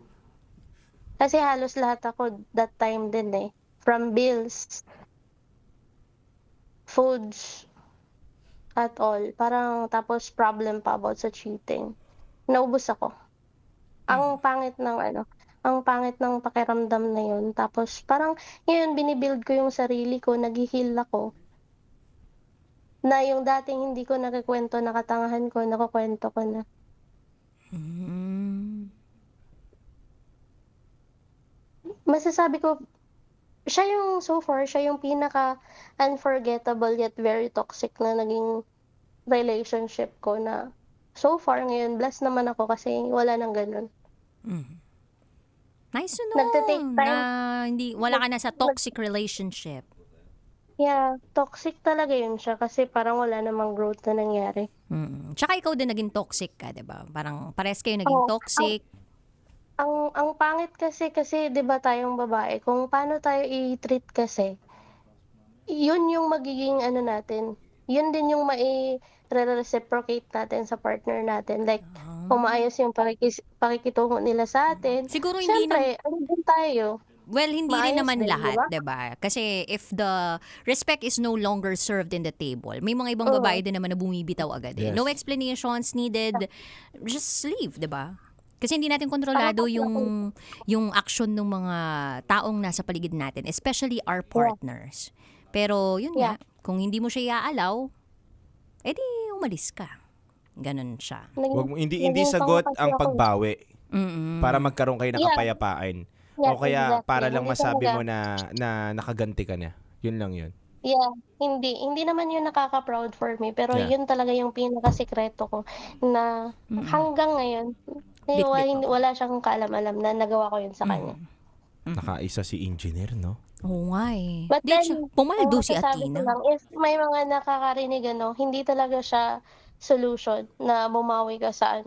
[SPEAKER 2] Kasi halos lahat ako that time din eh. From bills, foods, at all. Parang tapos problem pa about sa cheating. Naubos ako. Ang pangit ng pakiramdam na yun. Tapos parang ngayon binibuild ko yung sarili ko, nag-heal ako. Na yung dating hindi ko nakakwento, nakatangahan ko, nakakwento ko na. Masasabi ko, siya yung pinaka unforgettable yet very toxic na naging relationship ko na so far ngayon, blessed naman ako kasi wala nang ganun.
[SPEAKER 16] Nice to know
[SPEAKER 2] Nagte-take time.
[SPEAKER 16] na wala ka na sa toxic relationship.
[SPEAKER 2] Yeah, toxic talaga yun siya kasi parang wala namang growth na nangyari.
[SPEAKER 16] Tsaka ikaw din naging toxic ka, diba? Parang pares kayo naging toxic.
[SPEAKER 2] Ang pangit kasi 'di ba tayong babae, kung paano tayo i-treat kasi, yun yung magiging natin. Yun din yung reciprocate natin sa partner natin. Like, kung maayos yung pakikitungo nila sa atin,
[SPEAKER 16] siguro hindi
[SPEAKER 2] syempre, din tayo.
[SPEAKER 16] Well, hindi
[SPEAKER 2] Maayos
[SPEAKER 16] rin naman
[SPEAKER 2] din,
[SPEAKER 16] lahat,
[SPEAKER 2] diba?
[SPEAKER 16] 'di ba? Kasi if the respect is no longer served in the table, may mga ibang babae din naman na bumibitaw agad.
[SPEAKER 17] Yes.
[SPEAKER 16] No explanations needed. Just leave, 'di ba? Kasi hindi natin kontrolado yung action ng mga taong nasa paligid natin, especially our partners. Pero yun nga, kung hindi mo siya iaalaw, edi umalis ka. Ganon siya.
[SPEAKER 17] Hindi sagot ang pagbawi para magkaroon kayo ng
[SPEAKER 2] Yeah.
[SPEAKER 17] kapayapaan.
[SPEAKER 2] Yeah,
[SPEAKER 17] O kaya
[SPEAKER 2] exactly.
[SPEAKER 17] para lang
[SPEAKER 2] Hindi
[SPEAKER 17] masabi
[SPEAKER 2] talaga.
[SPEAKER 17] mo na nakaganti ka na. Yun lang yun.
[SPEAKER 2] Yeah, hindi naman yun nakaka-proud for me, pero
[SPEAKER 17] Yeah.
[SPEAKER 2] yun talaga yung pinakasikreto ko na hanggang ngayon, wala siyang kaalam-alam na nagawa ko yun sa kanya.
[SPEAKER 17] Nakaisa si engineer, no?
[SPEAKER 16] Oo nga eh.
[SPEAKER 2] But
[SPEAKER 16] Di
[SPEAKER 2] then,
[SPEAKER 16] siya, pumaldo
[SPEAKER 2] ang
[SPEAKER 16] si
[SPEAKER 2] masasabi ko
[SPEAKER 16] Athena.
[SPEAKER 2] lang, if may mga nakakarinig, hindi talaga siya solution na bumawi ka sa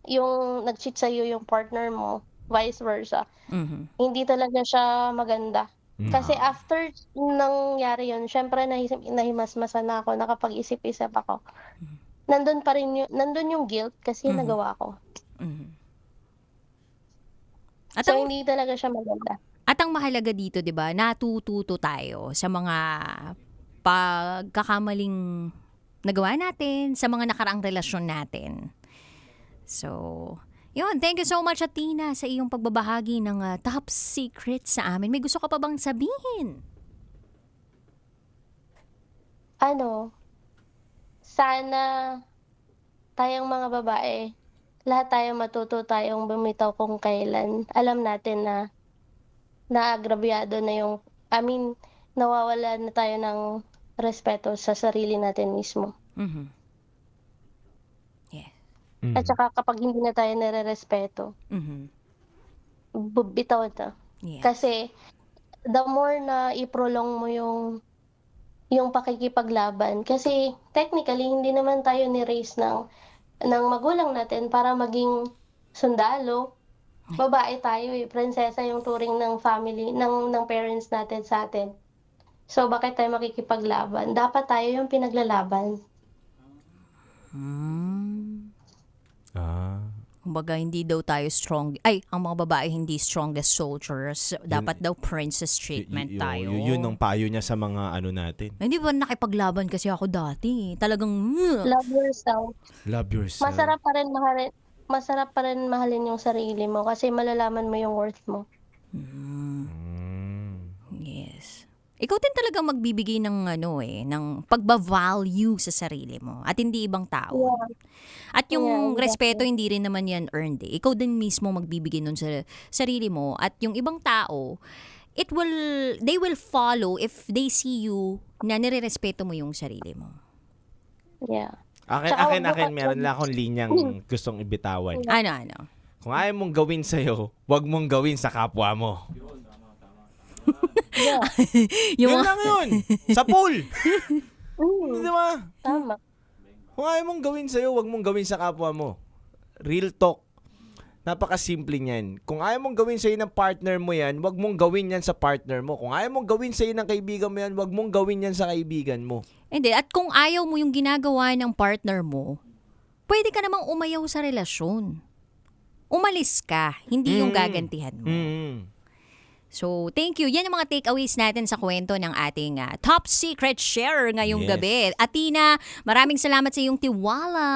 [SPEAKER 2] yung nag-cheat sa'yo yung partner mo, vice versa. Hindi talaga siya maganda. Kasi after nangyari yun, syempre nahimasmasan na ako, nakapag-isip-isip ako. Nandun yung guilt kasi nagawa ko.
[SPEAKER 16] At
[SPEAKER 2] So, hindi talaga siya maganda.
[SPEAKER 16] At ang mahalaga dito, 'di ba? Natututo tayo sa mga pagkakamaling nagawa natin, sa mga nakaraang relasyon natin. So, yun, thank you so much, Athena, sa iyong pagbabahagi ng top secret sa amin. May gusto ka pa bang sabihin?
[SPEAKER 2] Sana tayong mga babae, lahat tayo matuto tayong bumitaw kung kailan. Alam natin na naagrabyado na nawawala na tayo ng respeto sa sarili natin mismo. At saka kapag hindi na tayo nare-respeto, bitaw na.
[SPEAKER 16] Yes.
[SPEAKER 2] Kasi the more na i-prolong mo yung pakikipaglaban, kasi technically hindi naman tayo ni-raise ng magulang natin para maging sundalo. Babae tayo prinsesa yung turing ng family, ng parents natin sa atin. So bakit tayo makikipaglaban? Dapat tayo yung pinaglalaban.
[SPEAKER 16] Kumbaga, hindi daw tayo strong. Ang mga babae hindi strongest soldiers. Dapat daw princess treatment tayo.
[SPEAKER 17] Yun ang payo niya sa mga natin.
[SPEAKER 16] Hindi ba nakipaglaban kasi ako dati? Talagang...
[SPEAKER 2] Love yourself.
[SPEAKER 17] Love yourself.
[SPEAKER 2] Masarap pa rin mahalin yung sarili mo kasi malalaman mo yung worth mo.
[SPEAKER 16] Yes. Ikaw din talaga magbibigay ng ng pagba-value sa sarili mo at hindi ibang tao.
[SPEAKER 2] Yeah.
[SPEAKER 16] At yung
[SPEAKER 2] Yeah,
[SPEAKER 16] respeto hindi rin naman yan earned. Ikaw din mismo magbibigay nun sa sarili mo at yung ibang tao, they will follow if they see you na nirerespeto mo yung sarili mo.
[SPEAKER 2] Yeah.
[SPEAKER 17] Akin, meron lang akong linyang gustong ibitawan.
[SPEAKER 16] Ano?
[SPEAKER 17] Kung ayaw mong gawin sa'yo, wag mong gawin sa kapwa mo. Yun lang yun. Sa pool. Di ba?
[SPEAKER 2] Tama.
[SPEAKER 17] Kung ayaw mong gawin sa'yo, wag mong gawin sa kapwa mo. Real talk. Napakasimple niyan. Kung ayaw mong gawin sa'yo ng partner mo yan, wag mong gawin yan sa partner mo. Kung ayaw mong gawin sa'yo ng kaibigan mo yan, wag mong gawin yan sa kaibigan mo.
[SPEAKER 16] Hindi. At kung ayaw mo yung ginagawa ng partner mo, pwede ka namang umayaw sa relasyon. Umalis ka. Hindi yung gagantihan mo. So, thank you. Yan yung mga takeaways natin sa kwento ng ating top secret sharer ngayong gabi. Athena, maraming salamat sa iyong tiwala.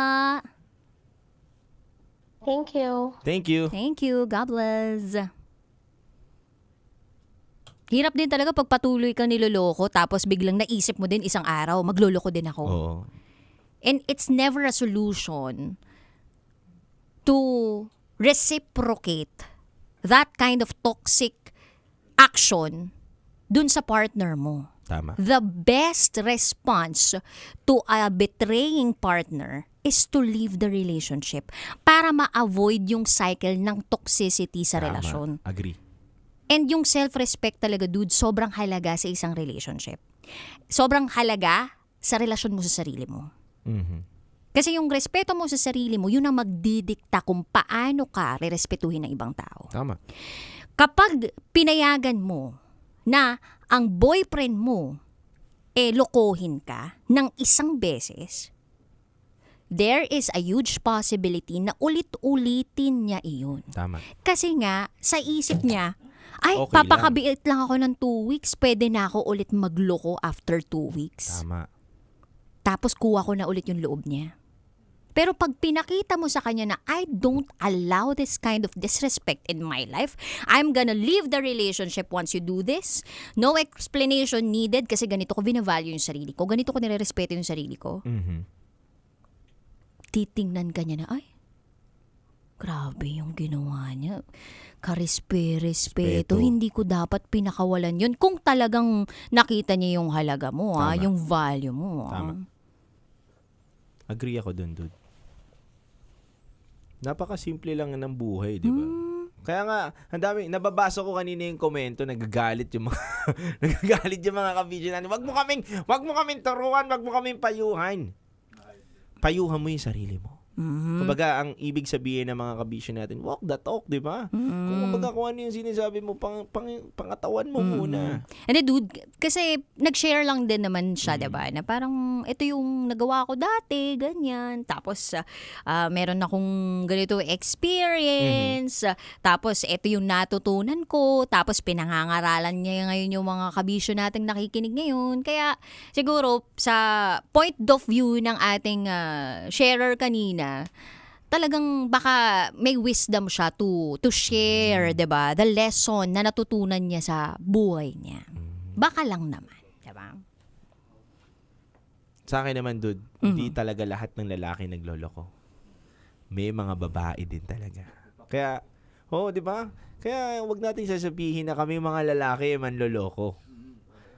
[SPEAKER 2] Thank you.
[SPEAKER 17] Thank you.
[SPEAKER 16] Thank you. God bless. Hirap din talaga pag patuloy kang niloloko tapos biglang naisip mo din isang araw, magloloko din ako.
[SPEAKER 17] Oo.
[SPEAKER 16] And it's never a solution to reciprocate that kind of toxic action dun sa partner mo.
[SPEAKER 17] Tama.
[SPEAKER 16] The best response to a betraying partner is to leave the relationship para ma-avoid yung cycle ng toxicity sa relasyon.
[SPEAKER 17] Agree.
[SPEAKER 16] And yung self-respect talaga, dude, sobrang halaga sa isang relationship. Sobrang halaga sa relasyon mo sa sarili mo. Kasi yung respeto mo sa sarili mo, yun ang magdidikta kung paano ka rerespetuhin ng ibang tao.
[SPEAKER 17] Tama.
[SPEAKER 16] Kapag pinayagan mo na ang boyfriend mo lokohin ka ng isang beses, there is a huge possibility na ulit-ulitin niya iyon.
[SPEAKER 17] Tama.
[SPEAKER 16] Kasi nga, sa isip niya,
[SPEAKER 17] Okay
[SPEAKER 16] papakabiit lang ako ng 2 weeks, pwede na ako ulit magloko after 2 weeks.
[SPEAKER 17] Tama.
[SPEAKER 16] Tapos kuha ko na ulit yung loob niya. Pero pag pinakita mo sa kanya na I don't allow this kind of disrespect in my life, I'm gonna leave the relationship once you do this. No explanation needed kasi ganito ko binavalue yung sarili ko. Ganito ko nirerespeto yung sarili ko. Titingnan ka niya na, ay, grabe yung ginawa niya. Karespeto. Hindi ko dapat pinakawalan yun. Kung talagang nakita niya yung halaga mo, yung value mo.
[SPEAKER 17] Tama. Agree ako dun, dude. Napakasimple lang ng buhay, di ba? Kaya nga, ang dami, nababasa ko kanina yung komento, nagagalit yung mga nagagalit yung mga kabidyo natin. Wag mo kaming turuan, wag mo kaming payuhan. Payuhan mo yung sarili mo. Kumbaga, ang ibig sabihin ng mga kabisyo natin, walk the talk, di ba? Kumbaga, kung ano yung sinasabi mo, pangatawan mo muna.
[SPEAKER 6] And dude, kasi nag-share lang din naman siya, diba? Na parang ito yung nagawa ko dati, ganyan. Tapos meron akong ganito experience. Tapos ito yung natutunan ko. Tapos pinangangaralan niya ngayon yung mga kabisyo nating nakikinig ngayon. Kaya siguro sa point of view ng ating sharer kanina, talagang baka may wisdom siya to share, 'di ba? The lesson na natutunan niya sa buhay niya. Baka lang naman, 'di ba?
[SPEAKER 17] Sa akin naman, dude, hindi talaga lahat ng lalaki nagloloko. May mga babae din talaga. Kaya, 'di ba? Kaya wag nating sasabihin na kami mga lalaki manloloko.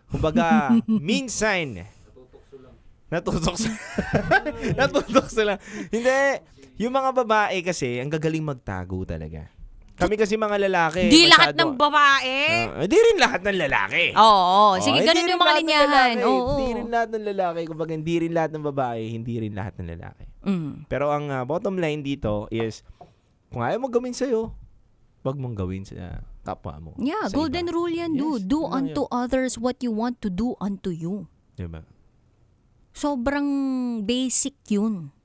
[SPEAKER 17] Kumbaga, minsan natutokso lang. Hindi. Yung mga babae kasi, ang gagaling magtago talaga. Kami kasi mga lalaki.
[SPEAKER 6] Di lahat ng babae.
[SPEAKER 17] Di rin lahat ng lalaki.
[SPEAKER 6] Oo. Sige, ganun yung mga linyahan.
[SPEAKER 17] Hindi rin lahat ng lalaki. Kumbaga, hindi rin lahat ng babae, hindi rin lahat ng lalaki. Pero ang bottom line dito is, kung ayaw mo gawin sa'yo, wag mong gawin sa kapwa mo.
[SPEAKER 6] Yeah, golden rule yan, dude. Do unto others what you want to do unto you.
[SPEAKER 17] Diba?
[SPEAKER 6] Sobrang basic yun.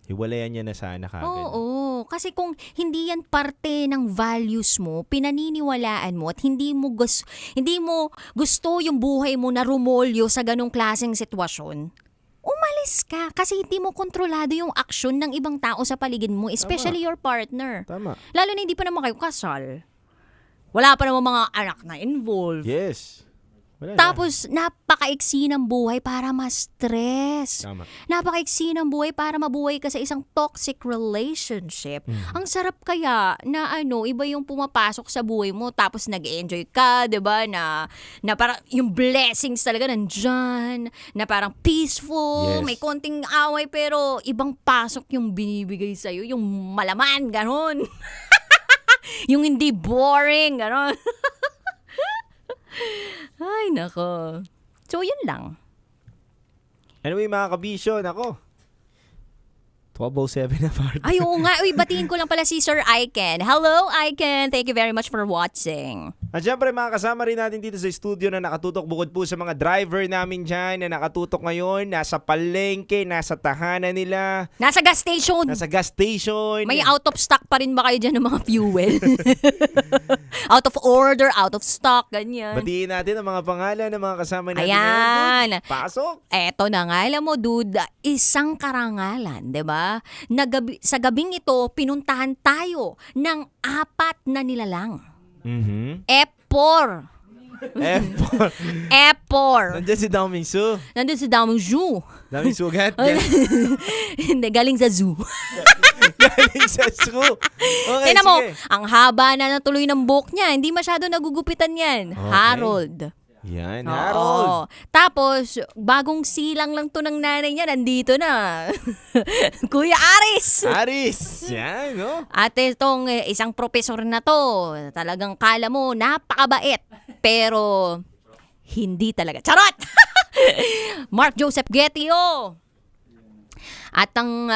[SPEAKER 17] Hiwalayan niya na sana kagad.
[SPEAKER 6] Oo. Kasi kung hindi yan parte ng values mo, pinaniniwalaan mo at hindi mo gusto yung buhay mo na rumolyo sa ganong klaseng sitwasyon, umalis ka. Kasi hindi mo kontrolado yung aksyon ng ibang tao sa paligid mo, especially your partner.
[SPEAKER 17] Tama.
[SPEAKER 6] Lalo na hindi pa naman kayo kasal. Wala pa naman mga anak na involved.
[SPEAKER 17] Yes.
[SPEAKER 6] Tapos, napakaiksi ng buhay para ma-stress.
[SPEAKER 17] Tama.
[SPEAKER 6] Napakaiksi ng buhay para mabuhay ka sa isang toxic relationship. Ang sarap kaya na iba yung pumapasok sa buhay mo tapos nag-enjoy ka, 'di ba? Na parang yung blessings talaga nandyan, na parang peaceful, may konting away pero ibang pasok yung binibigay sa'yo, yung malaman, ganon. Yung hindi boring, ganon. Ay, nako. So, yun lang.
[SPEAKER 17] Anyway, mga kabisyo, nako. 12:07 na part.
[SPEAKER 6] Ay, oo nga. Uy, batiin ko lang pala si Sir Aiken. Hello, Aiken. Thank you very much for watching.
[SPEAKER 17] At syempre, mga kasama rin natin dito sa studio na nakatutok bukod po sa mga driver namin dyan na nakatutok ngayon, nasa palengke, nasa tahanan nila.
[SPEAKER 6] Nasa gas station.
[SPEAKER 17] Nasa gas station.
[SPEAKER 6] May out of stock pa rin ba kayo dyan ng mga fuel? Out of order, out of stock, ganyan.
[SPEAKER 17] Batiin natin ang mga pangalan ng mga kasama natin.
[SPEAKER 6] Ayan.
[SPEAKER 17] Ngayon. Pasok.
[SPEAKER 6] Eto na nga, alam mo, dude, isang karangalan, 'di ba? Sa gabing ito, pinuntahan tayo ng 4 na nilalang. Epor.
[SPEAKER 17] Nandiyan si Daming Su.
[SPEAKER 6] Nandun si Daming Su.
[SPEAKER 17] Daming Sugat.
[SPEAKER 6] Hindi, galing sa zoo.
[SPEAKER 17] Galing sa zoo. Okay,
[SPEAKER 6] Tignan mo,
[SPEAKER 17] sige.
[SPEAKER 6] ang haba na natuloy ng buhok niya. Hindi masyado nagugupitan yan.
[SPEAKER 17] Okay.
[SPEAKER 6] Harold.
[SPEAKER 17] Yan,
[SPEAKER 6] Oo.
[SPEAKER 17] Harold.
[SPEAKER 6] Tapos, bagong silang lang to ng nanay niya, nandito na. Kuya Aris.
[SPEAKER 17] Aris. Yan, no?
[SPEAKER 6] At itong isang profesor na to, talagang kala mo, napakabait. Pero, hindi talaga. Charot! Mark Joseph Getio. At ang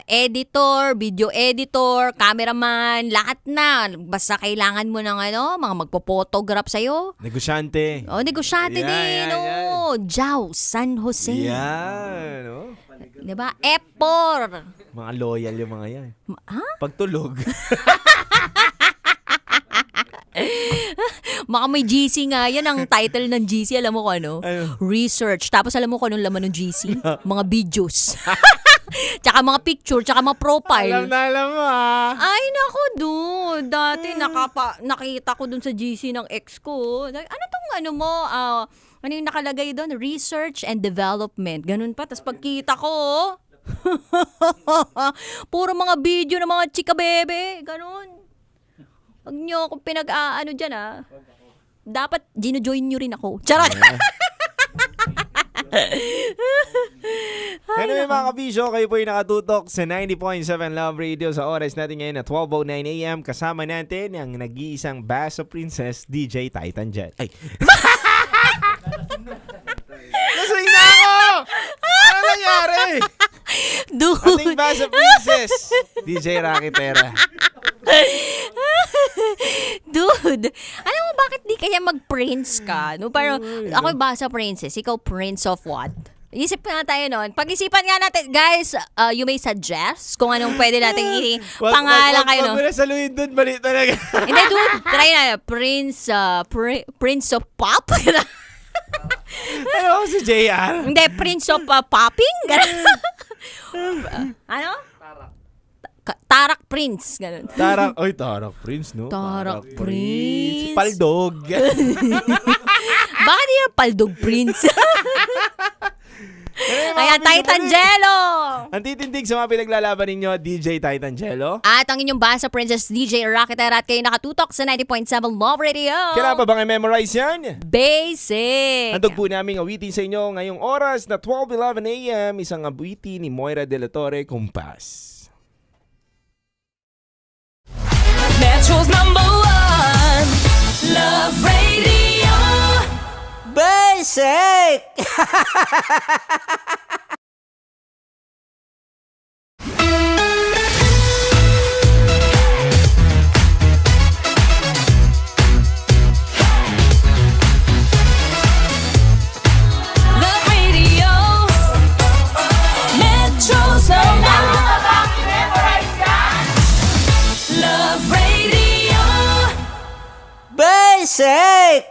[SPEAKER 6] editor, video editor, cameraman, lahat na. Basta kailangan mo ng mga magpo-photograph sa'yo.
[SPEAKER 17] Negosyante.
[SPEAKER 6] Negosyante din. Jao, San Jose.
[SPEAKER 17] Yan. Oh.
[SPEAKER 6] Diba? Epor.
[SPEAKER 17] Mga loyal yung mga yan.
[SPEAKER 6] Ha?
[SPEAKER 17] Pagtulog.
[SPEAKER 6] Maka may GC nga yan. Ang title ng GC, alam mo kung ano? Research. Tapos alam mo kung anong laman ng GC? Mga videos. Tsaka mga picture, tsaka mga profile.
[SPEAKER 17] Alam mo
[SPEAKER 6] Ay, naku, dude. Dati nakita ko dun sa GC ng ex ko. Ano tong ano yung nakalagay doon? Research and development. Ganun pa. Tapos pagkita ko, puro mga video ng mga chika bebe. Ganun. Huwag nyo akong pinag-aano dyan, Dapat gino-join nyo rin ako. Charot!
[SPEAKER 17] Anyway, mga kabisyo, kayo po yung nakatutok sa 90.7 Love Radio sa oras natin ngayon na 12:09 a.m. Kasama natin ang nag-iisang Baso Princess, DJ Titan Jet. Ay! Nasa'y na ako! Ano nangyari? Ating Basa Princess, DJ Rocky Tera.
[SPEAKER 16] Dude, alam mo bakit di kaya mag-prince ka? No, parang ako Basa Princess, ikaw prince of what? Isip na tayo noon. Pag-isipan nga natin, guys, you may suggest kung anong pwede natin pangalan kayo, no?
[SPEAKER 17] Wag mo na saluhin doon, mali talaga.
[SPEAKER 16] Hindi, dude, try na. Prince of Pop?
[SPEAKER 17] Ano ako si JR?
[SPEAKER 16] Hindi, Prince of Popping? Ano? Tarak Prince. Ganun.
[SPEAKER 17] Tarak Prince, no?
[SPEAKER 16] Tarak Prince.
[SPEAKER 17] Paldog.
[SPEAKER 16] Bakit yung Paldog Prince? Ayan, Titan Jello!
[SPEAKER 17] Ang titindig sa mga pinaglalaban ninyo, DJ Titan Jello.
[SPEAKER 16] At ang inyong Basa Princess, DJ Rocky Tera, at kayo nakatutok sa 90.7 Love Radio.
[SPEAKER 17] Kailangan pa bang i-memorize yan?
[SPEAKER 16] Basic!
[SPEAKER 17] Handog po namin awitin sa inyo ngayong oras na 12:11 a.m. Isang awitin ni Moira De La Torre, Kumpas.
[SPEAKER 5] Metro's #1 Love Radio.
[SPEAKER 15] Basic!
[SPEAKER 5] Love Radio. Metro's Love Radio.
[SPEAKER 15] Basic!